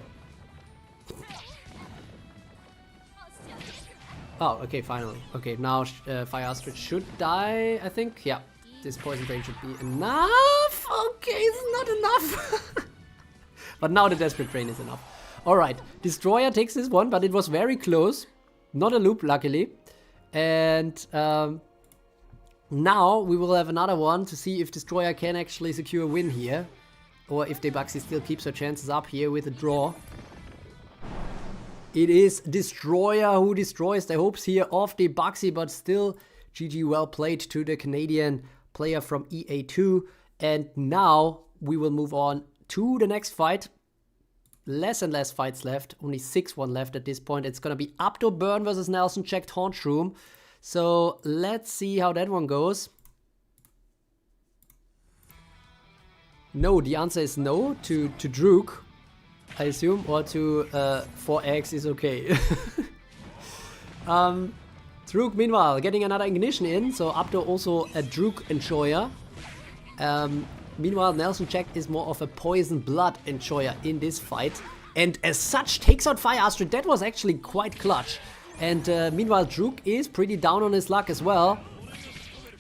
Speaker 1: Oh, okay, finally. Okay, now Fire Astrid should die, I think. Yeah, this Poison Drain should be enough. Okay, it's not enough. But now the Desperate Drain is enough. Alright, Destroyer takes this one, but it was very close. Not a loop, luckily. And now we will have another one to see if Destroyer can actually secure a win here. Or if Debuxy still keeps her chances up here with a draw. It is Destroyer who destroys the hopes here of Debuxy, but still GG well played to the Canadian player from EA2. And now we will move on to the next fight. Less and less fights left, only 6-1 left at this point. It's gonna be Abdo Burn versus Nelson checked Haunch Room. So let's see how that one goes. No, the answer is no to Druke, I assume, or to 4x is okay. Druke, meanwhile, getting another ignition in, so Abdo also a Druke enjoyer. Meanwhile, Nelson Jack is more of a poison blood enjoyer in this fight, and as such takes out Fire Astrid. That was actually quite clutch. And meanwhile, Druke is pretty down on his luck as well.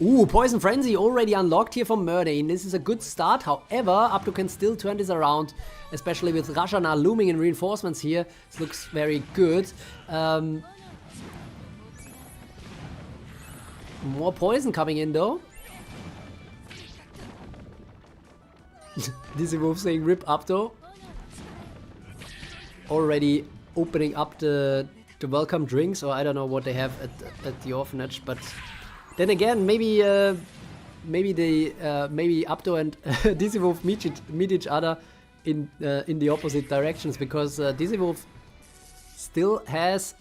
Speaker 1: Ooh, Poison Frenzy already unlocked here from Merdain. This is a good start. However, Abdo can still turn this around, especially with Rajana looming in reinforcements here. This looks very good. More poison coming in though. Dizzy Wolf saying rip Abdo. Already opening up the welcome drinks, or I don't know what they have at the orphanage, but then again, maybe Abdo and Dizzy Wolf meet each other in the opposite directions, because Dizzy Wolf still has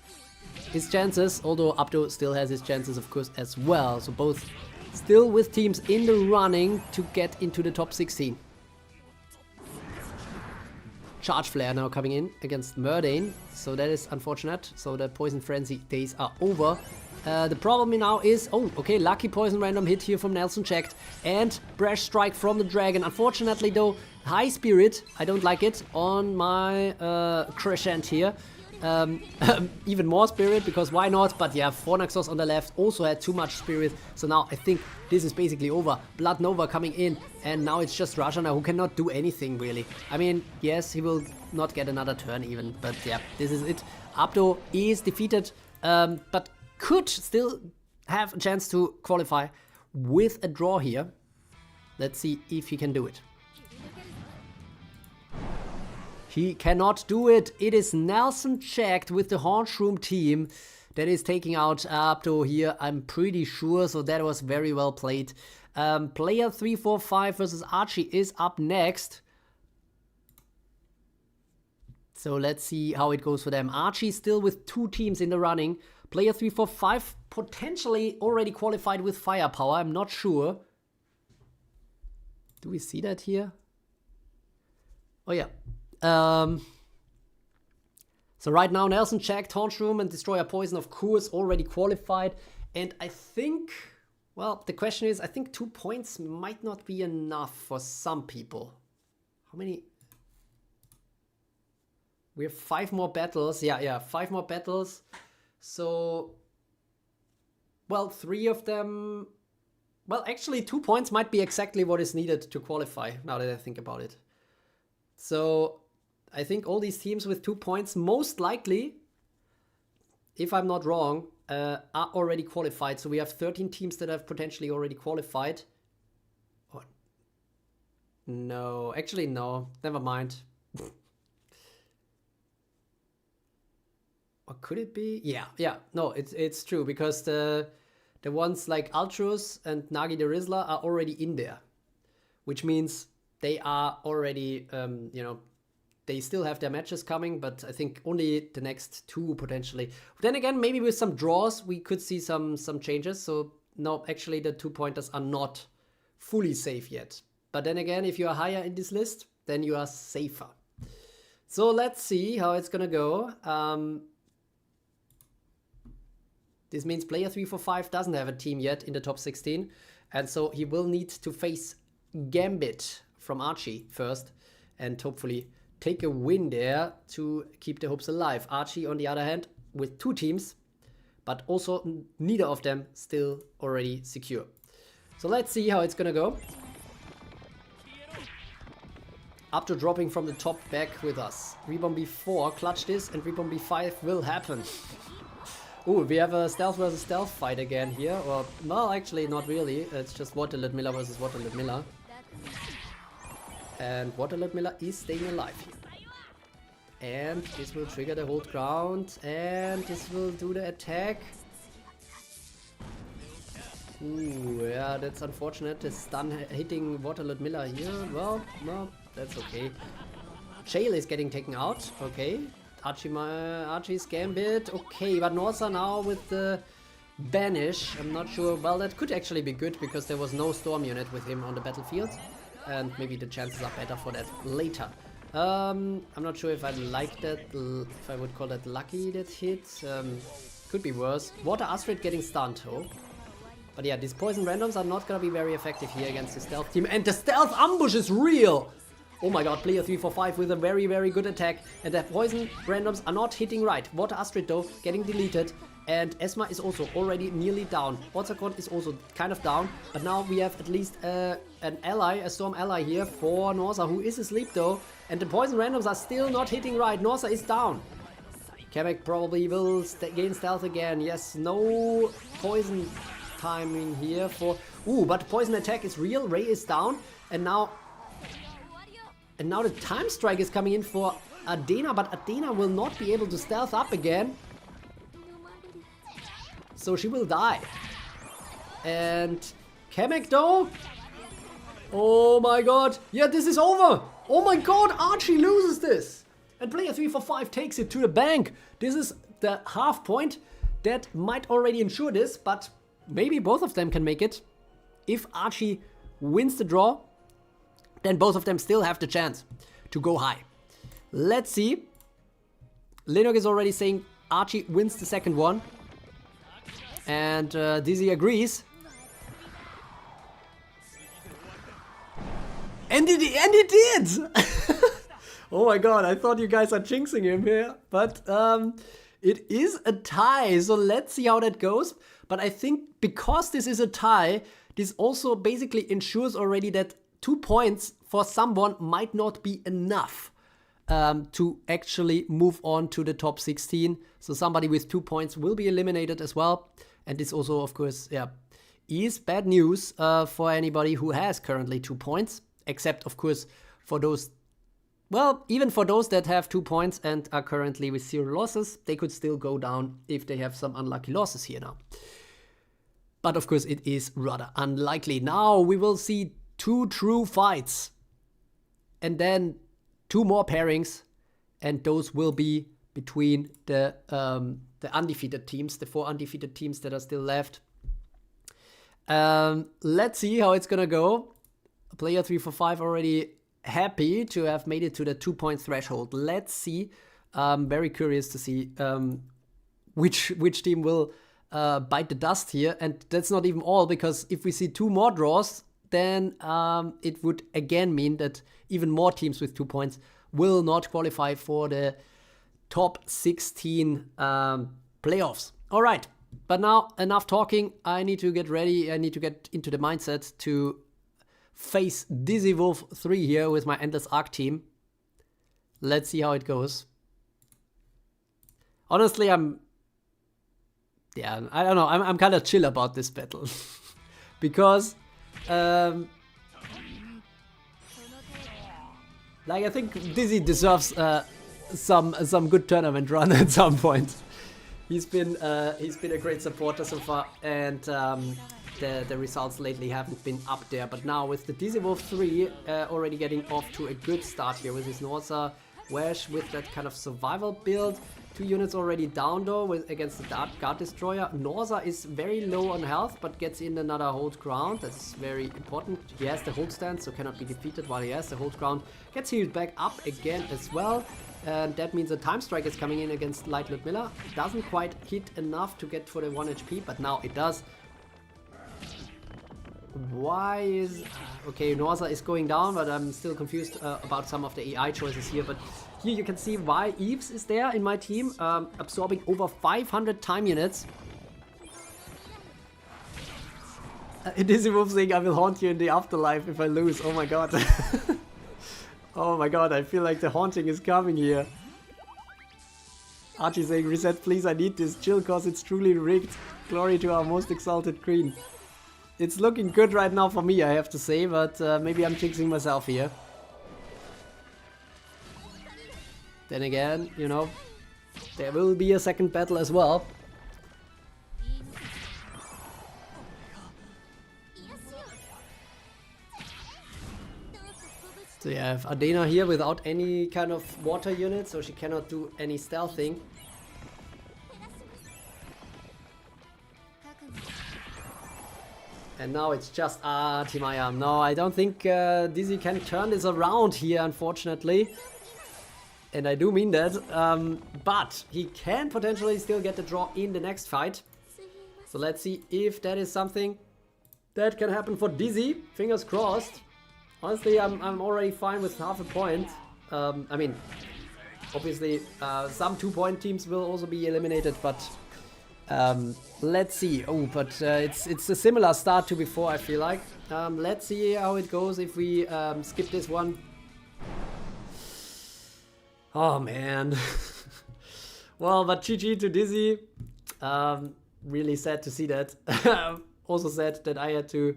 Speaker 1: his chances, although Abdo still has his chances, of course, as well. So both still with teams in the running to get into the top 16. Charge Flare now coming in against Merdain, so that is unfortunate. So the Poison Frenzy days are over. The problem now is, oh, okay, lucky Poison Random hit here from Nelson checked, and Brash Strike from the Dragon. Unfortunately though, High Spirit, I don't like it on my Crescent here. Even more Spirit, because why not? But yeah, Fornaxos on the left also had too much Spirit, so now I think this is basically over. Blood Nova coming in, and now it's just Rajana who cannot do anything really. I mean, yes, he will not get another turn even, but yeah, this is it. Abdo is defeated, but could still have a chance to qualify with a draw here. Let's see if he can do it. He cannot do it. It is Nelson checked with the Haunch Room team that is taking out Abdo here, I'm pretty sure. So that was very well played. Player 345 versus Archie is up next. So let's see how it goes for them. Archie still with 2 teams in the running. Player 345 potentially already qualified with firepower. I'm not sure. Do we see that here? Oh yeah. So right now Nelson checked Taunt Room and Destroyer Poison, of course, already qualified. And I think, well, the question is, I think 2 points might not be enough for some people. How many? We have 5 more battles. Yeah, 5 more battles. So, well, 3 of them... Well, actually, 2 points might be exactly what is needed to qualify, now that I think about it. So, I think all these teams with 2 points, most likely, if I'm not wrong, are already qualified. So we have 13 teams that have potentially already qualified. Oh. No, actually, no. Never mind. Or could it be? Yeah. No, it's true, because the ones like Ultrus and Nagi the Rizzler are already in there, which means they are already, you know, they still have their matches coming, but I think only the next 2 potentially. But then again, maybe with some draws, we could see some changes. So no, actually the 2-pointers are not fully safe yet. But then again, if you are higher in this list, then you are safer. So let's see how it's gonna go. This means player 345 doesn't have a team yet in the top 16. And so he will need to face Gambit from Archie first. And hopefully take a win there to keep the hopes alive. Archie, on the other hand, with 2 teams. But also neither of them still already secure. So let's see how it's gonna go. Up to dropping from the top back with us. Reborn B4, clutch this, and Reborn B5 will happen. Ooh, we have a stealth versus stealth fight again here. Or, well, actually not really. It's just Water Ludmilla versus Water Ludmilla. And Water Ludmilla is staying alive here. And this will trigger the hold ground. And this will do the attack. Ooh, yeah, that's unfortunate. The stun hitting Water Ludmilla here. Well, no, that's okay. Shale is getting taken out. Okay. Archie's Gambit, okay, but Norza now with the Banish, I'm not sure, well, that could actually be good, because there was no Storm unit with him on the battlefield, and maybe the chances are better for that later. I'm not sure if I like that, if I would call that lucky, that hit, could be worse. Water Astrid getting stunned, oh. But yeah, these poison randoms are not gonna be very effective here against the stealth team, and the stealth ambush is real! Oh my god, player 345 with a very, very good attack. And the poison randoms are not hitting right. Water Astrid though, getting deleted. And Esma is also already nearly down. Watercon is also kind of down. But now we have at least an ally, a storm ally here for Norza, who is asleep though. And the poison randoms are still not hitting right. Norza is down. Kamek probably will gain stealth again. Yes, no poison timing here for... Ooh, but poison attack is real. Ray is down. And now the time strike is coming in for Adena, but Adena will not be able to stealth up again. So she will die. And Kamek though? Oh my god. Yeah, this is over. Oh my god, Archie loses this. And player 345 takes it to the bank. This is the half point that might already ensure this, but maybe both of them can make it. If Archie wins the draw, then both of them still have the chance to go high. Let's see. Linok is already saying Archie wins the second one. And Dizzy agrees. And it did! Oh my god, I thought you guys are jinxing him here. But it is a tie, so let's see how that goes. But I think because this is a tie, this also basically ensures already that 2 points for someone might not be enough to actually move on to the top 16. So somebody with 2 points will be eliminated as well. And this also, of course, yeah, is bad news for anybody who has currently 2 points. Except, of course, for those, well, even for those that have 2 points and are currently with 0 losses, they could still go down if they have some unlucky losses here now. But of course, it is rather unlikely. Now we will see 2 true fights. And then 2 more pairings. And those will be between the undefeated teams, the 4 undefeated teams that are still left. Let's see how it's gonna go. Player 345 already happy to have made it to the 2-point threshold. Let's see. Very curious to see which team will bite the dust here. And that's not even all, because if we see 2 more draws, then it would again mean that even more teams with 2 points will not qualify for the top 16 playoffs. All right, but now enough talking. I need to get ready. I need to get into the mindset to face Dizzy Wolf 3 here with my Endless Arc team. Let's see how it goes. Honestly, I don't know. I'm kind of chill about this battle because like, I think Dizzy deserves some good tournament run at some point. He's been a great supporter so far, and the results lately haven't been up there. But now with the Dizzy Wolf 3 already getting off to a good start here with his Norza Wash with that kind of survival build. 2 units already down though against the Guard Destroyer. Norza is very low on health, but gets in another hold ground. That's very important. He has the hold stand, so cannot be defeated while he has the hold ground. Gets healed back up again as well. And that means a time strike is coming in against Light Ludmilla. Doesn't quite hit enough to get for the 1 HP, but now it does. Why is... Okay, Norza is going down, but I'm still confused about some of the AI choices here. But here you can see why Eves is there in my team, absorbing over 500 time units. Dizzy Wolf saying, I will haunt you in the afterlife if I lose. Oh my god. Oh my god, I feel like the haunting is coming here. Archie saying, Rizette, please, I need this chill cause it's truly rigged. Glory to our most exalted queen. It's looking good right now for me, I have to say, but maybe I'm jinxing myself here. Then again, you know, there will be a second battle as well. So yeah, I have Adena here without any kind of water unit, so she cannot do any stealthing. And now it's just Timaya. No, I don't think Dizzy can turn this around here, unfortunately. And I do mean that. But he can potentially still get the draw in the next fight. So let's see if that is something that can happen for Dizzy. Fingers crossed. Honestly, I'm already fine with half a point. I mean, obviously, some 2-point teams will also be eliminated, but let's see. Oh, but it's a similar start to before, I feel like. Let's see how it goes if we skip this one. Oh, man. Well, but GG to Dizzy. Really sad to see that. Also sad that I had to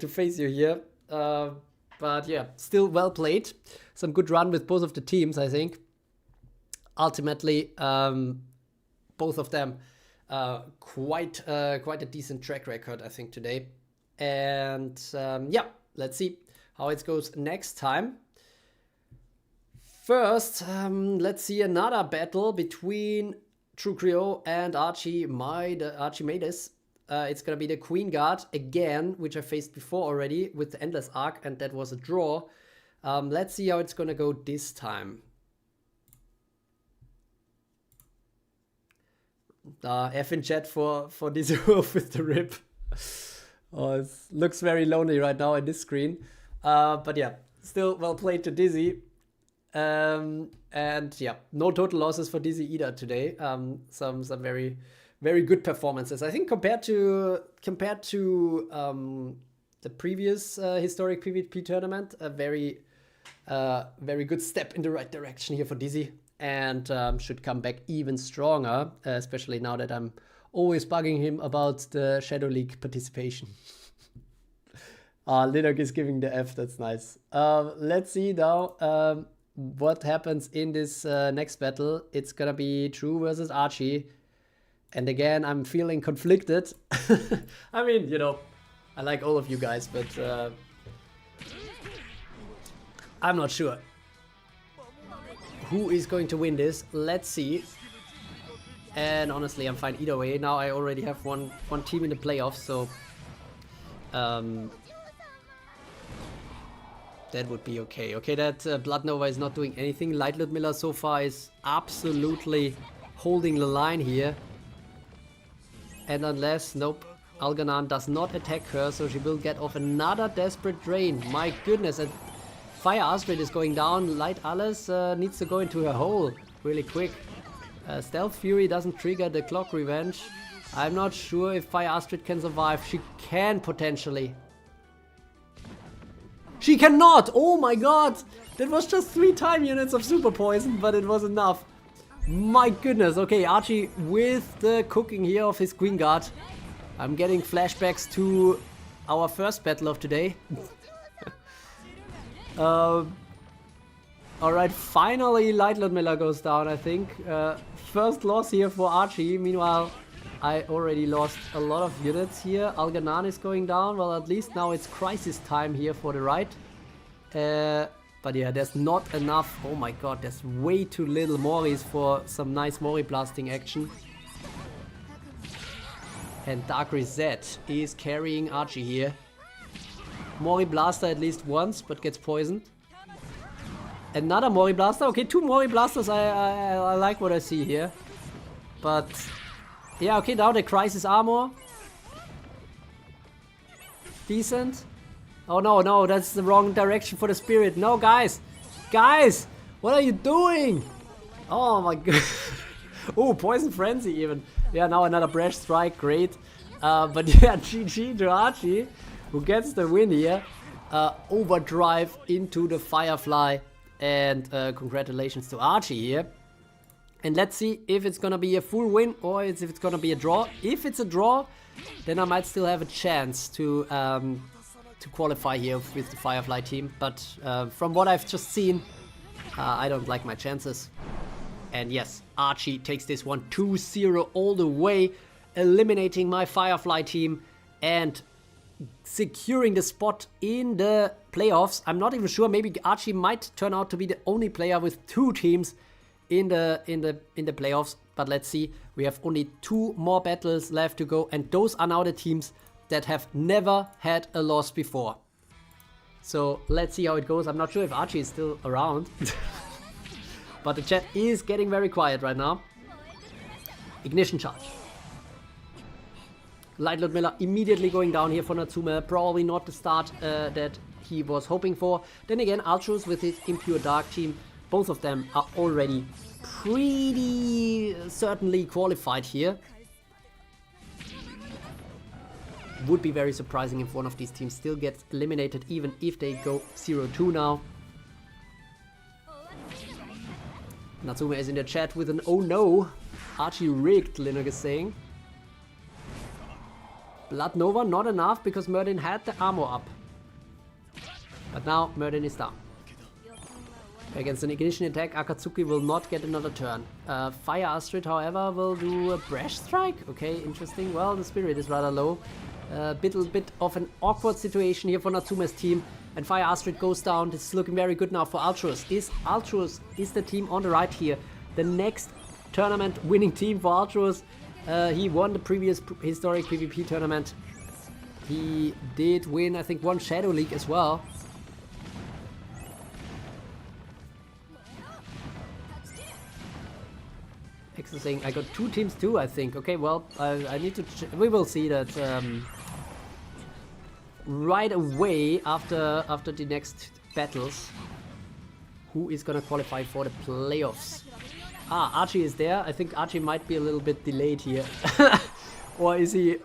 Speaker 1: face you here. But yeah, still well played. Some good run with both of the teams, I think. Ultimately, both of them quite a decent track record, I think, today. And yeah, let's see how it goes next time. First, let's see another battle between True Creo and Archimedes. It's gonna be the Queen Guard again, which I faced before already with the Endless Arc, and that was a draw. Let's see how it's gonna go this time. F in chat for Dizzy Wolf with the rip. Oh, it looks very lonely right now in this screen. But yeah, still well played to Dizzy. And yeah, no total losses for Dizzy either today. Some very, very good performances. I think compared to the previous historic PvP tournament, a very good step in the right direction here for Dizzy, and should come back even stronger, especially now that I'm always bugging him about the Shadow League participation. Linux is giving the F, that's nice. Let's see now what happens in this next battle. It's gonna be True versus Archie. And again, I'm feeling conflicted. I mean, you know, I like all of you guys, but I'm not sure who is going to win this. Let's see. And honestly, I'm fine either way. Now I already have one team in the playoffs, so that would be okay. Okay, that Blood Nova is not doing anything. Light Ludmilla so far is absolutely holding the line here. And unless, nope, Algernon does not attack her, so she will get off another desperate drain. My goodness, and Fire Astrid is going down. Light Alice needs to go into her hole really quick. Stealth Fury doesn't trigger the clock revenge. I'm not sure if Fire Astrid can survive. She can potentially. She cannot! Oh my god! That was just 3 time units of super poison, but it was enough. My goodness. Okay, Archie with the cooking here of his Queen Guard. I'm getting flashbacks to our first battle of today. Alright, finally Light Ludmilla goes down, I think. First loss here for Archie. Meanwhile, I already lost a lot of units here. Algernon is going down. Well, at least now it's crisis time here for the right. But yeah, there's not enough. Oh my god, there's way too little Moris for some nice Mori blasting action. And Dark Rizette is carrying Archie here. Mori Blaster at least once, but gets poisoned. Another Mori Blaster. Okay, 2 Mori Blasters. I like what I see here. But yeah, okay, now the Crisis Armor. Decent. Oh no, no, that's the wrong direction for the Spirit. No, guys. Guys, what are you doing? Oh my god. Oh, Poison Frenzy even. Yeah, now another Brash Strike. Great. But yeah, GG to Archie, who gets the win here. Overdrive into the Firefly. And congratulations to Archie here. And let's see if it's gonna be a full win or if it's gonna be a draw. If it's a draw, then I might still have a chance to qualify here with the Firefly team. But from what I've just seen, I don't like my chances. And yes, Archie takes this one 2-0 all the way, eliminating my Firefly team and securing the spot in the playoffs. I'm not even sure, maybe Archie might turn out to be the only player with 2 teams in the playoffs, but let's see. We have only 2 more battles left to go, and those are now the teams that have never had a loss before. So let's see how it goes. I'm not sure if Archie is still around. But the chat is getting very quiet right now. Ignition charge. Light Ludmilla immediately going down here for Natsume. Probably not the start that he was hoping for. Then again, Ultros with his Impure Dark team. Both of them are already pretty certainly qualified here. Would be very surprising if one of these teams still gets eliminated, even if they go 0-2 now. Natsume is in the chat with an oh no. Archie rigged, Linux is saying. Blood Nova not enough because Merdain had the armor up. But now Merdain is down. Against an ignition attack, Akatsuki will not get another turn. Fire Astrid, however, will do a Brash Strike. Okay, interesting. Well, the spirit is rather low. Bit of an awkward situation here for Natsume's team. And Fire Astrid goes down. This is looking very good now for Ultros. Ultros is the team on the right here. The next tournament winning team for Ultros. He won the previous historic PvP tournament. He did win, I think, 1 Shadow League as well. Exo saying I got 2 teams too, I think. Okay, well, I need to. We will see that right away after the next battles. Who is gonna qualify for the playoffs? Ah, Archie is there. I think Archie might be a little bit delayed here. Or is he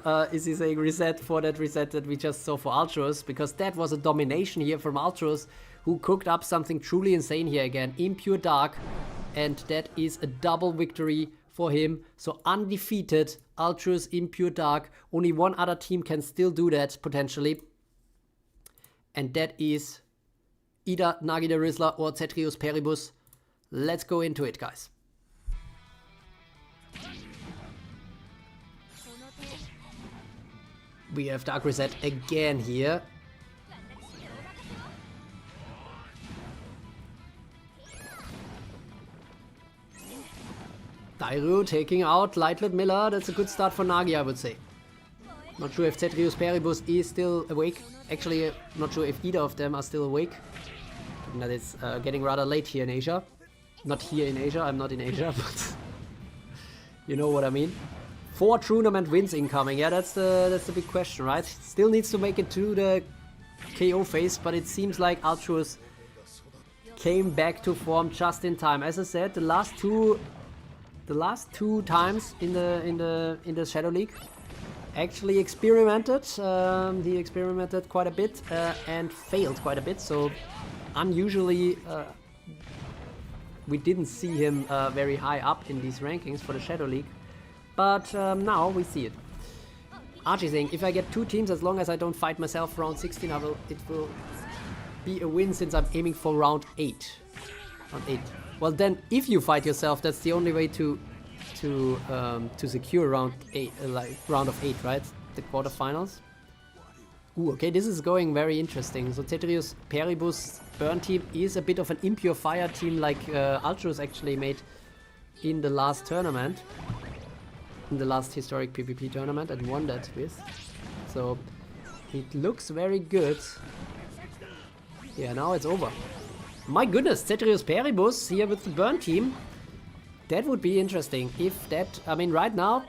Speaker 1: saying reset for that reset that we just saw for Ultros? Because that was a domination here from Ultros, who cooked up something truly insane here again. Impure Dark. And that is a double victory for him. So undefeated, Ultros, Impure Dark. Only one other team can still do that, potentially. And that is either Nagi the Rizzler or Cetrius Peribus. Let's go into it, guys. We have Dark Rizette again here. Dairu taking out Light Ludmilla. That's a good start for Nagi, I would say. Not sure if Cetrius Peribus is still awake. Actually, not sure if either of them are still awake. That is getting rather late here in Asia. Not here in Asia, I'm not in Asia, but you know what I mean. 4 tournament wins incoming. Yeah, that's the big question, right? Still needs to make it to the KO phase, but it seems like Altruis came back to form just in time. As I said, the last two times in the Shadow League actually experimented. He experimented quite a bit and failed quite a bit. So unusually, we didn't see him very high up in these rankings for the Shadow League. But now we see it. Archie saying, if I get 2 teams, as long as I don't fight myself round 16, it will be a win since I'm aiming for round 8. Round 8. Well then, if you fight yourself, that's the only way to secure round 8, like round of 8, right? The quarterfinals. Ooh, okay, this is going very interesting. So Cetrius Peribus Burn team is a bit of an impure fire team, like Altruis actually made in the last tournament, in the last historic PvP tournament, and won that with. So it looks very good. Yeah, now it's over. My goodness, Cetrius Peribus here with the Burn team. That would be interesting. If that, I mean, right now,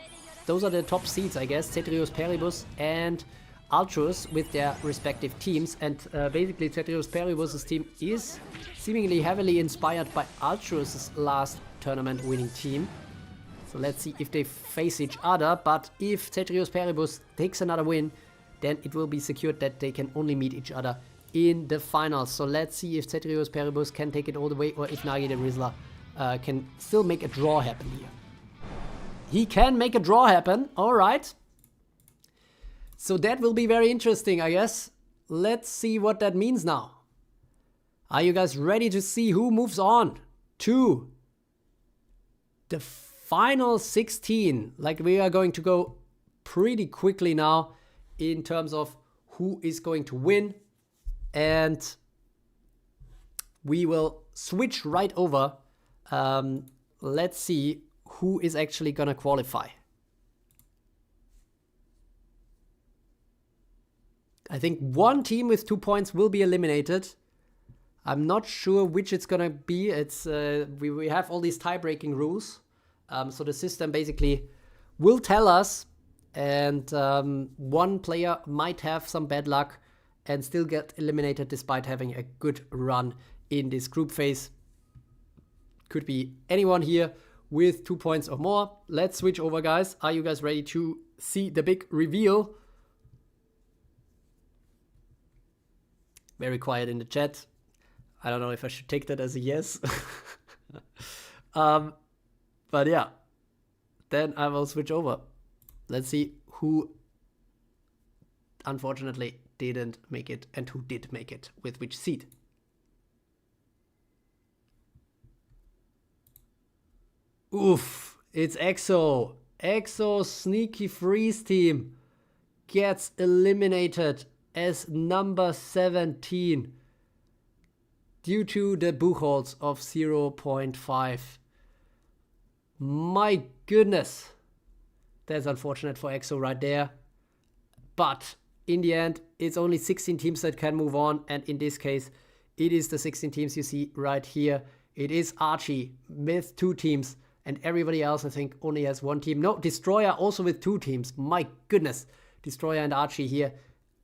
Speaker 1: those are the top seeds, I guess. Cetrius Peribus and Altruis with their respective teams. And basically, Cetrius Peribus' team is seemingly heavily inspired by Altruis' last tournament winning team. So let's see if they face each other. But if Cetrius Peribus takes another win, then it will be secured that they can only meet each other in the finals. So let's see if Cetrius Peribus can take it all the way, or if Nagi the Rizzler can still make a draw happen here. He can make a draw happen, alright. So that will be very interesting, I guess. Let's see what that means now. Are you guys ready to see who moves on to the final 16? Like, we are going to go pretty quickly now in terms of who is going to win. And we will switch right over. Let's see who is actually gonna qualify. I think one team with 2 points will be eliminated. I'm not sure which it's gonna be. It's we have all these tie-breaking rules. So the system basically will tell us, and one player might have some bad luck and still get eliminated despite having a good run in this group phase. Could be anyone here with 2 points or more. Let's switch over, guys. Are you guys ready to see the big reveal? Very quiet in the chat. I don't know if I should take that as a yes. But yeah, then I will switch over. Let's see who unfortunately didn't make it and who did make it with which seed. Oof, it's EXO. EXO Sneaky Freeze team gets eliminated as number 17 due to the Buchholz of 0.5. My goodness. That's unfortunate for EXO right there. But in the end, it's only 16 teams that can move on. And in this case, it is the 16 teams you see right here. It is Archie with 2 teams. And everybody else, I think, only has 1 team. No, Destroyer also with 2 teams. My goodness. Destroyer and Archie here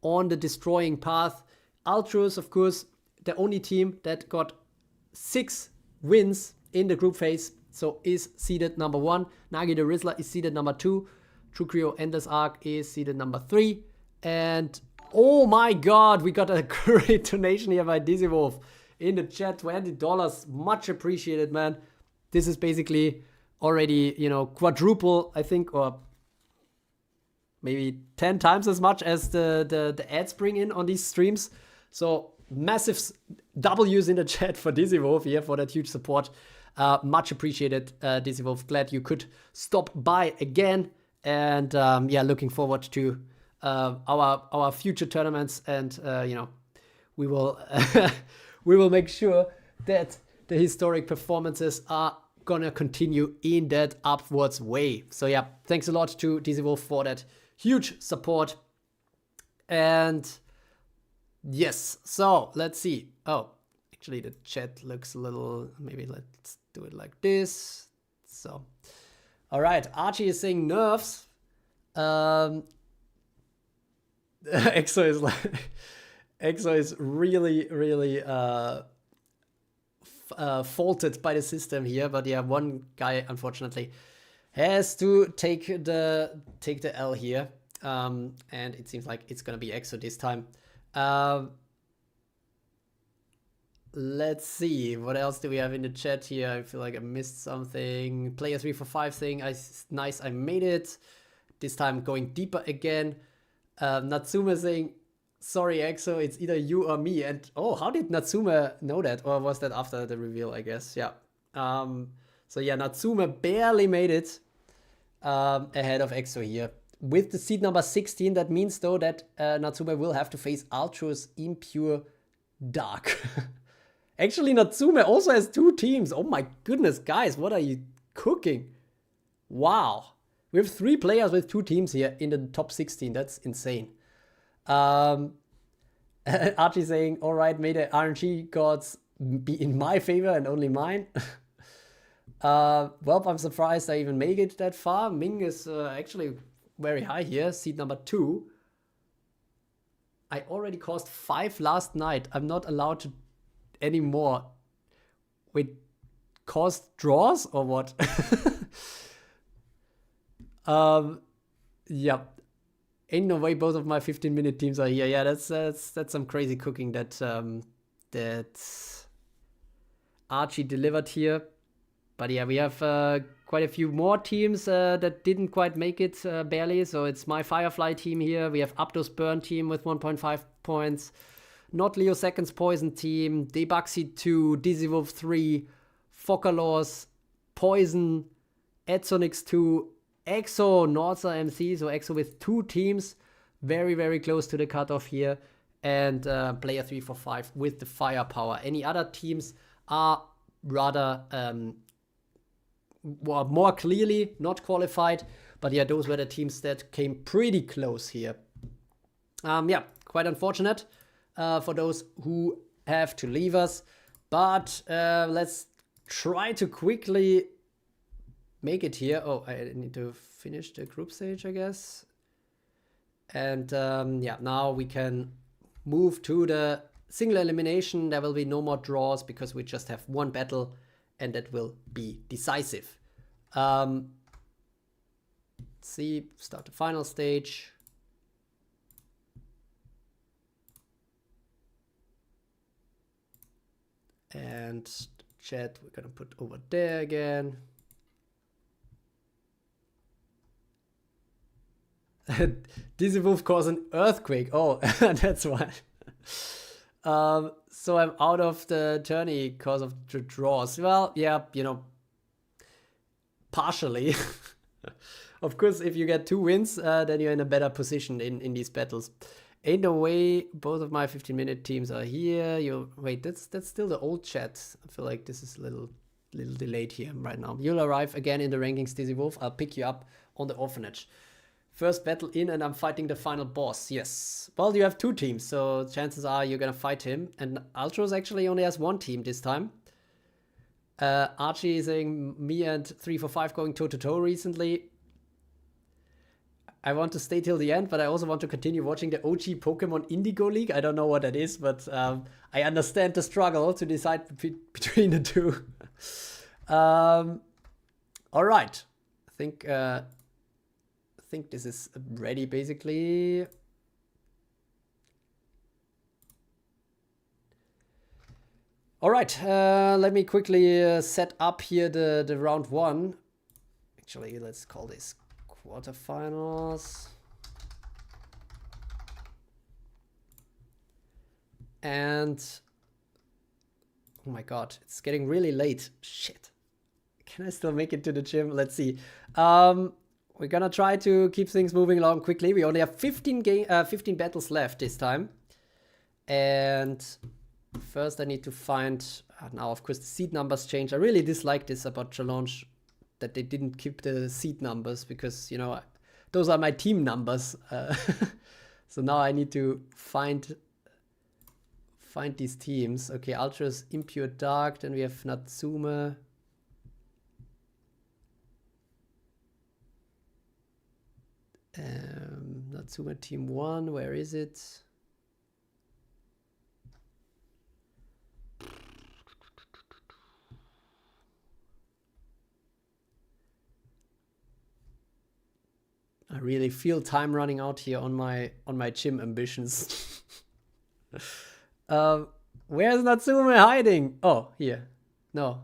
Speaker 1: on the destroying path. Altruis, of course, the only team that got 6 wins in the group phase. So is seeded number 1. Nagi the Rizzler is seeded number 2. Trukrio Endless Arc is seeded number 3. And oh my god, we got a great donation here by Dizzy Wolf in the chat. $20. Much appreciated, man. This is basically already, you know, quadruple, I think, or maybe 10 times as much as the ads bring in on these streams. So massive W's in the chat for Dizzy Wolf here for that huge support. Much appreciated, Dizzy Wolf. Glad you could stop by again. And yeah, looking forward to our future tournaments, and you know, we will we will make sure that the historic performances are gonna continue in that upwards way. So yeah, thanks a lot to DC Wolf for that huge support. And yes, so let's see. Oh, actually the chat looks a little, maybe let's do it like this. So, all right, Archie is saying nerfs. EXO is like, EXO is really faulted by the system here, but yeah, one guy unfortunately has to take the L here, and it seems like it's gonna be EXO this time. Let's see, what else do we have in the chat here? I feel like I missed something. Player 3 for 5 thing, nice, I made it. This time going deeper again. Natsume saying, sorry EXO, it's either you or me. And oh, how did Natsume know that? Or was that after the reveal, I guess? Yeah. So yeah, Natsume barely made it ahead of EXO here. With the seed number 16, that means though that Natsume will have to face Ultra's Impure Dark. Actually, Natsume also has 2 teams. Oh my goodness, guys, what are you cooking? Wow. We have 3 players with 2 teams here in the top 16. That's insane. Archie saying, all right, may the RNG gods be in my favor and only mine. Well, I'm surprised I even make it that far. Ming is actually very high here, seed number 2. I already caused 5 last night. I'm not allowed to anymore. Wait, caused draws or what? Yeah. Ain't no way both of my 15-minute teams are here. Yeah, that's some crazy cooking that that Archie delivered here. But yeah, we have quite a few more teams that didn't quite make it barely. So it's my Firefly team here. We have Abdo's Burn team with 1.5 points. Not Leo Second's Poison team. Debuxy 2, Dizzy Wolf 3, Focalors, Poison, Edsonix 2, EXO, Norza MC. So EXO with 2 teams. Very close to the cutoff here. And player 3 for 5 with the firepower. Any other teams are rather more clearly not qualified. But yeah, those were the teams that came pretty close here. Yeah, quite unfortunate for those who have to leave us. But let's try to quickly make it here. Oh, I need to finish the group stage, I guess. And yeah, now we can move to the single elimination. There will be no more draws because we just have 1 battle and that will be decisive. Let's see, start the final stage. And chat, we're gonna put over there again. Dizzy Wolf caused an earthquake. Oh, that's why. So I'm out of the tourney because of the draws. Well, yeah, you know, partially. Of course, if you get 2 wins, then you're in a better position in these battles. Ain't no way both of my 15-minute teams are here. Wait, that's still the old chat. I feel like this is a little delayed here right now. You'll arrive again in the rankings, Dizzy Wolf. I'll pick you up on the orphanage. First battle in and I'm fighting the final boss. Yes. Well, you have 2 teams, so chances are you're gonna fight him. And Ultros actually only has 1 team this time. Archie is saying me and 3 for 5 going toe-to-toe recently. I want to stay till the end, but I also want to continue watching the OG Pokemon Indigo League. I don't know what that is, but I understand the struggle to decide between the 2. All right. I think this is ready, basically. All right, let me quickly set up here the round 1. Actually, let's call this quarterfinals. And oh my god, it's getting really late. Shit. Can I still make it to the gym? Let's see. we're gonna try to keep things moving along quickly. We only have 15 battles left this time. And first I need to find, now of course the seed numbers change. I really dislike this about Challenge, that they didn't keep the seed numbers, because, you know, those are my team numbers. So now I need to find these teams. Okay, Ultras, Impure Dark, then we have Natsume. Natsume Team 1, where is it? I really feel time running out here on my gym ambitions. Where's Natsume hiding? Oh, here. No.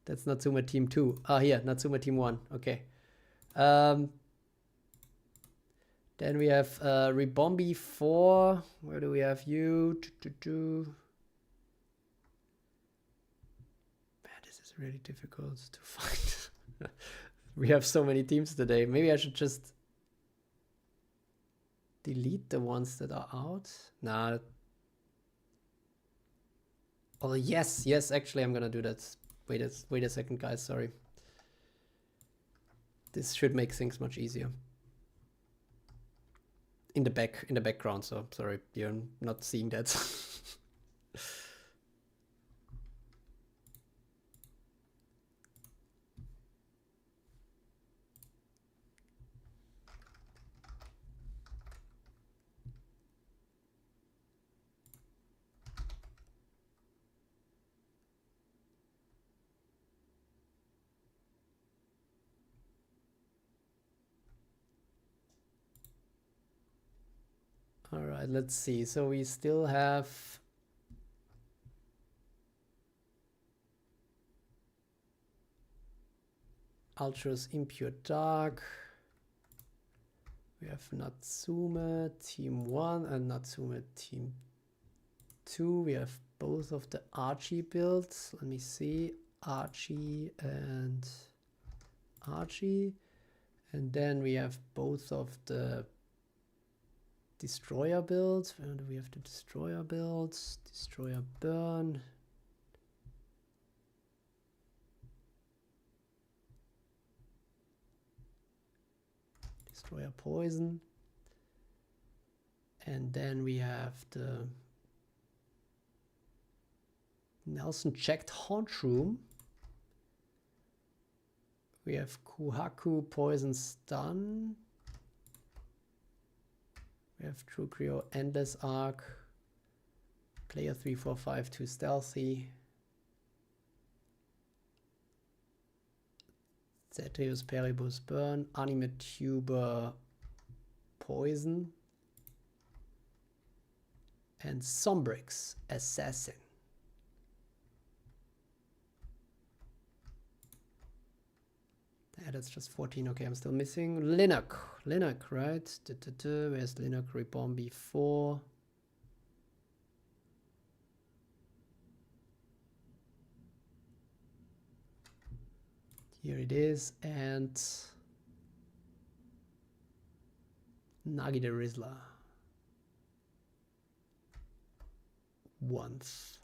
Speaker 1: That's Natsume Team 2. Ah, here, Natsume Team 1. Okay. Then we have Ribombi 4. Where do we have you? Man, this is really difficult to find. We have so many teams today. Maybe I should just delete the ones that are out. Nah. Oh, yes, actually I'm gonna do that. Wait a second, guys, sorry. This should make things much easier. In the background, so sorry, you're not seeing that. All right, let's see. So we still have Ultras Impure Dark. We have Natsume Team 1 and Natsume Team 2. We have both of the Archie builds. Let me see. Archie and Archie. And then we have both of the Destroyer builds. Where do we have the Destroyer builds? Destroyer Burn. Destroyer Poison. And then we have the Nelson checked Haunt Room. We have Kuhaku Poison Stun. We have Druke Endless Arc. Player 3, 4, 5, 2 Stealthy. Cetrius Peribus Burn. Anime Tuber Poison. And Sombrix Assassin. Yeah, that's just 14. Okay, I'm still missing Linux, right? Where's Linux? Ribombi 4. Here it is, and Nagi the Rizzler. Once.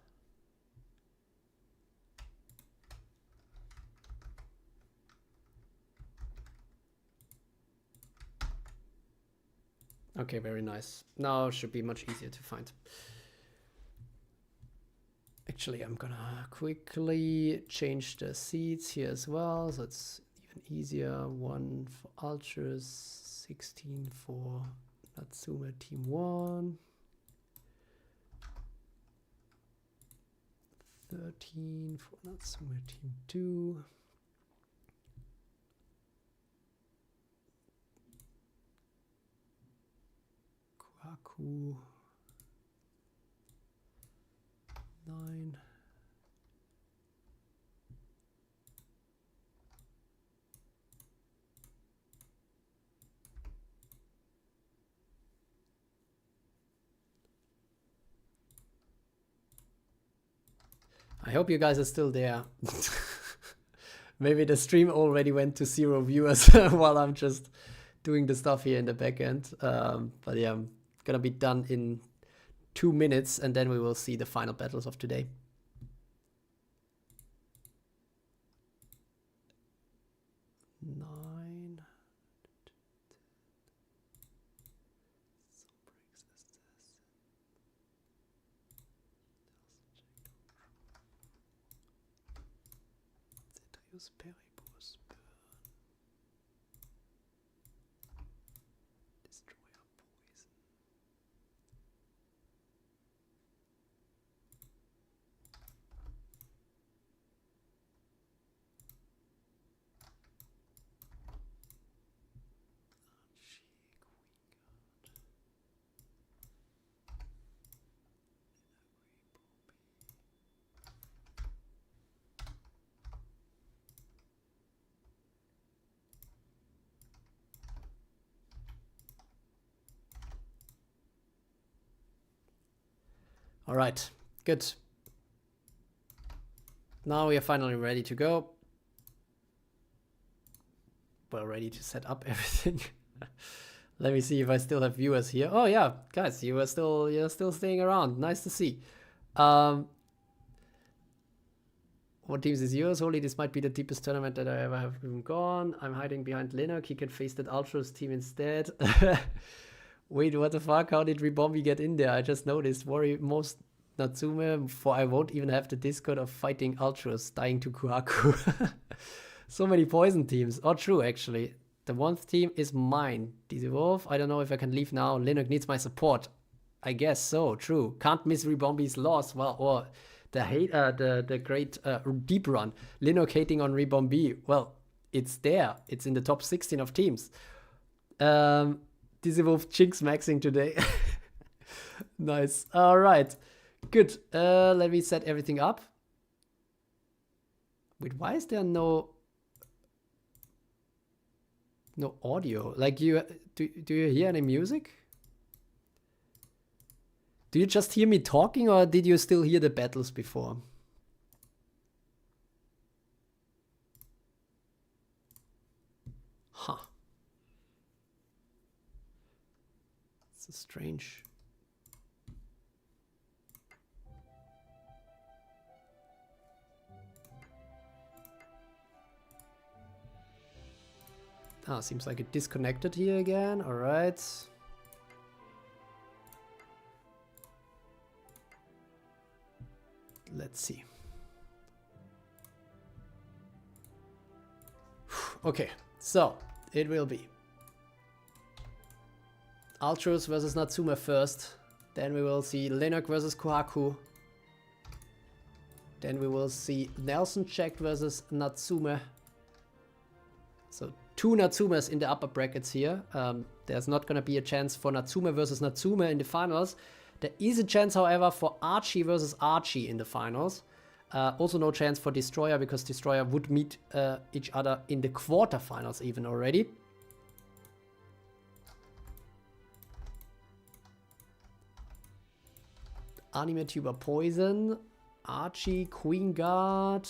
Speaker 1: Okay, very nice. Now it should be much easier to find. Actually, I'm gonna quickly change the seeds here as well, so it's even easier. 1 for Ultras, 16 for Natsume Team 1, 13 for Natsume Team 2. Kuhaku 9. I hope you guys are still there. Maybe the stream already went to 0 viewers while I'm just doing the stuff here in the back end. But yeah, I'm gonna be done in 2 minutes, and then we will see the final battles of today. Peribus, burn. Destroyer poison. All right, good. Now we are finally ready to go. We're ready to set up everything. Let me see if I still have viewers here. Oh yeah, guys, you're still staying around. Nice to see. What teams is yours? Holy, this might be the deepest tournament that I ever have even gone. I'm hiding behind Linux. He can face that Ultras team instead. Wait, what the fuck? How did Rebombi get in there? I just noticed. Worry most Natsume, for I won't even have the Discord of fighting Ultras, dying to Kuhaku. So many poison teams. Oh, true, actually. The one team is mine. DC Wolf, I don't know if I can leave now. Linux needs my support. I guess so, true. Can't miss Rebombi's loss. Well, or the great deep run. Linux hating on Rebombi. Well, it's there. It's in the top 16 of teams. DC Wolf Jinx maxing today. Nice. All right. Good. Let me set everything up. Wait, why is there no audio? Like, do you hear any music? Do you just hear me talking, or did you still hear the battles before? Huh. It's a strange. Ah, seems like it disconnected here again. All right. Let's see. Okay, so it will be Ultras versus Natsume first. Then we will see Linux versus Kohaku. Then we will see Nelson checked versus Natsume. So 2 Natsumes in the upper brackets here. There's not going to be a chance for Natsume versus Natsume in the finals. There is a chance, however, for Archie versus Archie in the finals. Also no chance for Destroyer, because Destroyer would meet each other in the quarterfinals even already. Anime Tuber Poison, Archie, Queen Guard.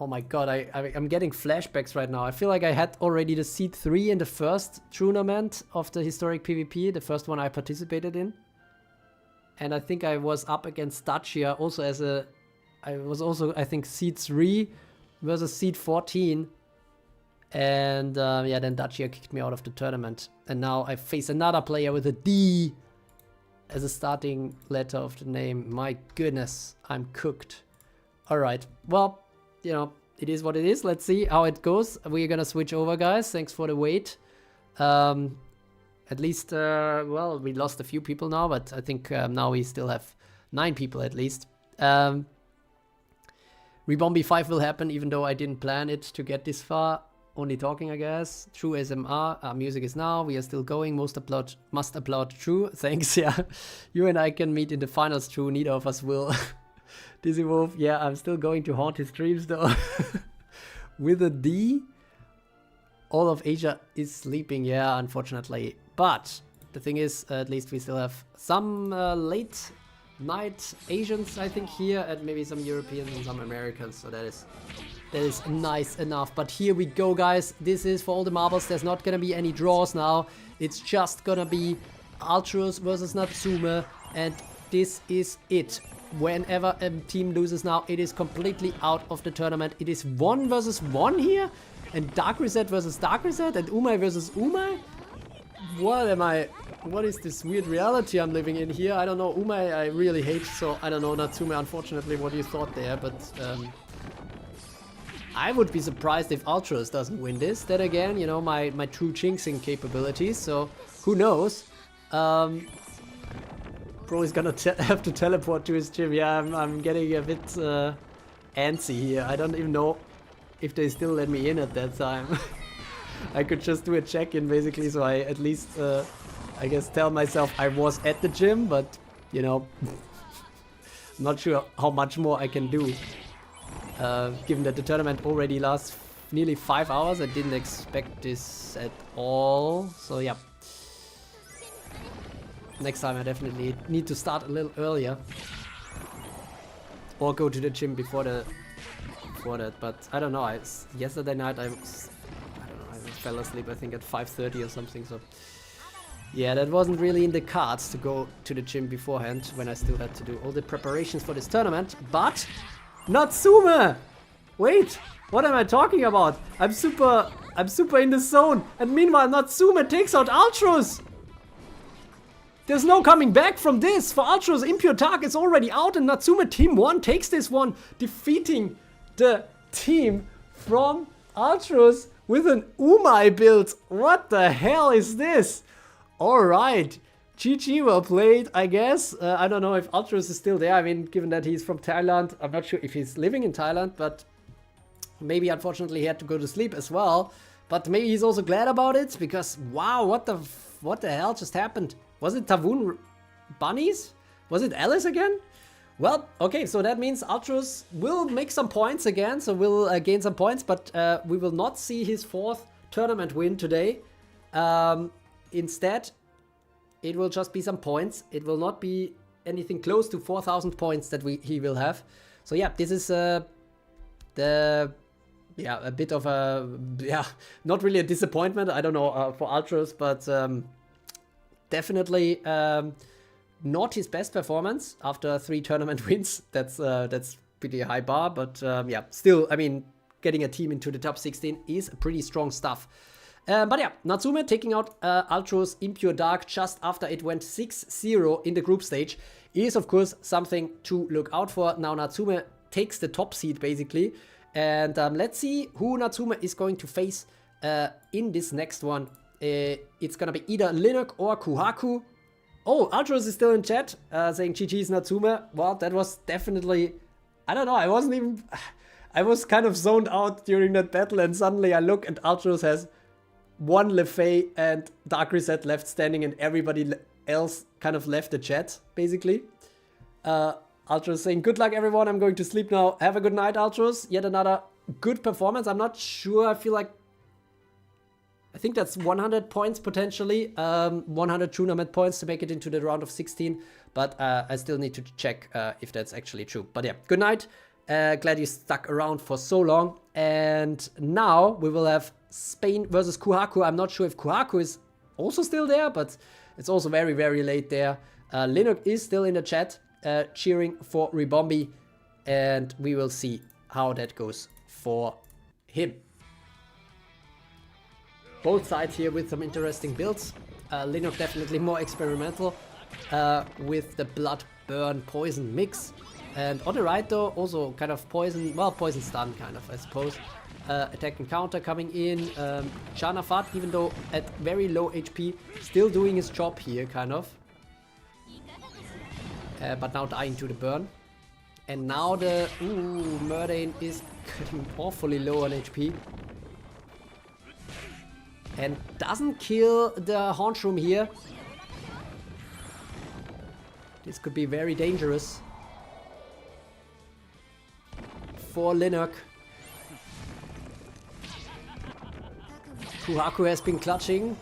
Speaker 1: Oh my god, I'm getting flashbacks right now. I feel like I had already the seed 3 in the first tournament of the historic PvP, the first one I participated in. And I think I was up against Dacia also I was also, I think, seed 3 versus seed 14. And yeah, then Dacia kicked me out of the tournament. And now I face another player with a D as a starting letter of the name. My goodness, I'm cooked. Alright, well, you know, it is what it is. Let's see how it goes. We're gonna switch over, guys. Thanks for the wait. At least, well, we lost a few people now, but I think now we still have 9 people at least. Rebombi 5 will happen, even though I didn't plan it to get this far. Only talking, I guess. True ASMR. Music is now. We are still going. Must applaud True. Thanks, yeah. You and I can meet in the finals, True. Neither of us will. Dizzy Wolf, yeah, I'm still going to haunt his dreams though. With a D, all of Asia is sleeping, yeah, unfortunately. But the thing is, at least we still have some late Night Asians, I think, here, and maybe some Europeans and some Americans. So that is nice enough. But here we go, guys. This is for all the marbles. There's not gonna be any draws now. It's just gonna be Ultros versus Natsume, and this is it. Whenever a team loses now, it is completely out of the tournament. It is 1 versus 1 here, and Dark Rizette versus Dark Rizette, and Umai versus Umai. What is this weird reality I'm living in here? I don't know. Umai I really hate, so I don't know. Natsume, unfortunately, what you thought there, but I would be surprised if Ultros doesn't win this. Then again, you know, my true jinxing capabilities, so who knows? Bro is gonna have to teleport to his gym. Yeah, I'm getting a bit antsy here. I don't even know if they still let me in at that time. I could just do a check-in basically, so I at least, I guess, tell myself I was at the gym, but, you know, I'm not sure how much more I can do. Given that the tournament already lasts nearly 5 hours, I didn't expect this at all, so yeah. Next time I definitely need to start a little earlier. Or go to the gym before that, but I don't know, yesterday night I fell asleep I think at 5:30 or something, so yeah, that wasn't really in the cards to go to the gym beforehand when I still had to do all the preparations for this tournament. But Natsume! Wait, what am I talking about? I'm super in the zone, and meanwhile Natsume takes out Ultros! There's no coming back from this. For Ultros, Impure Dark is already out, and Natsume Team 1 takes this one, defeating the team from Ultros with an Umai build. What the hell is this? Alright, GG, well played, I guess. I don't know if Ultros is still there. I mean, given that he's from Thailand, I'm not sure if he's living in Thailand, but maybe unfortunately he had to go to sleep as well. But maybe he's also glad about it, because wow, what the hell just happened? Was it Tavoon Bunnies? Was it Alice again? Well, okay, so that means Ultros will make some points again, so we'll gain some points, but we will not see his 4th tournament win today. Instead, it will just be some points. It will not be anything close to 4,000 points that he will have. So yeah, this is a bit of a, not really a disappointment, I don't know, for Ultros, but definitely not his best performance after 3 tournament wins. That's pretty high bar, but yeah, still, I mean, getting a team into the top 16 is pretty strong stuff. But yeah, Natsume taking out Ultros Impure Dark just after it went 6-0 in the group stage is, of course, something to look out for. Now Natsume takes the top seed, basically. And let's see who Natsume is going to face in this next one. It's gonna be either Linux or Kuhaku. Oh, Ultros is still in chat, saying GG's Natsume. Well, that was definitely, I don't know, I was kind of zoned out during that battle, and suddenly I look and Ultros has 1 Lefay and Dark Rizette left standing, and everybody else kind of left the chat, basically. Ultros saying, good luck everyone, I'm going to sleep now. Have a good night, Ultros. Yet another good performance. I'm not sure, I think that's 100 points potentially, 100 tournament points to make it into the round of 16, but I still need to check if that's actually true. But yeah, good night, glad you stuck around for so long, and now we will have Spain versus Kuhaku. I'm not sure if Kuhaku is also still there, but it's also very, very late there. Linux is still in the chat, cheering for Rebombi, and we will see how that goes for him. Both sides here with some interesting builds. Linux definitely more experimental with the blood burn poison mix. And on the right though, also kind of poison, well, poison stun kind of, I suppose. Attack and counter coming in. Janafat, even though at very low HP, still doing his job here, kind of. But now dying to the burn. And now the, Merdain is getting awfully low on HP. And doesn't kill the Haunch Room here. This could be very dangerous for Linux. Kuhaku has been clutching,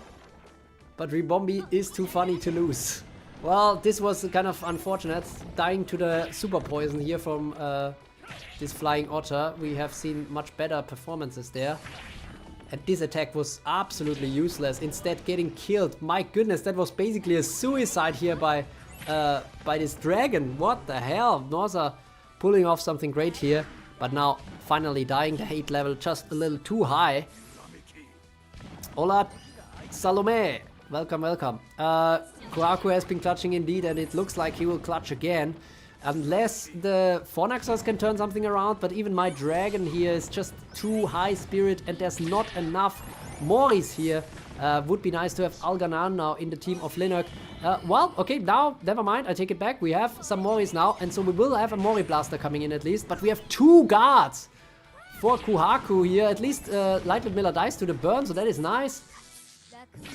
Speaker 1: but Rebombi is too funny to lose. Well, this was kind of unfortunate. Dying to the super poison here from this flying otter. We have seen much better performances there. And this attack was absolutely useless. Instead getting killed. My goodness, that was basically a suicide here by this dragon. What the hell? Norza pulling off something great here. But now finally dying. The hate level just a little too high. Hola, Salome. Welcome, welcome. Kohaku has been clutching indeed, and it looks like he will clutch again. Unless the Fornaxos can turn something around, but even my dragon here is just too high spirit, and there's not enough Moris here. Would be nice to have Alganan now in the team of Linux. Well, okay, now, never mind, I take it back. We have some Moris now, and so we will have a Mori Blaster coming in at least, but we have 2 guards for Kohaku here. At least Light Ludmilla dies to the burn, so that is nice.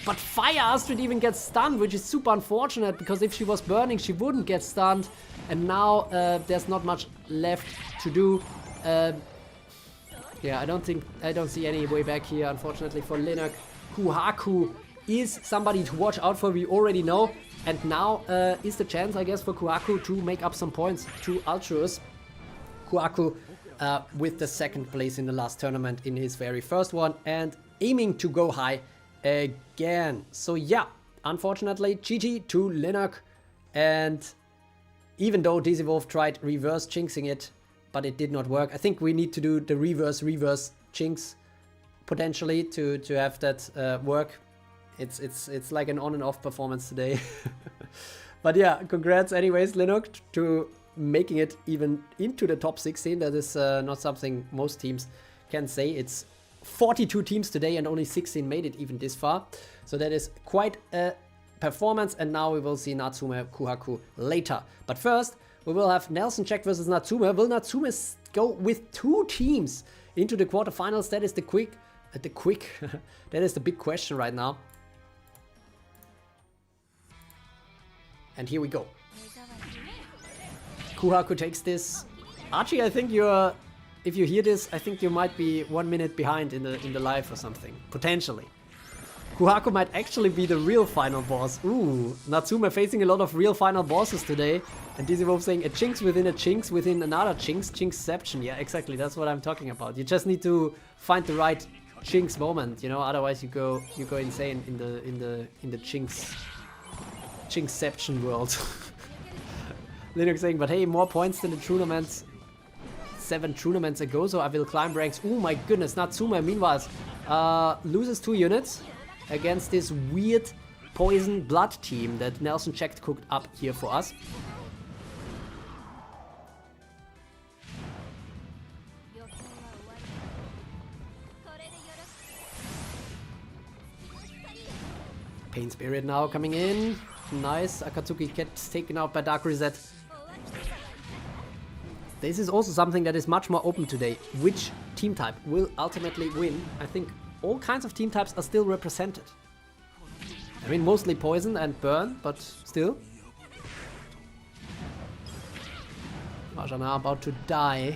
Speaker 1: But Fire Astrid even gets stunned, which is super unfortunate, because if she was burning, she wouldn't get stunned. And now there's not much left to do. Yeah, I don't see any way back here, unfortunately, for Linux. Kohaku is somebody to watch out for, we already know. And now is the chance, I guess, for Kohaku to make up some points to Ultruus. Kohaku with the 2nd place in the last tournament in his very first one, and aiming to go high again. So yeah, unfortunately, GG to Linux. And even though DC Wolf tried reverse jinxing it, but it did not work. I think we need to do the reverse jinx potentially to have that work. It's like an on and off performance today. But yeah, congrats anyways, Linux, to making it even into the top 16. That is not something most teams can say. It's 42 teams today and only 16 made it even this far. So that is quite a performance, and now we will see Natsume Kohaku later. But first, we will have Nelson check versus Natsume. Will Natsume go with 2 teams into the quarterfinals? That is that is the big question right now. And here we go. Kohaku takes this. Archie, I think if you hear this, I think you might be 1 minute behind in the live or something. Potentially. Kohaku might actually be the real final boss. Ooh, Natsume facing a lot of real final bosses today. And DC Wolf saying a jinx within another jinx. Jinxception. Yeah, exactly. That's what I'm talking about. You just need to find the right jinx moment, you know. Otherwise, you go insane in the jinxception world. Linux saying, but hey, more points than the tournaments. 7 tournaments ago, so I will climb ranks. Oh my goodness, Natsume meanwhile loses 2 units against this weird poison blood team that Nelson checked cooked up here for us. Pain Spirit now coming in. Nice. Akatsuki gets taken out by Dark Rizette. This is also something that is much more open today. Which team type will ultimately win? I think all kinds of team types are still represented. I mean, mostly poison and burn, but still. Marjana about to die.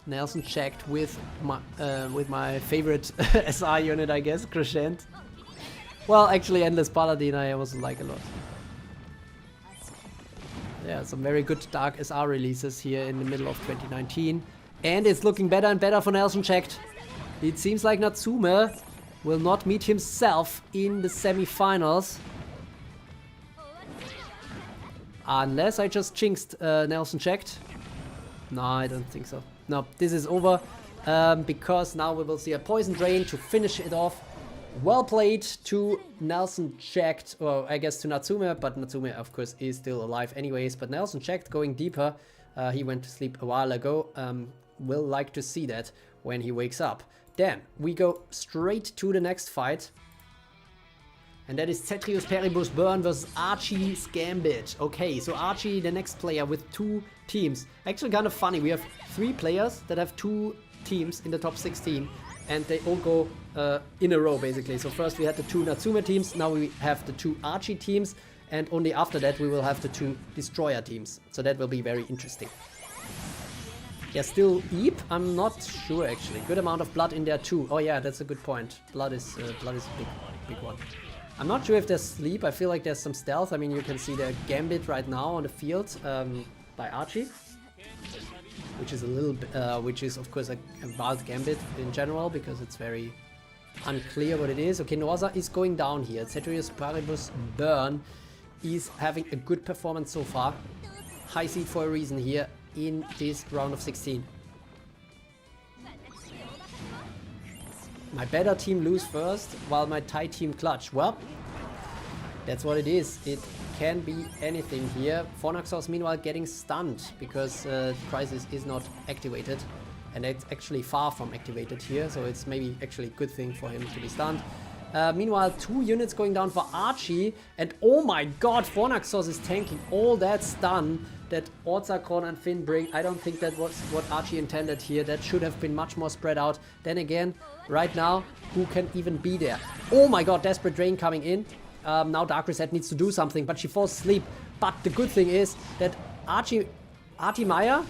Speaker 1: Nelson checked with my favorite SR unit, I guess, Crescent. Well, actually, Endless Paladin I also like a lot. Yeah, some very good Dark SR releases here in the middle of 2019. And it's looking better and better for Nelson checked. It seems like Natsume will not meet himself in the semifinals. Unless I just jinxed Nelson checked. No, I don't think so. No, this is over. Because now we will see a poison drain to finish it off. Well played to Nelson checked, or I guess to Natsume, but Natsume of course is still alive anyways. But Nelson checked going deeper. He went to sleep a while ago. Will like to see that when he wakes up. Then we go straight to the next fight. And that is Cetrius Peribus Burn versus Archie's Gambit. Okay, so Archie, the next player with 2 teams. Actually kind of funny, we have 3 players that have 2 teams in the top 16. And they all go in a row, basically. So first we had the 2 Natsume teams, now we have the 2 Archie teams, and only after that we will have the 2 Destroyer teams. So that will be very interesting. Yeah, still Eep? I'm not sure, actually. Good amount of blood in there, too. Oh yeah, that's a good point. Blood is a big one. I'm not sure if there's sleep. I feel like there's some stealth. I mean, you can see the Gambit right now on the field by Archie, which is a little bit, which is of course a wild Gambit in general because it's very unclear what it is. Okay, Norza is going down here. Cetrius Paribus Burn is having a good performance so far. High seed for a reason here in this round of 16. My better team lose first, while my Thai team clutch. Well, that's what it is. It can be anything here. Fornaxos meanwhile getting stunned because Crisis is not activated. And it's actually far from activated here, so it's maybe actually a good thing for him to be stunned. Meanwhile, 2 units going down for Archie. And oh my god, Fornaxos is tanking all that stun that Orzacron and Finn bring. I don't think that was what Archie intended here. That should have been much more spread out. Then again, right now, who can even be there? Oh my god, Desperate Drain coming in. Now Dark Rizette needs to do something, but she falls asleep. But the good thing is that Archie Maya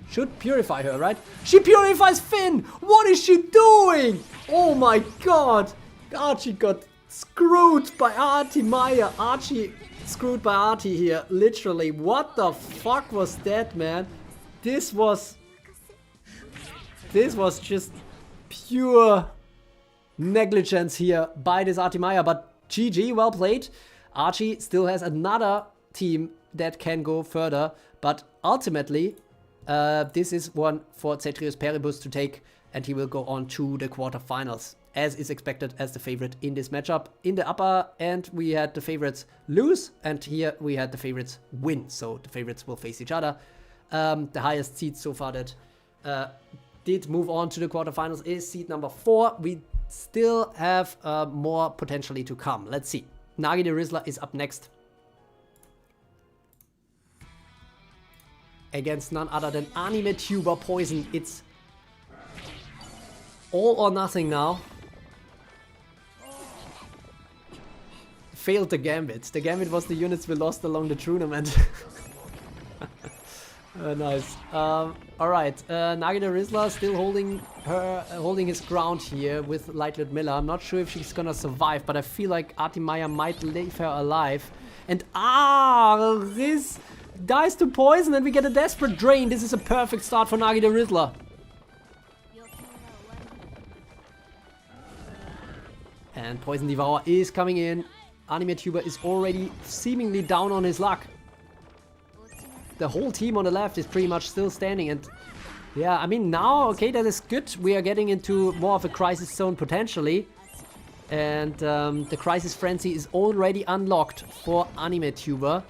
Speaker 1: should purify her, right? She purifies Finn! What is she doing? Oh my god! Archie got screwed by Artie Maya. Archie screwed by Artie here. Literally. What the fuck was that, man? This was just pure negligence here by this Artie Maya. But GG, well played. Archie still has another team that can go further. But ultimately, this is one for Cetrius Paribus to take. And he will go on to the quarterfinals, as is expected as the favorite in this matchup. In the upper end, we had the favorites lose, and here we had the favorites win. So the favorites will face each other. The highest seed so far that did move on to the quarterfinals is seed number 4. We still have more potentially to come. Let's see. Nagi the Rizzler is up next. Against none other than Anime Tuber Poison. It's all or nothing now. Failed the Gambit. The Gambit was the units we lost along the tournament. Nice. Alright, Nagi the Rizzler still holding his ground here with Light Ludmilla. I'm not sure if she's gonna survive, but I feel like Artie Maya might leave her alive. And this dies to poison and we get a Desperate Drain. This is a perfect start for Nagi the Rizzler. And Poison Devour is coming in. Anime Tuber is already seemingly down on his luck. The whole team on the left is pretty much still standing. And yeah, I mean now, okay, that is good. We are getting into more of a crisis zone potentially. And the Crisis Frenzy is already unlocked for Anime Tuber.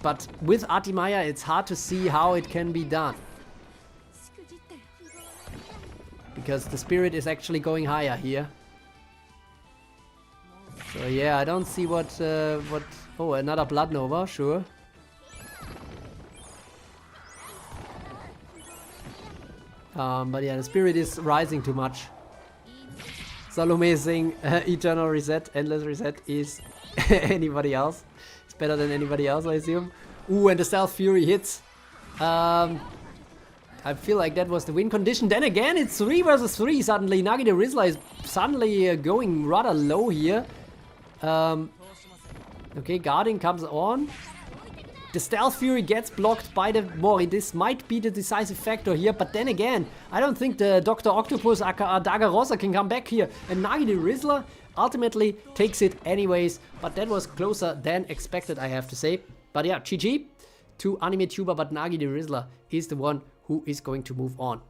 Speaker 1: But with Artie Maya, it's hard to see how it can be done. Because the spirit is actually going higher here. So yeah, I don't see what... Oh, another Blood Nova, sure. But yeah, the spirit is rising too much. Salome is saying Eternal Reset, Endless Reset is anybody else. It's better than anybody else, I assume. Ooh, and the Stealth Fury hits. I feel like that was the win condition. Then again, it's 3 versus 3 suddenly. Nagi the Rizzler is suddenly going rather low here. Okay, guarding comes on. The Stealth Fury gets blocked by the Mori. This might be the decisive factor here, but then again, I don't think the Dr. Octopus aka Dagarosa can come back here. And Nagi the Rizzler ultimately takes it anyways, but that was closer than expected, I have to say. But yeah, GG to Anime Tuber, but Nagi the Rizzler is the one who is going to move on.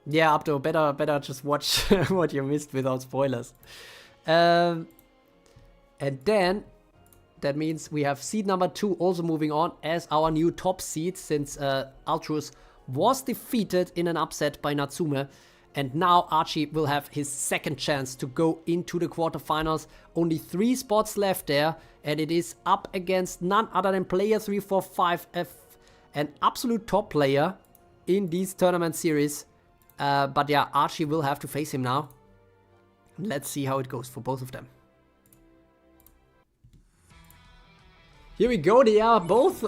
Speaker 1: Yeah, Abdo, better just watch what you missed without spoilers. And then that means we have seed number 2 also moving on as our new top seed, since Ultrus was defeated in an upset by Natsume. And now Archie will have his second chance to go into the quarterfinals. Only 3 spots left there, and it is up against none other than player 345, an absolute top player in these tournament series. But yeah, Archie will have to face him now. Let's see how it goes for both of them. Here we go. They are both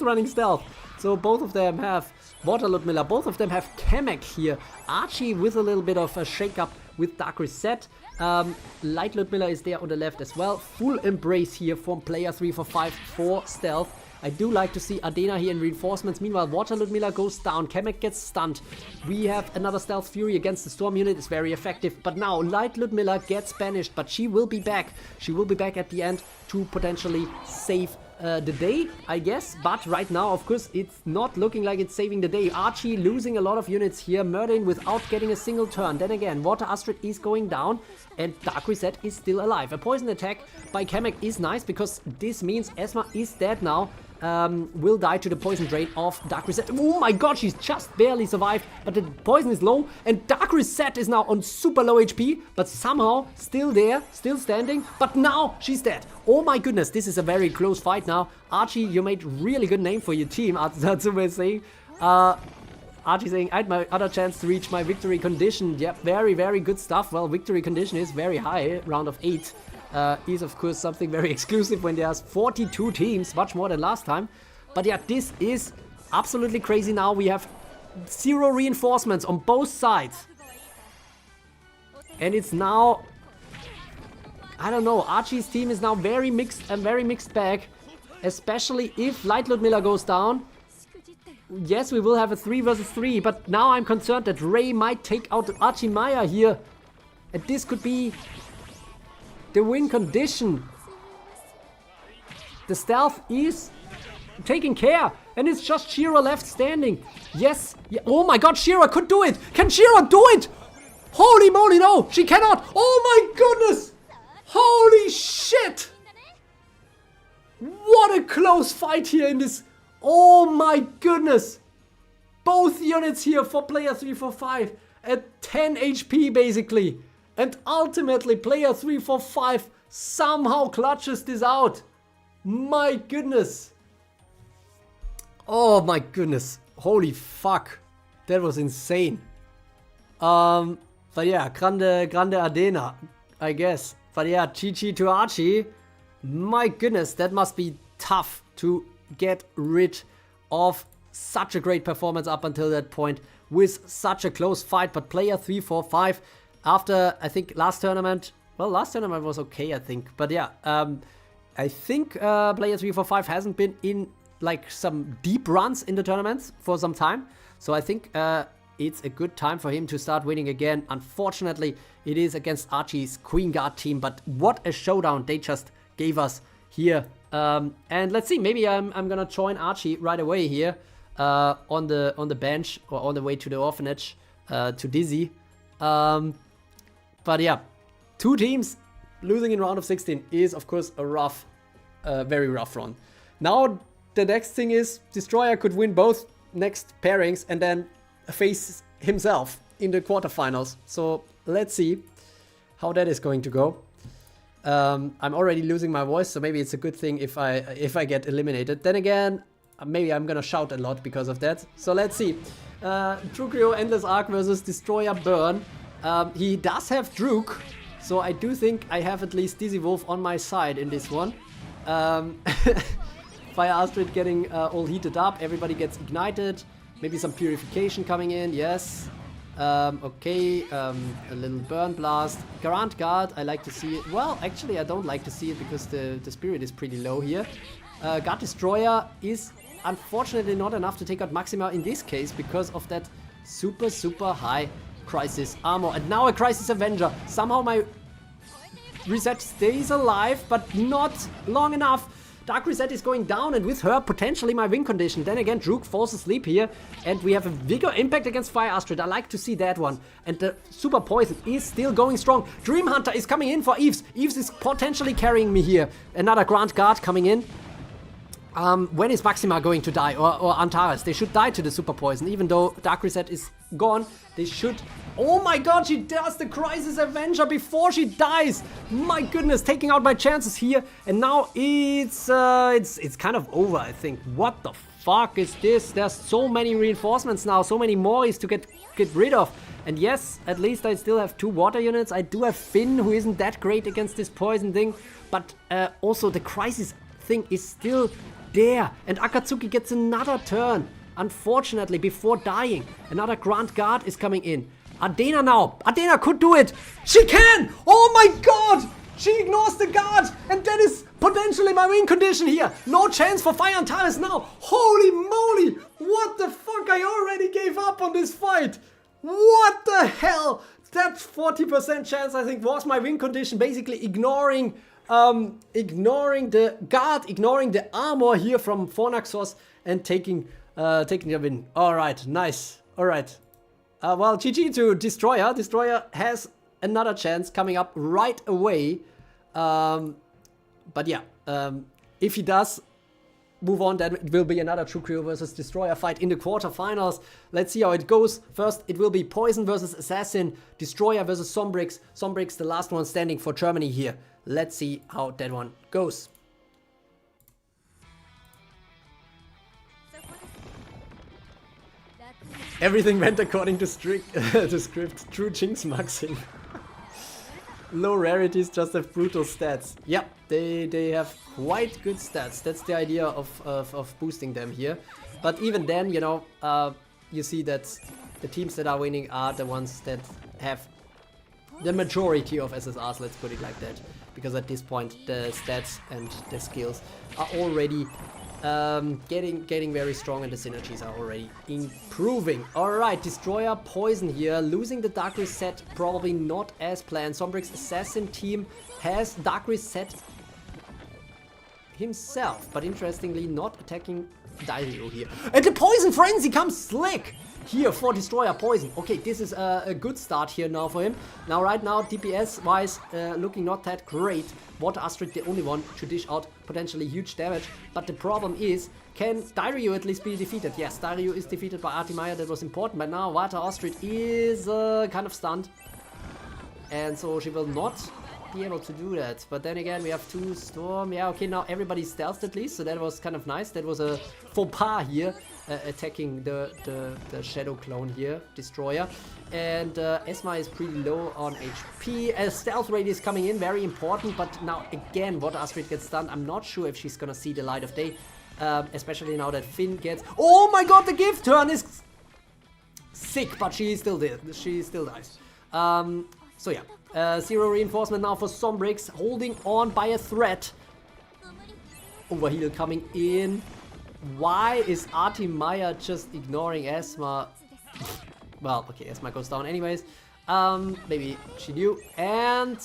Speaker 1: running stealth. So both of them have Water Ludmilla. Both of them have Kamek here. Archie with a little bit of a shake-up with Dark Rizette. Light Ludmilla is there on the left as well. Full embrace here from player 345 for stealth. I do like to see Adena here in reinforcements. Meanwhile, Water Ludmilla goes down. Kamek gets stunned. We have another Stealth Fury against the Storm unit. It's very effective. But now, Light Ludmilla gets banished. But she will be back. She will be back at the end to potentially save the day, I guess. But right now, of course, it's not looking like it's saving the day. Archie losing a lot of units here. Merdain without getting a single turn. Then again, Water Astrid is going down. And Dark Rizette is still alive. A poison attack by Kamek is nice because this means Esma is dead now. Will die to the poison drain of Dark Rizette. Oh my god, she's just barely survived, but the poison is low, and Dark Rizette is now on super low HP, but somehow still there, still standing, but now she's dead. Oh my goodness, this is a very close fight now. Archie, you made really good name for your team, Natsume is saying. Archie saying, I had my other chance to reach my victory condition. Yep, very, very good stuff. Well, victory condition is very high, round of 8. Is of course something very exclusive when there's 42 teams, much more than last time. But yeah, this is absolutely crazy now. We have 0 reinforcements on both sides. And it's now, I don't know, Archie's team is now very mixed and very mixed bag. Especially if Light Ludmilla goes down. Yes, we will have a 3 versus 3, but now I'm concerned that Ray might take out Archie Maya here. And this could be the win condition. The stealth is taking care, and it's just Shira left standing. Yes. Yeah. Oh my god, Shira could do it. Can Shira do it? Holy moly, no, she cannot. Oh my goodness. Holy shit. What a close fight here in this. Oh my goodness. Both units here for player 345 at 10 HP basically. And ultimately, player 345 somehow clutches this out. My goodness. Oh my goodness. Holy fuck. That was insane. But yeah, grande Adena, I guess. But yeah, GG to Archie. My goodness, that must be tough to get rid of such a great performance up until that point with such a close fight. But player 345... After, I think, last tournament, well, last tournament was okay, I think. But yeah, I think player 345 hasn't been in, like, some deep runs in the tournaments for some time. So I think it's a good time for him to start winning again. Unfortunately, it is against Archie's Queen Guard team. But what a showdown they just gave us here. And let's see, maybe I'm gonna join Archie right away here on the bench or on the way to the orphanage to Dizzy. But yeah, 2 teams losing in round of 16 is of course a rough, very rough run. Now the next thing is Destroyer could win both next pairings and then face himself in the quarterfinals. So let's see how that is going to go. I'm already losing my voice, so maybe it's a good thing if I get eliminated. Then again, maybe I'm gonna shout a lot because of that. So let's see. Druke Endless Arc versus Destroyer Burn. He does have Druke, so I do think I have at least Dizzy Wolf on my side in this one. Fire Astrid getting all heated up, everybody gets ignited, maybe some purification coming in, yes. Okay, a little burn blast. Garant Guard, I like to see it. Well, actually I don't like to see it because the spirit is pretty low here. Guard Destroyer is unfortunately not enough to take out Maxima in this case because of that super high Crisis Armor. And now a Crisis Avenger. Somehow my Rizette stays alive, but not long enough. Dark Rizette is going down, and with her, potentially my win condition. Then again, Druke falls asleep here, and we have a Vigor Impact against Fire Astrid. I like to see that one. And the Super Poison is still going strong. Dream Hunter is coming in for Eves. Eves is potentially carrying me here. Another Grand Guard coming in. When is Maxima going to die? Or Antares? They should die to the Super Poison. Even though Dark Rizette is gone, they should... Oh my god, she does the Crisis Avenger before she dies! My goodness, taking out my chances here. And now it's kind of over, I think. What the fuck is this? There's so many reinforcements now, so many Moris to get rid of. And yes, at least I still have 2 water units. I do have Finn, who isn't that great against this poison thing. But also the Crisis thing is still there. And Akatsuki gets another turn, unfortunately, before dying. Another Grand Guard is coming in. Adena now. Adena could do it. She can. Oh my god. She ignores the guard. And that is potentially my win condition here. No chance for Fire Antares now. Holy moly. What the fuck? I already gave up on this fight. What the hell? That 40% chance, I think, was my win condition. Basically ignoring the guard, ignoring the armor here from Fornaxos and taking the win. Alright, nice. Alright. Well, GG to Destroyer. Destroyer has another chance coming up right away. But yeah, if he does move on, then it will be another True Crew versus Destroyer fight in the quarterfinals. Let's see how it goes. First, it will be Poison versus Assassin, Destroyer versus Sombrix. Sombrix, the last one standing for Germany here. Let's see how that one goes. Everything went according to script. True Jinx maxing. Low rarities just have brutal stats. Yep, they have quite good stats. That's the idea of boosting them here. But even then, you know, you see that the teams that are winning are the ones that have the majority of SSRs, let's put it like that. Because at this point, the stats and the skills are already getting very strong and the synergies are already improving. Alright, Destroyer Poison here, losing the Dark Reset, probably not as planned. Sombrix's Assassin team has Dark Reset himself, but interestingly not attacking Dario here. And the Poison Frenzy comes slick here for Destroyer Poison. Okay, this is a good start here now for him. Now, right now, DPS wise, looking not that great. Water Astrid, the only one to dish out potentially huge damage. But the problem is, can Dario at least be defeated? Yes, Dario is defeated by Artimaya. That was important. But now Water Astrid is kind of stunned. And so she will not be able to do that. But then again, we have 2 Storm. Yeah, okay, now everybody's stealthed at least. So that was kind of nice. That was a faux pas here. Attacking the Shadow Clone here, Destroyer. And Esma is pretty low on HP. Stealth rate is coming in, very important. But now again, Water Astrid gets stunned. I'm not sure if she's gonna see the light of day. Especially now that Finn gets... Oh my god, the gift turn is sick, but she still did. She still dies. So yeah, 0 reinforcement now for Sombrix, holding on by a thread. Overheal coming in. Why is Artimaya just ignoring Esma? Well, okay, Esma goes down anyways. Maybe she knew. And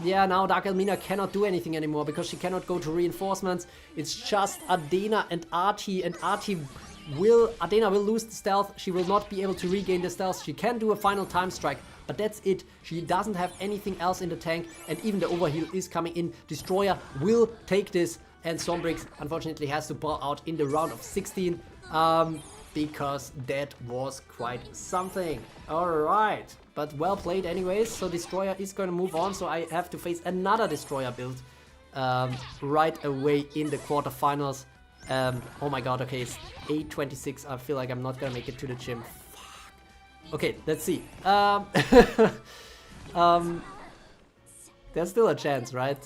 Speaker 1: yeah, now Dark Elmina cannot do anything anymore because she cannot go to reinforcements. It's just Adena and Arti, and Adena will lose the stealth. She will not be able to regain the stealth. She can do a final time strike, but that's it. She doesn't have anything else in the tank, and even the overheal is coming in. Destroyer will take this, and Sombrix unfortunately has to bow out in the round of 16, because that was quite something. Alright, but well played anyways. So Destroyer is going to move on, so I have to face another Destroyer build right away in the quarterfinals. Oh my god, okay, it's 8:26. I feel like I'm not gonna make it to the gym. Fuck. Okay, let's see. There's still a chance, right?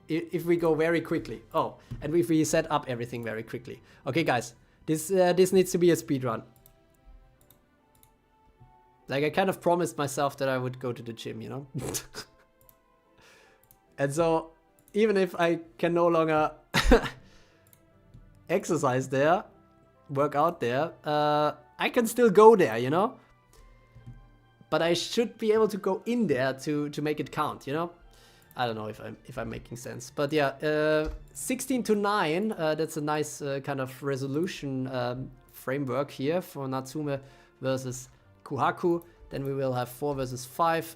Speaker 1: If we go very quickly. Oh, and if we set up everything very quickly. Okay, guys, this needs to be a speed run. Like, I kind of promised myself that I would go to the gym, you know? And so, even if I can no longer exercise there, work out there, I can still go there, you know? But I should be able to go in there to make it count, you know? I don't know if I'm making sense. But yeah, 16-9, that's a nice kind of resolution framework here for Natsume versus Kuhaku. Then we will have 4 versus 5,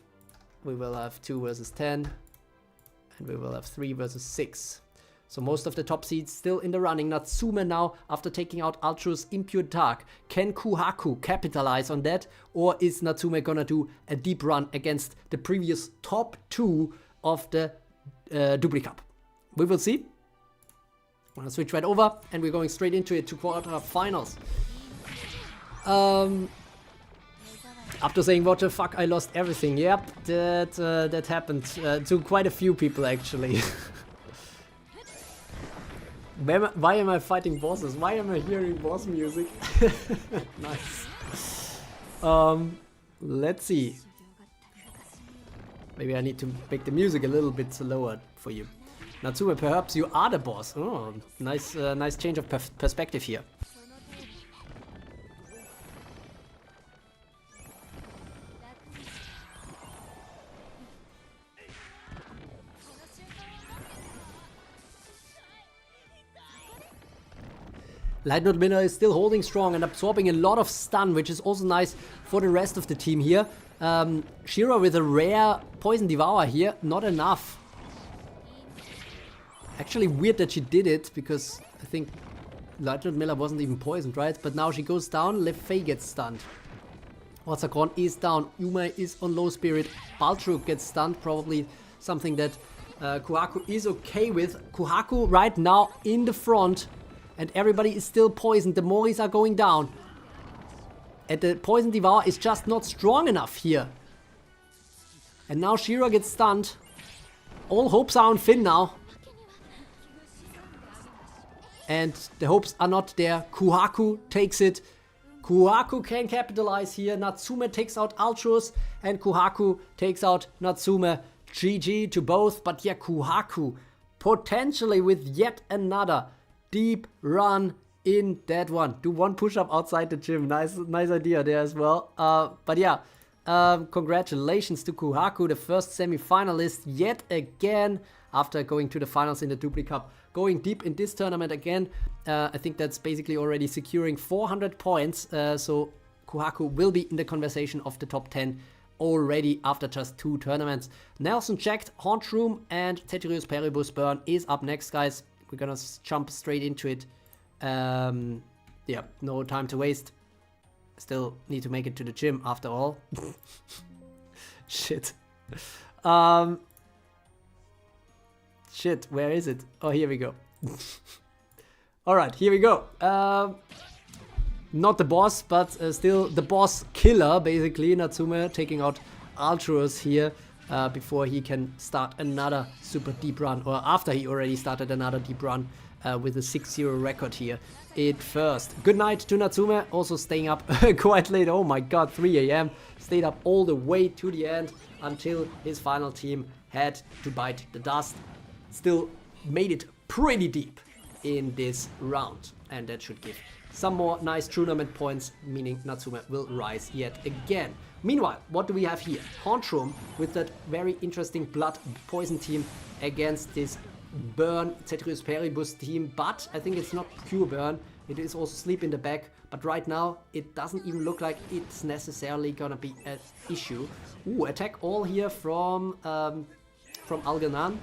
Speaker 1: we will have 2 versus 10, and we will have 3 versus 6. So most of the top seeds still in the running. Natsume now, after taking out Ultra's Impure Dark. Can Kuhaku capitalize on that? Or is Natsume gonna do a deep run against the previous top 2 of the Dupli Cup? We will see. I'm gonna switch right over, and we're going straight into it to quarterfinals. After saying, what the fuck, I lost everything. Yep, that happened to quite a few people actually. Why am I fighting bosses? Why am I hearing boss music? Nice. Let's see. Maybe I need to make the music a little bit slower for you. Natsume, perhaps you are the boss. Oh, nice, nice change of perspective here. Ludmilla is still holding strong and absorbing a lot of stun, which is also nice for the rest of the team here. Shira with a rare Poison Devour here, not enough. Actually weird that she did it, because I think Ludmilla wasn't even poisoned, right? But now she goes down, Left Faye gets stunned. Watsakron is down, Yume is on low spirit, Druke gets stunned, probably something that Kuhaku is okay with. Kuhaku right now in the front. And everybody is still poisoned. The Moris are going down. And the Poison Devour is just not strong enough here. And now Shira gets stunned. All hopes are on Finn now. And the hopes are not there. Kuhaku takes it. Kuhaku can capitalize here. Natsume takes out Ultros. And Kuhaku takes out Natsume. GG to both. But yeah, Kuhaku potentially with yet another deep run in that one. Do one push-up outside the gym. Nice idea there as well. But yeah, congratulations to Kuhaku, the first semi-finalist yet again after going to the finals in the Dupli Cup. Going deep in this tournament again. I think that's basically already securing 400 points. So Kuhaku will be in the conversation of the top 10 already after just 2 tournaments. Nelson checked, Haunt Room and Ceterius Peribus Burn is up next, guys. We're gonna jump straight into it. Yeah, no time to waste. Still need to make it to the gym after all. Shit. Shit, where is it? Oh, here we go. Alright, here we go. Not the boss, but still the boss killer, basically. Natsume taking out Ultros here. Before he can start another super deep run, or after he already started another deep run with a 6-0 record here at first. Good night to Natsume, also staying up quite late. Oh my god, 3 AM. Stayed up all the way to the end until his final team had to bite the dust. Still made it pretty deep in this round, and that should give some more nice tournament points, meaning Natsume will rise yet again. Meanwhile, what do we have here? Hauntrum with that very interesting blood poison team against this burn Ceterius Peribus team, but I think it's not pure burn, it is also sleep in the back, but right now it doesn't even look like it's necessarily gonna be an issue. Ooh, attack all here from Alganan,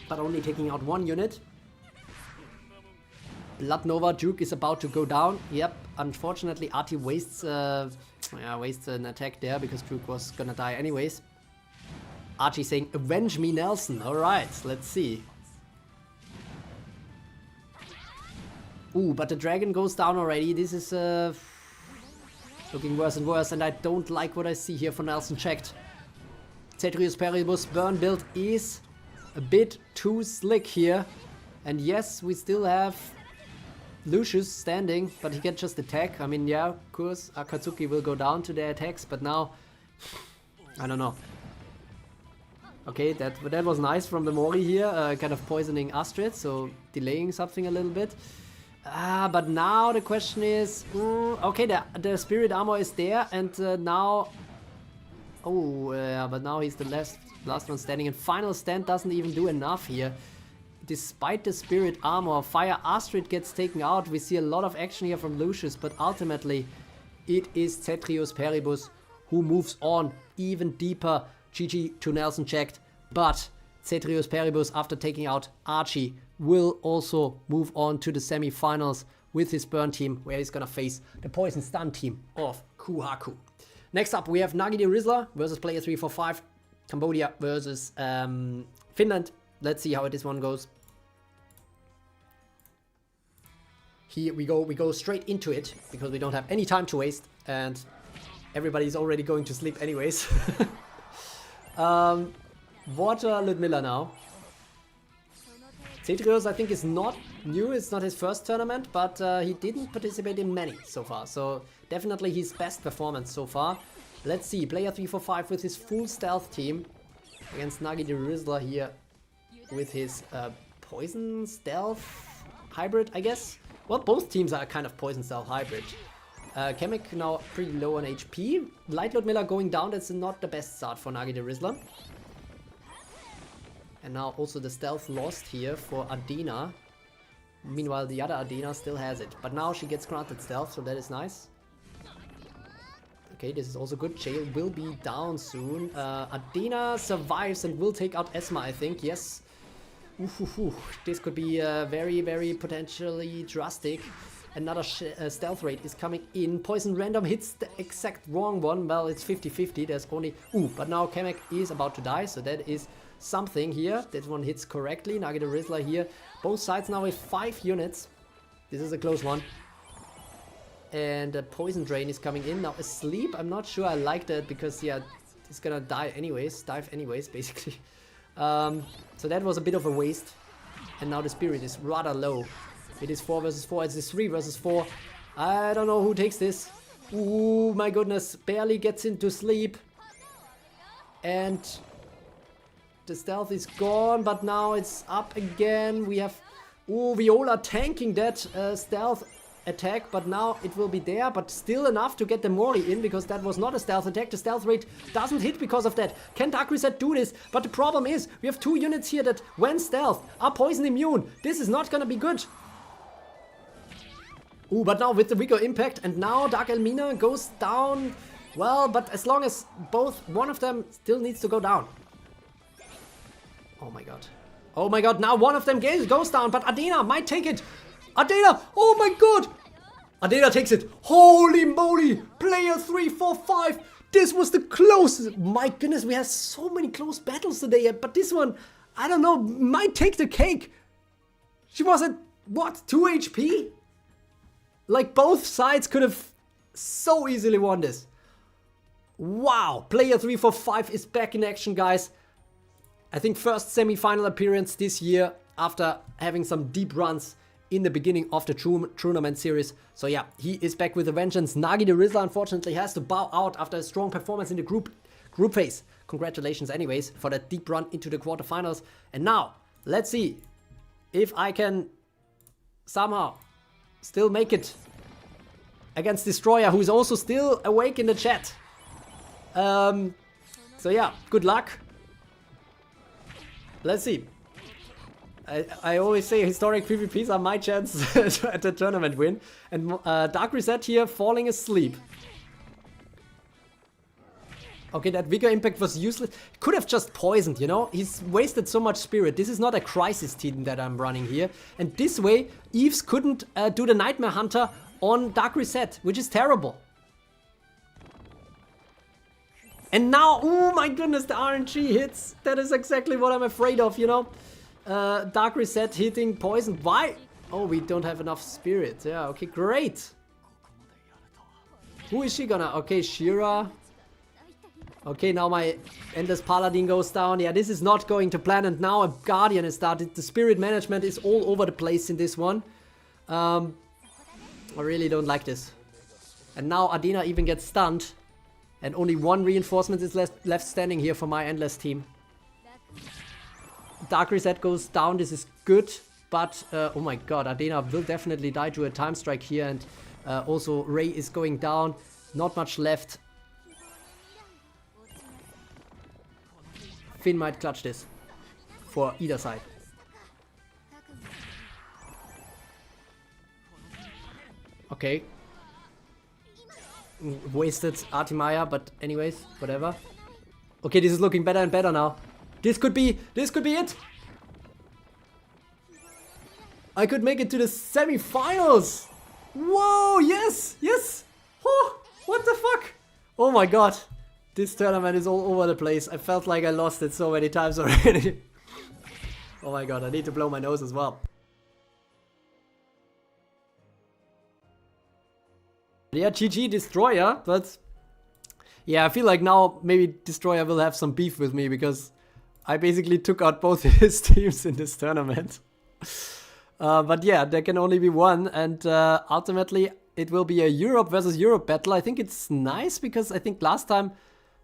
Speaker 1: but only taking out 1 unit. Blood Nova, Druke is about to go down. Yep, unfortunately Artie wastes an attack there because Druke was gonna die anyways. Archie saying, avenge me Nelson. Alright, let's see. Ooh, but the dragon goes down already. This is looking worse and worse, and I don't like what I see here for Nelson checked. Ceterius Peribus burn build is a bit too slick here. And yes, we still have Lucius standing, but he can just attack. I mean, yeah, of course, Akatsuki will go down to their attacks, but now, I don't know. Okay, that was nice from the Mori here, kind of poisoning Astrid, so delaying something a little bit. But now the question is, okay, the spirit armor is there, and now, but now he's the last one standing, and final stand doesn't even do enough here. Despite the spirit armor, Fire Astrid gets taken out. We see a lot of action here from Lucius, but ultimately it is Ceterius Peribus who moves on even deeper. GG to Nelson checked, but Ceterius Peribus, after taking out Archie, will also move on to the semi-finals with his burn team, where he's gonna face the poison stun team of Kuhaku. Next up, we have Nagi the Rizzler versus player 345, Cambodia versus Finland. Let's see how this one goes. Here we go straight into it, because we don't have any time to waste, and everybody's already going to sleep anyways. Water Ludmilla now. Ceterius, I think, is not new, it's not his first tournament, but he didn't participate in many so far, so definitely his best performance so far. Let's see, player 345 with his full stealth team against Nagi the Rizzler here with his poison stealth hybrid, I guess. Well, both teams are kind of poison stealth hybrid. Kamek now pretty low on HP. Light Ludmilla going down, that's not the best start for Nagi the Rizzler. And now also the stealth lost here for Adena. Meanwhile, the other Adena still has it. But now she gets granted stealth, so that is nice. Okay, this is also good. Jail will be down soon. Adena survives and will take out Esma, I think. Yes. This could be very, very potentially drastic. Another stealth rate is coming in. Poison random hits the exact wrong one. Well, it's 50-50. There's only... but now Kamek is about to die, so that is something here. That one hits correctly. Nagi the Rizzler here. Both sides now with 5 units. This is a close one. And a poison drain is coming in. Now asleep, I'm not sure I like that because, yeah, he's gonna die anyways. Dive anyways, basically. So that was a bit of a waste. And now the spirit is rather low. It is 4 versus 4. It's 3 versus 4. I don't know who takes this. Ooh, my goodness. Barely gets into sleep. And the stealth is gone, but now it's up again. We have... Ooh, Viola tanking that stealth attack, but now it will be there, but still enough to get the Mori in, because that was not a stealth attack. The stealth rate doesn't hit because of that. Can Dark Rizette do this? But the problem is, we have 2 units here that, when stealth, are poison immune. This is not gonna be good. Ooh, but now with the weaker impact, and now Dark Elmina goes down. Well, but as long as one of them still needs to go down. Oh my god. Oh my god, now one of them goes down, but Adena might take it. Adena! Oh my god! Adena takes it. Holy moly! Player 345. This was the closest. My goodness, we have so many close battles today. But this one, I don't know, might take the cake. She was at, what, 2 HP? Like, both sides could have so easily won this. Wow! Player 345 is back in action, guys. I think first semi-final appearance this year after having some deep runs in the beginning of the tournament series. So yeah, he is back with a vengeance. Nagi the Rizzler unfortunately has to bow out after a strong performance in the group phase. Congratulations anyways for that deep run into the quarterfinals. And now, let's see if I can somehow still make it against Destroyer, who is also still awake in the chat. So yeah, good luck. Let's see. I always say historic PvPs are my chance at the tournament win. And Dark Rizette here falling asleep. Okay, that Vigor Impact was useless. Could have just poisoned, you know? He's wasted so much spirit. This is not a crisis team that I'm running here. And this way, Eves couldn't do the Nightmare Hunter on Dark Rizette, which is terrible. And now, oh my goodness, the RNG hits. That is exactly what I'm afraid of, you know? Dark Rizette hitting poison. Why? Oh, we don't have enough spirit. Yeah, okay, great. Who is she gonna? Okay, Shira. Okay, now my Endless Paladin goes down. Yeah, this is not going to plan. And now a Guardian is started. The spirit management is all over the place in this one. I really don't like this. And now Adena even gets stunned. And only 1 reinforcement is left standing here for my Endless team. Dark Rizette goes down, this is good, but oh my god, Adena will definitely die to a time strike here, and also Ray is going down, not much left. Finn might clutch this for either side. Okay. Wasted Artimaya, but anyways, whatever. Okay, this is looking better and better now. This could be it. I could make it to the semi-finals. Whoa, yes, yes. Oh, what the fuck? Oh my god. This tournament is all over the place. I felt like I lost it so many times already. Oh my god, I need to blow my nose as well. Yeah, GG Destroyer, but yeah, I feel like now maybe Destroyer will have some beef with me because I basically took out both his teams in this tournament. But yeah, there can only be one, and ultimately it will be a Europe versus Europe battle. I think it's nice because I think last time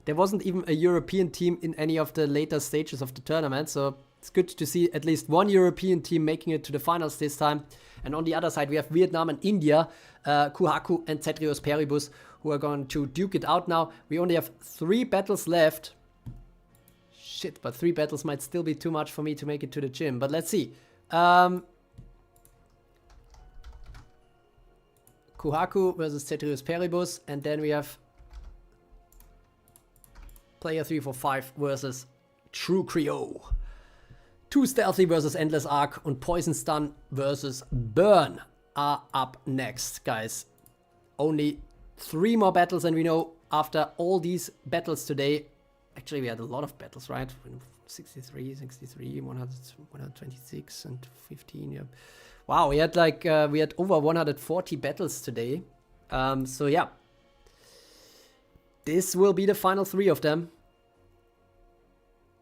Speaker 1: there wasn't even a European team in any of the later stages of the tournament. So it's good to see at least one European team making it to the finals this time. And on the other side, we have Vietnam and India, Kuhaku and Cetrios Peribus, who are going to duke it out now. We only have 3 battles left. Shit, but 3 battles might still be too much for me to make it to the gym. But let's see. Kuhaku versus Cetrios Peribus. And then we have player 345 versus True Creo. 2 Stealthy versus Endless Arc und Poison Stun versus Burn are up next, guys. Only 3 more battles, and we know after all these battles today, actually we had a lot of battles, right? 63, 126, and 15. Yeah. Wow, we had like we had over 140 battles today. So yeah, this will be the final 3 of them.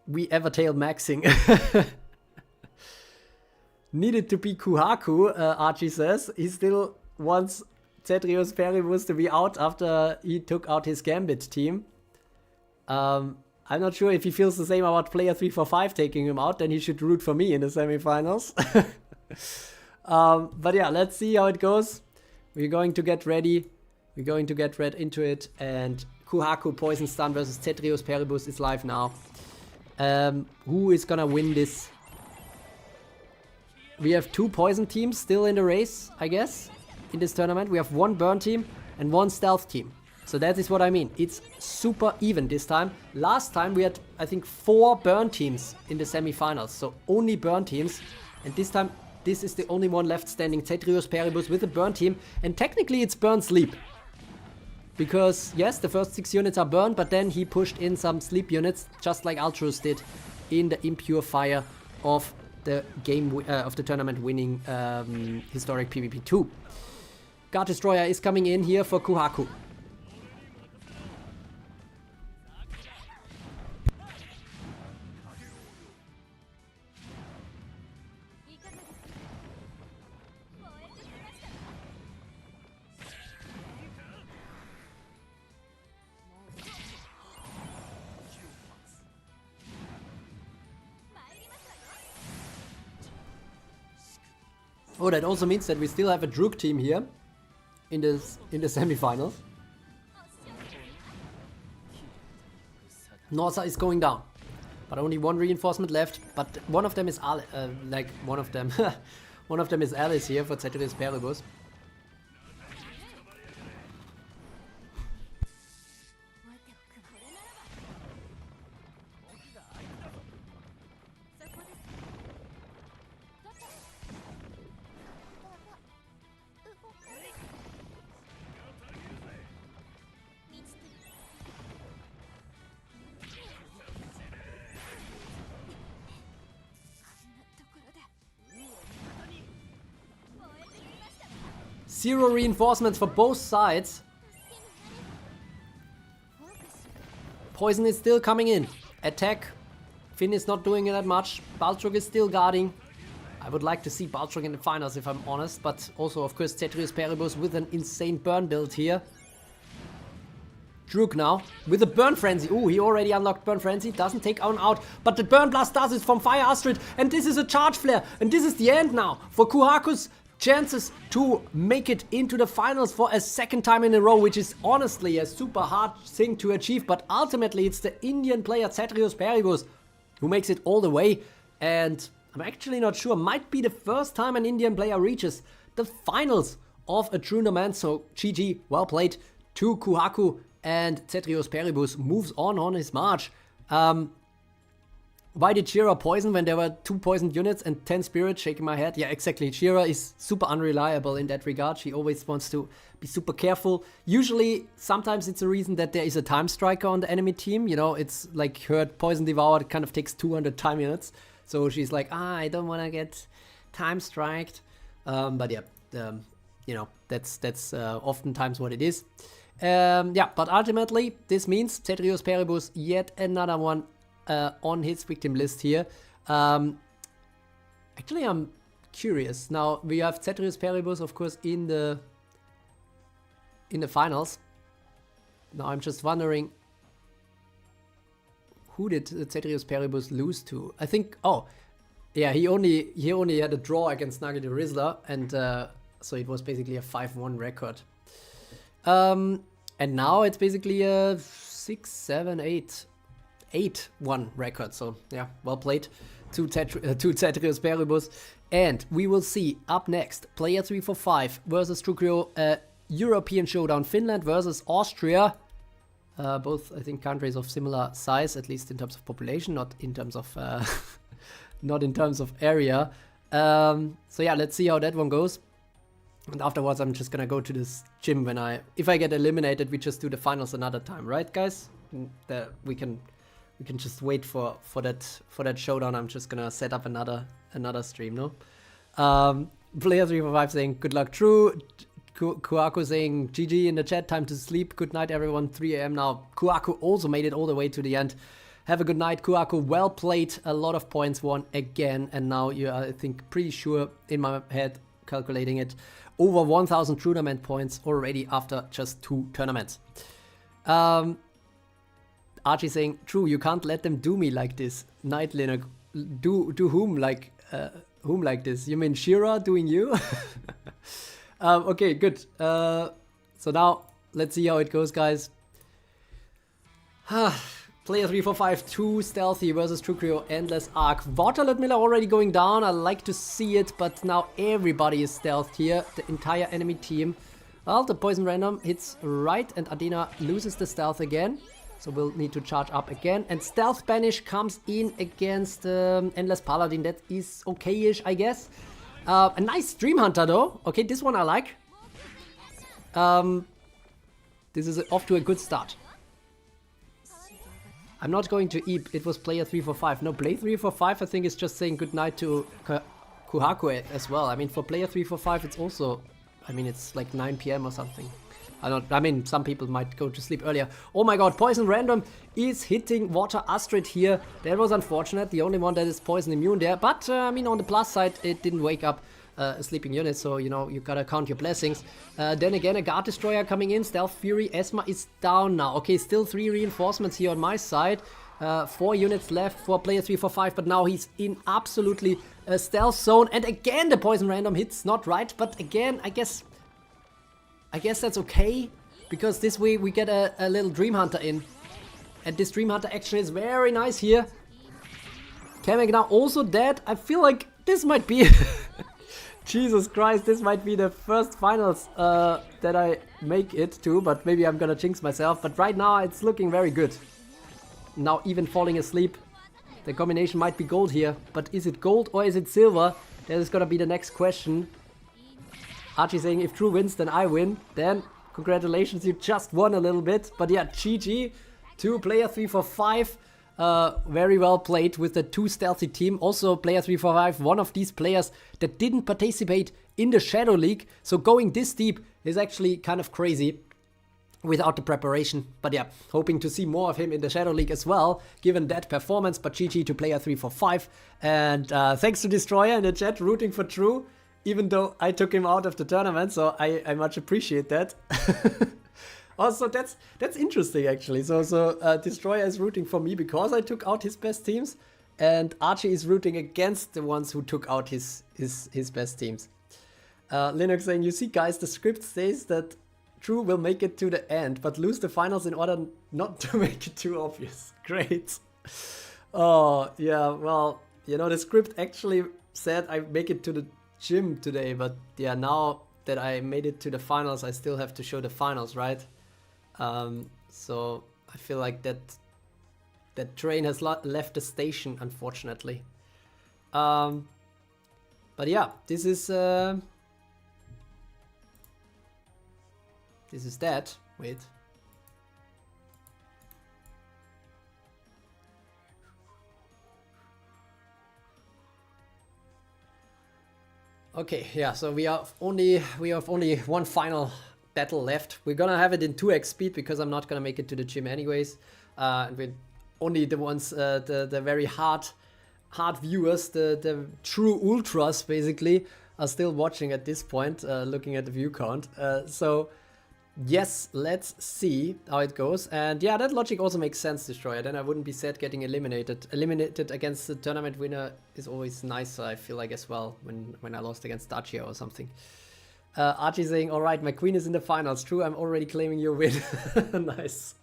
Speaker 1: We Evertale maxing. Needed to be Kuhaku, Archie says. He still wants Cetrios Peribus to be out after he took out his Gambit team. I'm not sure if he feels the same about player 345 taking him out, then he should root for me in the semifinals. But yeah, let's see how it goes. We're going to get ready. We're going to get right into it. And Kuhaku Poison Stun versus Cetrios Peribus is live now. Who is gonna win this? We have 2 poison teams still in the race, I guess, in this tournament. We have 1 burn team and 1 stealth team. So that is what I mean. It's super even this time. Last time we had, I think, 4 burn teams in the semifinals. So only burn teams. And this time, this is the only one left standing. Cetrios Peribus with a burn team. And technically it's burn sleep. Because, yes, the first 6 units are burned, but then he pushed in some sleep units, just like Altruis did in the Impure Fire of the game of the tournament winning historic PvP 2. Guard Destroyer is coming in here for Kuhaku. Oh, that also means that we still have a Druke team here in the semifinals. Norza is going down, but only 1 reinforcement left. But one of them is one of them, one of them is Alice here for Cetrios Peribus. Zero reinforcements for both sides. Poison is still coming in. Attack. Finn is not doing it that much. Baltrog is still guarding. I would like to see Baltrog in the finals if I'm honest. But also, of course, Cetrios Peribus with an insane burn build here. Druke now with a Burn Frenzy. Ooh, he already unlocked Burn Frenzy. Doesn't take on out. But the Burn Blast does it from Fire Astrid. And this is a Charge Flare. And this is the end now for Kuhaku's chances to make it into the finals for a 2nd time in a row, which is honestly a super hard thing to achieve. But ultimately, it's the Indian player Cetrios Peribus who makes it all the way. And I'm actually not sure. Might be the first time an Indian player reaches the finals of a tournament. So GG, well played to Kuhaku, and Cetrios Peribus moves on his march. Why did Shira poison when there were 2 poisoned units and 10 spirits? Shaking my head. Yeah, exactly. Shira is super unreliable in that regard. She always wants to be super careful. Usually, sometimes it's a reason that there is a time striker on the enemy team. You know, it's like her poison devoured kind of takes 200 time units. So she's like, I don't want to get time striked. But yeah, you know, that's oftentimes what it is. Yeah, but ultimately, this means Cetrios Peribus, yet another one on his victim list here. Actually, I'm curious. Now, we have Cetrios Peribus, of course, in the in the finals. Now I'm just wondering, who did Cetrius Peribus lose to? I think, oh, yeah, he only had a draw against Nagi the Rizzler, and so it was basically a 5-1 record. And now it's basically a 6-7-8 8-1 record. So yeah, well played to Cetrius Peribus. And we will see up next player 345 versus Druke, European Showdown, Finland versus Austria. Both, I think, countries of similar size, at least in terms of population, not in terms of not in terms of area. So yeah, let's see how that one goes. And afterwards, I'm just gonna go to this gym if I get eliminated, we just do the finals another time, right, guys? We can just wait for that showdown. I'm just gonna set up another stream, no? Player 345 saying good luck, true. Kuaku saying GG in the chat, time to sleep. Good night, everyone. 3 AM now. Kuaku also made it all the way to the end. Have a good night, Kuaku. Well played. A lot of points won again. And now you are, I think, pretty sure in my head, calculating it, over 1,000 tournament points already after just 2 tournaments. Archie saying, true, you can't let them do me like this. Night Linux. Do whom like this? You mean Shira doing you? Okay, good. So now let's see how it goes, guys. Player 345, 2 stealthy versus Druke, endless arc. Water Ludmilla already going down. I like to see it, but now everybody is stealthed here. The entire enemy team. Well, the poison random hits right, and Adena loses the stealth again. So we'll need to charge up again. And stealth banish comes in against endless paladin. That is okay-ish, I guess. A nice Dream Hunter though. Okay, this one I like. This is off to a good start. I'm not going to eep. It was player 345. No, player 345 I think is just saying goodnight to Kuhaku as well. I mean, for player 345 it's also, I mean, it's like 9 PM or something. I mean, some people might go to sleep earlier. Oh my god, poison random is hitting water Astrid here. That was unfortunate. The only one that is poison immune there. But, I mean, on the plus side, it didn't wake up a sleeping unit. So, you know, you gotta count your blessings. Then again, a Guard Destroyer coming in. Stealth Fury. Esma is down now. Okay, still 3 reinforcements here on my side. 4 units left for player 345. But now he's in absolutely a stealth zone. And again, the poison random hits not right. But again, I guess that's okay, because this way we get a little Dream Hunter in. And this Dream Hunter action is very nice here. Kamek now also dead. I feel like this might be... Jesus Christ, this might be the first finals that I make it to, but maybe I'm gonna jinx myself. But right now it's looking very good. Now even falling asleep. The combination might be gold here, but is it gold or is it silver? That is gonna be the next question. Archie saying, if True wins, then I win. Then, congratulations, you just won a little bit. But yeah, GG to player 345. Very well played with the 2 stealthy team. Also, player 345, one of these players that didn't participate in the Shadow League. So going this deep is actually kind of crazy without the preparation. But yeah, hoping to see more of him in the Shadow League as well, given that performance. But GG to player 345. And thanks to Destroyer in the chat, rooting for True. Even though I took him out of the tournament, so I much appreciate that. Also, that's interesting actually. So Destroyer is rooting for me because I took out his best teams, and Archie is rooting against the ones who took out his best teams. Linux saying, you see guys, the script says that True will make it to the end, but lose the finals in order not to make it too obvious. Great. Oh, yeah, well, you know, the script actually said I make it to the gym today, but yeah, now that I made it to the finals, I still have to show the finals, right? So I feel like that train has left the station, unfortunately. But yeah, this is that. Wait. Okay, yeah, so we have only one final battle left. We're gonna have it in 2x speed because I'm not gonna make it to the gym anyways. And we're only the ones, the very hard viewers, the true ultras basically, are still watching at this point, looking at the view count. So Yes, let's see how it goes. And yeah, that logic also makes sense, Destroyer. Then I wouldn't be sad getting eliminated. Eliminated against the tournament winner is always nicer, I feel like, as well, when I lost against Dacia or something. Archie saying, alright, my queen is in the finals. True, I'm already claiming your win. Nice.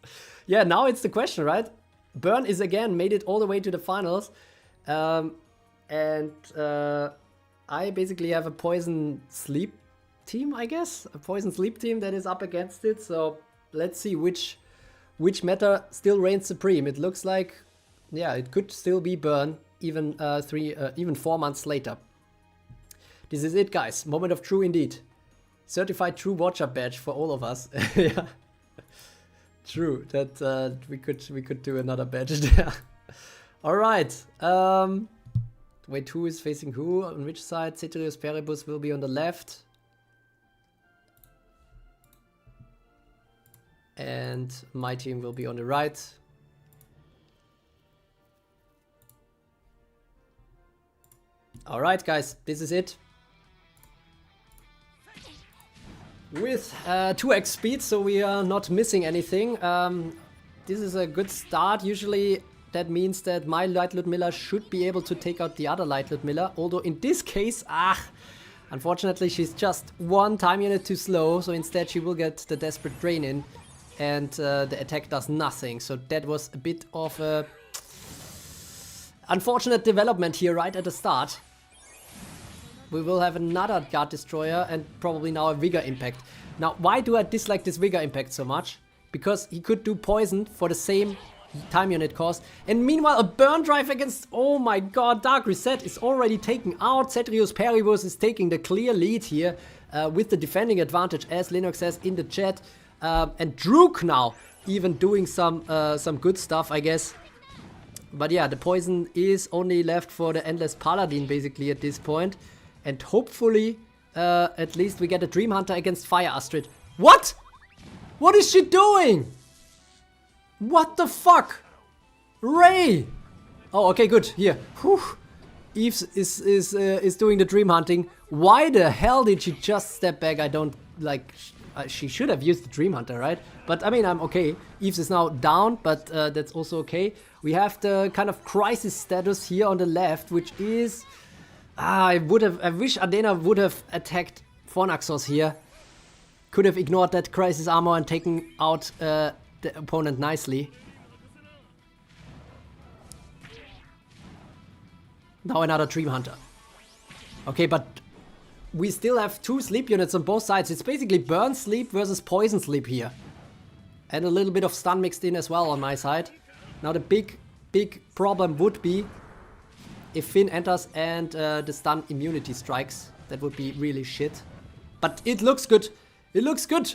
Speaker 1: Yeah, now it's the question, right? Burn is again made it all the way to the finals. I basically have a poison sleep team, I guess. A poison sleep team that is up against it. So let's see which meta still reigns supreme. It looks like, yeah, it could still be Burn even 4 months later. This is it, guys. Moment of true indeed. Certified true watcher badge for all of us. Yeah. True, that we could do another badge there. All right. Wait, who is facing who? On which side? Cetrius Peribus will be on the left. And my team will be on the right. All right, guys, this is it. With 2x speed, so we are not missing anything. This is a good start. Usually that means that my light Ludmilla should be able to take out the other light Ludmilla. Although in this case, unfortunately she's just 1 time unit too slow. So instead she will get the Desperate Drain in. And the attack does nothing. So that was a bit of a unfortunate development here right at the start. We will have another Guard Destroyer and probably now a Vigor Impact. Now, why do I dislike this Vigor Impact so much? Because he could do poison for the same time unit cost. And meanwhile, a Burn Drive against, oh my god, Dark Rizette is already taken out. Cetrius Peribus is taking the clear lead here with the defending advantage, as Linux says in the chat. And Druke now even doing some good stuff, I guess. But yeah, the poison is only left for the Endless Paladin basically at this point. And hopefully, at least we get a Dream Hunter against Fire Astrid. What? What is she doing? What the fuck? Ray! Oh, okay, good. Here. Whew. Eves is doing the Dream Hunting. Why the hell did she just step back? I don't like... she should have used the Dream Hunter, right? But I mean, I'm okay. Eves is now down, but that's also okay. We have the kind of crisis status here on the left, which is... I wish Adena would have attacked Fornaxos here. Could have ignored that crisis armor and taken out the opponent nicely. Now another Dream Hunter. Okay, but we still have 2 sleep units on both sides. It's basically Burn Sleep versus Poison Sleep here. And a little bit of stun mixed in as well on my side. Now the big problem would be if Finn enters and the stun immunity strikes. That would be really shit. But it looks good. It looks good.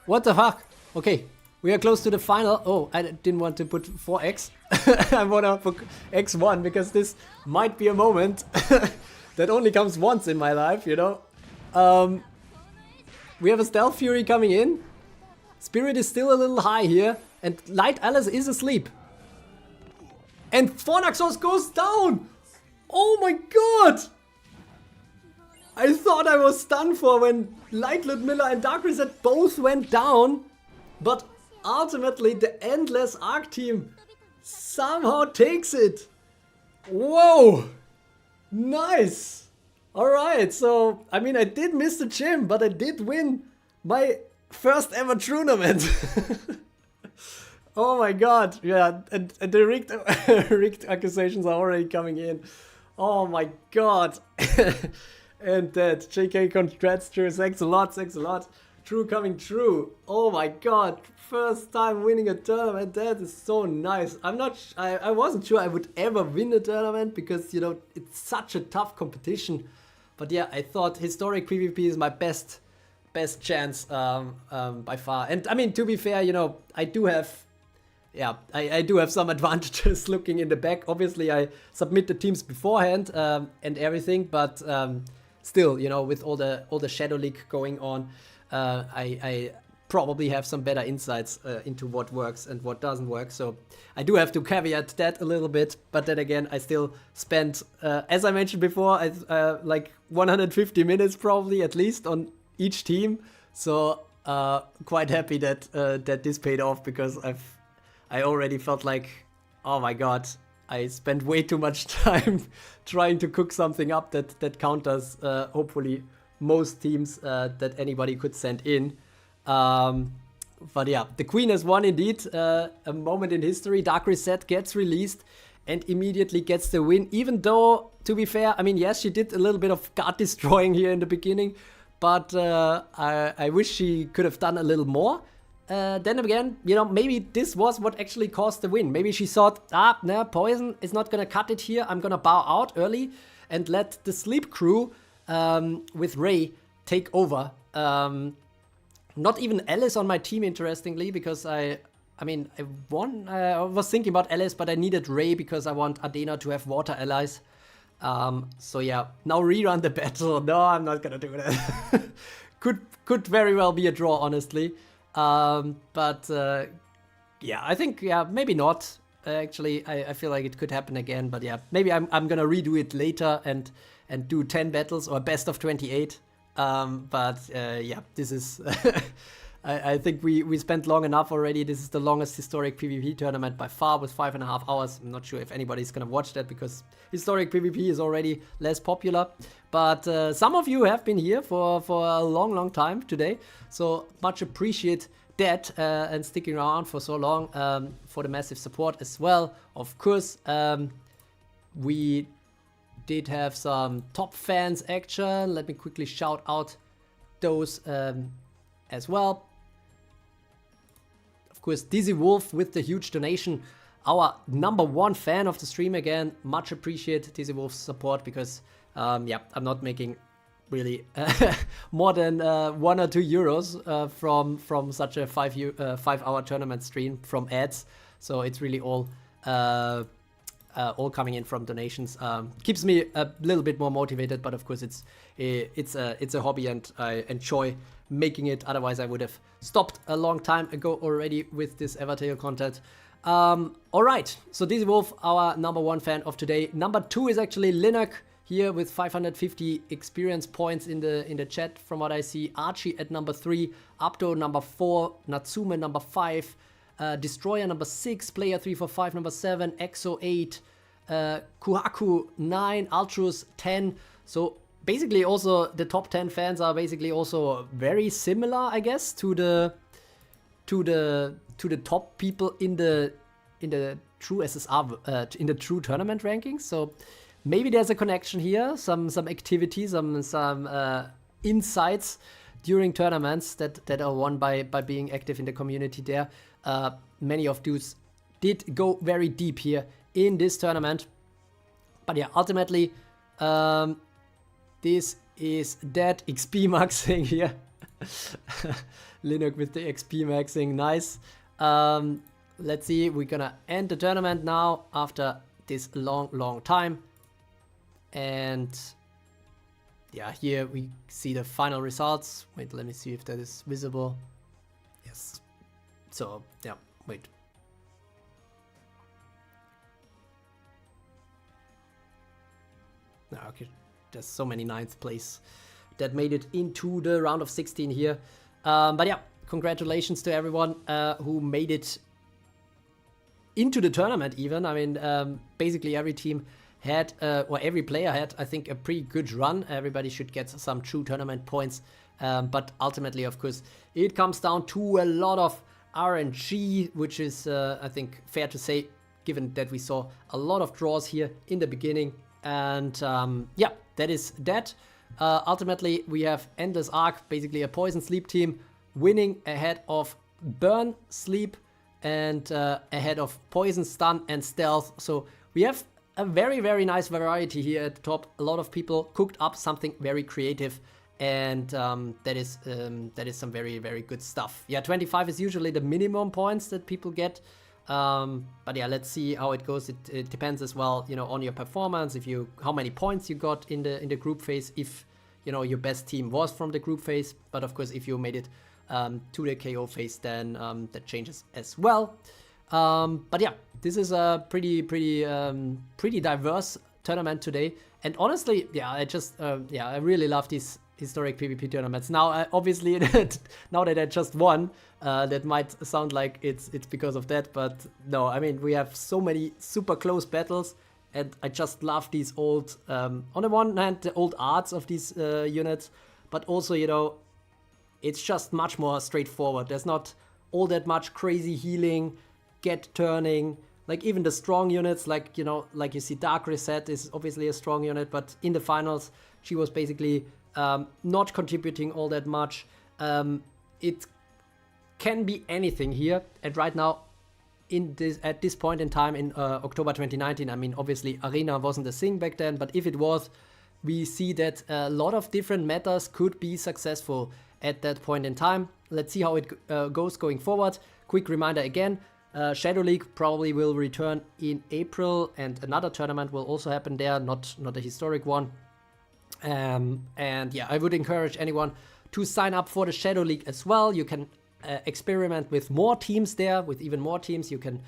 Speaker 1: What the fuck? Okay, we are close to the final. Oh, I didn't want to put 4x. I want to put x1 because this might be a moment that only comes once in my life, you know. We have a Stealth Fury coming in. Spirit is still a little high here. And Light Alice is asleep. And Fornaxos goes down! Oh my god! I thought I was stunned for when Light Ludmilla and Dark Rizette both went down. But ultimately the Endless Arc team somehow takes it. Whoa! Nice! Alright, so, I mean, I did miss the gym, but I did win my first ever tournament. Oh my god, yeah, and the rigged accusations are already coming in. Oh my god. And that, JK, congrats, True, thanks a lot. True coming true. Oh my god, first time winning a tournament, that is so nice. I wasn't sure I would ever win a tournament because, you know, it's such a tough competition. But yeah, I thought historic PvP is my best chance by far. And I mean, to be fair, you know, I do have some advantages looking in the back. Obviously, I submit the teams beforehand and everything, but still, you know, with all the Shadow League going on, I probably have some better insights into what works and what doesn't work. So I do have to caveat that a little bit. But then again, I still spent, as I mentioned before, like 150 minutes probably at least on each team. So quite happy that that this paid off, because I already felt like, oh my god, I spent way too much time trying to cook something up that counters hopefully most teams that anybody could send in. But yeah, the queen has won indeed. A moment in history. Dark Rizette gets released and immediately gets the win. Even though, to be fair, I mean, yes, she did a little bit of card destroying here in the beginning, but I wish she could have done a little more. Then again, you know, maybe this was what actually caused the win. Maybe she thought, no, poison is not gonna cut it here. I'm gonna bow out early and let the sleep crew with Ray take over. Not even Alice on my team, interestingly, because I was thinking about Alice, but I needed Ray because I want Adena to have water allies. So yeah, now rerun the battle. No, I'm not gonna do that. could very well be a draw, honestly. But yeah, I think, yeah, maybe not. Actually, I feel like it could happen again, but yeah, maybe I'm gonna redo it later and do 10 battles or best of 28. But yeah, this is I think we spent long enough already. This is the longest historic PvP tournament by far, with 5.5 hours. I'm not sure if anybody's gonna watch that, because historic PvP is already less popular. But some of you have been here for a long time today, so much appreciate that, and sticking around for so long, for the massive support as well. Of course, we did have some top fans action. Let me quickly shout out those as well. Of course, Dizzy Wolf with the huge donation, our #1 fan of the stream again. Much appreciate Dizzy Wolf's support, because yeah, I'm not making really more than 1 or 2 euros from such a 5-hour tournament stream from ads. So it's really all coming in from donations. Keeps me a little bit more motivated, but of course it's a hobby and I enjoy making it. Otherwise I would have stopped a long time ago already with this Evertale content. All right, so Dizzy Wolf, our #1 fan of today. #2 is actually Linux here with 550 experience points in the chat from what I see. Archie at #3, Abdo #4, Natsume #5, Destroyer #6, Player 345 #7, Exo 8, Kuhaku 9, Ultrus 10. So basically also the top 10 fans are basically also very similar, I guess, to the top people in the true SSR in the true tournament rankings. So maybe there's a connection here, some activity, some insights during tournaments that are won by being active in the community there. Many of those did go very deep here in this tournament. But yeah, ultimately, this is that XP maxing here. Linux with the XP maxing, nice. Let's see, we're gonna end the tournament now after this long time. And yeah, here we see the final results. Wait, let me see if that is visible. Yes. So yeah, wait. Okay, there's so many 9th place that made it into the round of 16 here. But yeah, congratulations to everyone who made it into the tournament even. I mean, basically every team had, or every player had, I think, a pretty good run. Everybody should get some true tournament points. But ultimately, of course, it comes down to a lot of RNG, which is, I think, fair to say, given that we saw a lot of draws here in the beginning. And yeah, that is that. Ultimately, we have Endless Arc, basically a Poison Sleep team, winning ahead of Burn Sleep and ahead of Poison, Stun, and Stealth. So we have a very nice variety here at the top. A lot of people cooked up something very creative, and that is some very good stuff. Yeah, 25 is usually the minimum points that people get. But yeah, let's see how it goes. It depends as well, you know, on your performance. If you, how many points you got in the group phase. If you know your best team was from the group phase, but of course, if you made it to the KO phase, then that changes as well. But yeah, this is a pretty diverse tournament today. And honestly, yeah, I really love these historic PvP tournaments. Now, obviously, now that I just won, that might sound like it's because of that, but no, I mean, we have so many super close battles, and I just love these old, on the one hand, the old arts of these units, but also, you know, it's just much more straightforward. There's not all that much crazy healing, get turning, like even the strong units, like, you know, like you see Dark Rizette is obviously a strong unit, but in the finals, she was basically not contributing all that much. It can be anything here, and right now, at this point in time in October 2019, I mean, obviously Arena wasn't a thing back then, but if it was, we see that a lot of different metas could be successful at that point in time. Let's see how it goes going forward. Quick reminder again, Shadow League probably will return in April, and another tournament will also happen there, not a historic one. And yeah, I would encourage anyone to sign up for the Shadow League as well. You can experiment with more teams there, with even more teams. You can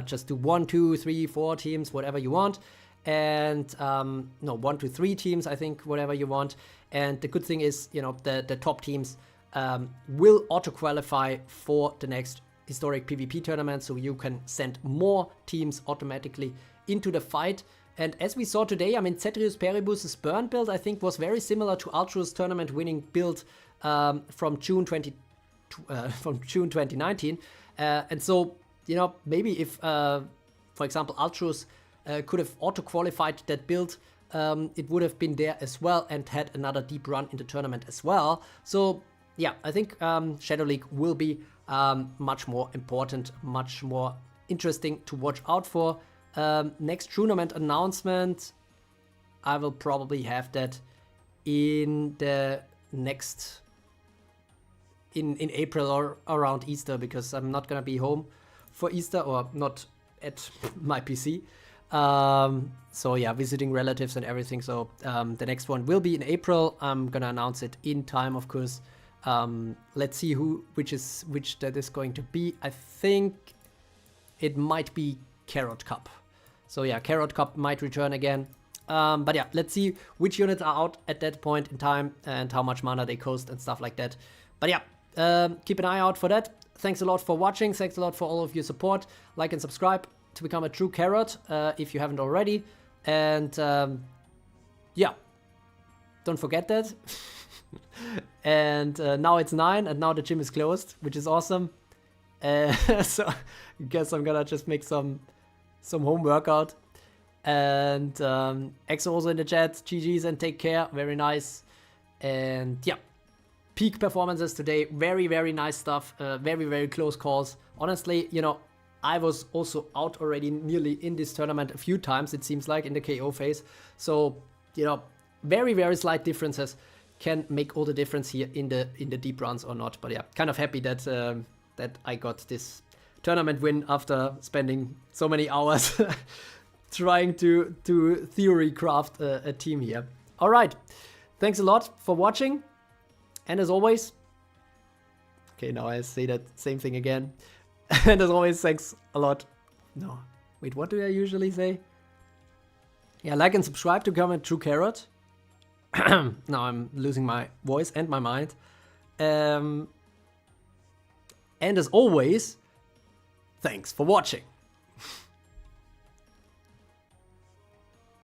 Speaker 1: just do 1, 2, 3, 4 teams, whatever you want. And no, 1 to 3 teams, I think, whatever you want. And the good thing is, you know, the top teams will auto-qualify for the next historic PvP tournament, so you can send more teams automatically into the fight. And as we saw today, I mean, Cetrius Peribus's burn build, I think, was very similar to Ultra's tournament-winning build from June 2019. And so, you know, maybe if, for example, Ultras could have auto-qualified that build, it would have been there as well and had another deep run in the tournament as well. So, yeah, I think Shadow League will be much more important, much more interesting to watch out for. Next tournament announcement, I will probably have that in the next, in April or around Easter, because I'm not gonna be home for Easter, or not at my PC. So yeah, visiting relatives and everything. So the next one will be in April. I'm gonna announce it in time, of course. Let's see which that is going to be. I think it might be Carrot Cup. So yeah, Carrot Cup might return again. But yeah, let's see which units are out at that point in time and how much mana they cost and stuff like that. But yeah, keep an eye out for that. Thanks a lot for watching. Thanks a lot for all of your support. Like and subscribe to become a true carrot if you haven't already. And yeah, don't forget that. And now it's 9, and now the gym is closed, which is awesome. So I guess I'm gonna just make some home workout. And Exo also in the chat, GG's and take care, very nice. And yeah, peak performances today, very, very nice stuff, very, very close calls. Honestly, you know, I was also out already nearly in this tournament a few times, it seems like, in the KO phase. So, you know, very, very slight differences can make all the difference here in the deep runs or not. But yeah, kind of happy that that I got this tournament win after spending so many hours trying to theory craft a team here. All right, thanks a lot for watching, and as always, okay, now I say that same thing again. And as always, thanks a lot. No, wait, what do I usually say? Yeah, like and subscribe to become a true carrot. Now I'm losing my voice and my mind. And as always, thanks for watching.